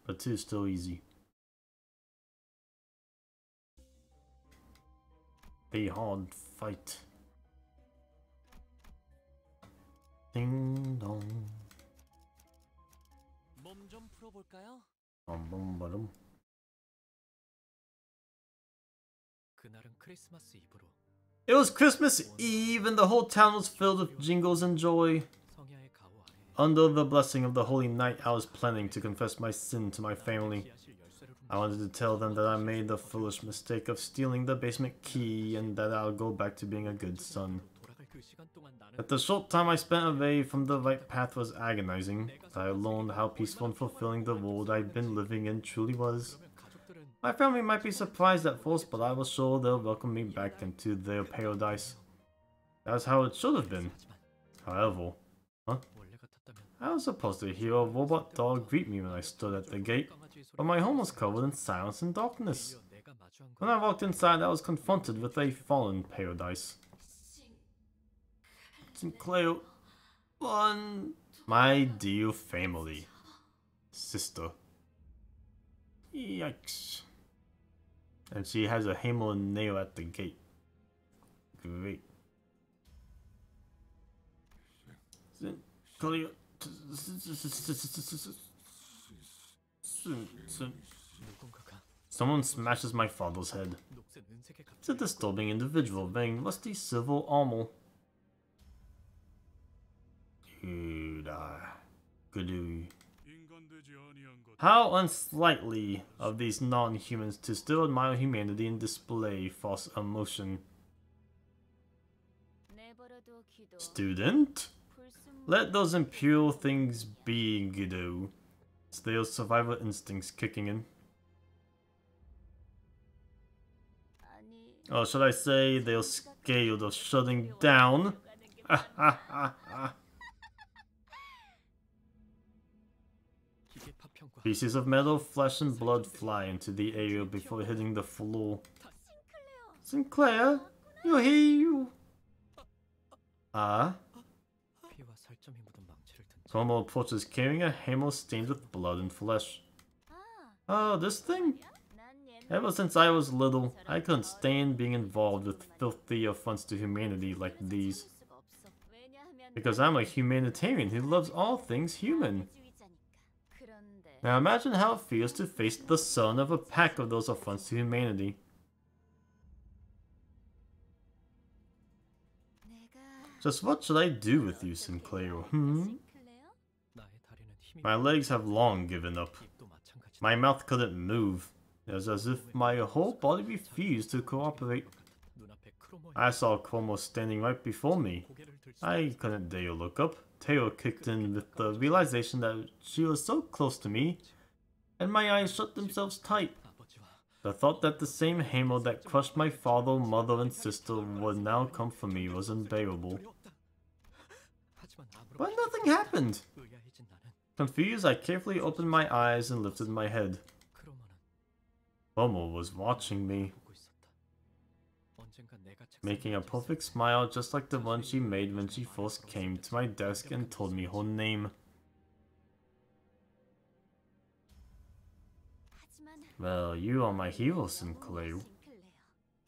But 2 is still easy. The hard fight. Ding dong. 몸 좀 풀어볼까요? Bum bum. 그날은 크리스마스 이브로 It was Christmas Eve and the whole town was filled with jingles and joy. 성야의 가호 아래 Under the blessing of the holy night, I was planning to confess my sin to my family. 지하실 열쇠를 I wanted to tell them that I made the foolish mistake of stealing the basement key and that I'll go back to being a good son. 돌아갈 그 시간 동안 나는 That the short time I spent away from the right path was agonizing, that I learned how peaceful and fulfilling the world I'd been living in truly was. 그러면 가족들은 My family might be surprised at first, but I was sure they'll welcome me back into their paradise. That's how it should have been. 하지만 However, 원래 같았다면 I was supposed to hear a robot dog greet me when I stood at the gate, 강아지의 but 소리가 my home was covered in silence and darkness. 들려 내가 마주한 When 건 I walked inside, I was confronted with a fallen paradise. Sinclair, one, my dear family, sister. Yikes. And she has a hammer and nail at the gate. Great. Sinclair. 누군가가 Someone smashes my father's head. 녹색 은색의 It's a disturbing individual wearing rusty silver armor. Dude, good. How unsightly of these non-humans to still admire humanity and display false emotion. 내버려둬 기도. Student? 불순 Let those impure things be, Guido. It's their survival instincts kicking in. 아니. Or should I say they're scared of shutting down? 기계 파편과 Pieces of metal, flesh, and blood fly into the area before hitting the floor. Sinclair, you're here. Ah? 피와 살점이 묻은 망치를 든 채 Como approaches carrying a hammer stained with blood and flesh. 아, Oh, this thing? 난 옛날 Ever since I was little, I couldn't stand being involved with filthy affronts to humanity like these. 참을 수가 없어. 왜냐하면 Because I'm a humanitarian who loves all things human. 자유주의자니까. 그런데 Now imagine how it feels to face the son of a pack of those affronts to humanity. 내가 Just what should I do with you, Sinclair? 싱클레어? 나의 다리는 힘이 My legs have long given up. 입도 마찬가지다. My mouth couldn't move. It was as if my whole body refused to cooperate. 눈앞에 크로모 I saw Cuomo standing right before me. 고개를 들수 I couldn't dare look up. Terror kicked in with the realization that she was so close to me, and my eyes shut themselves tight. 아버지와 The thought that the same hammer that crushed my father, mother, and sister would now come for me was unbearable. 두려웠다. 하지만 아무런 But nothing happened. 의아해진 나는 Confused, I carefully opened my eyes and lifted my head. 크로모는 Cuomo was watching me, 보고 있었다. 언젠가 내가 책상에 making a 앉아 perfect smile just like the one she made when she first came to my desk and told me her name. 하지만 Well, you are my hero, Sinclair. 싱클레어.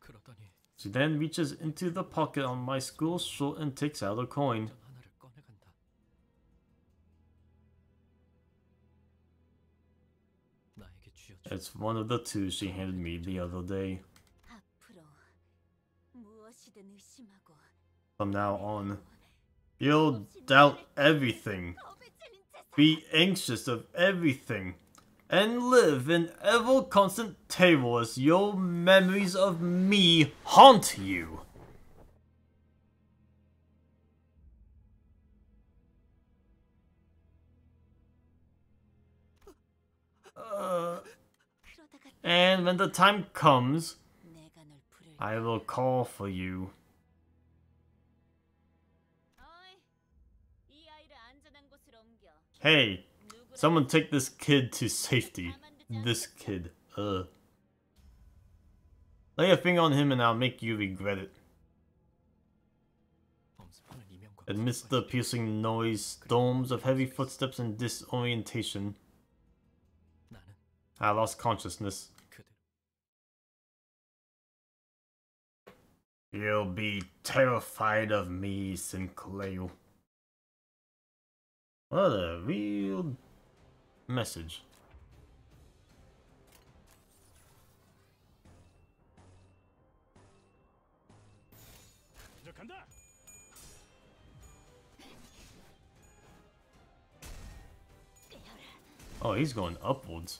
그러더니 She then reaches into the pocket on my school shirt and takes out a coin. 전 하나를 꺼내간다. 나에게 쥐어줘. It's one of the 2 she handed me the other day. 앞으로 무엇이든 의심하고 From now on, You'll doubt everything, be anxious of everything, and live in ever constant terror as your memories of me haunt you. And when the time comes, 내가 널 부를 I will call for you. 어이, 이 아이를 안전한 곳으로 옮겨. Hey, 누구라도 someone take this kid to safety. 가만두지 This 않겠어. kid. Lay a finger on him and I'll make you regret it. 엄습하는 이명과 Amidst the piercing noise, storms of heavy footsteps and disorientation, 나는 I lost consciousness. 그대로 You'll be terrified of me, Sinclair. What a real message. Oh, he's going upwards.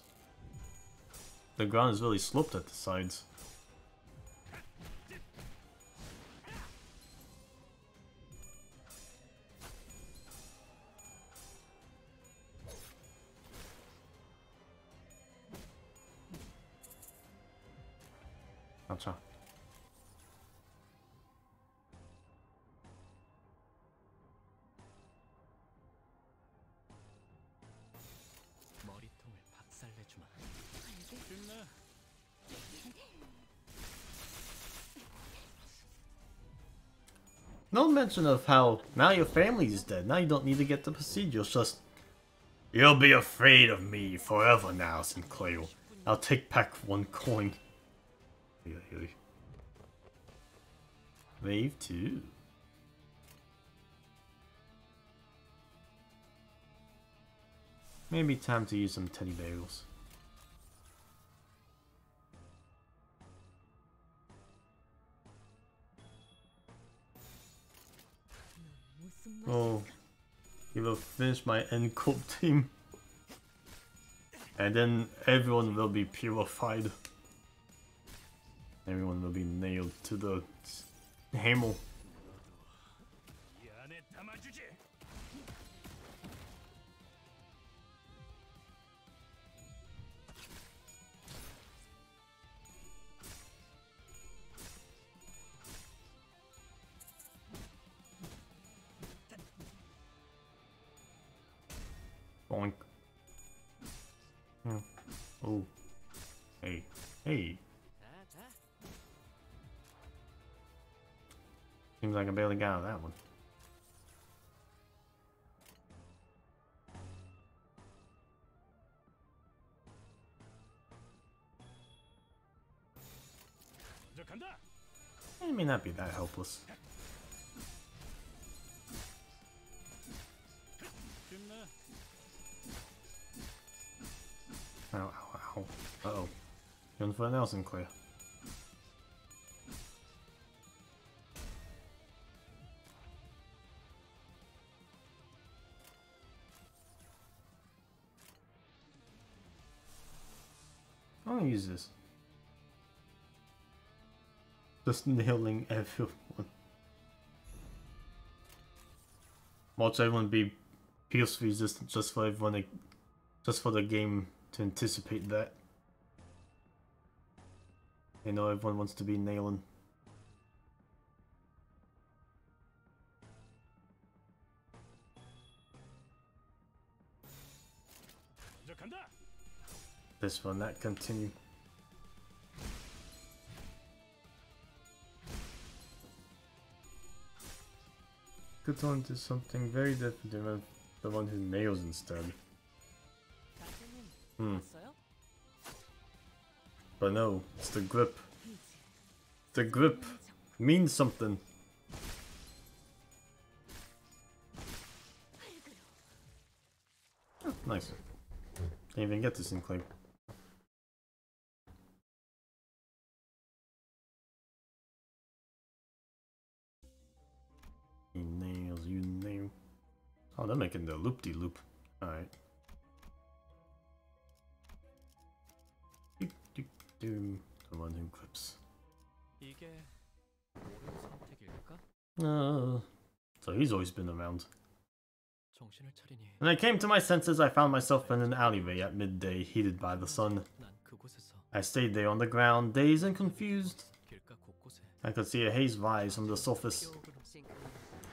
The ground is really sloped at the sides. Gotcha. 머리통을 박살내주마. No mention of how now your family's dead. Now you don't need to get the procedure. It's just you'll be afraid of me forever now, Sinclair. I'll take back one coin. Wave 2. Maybe time to use some teddy bears. 무슨 Oh, he will finish my end coop team. And then everyone will be purified. Everyone will be nailed to the hammer. Boink. Oh. Hey. Hey. Seems like I barely got out of that one. It may not be that helpless. Ow, ow, ow. Uh-oh. Going for an L, Sinclair. I'm gonna use this. Just nailing everyone. Watch everyone be pierce resistant just for everyone, just for the game to anticipate that. I know everyone wants to be nailing. This will not continue. Could turn into something very different than the one who nails instead. But no, it's the grip. The grip means something. Oh, nice. Can't even get to Sinclair. You nails, you nails. Oh, they're making the loop-de-loop. Alright. The one who clips. 이게 옳은 선택일까? So he's always been around. 정신을 차리니 When I came to my senses, I found myself in an alleyway at midday, heated by the sun. 난 그곳에서 I stayed there on the ground, dazed and confused. 길가 곳곳에 I could see a haze rise from the surface. 싱크로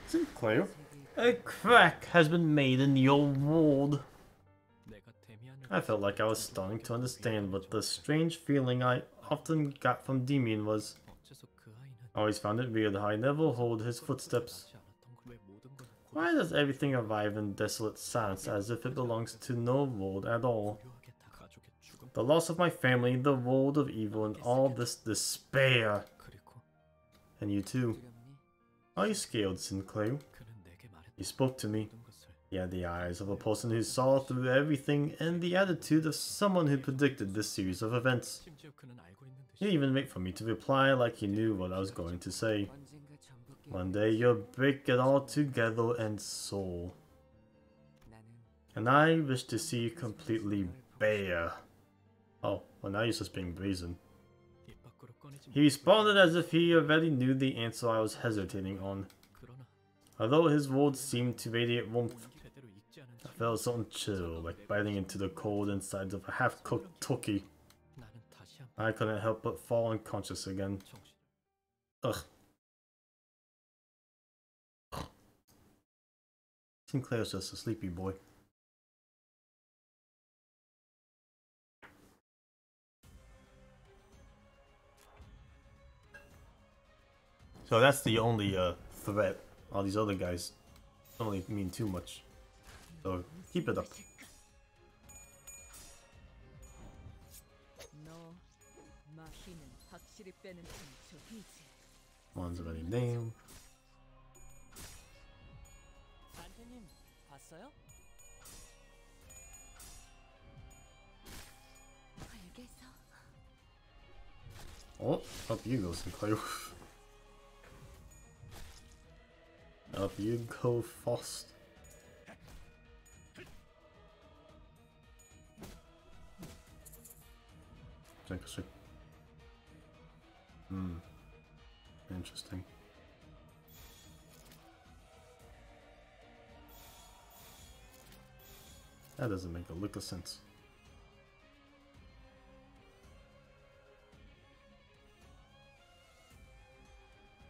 Sinclair, 세계 a crack has been made in your world. 내가 데미안을 I felt like I was starting to understand what the strange feeling I often got from Demian was. 어째서 그 아이는 I always found it weird how I never heard his footsteps. 하지 않았던 걸. 왜 모든 걸 Why does everything arrive in desolate silence as if it belongs to no world at all? 고요하게 다 가족의 죽음 The loss of my family, the world of evil, and all this despair. 그리고 And you too. 두렵니? Are you scared, Sinclair? 그는 내게 말했던 He spoke to me. 모든 것을 He had the eyes of a person who saw through everything and the attitude of someone who predicted this series of events. 심지어 그는 알고 있는 듯이 He even waited for me to reply like he knew what I was going to say. 언젠가 전복기 One day you'll break it all together and soul. 나는 And I wish to see you completely bare. Oh, well now you're just being brazen. 입 밖으로 꺼내지 He responded as if he already knew the answer I was hesitating on. 그러나 Although his words seemed to radiate warmth, 제대로 익지 않은 I felt something chill, like biting into the cold insides of a half-cooked turkey. 나는 다시 한번 I couldn't help but fall unconscious again. 정신을 Ugh. Sinclair's just a sleepy boy. So that's the only threat. All these other guys don't really mean too much. So keep it up. 너 마히는 확실히 빼는 탐정이지. One's already named. 안테님 봤어요? 알겠어. Oh, up you go, Sinclair. Up you go, Faust. Interesting. Interesting. That doesn't make a lick of sense.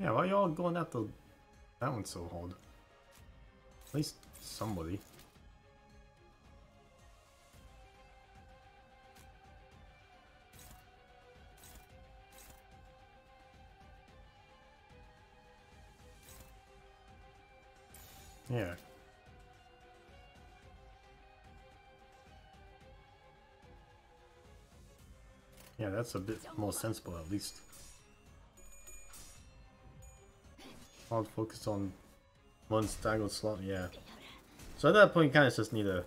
Yeah, why y'all going after that one so hard? At least somebody. Yeah. Yeah, that's a bit more sensible at least. I'll focus on one staggered slot, yeah. So at that point, you kind of just need to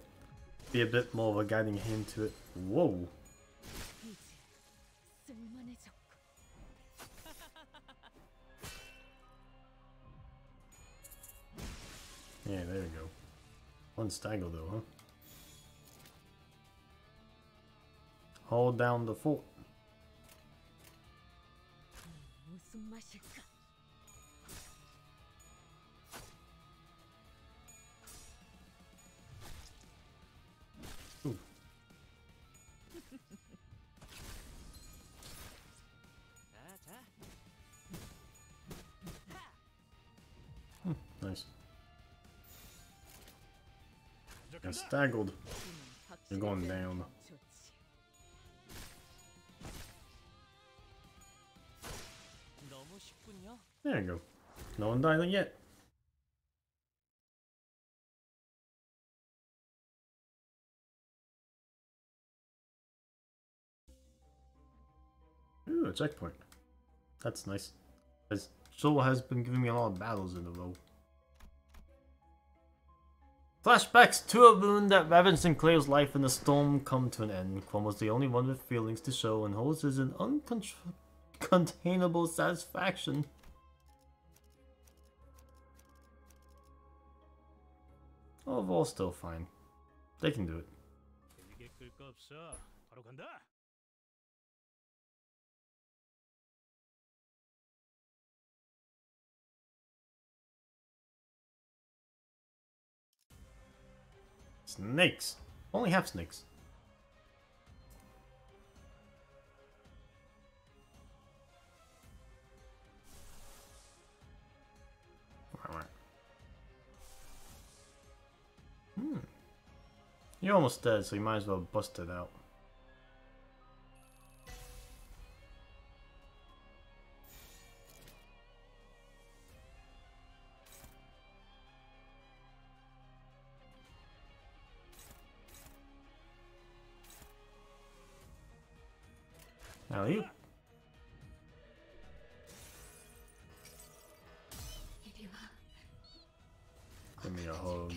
be a bit more of a guiding hand to it. Whoa. 이제 쓸만해졌고. Yeah, there we go. One stagger though, huh? Hold down the fort. 무슨 맛일까? Ooh. 자자 Nice. You're staggered. You're going down. 좋지. 너무 쉽군요. There you go. No one died yet. Ooh, a checkpoint. That's nice. As Joel has been giving me a lot of battles in a row. Flashbacks to a wound that ravaged Sinclair's life in the storm come to an end. Quinn was the only one with feelings to show, and hers is an uncontainable satisfaction. Overall, still fine. They can do it. 길게 끌 거 없어. 바로 간다. Snakes. Only have snakes. You're almost dead, so you might as well bust it out. Alley-oop. Give me a hug.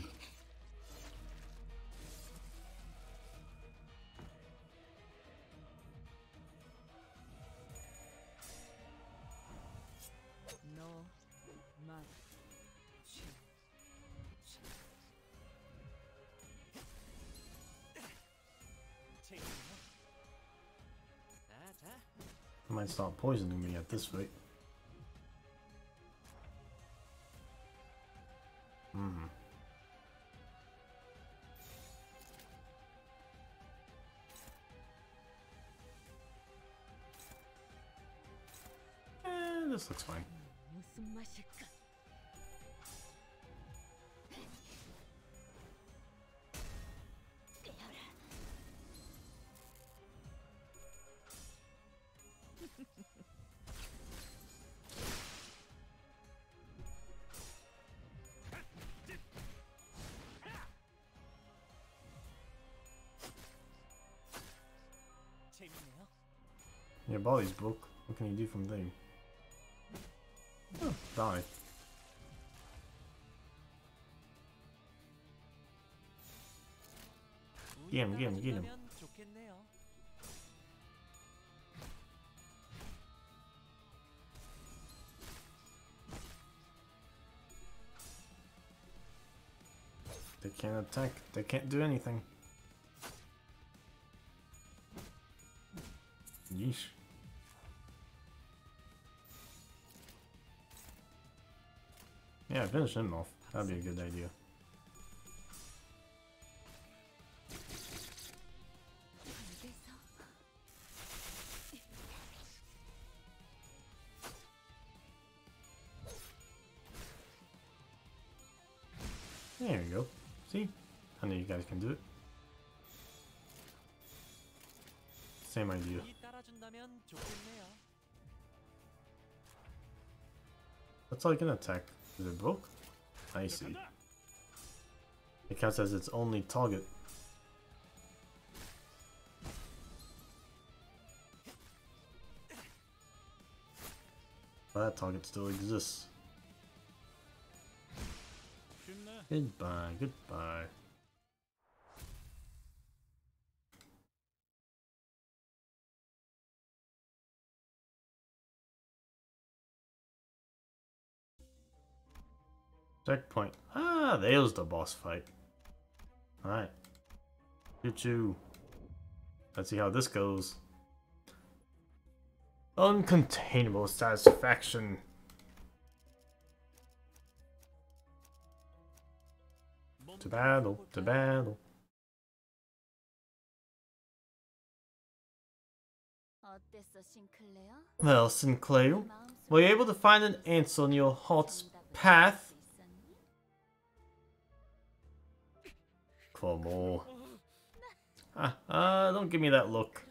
너 말. I might start poisoning me at this rate. This looks fine. 무슨 맛일까? Your body's broke. What can you do from there? Oh, die. Get him, get him, get him. They can't attack. They can't do anything. Yeesh. Yeah, finish him off. That'd be a good idea. There you go. See? I know you guys can do it. Same idea. That's all I can attack. Is it broke? I see. It counts as its only target. But that target still exists. Goodbye, goodbye. Checkpoint. Ah, there's the boss fight. Alright. Choo-choo. Let's see how this goes. Uncontainable satisfaction. To battle, to battle. 어땠어, 싱클레어? Well, Sinclair, were you able to find an answer on your heart's path? Come on. Don't give me that look.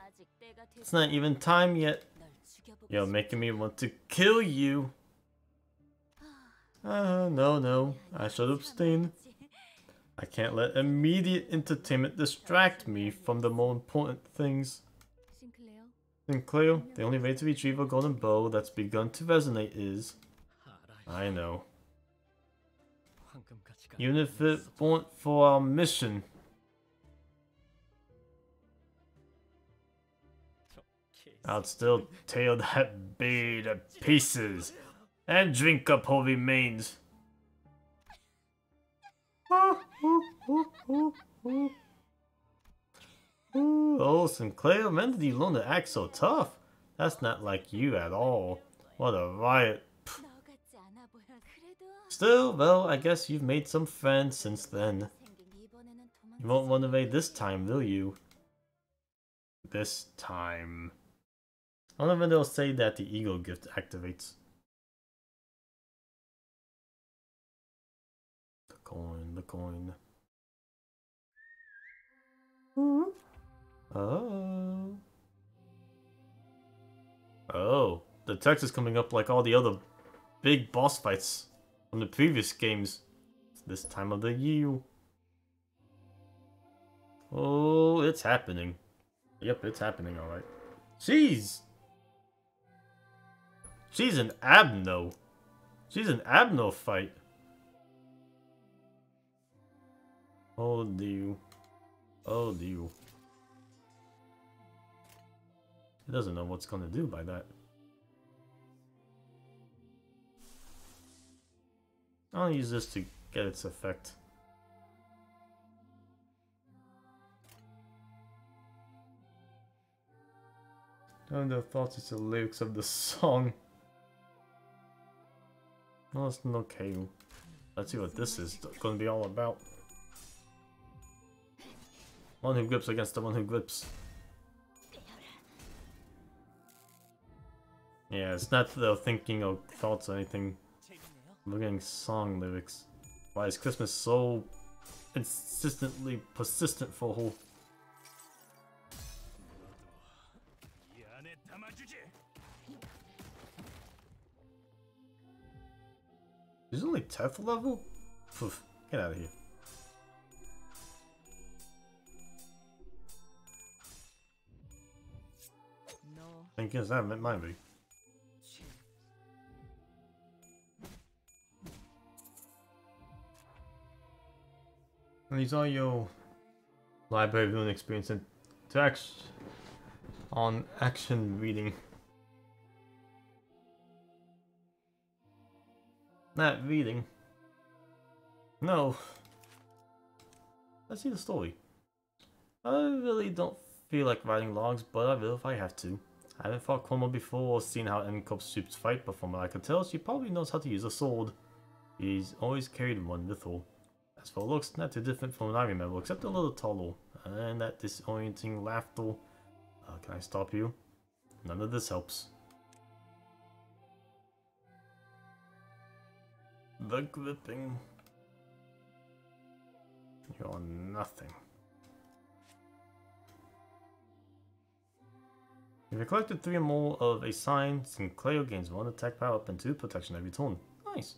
아직 때가 됐. It's not even time yet. 널 죽여보고 You're making me want to kill you. No. I should abstain. I can't let immediate entertainment distract me from the more important things. 싱클레어, Sinclair, the only way to retrieve a golden bow that's begun to resonate is... I know. Even if it weren't for our mission. I'd still tear that bee to pieces and drink up her remains. Oh, Sinclair, when did you learn to act so tough? That's not like you at all. What a riot. 너 같지 않아 보여. 그래도 Still, well, I guess you've made some friends since then. 생긴 이번에는 You won't 도망치지 run away this time, will you? This time. I wonder when they'll say that the ego gift activates. The coin, the coin. Oh. Oh. The text is coming up like all the other big boss fights from the previous games. It's this time of the year. Oh, it's happening. Yep, it's happening, alright. Jeez! She's an Abno. She's an Abno fight. Oh dear. Oh dear. He doesn't know what's gonna do by that. I'll use this to get its effect. I wonder if thoughts it's the lyrics of the song. Well, it's okay. Let's see what this is gonna be all about. One who grips against the one who grips. Yeah, it's not the thinking of thoughts or anything. We're getting song lyrics. Why is Christmas so insistently persistent for her? 이 안에 담아주지. He's only 10th level? Phew, get out of here. 너 I guess that might be. And these are your library viewing experience and on action reading. Not reading. No. Let's see the story. I really don't feel like writing logs, but I will if I have to. I haven't fought Como before or seen how N-Cup Soups fight, but from what I can tell, she probably knows how to use a sword. She's always carried one with her. As for looks, not too different from what I remember, except a little taller. And that disorienting laughter. Can I stop you? None of this helps. The gripping. You're nothing. If you collected 3 or more of a sign, Sinclair gains 1 attack power up and 2 protection every turn. Nice.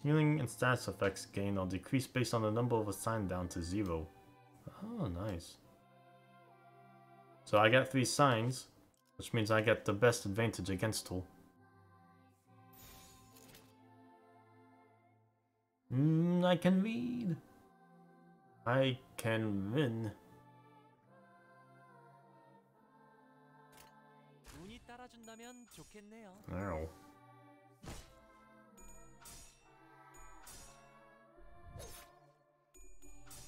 Healing and stats effects gain or decrease based on the number of assigned down to 0. Oh, nice. So I get 3 signs, which means I get the best advantage against her. I can read. I can win. 운이 따라준다면 좋겠네요. Ow.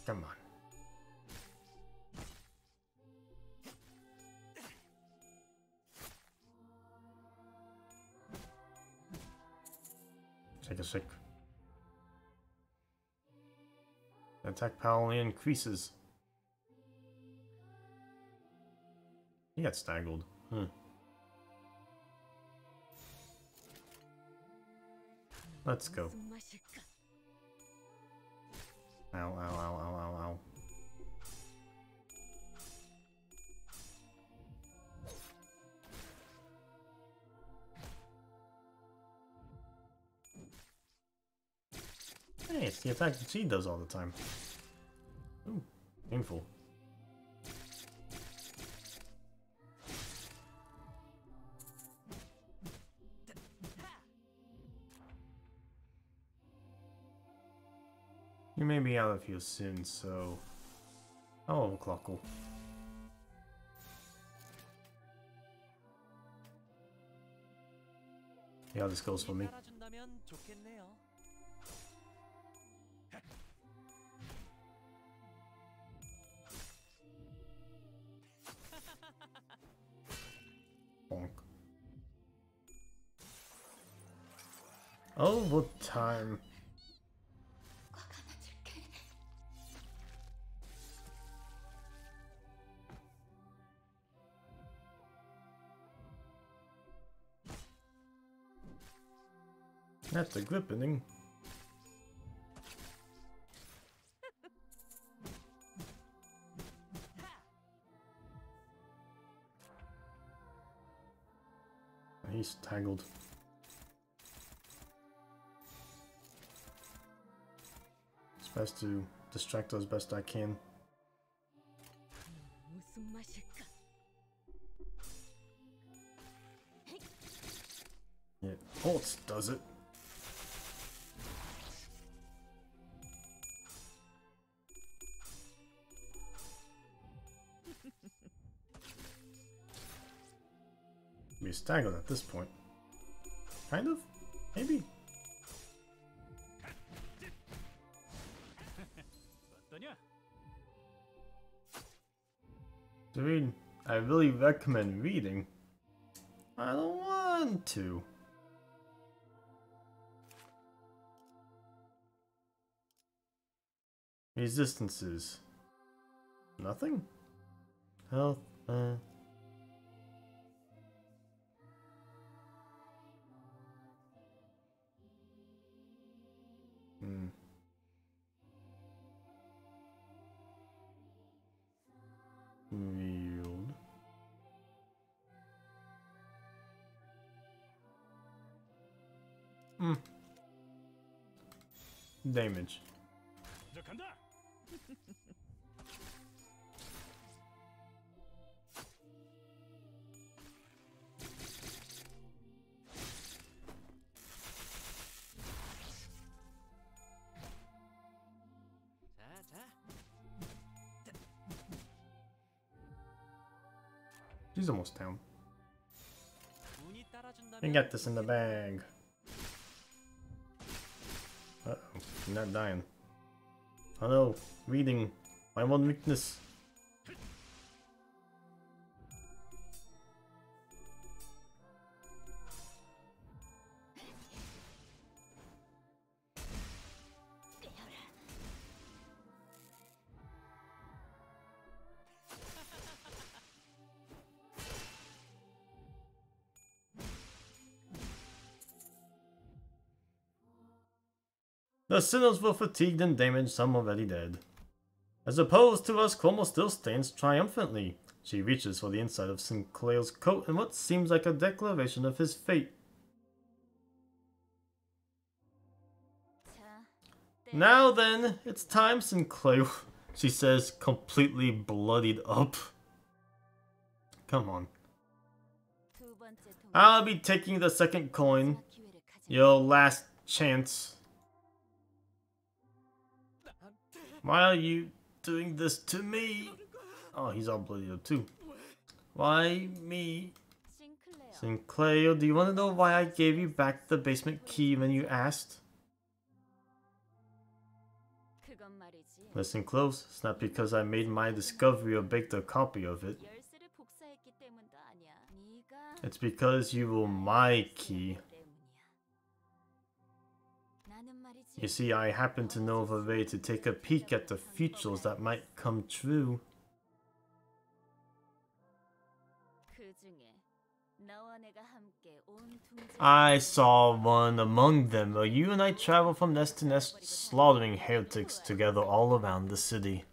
Come on. Take a sick. Attack power only increases. He got staggered. Let's go. 무슨 맛일까? Ow, ow, ow, ow, ow, ow. Hey, it's the attack that she does all the time. Ooh, painful. You may be out of here soon, so I'll overclock her. See how this goes for me. 따라준다면 좋겠네요. Bonk. Oh, what time? That's a gripping. He's tangled. It's best to distract us best I can. 무슨 맛일까? Yeah, Pulse does it. Be staggered at this point. Kind of? Maybe? 어떠냐? To read, I really recommend reading. I don't want to. Resistances. Nothing? Health, Wield. Damage. 먼저 간다. 자. She's almost down. 운이 따라준다면 You got this in the bag. Uh-oh, you're not dying. Oh no, reading. My one weakness. The sinners were fatigued and damaged, some already dead. As opposed to us, Cuomo still stands triumphantly. She reaches for the inside of Sinclair's coat in what seems like a declaration of his fate. Now then, it's time, Sinclair, she says, completely bloodied up. Come on. I'll be taking the second coin. Your last chance. Why are you doing this to me? Oh, he's all bloody up too. Why me? Sinclair, do you want to know why I gave you back the basement key when you asked? Listen close, it's not because I made my discovery or baked a copy of it. It's because you were my key. You see, I happen to know of a way to take a peek at the futures that might come true. I saw one among them, where you and I travel from nest to nest, slaughtering heretics together all around the city.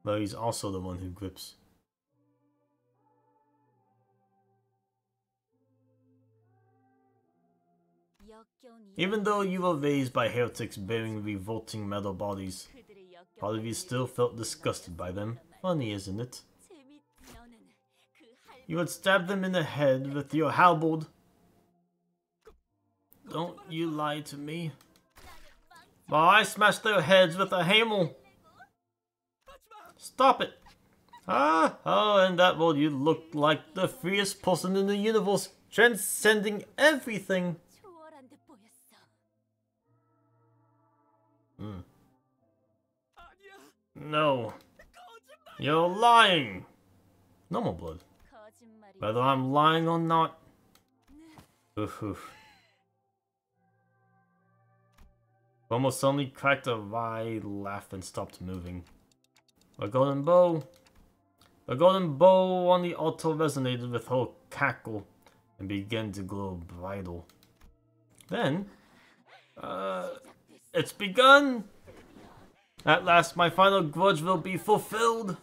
But he's also the one who grips. Even though you were raised by heretics bearing revolting metal bodies, part of you still felt disgusted by them. Funny, isn't it? You would stab them in the head with your halberd. Don't you lie to me. while I smash their heads with a hammer. Stop it. Oh, in that world you look like the freest person in the universe, transcending everything. 초월한 듯 보였어. No. You're lying. No more blood. 거짓말이. Whether I'm lying or not. Almost suddenly cracked a wry laugh and stopped moving. The golden bow. The golden bow on the altar resonated with her cackle and began to glow brighter. Then, it's begun! At last, my final grudge will be fulfilled!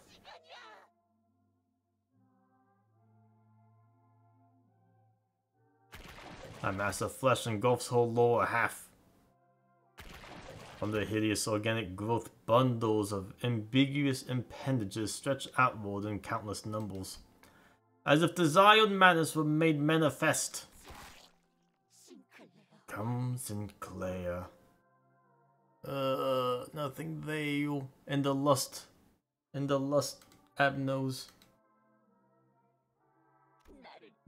A mass of flesh engulfs her lower half. From the hideous organic growth, bundles of ambiguous appendages stretch outward in countless numbers, as if desired madness were made manifest. Come, Sinclair. Nothing there. And the lust, Abnos.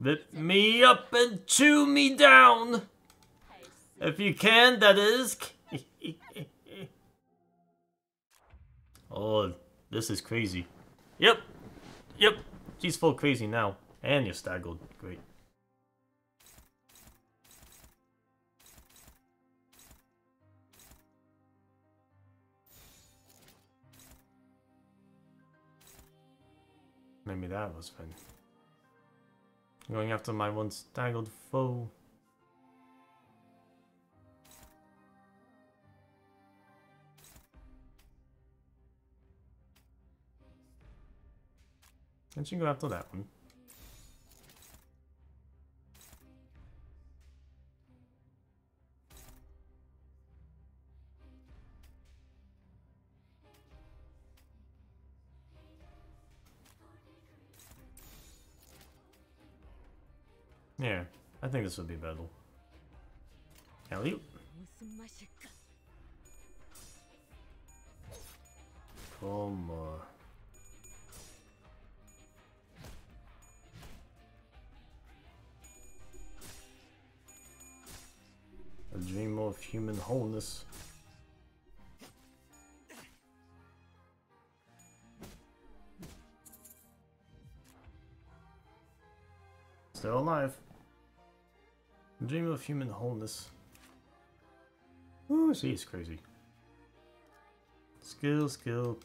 Rip me up and chew me down! If you can, that is. Oh, this is crazy. Yep. She's full crazy now. And you're staggered. Great. Maybe that was fun. Going after my once staggered foe. And she can go after that one. Yeah, I think this would be better. Alley-oop. 무슨 맛일까? Come a dream of human wholeness. Still alive. Dream of human wholeness. Ooh, she's crazy. Skill,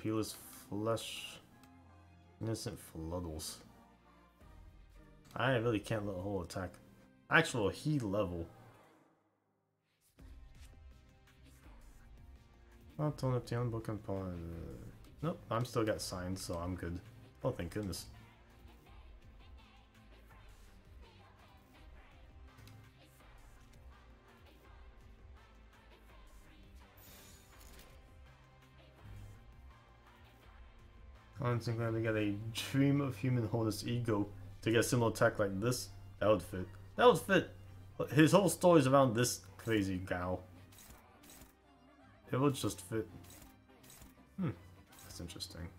peel his flesh. Innocent fluddles. I really can't let her attack. Actual heat level. I'll turn up the unbook and pawn. Nope, I'm still got signs, so I'm good. Oh, thank goodness. I don't think we're gonna get a dream of human wholeness ego to get a similar attack like this. That would fit. That would fit. His whole story is around this crazy gal. It would just fit. That's interesting.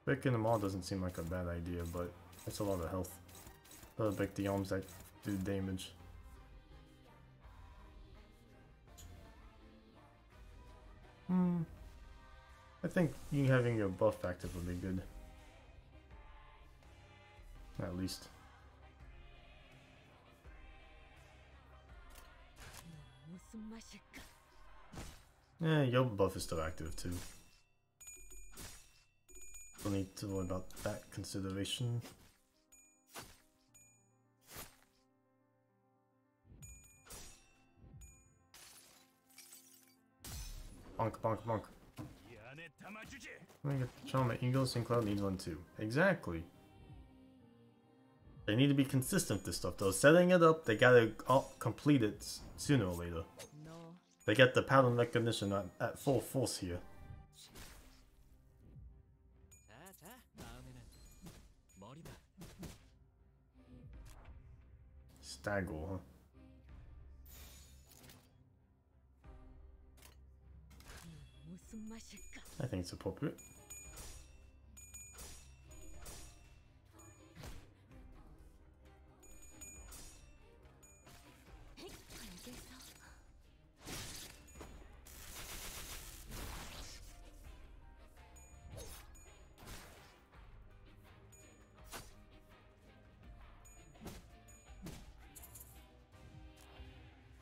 Breaking them all doesn't seem like a bad idea, but it's a lot of health. Gotta break the arms that do damage. I think you having your buff active would be good. At least. 무슨 맛일까? Yeah, your buff is still active too. Don't need to worry about that consideration. Bonk, bonk, bonk. 이 안에 담아주지. Let me get Charm Eagle, Sinclair needs one too. Exactly. They need to be consistent with this stuff though. Setting it up, they gotta complete it sooner or later. 너 They get the pattern recognition at full force here. 자, 다음에는 머리다. Staggle, huh? I think it's appropriate.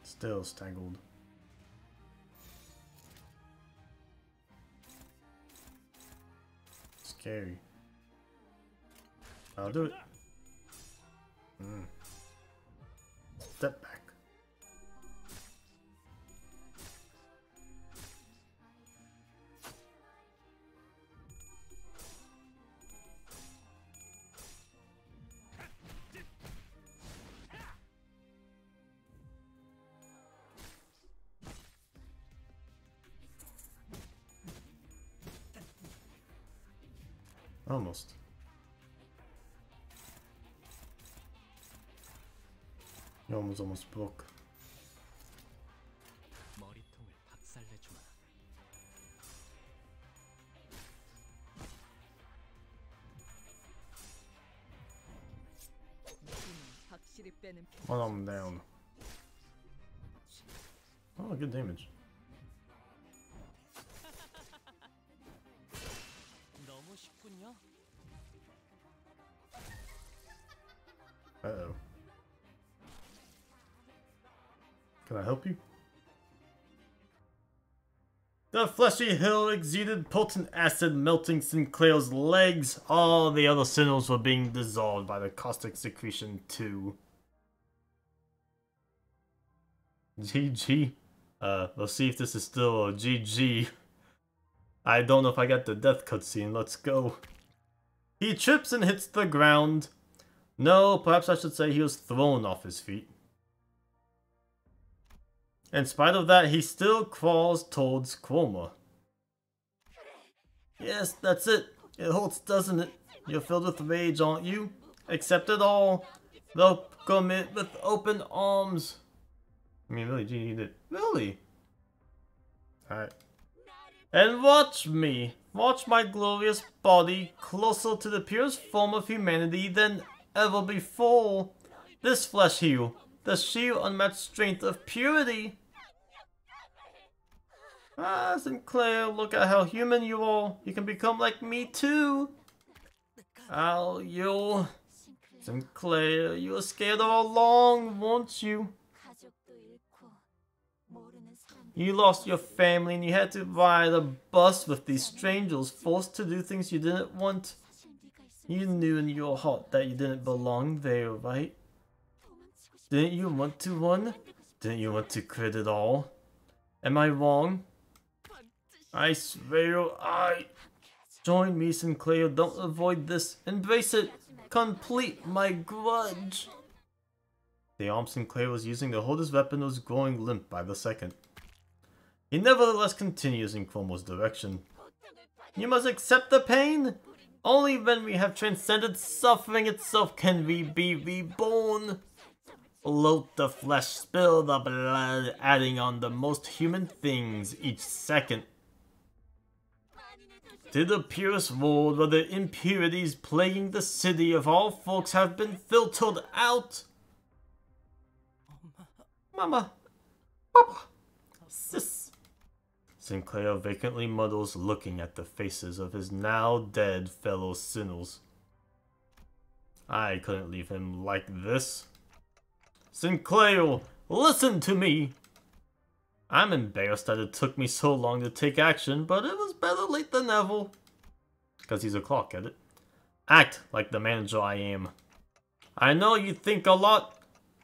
Still staggered. Scary. I'll do it. Step back. Almost. You almost broke. 머리통을 박살내주마. 확실히 빼는 편. One arm down. Oh, good damage. 너무 쉽군요. Uh-oh. Can I help you? The fleshy hill exuded potent acid, melting Sinclair's legs. All the other sinners were being dissolved by the caustic secretion too. GG. Let's see if this is still a GG. I don't know if I got the death cutscene. Let's go. He trips and hits the ground. No, perhaps I should say he was thrown off his feet. In spite of that, he still crawls towards Chroma. Yes, that's it. It hurts, doesn't it? You're filled with rage, aren't you? Accept it all. Welcome it with open arms. I mean, really, do you need it? Really? Alright. And watch me. Watch my glorious body closer to the purest form of humanity than ever before. This flesh here, the sheer unmatched strength of purity. Ah, Sinclair, look at how human you are. You can become like me too. Ow, you. Sinclair, you were scared all along, weren't you? You lost your family and you had to ride a bus with these strangers, forced to do things you didn't want. You knew in your heart that you didn't belong there, right? Didn't you want to run? Didn't you want to quit it all? Am I wrong? I swear I... Join me, Sinclair. Don't avoid this. Embrace it. Complete my grudge. The arm Sinclair was using to hold his weapon was growing limp by the second. He nevertheless continues in Chromo's direction. You must accept the pain! Only when we have transcended suffering itself can we be reborn. Bloat the flesh, spill the blood, adding on the most human things each second. To the purest world where the impurities plaguing the city of all folks have been filtered out. Mama. Papa. Sis. Sinclair vacantly muddles, looking at the faces of his now dead fellow sinners. I couldn't leave him like this. Sinclair, listen to me! I'm embarrassed that it took me so long to take action, but it was better late than never. Because he's a clock at it. Act like the manager I am. I know you think a lot.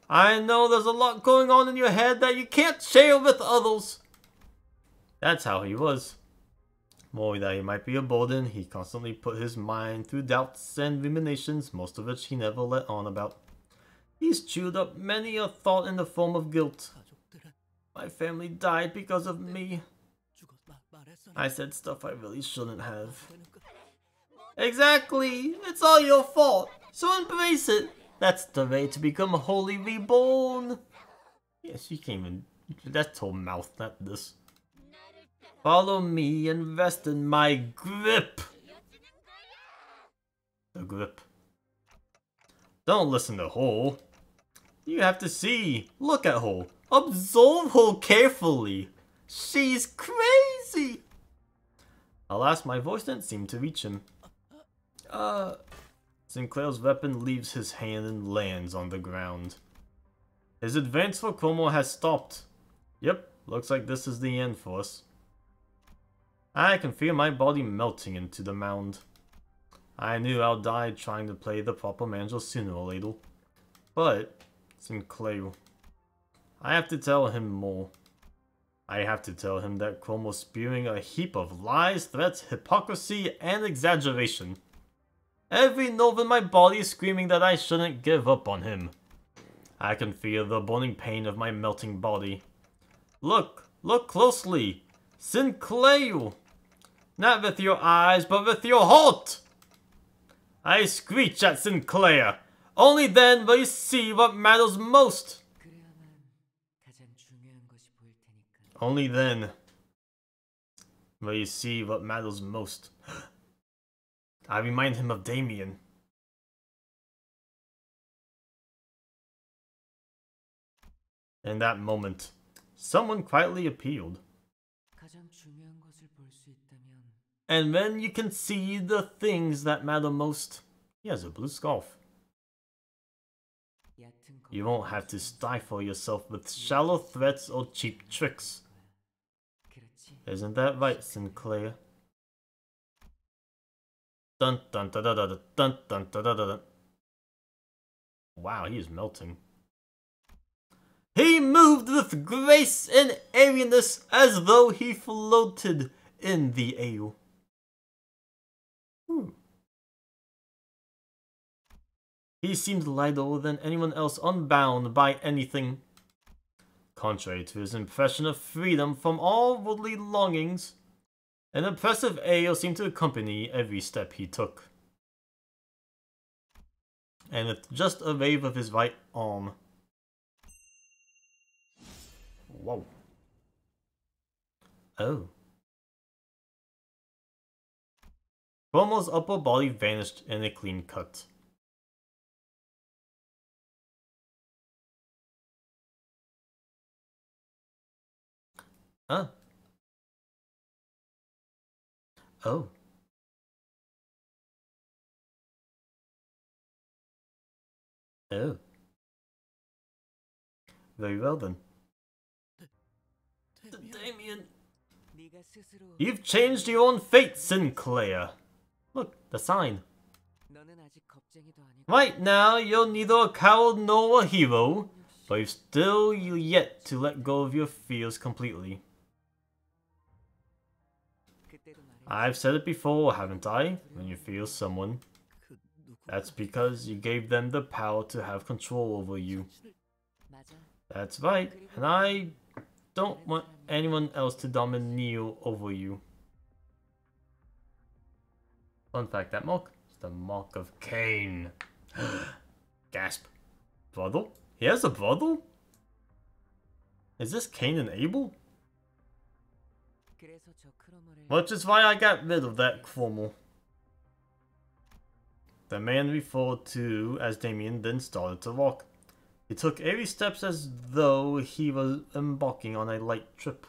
I know there's a lot going on in your head that you can't share with others. That's how he was. Worried that he might be a burden, he constantly put his mind through doubts and ruminations, most of which he never let on about. He's chewed up many a thought in the form of guilt. My family died because of me. I said stuff I really shouldn't have. Exactly! It's all your fault! So embrace it! That's the way to become wholly reborn! Yes, you can't even... That's whole mouth, not this. Follow me and rest in my grip. The grip. Don't listen to Hole. You have to see. Look at Hole. Observe Hole carefully. She's crazy. Alas, my voice didn't seem to reach him. Sinclair's weapon leaves his hand and lands on the ground. His advance for Chromo has stopped. Yep, looks like this is the end for us. I can feel my body melting into the mound. I knew I'll die trying to play the proper mantle sooner or later. But, Sinclair, I have to tell him more. I have to tell him that Chromo's spewing a heap of lies, threats, hypocrisy, and exaggeration. Every nerve in my body is screaming that I shouldn't give up on him. I can feel the burning pain of my melting body. Look closely. Sinclair! Not with your eyes, but with your heart! I screech at Sinclair. Only then will you see what matters most. Only then will you see what matters most. I remind him of Damien. In that moment, someone quietly appealed. And when you can see the things that matter most, he has a blue scarf. You won't have to stifle yourself with shallow threats or cheap tricks. Isn't that right, Sinclair? Dun dun dun dun dun dun dun dun dun dun. Wow, he is melting. He moved with grace and airiness as though he floated in the air. He seemed lighter than anyone else, unbound by anything. Contrary to his impression of freedom from all worldly longings, an oppressive air seemed to accompany every step he took. And with just a wave of his right arm. Whoa. Oh. Chromo's upper body vanished in a clean cut. Oh. Oh. Oh. Very well then. Damien! You've changed your own fate, Sinclair! Look, the sign. Right now, you're neither a coward nor a hero, but you've still yet to let go of your fears completely. I've said it before, haven't I? When you fear someone, that's because you gave them the power to have control over you. That's right, and I don't want anyone else to domineer over you. Fun fact, that mark is the mark of Cain. Gasp. Brother? He has a brother? Is this Cain and Abel? Which is why I got rid of that Chromo. The man referred to as Damien then started to walk. He took every steps as though he was embarking on a light trip.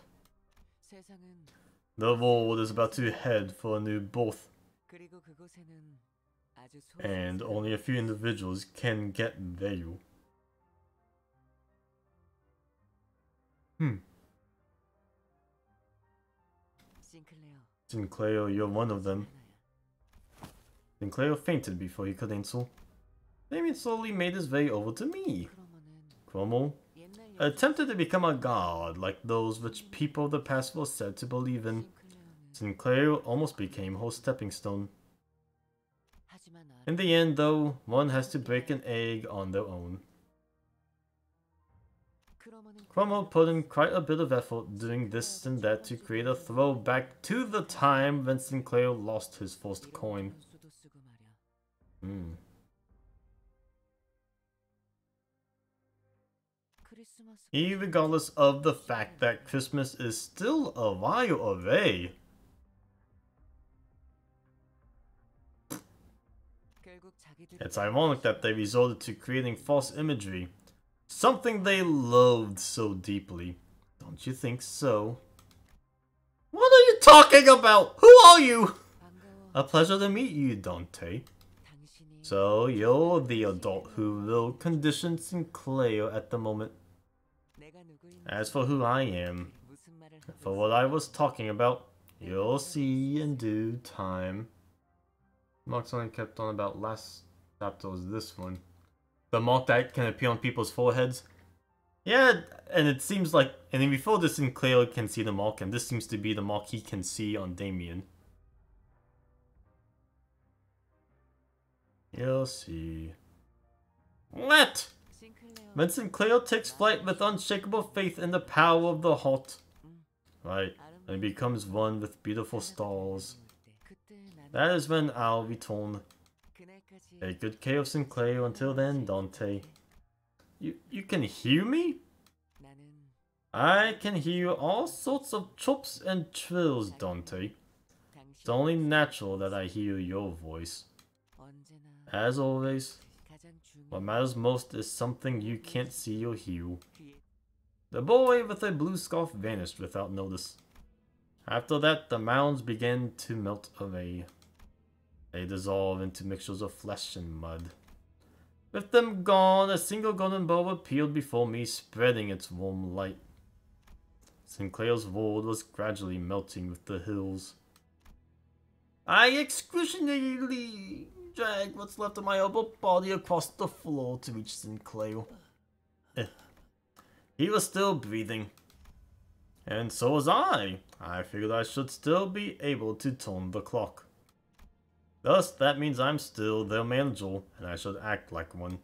The world is about to head for a new birth. And only a few individuals can get there. Sinclair, you're one of them. Sinclair fainted before he could answer. Damien slowly made his way over to me. Chromo attempted to become a god like those which people of the past were said to believe in. Sinclair almost became her stepping stone. In the end, though, one has to break an egg on their own. Chromo put in quite a bit of effort doing this and that to create a throwback to the time when Sinclair lost his first coin. Regardless of the fact that Christmas is still a while away. It's ironic that they resorted to creating false imagery, something they loathed so deeply. Don't you think so? What are you talking about? Who are you? A pleasure to meet you, Dante. So, you're the adult who will condition Sinclair at the moment. As for who I am, for what I was talking about, you'll see in due time. Mark's only kept on about last chapter was this one. The mark that can appear on people's foreheads. Yeah, and it seems like, and then before this Sinclair can see the mark, and this seems to be the mark he can see on Damien. You'll see. What? When Sinclair takes flight with unshakable faith in the power of the heart. Right, and becomes one with beautiful stars. That is when I'll return. Take good care of Sinclair until then, Dante. You can hear me? I can hear all sorts of chirps and trills, Dante. It's only natural that I hear your voice. As always, what matters most is something you can't see or hear. The boy with a blue scarf vanished without notice. After that, the mounds began to melt away. They dissolve into mixtures of flesh and mud. With them gone, a single golden bulb appeared before me, spreading its warm light. Sinclair's world was gradually melting with the hills. I excruciatingly dragged what's left of my upper body across the floor to reach Sinclair. He was still breathing. And so was I. I figured I should still be able to turn the clock. Thus, that means I'm still their manager, and I should act like one.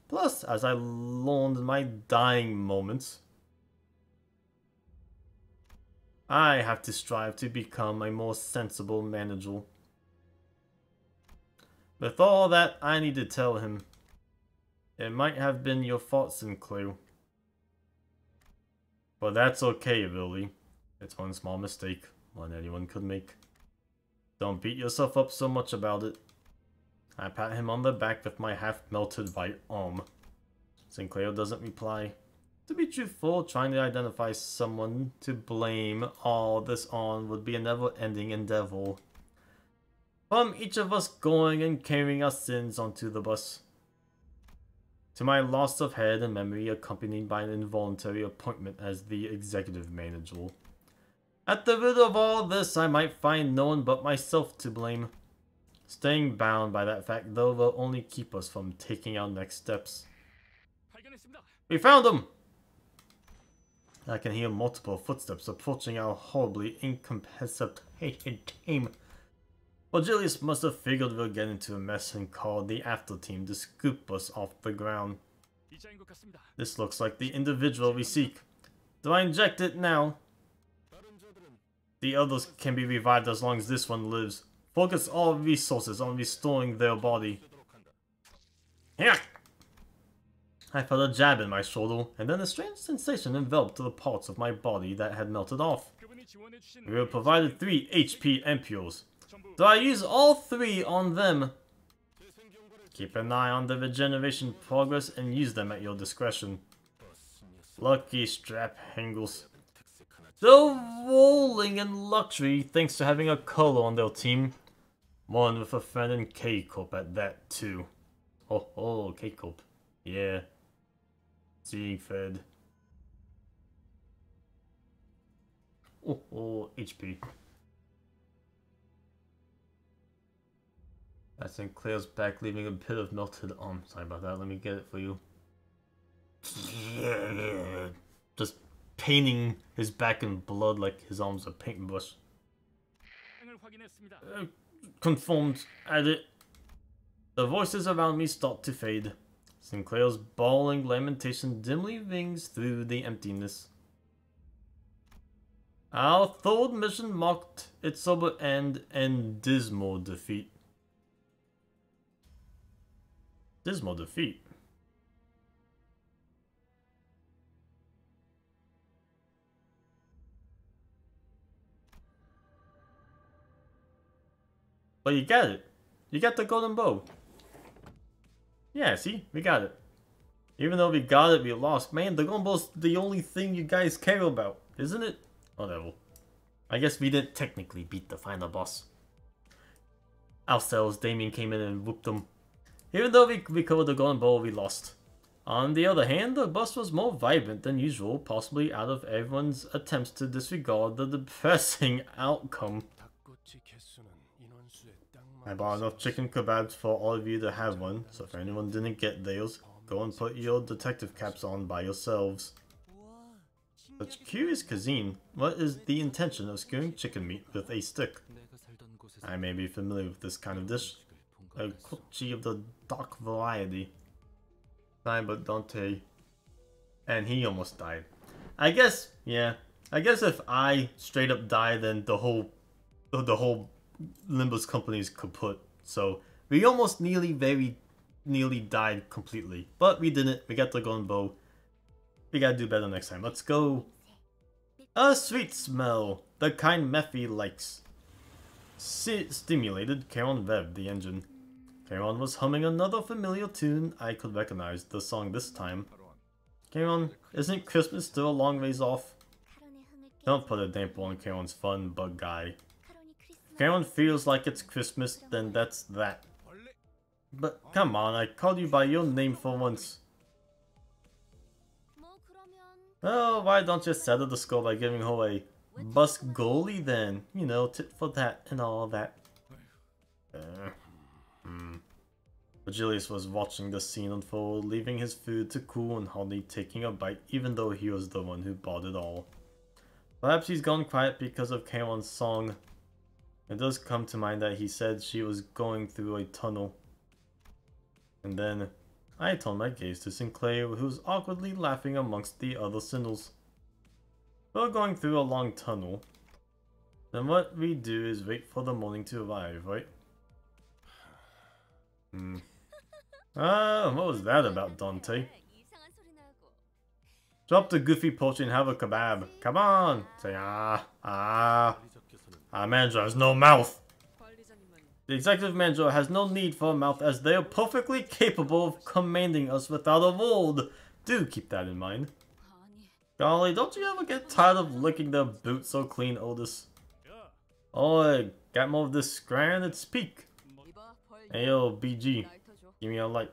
Plus, as I learned in my dying moments, I have to strive to become a more sensible manager. With all that, I need to tell him. It might have been your fault, Sinclair. But that's okay, really. It's one small mistake, one anyone could make. Don't beat yourself up so much about it. I pat him on the back with my half-melted right arm. Sinclair doesn't reply. To be truthful, trying to identify someone to blame all this on would be a never-ending endeavor. From each of us going and carrying our sins onto the bus. To my loss of head and memory accompanied by an involuntary appointment as the executive manager. At the root of all this, I might find no one but myself to blame. Staying bound by that fact, though, will only keep us from taking our next steps. We found him! I can hear multiple footsteps approaching our horribly incapacitated team. Well, Julius must have figured we'll get into a mess and called the after team to scoop us off the ground. This looks like the individual we seek. Do I inject it now? The others can be revived as long as this one lives. Focus all resources on restoring their body. Yeah. I felt a jab in my shoulder, and then a strange sensation enveloped the parts of my body that had melted off. We were provided 3 HP ampules. Do I use all 3 on them? Keep an eye on the regeneration progress and use them at your discretion. Lucky strap hangles. Still rolling in luxury thanks to having a color on their team. One with a friend in K-Corp at that too. Oh, K-Corp. Yeah. Seeing fed. Oh, HP. That's Sinclair's back, leaving a bit of melted arm. Sorry about that, let me get it for you. Just painting his back in blood like his arm's a paintbrush. Confirmed. Edit. The voices around me start to fade. Sinclair's bawling lamentation dimly rings through the emptiness. Our third mission marked its sober end and dismal defeat. Dismal defeat? But you got it. You got the golden bow. Yeah, see? We got it. Even though we got it, we lost. Man, the golden bow's the only thing you guys care about, isn't it? Whatever. I guess we didn't technically beat the final boss. Ourselves, Damien came in and whooped them. Even though we recovered the golden bow, we lost. On the other hand, the boss was more vibrant than usual, possibly out of everyone's attempts to disregard the depressing outcome. I bought enough chicken kebabs for all of you to have one, so if anyone didn't get theirs, go and put your detective caps on by yourselves. But curious cuisine, what is the intention of skewering chicken meat with a stick? I may be familiar with this kind of dish. A kokchi of the dark variety. Fine, but Dante. And he almost died. I guess, yeah. I guess if I straight up die, then the whole Limbus company is kaput. So we almost very nearly died completely. But we didn't. We got the golden bow. We gotta do better next time. Let's go. A sweet smell. The kind Mephi likes. Stimulated, Charon revved the engine. Charon was humming another familiar tune. I could recognize the song this time. Charon, isn't Christmas still a long ways off? Don't put a damper on Charon's fun, bug guy. If Charon feels like it's Christmas, then that's that. But come on, I called you by your name for once. Oh, why don't you settle the score by giving her a bus goalie then? You know, tit for tat and all that. Virgilius was watching the scene unfold, leaving his food to cool and hardly taking a bite, even though he was the one who bought it all. Perhaps he's gone quiet because of Charon's song. It does come to mind that he said she was going through a tunnel. And then I turned my gaze to Sinclair, who was awkwardly laughing amongst the other Sindles. We're going through a long tunnel. Then what we do is wait for the morning to arrive, right? What was that about, Dante? Drop the goofy poetry and have a kebab. Come on! Say Our manager has no mouth! The executive manager has no need for a mouth as they are perfectly capable of commanding us without a word. Do keep that in mind. Golly, don't you ever get tired of licking their boots so clean, Otis? Oi, got more of this granite speak. Ayo, BG, give me a light.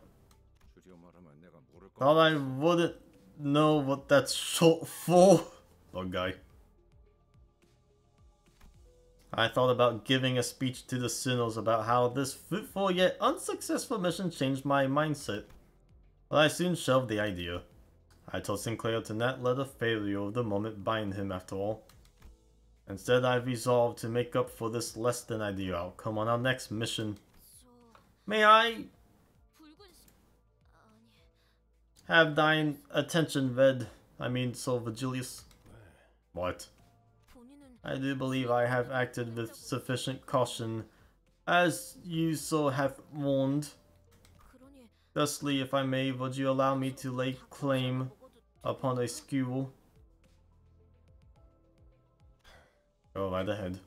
Thought I wouldn't know what that's short for. Bug guy. I thought about giving a speech to the Sinners about how this fruitful yet unsuccessful mission changed my mindset, but I soon shelved the idea. I told Sinclair to not let a failure of the moment bind him after all. Instead, I resolved to make up for this less than ideal outcome on our next mission. May I have thine attention, Sir Virgilius? What? I do believe I have acted with sufficient caution, as you so have warned. Thusly, if I may, would you allow me to lay claim upon a skewer? Go right ahead.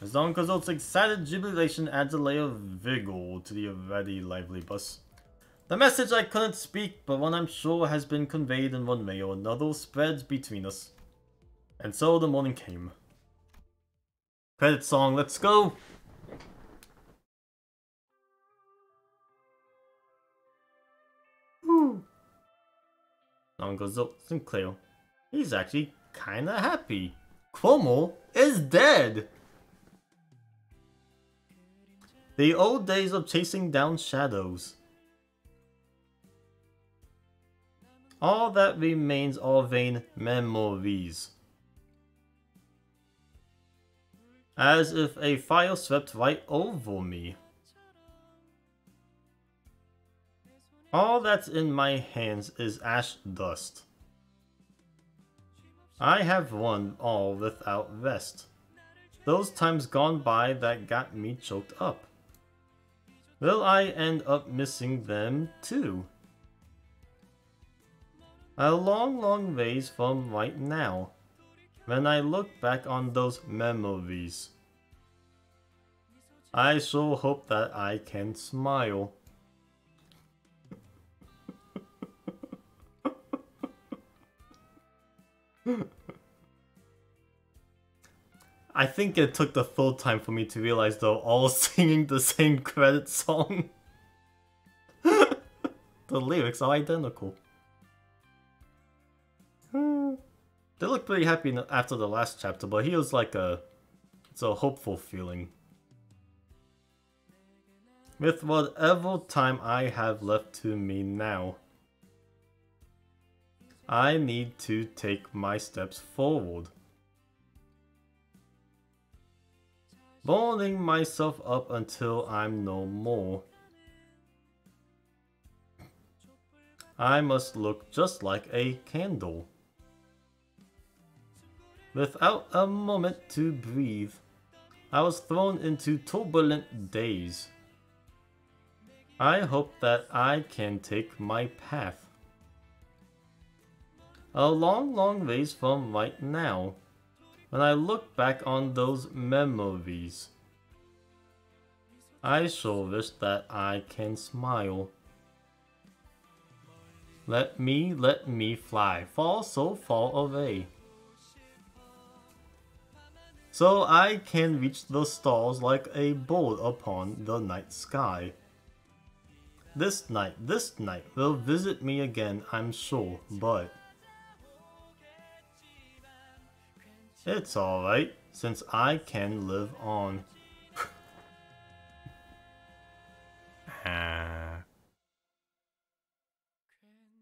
As Don Quixote's excited jubilation adds a layer of vigor to the already lively bus. The message I couldn't speak, but one I'm sure has been conveyed in one way or another, spreads between us. And so the morning came. Credit song, let's go! Woo! Don Quixote Sinclair. He's actually kinda happy. Cuomo is dead! The old days of chasing down shadows. All that remains are vain memories. As if a fire swept right over me. All that's in my hands is ash dust. I have won all without rest. Those times gone by that got me choked up. Will I end up missing them too? A long, long ways from right now. When I look back on those memories. I sure hope that I can smile. I think it took the full time for me to realize they're all singing the same credit song. The lyrics are identical. They look pretty happy after the last chapter, but here's like it's a hopeful feeling. With whatever time I have left to me now, I need to take my steps forward. Burning myself up until I'm no more. I must look just like a candle. Without a moment to breathe, I was thrown into turbulent days. I hope that I can take my path. A long, long ways from right now. When I look back on those memories, I sure wish that I can smile. Let me fly, fall so far away, so I can reach the stars like a bird upon the night sky. This night will visit me again, I'm sure, but it's alright, since I can live on.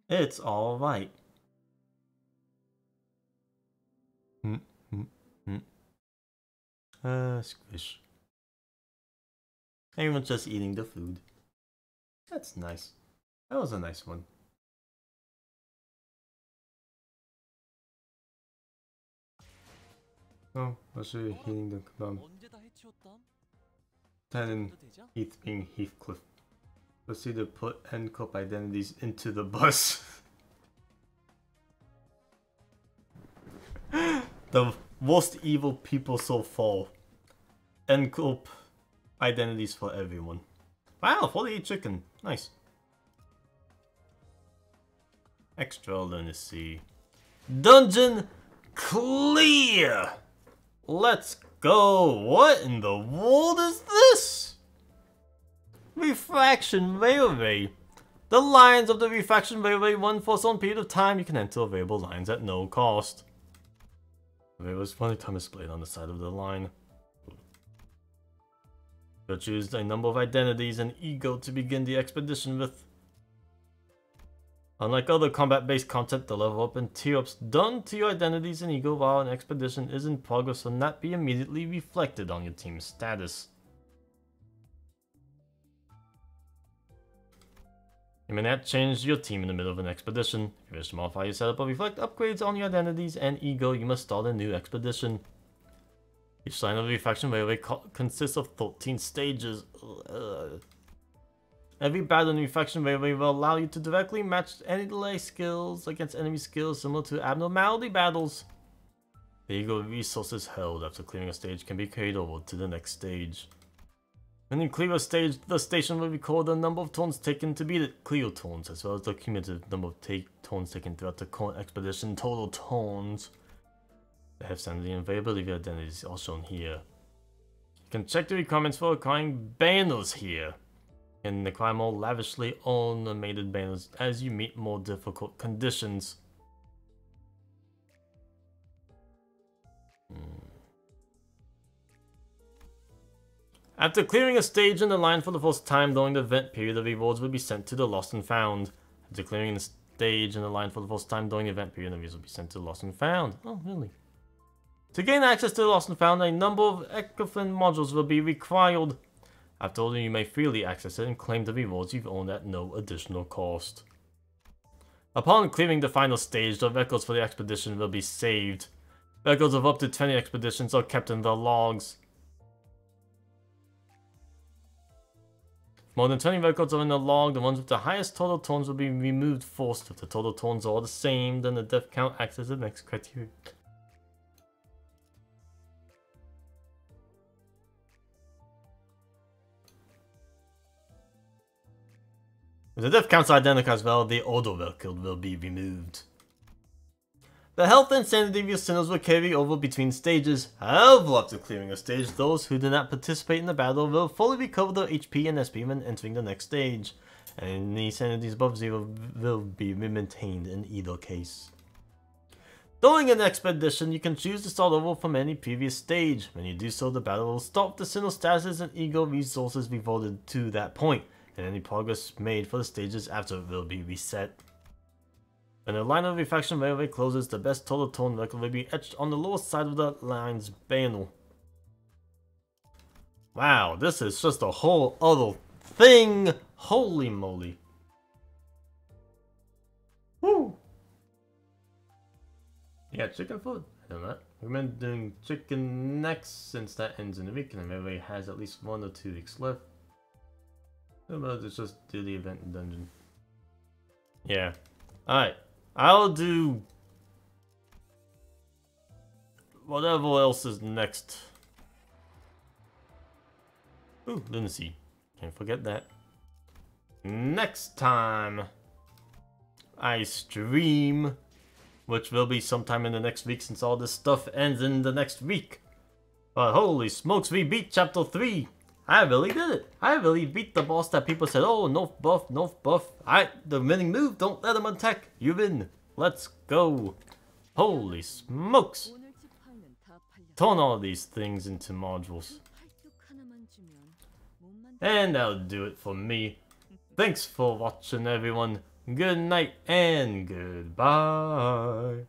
It's alright. Squish. Everyone's just eating the food. That's nice. That was a nice one. Oh, was she hitting the kebab? Tannen, Heath being Heathcliff. Proceed to put NCOP identities into the bus. The most evil people so far. NCOP identities for everyone. Wow, 48 chicken. Nice. Extra lunacy. Dungeon clear! Let's go! What in the world is this? Refraction Railway. The lines of the Refraction Railway run for some period of time. You can enter available lines at no cost. There was funny time displayed on the side of the line. You'll choose a number of identities and ego to begin the expedition with. Unlike other combat-based content, the level up and tier ups done to your identities and ego while an expedition is in progress will not be immediately reflected on your team's status. You may not change your team in the middle of an expedition. If you wish to modify your setup or reflect upgrades on your identities and ego, you must start a new expedition. Each line of the Refraction Railway consists of 13 stages. Every battle in the Refraction Railway will allow you to directly match any skills against enemy skills similar to abnormality battles. The ego resources held after clearing a stage can be carried over to the next stage. When you clear a stage, the station will record the number of turns taken to beat it. Clear turns, as well as the cumulative number of turns taken throughout the current expedition. Total turns. The health, sanity, and availability of identities are shown here. You can check the requirements for acquiring banners here, and acquire more lavishly ornamented banners as you meet more difficult conditions. After clearing a stage in the line for the first time during the event period, the rewards will be sent to the Lost and Found. After clearing a stage in the line for the first time during the event period, the rewards will be sent to the Lost and Found. Oh, really? To gain access to the Lost and Found, a number of Ecofin modules will be required. After all, you may freely access it and claim the rewards you've earned at no additional cost. Upon clearing the final stage, the records for the expedition will be saved. Records of up to 20 expeditions are kept in the logs. If more than 20 records are in the log, the ones with the highest total turns will be removed first. If the total turns are all the same, then the death count acts as the next criteria. If the death counts are identical as well, the order well killed will be removed. The health and sanity of your sinners will carry over between stages. However, after clearing a stage, those who do not participate in the battle will fully recover their HP and SP when entering the next stage. And any sanities above 0 will be maintained in either case. During an expedition, you can choose to start over from any previous stage. When you do so, the battle will stop the sinner statuses and ego resources revolted to that point, and any progress made for the stages after will be reset. When the line of refraction railway closes, the best total tone record will be etched on the lower side of the line's banner. Wow, this is just a whole other thing! Holy moly. Woo! Yeah, chicken food. I know that. We've been doing chicken next since that ends in a week, and everybody has at least 1 or 2 weeks left. How about let's just do the event in dungeon? Yeah. Alright. I'll do whatever else is next. Ooh, lunacy. Can't forget that. Next time I stream, which will be sometime in the next week since all this stuff ends in the next week. But holy smokes, we beat chapter 3! I really did it! I really beat the boss that people said, oh, no buff, no buff. Alright, the winning move, don't let him attack. You win. Let's go. Holy smokes! 오늘 집 파일은 다 팔렸어. Turn all these things into modules. 팔뚝 하나만 주면 못 만들. And that'll do it for me. Thanks for watching, everyone. Good night and goodbye.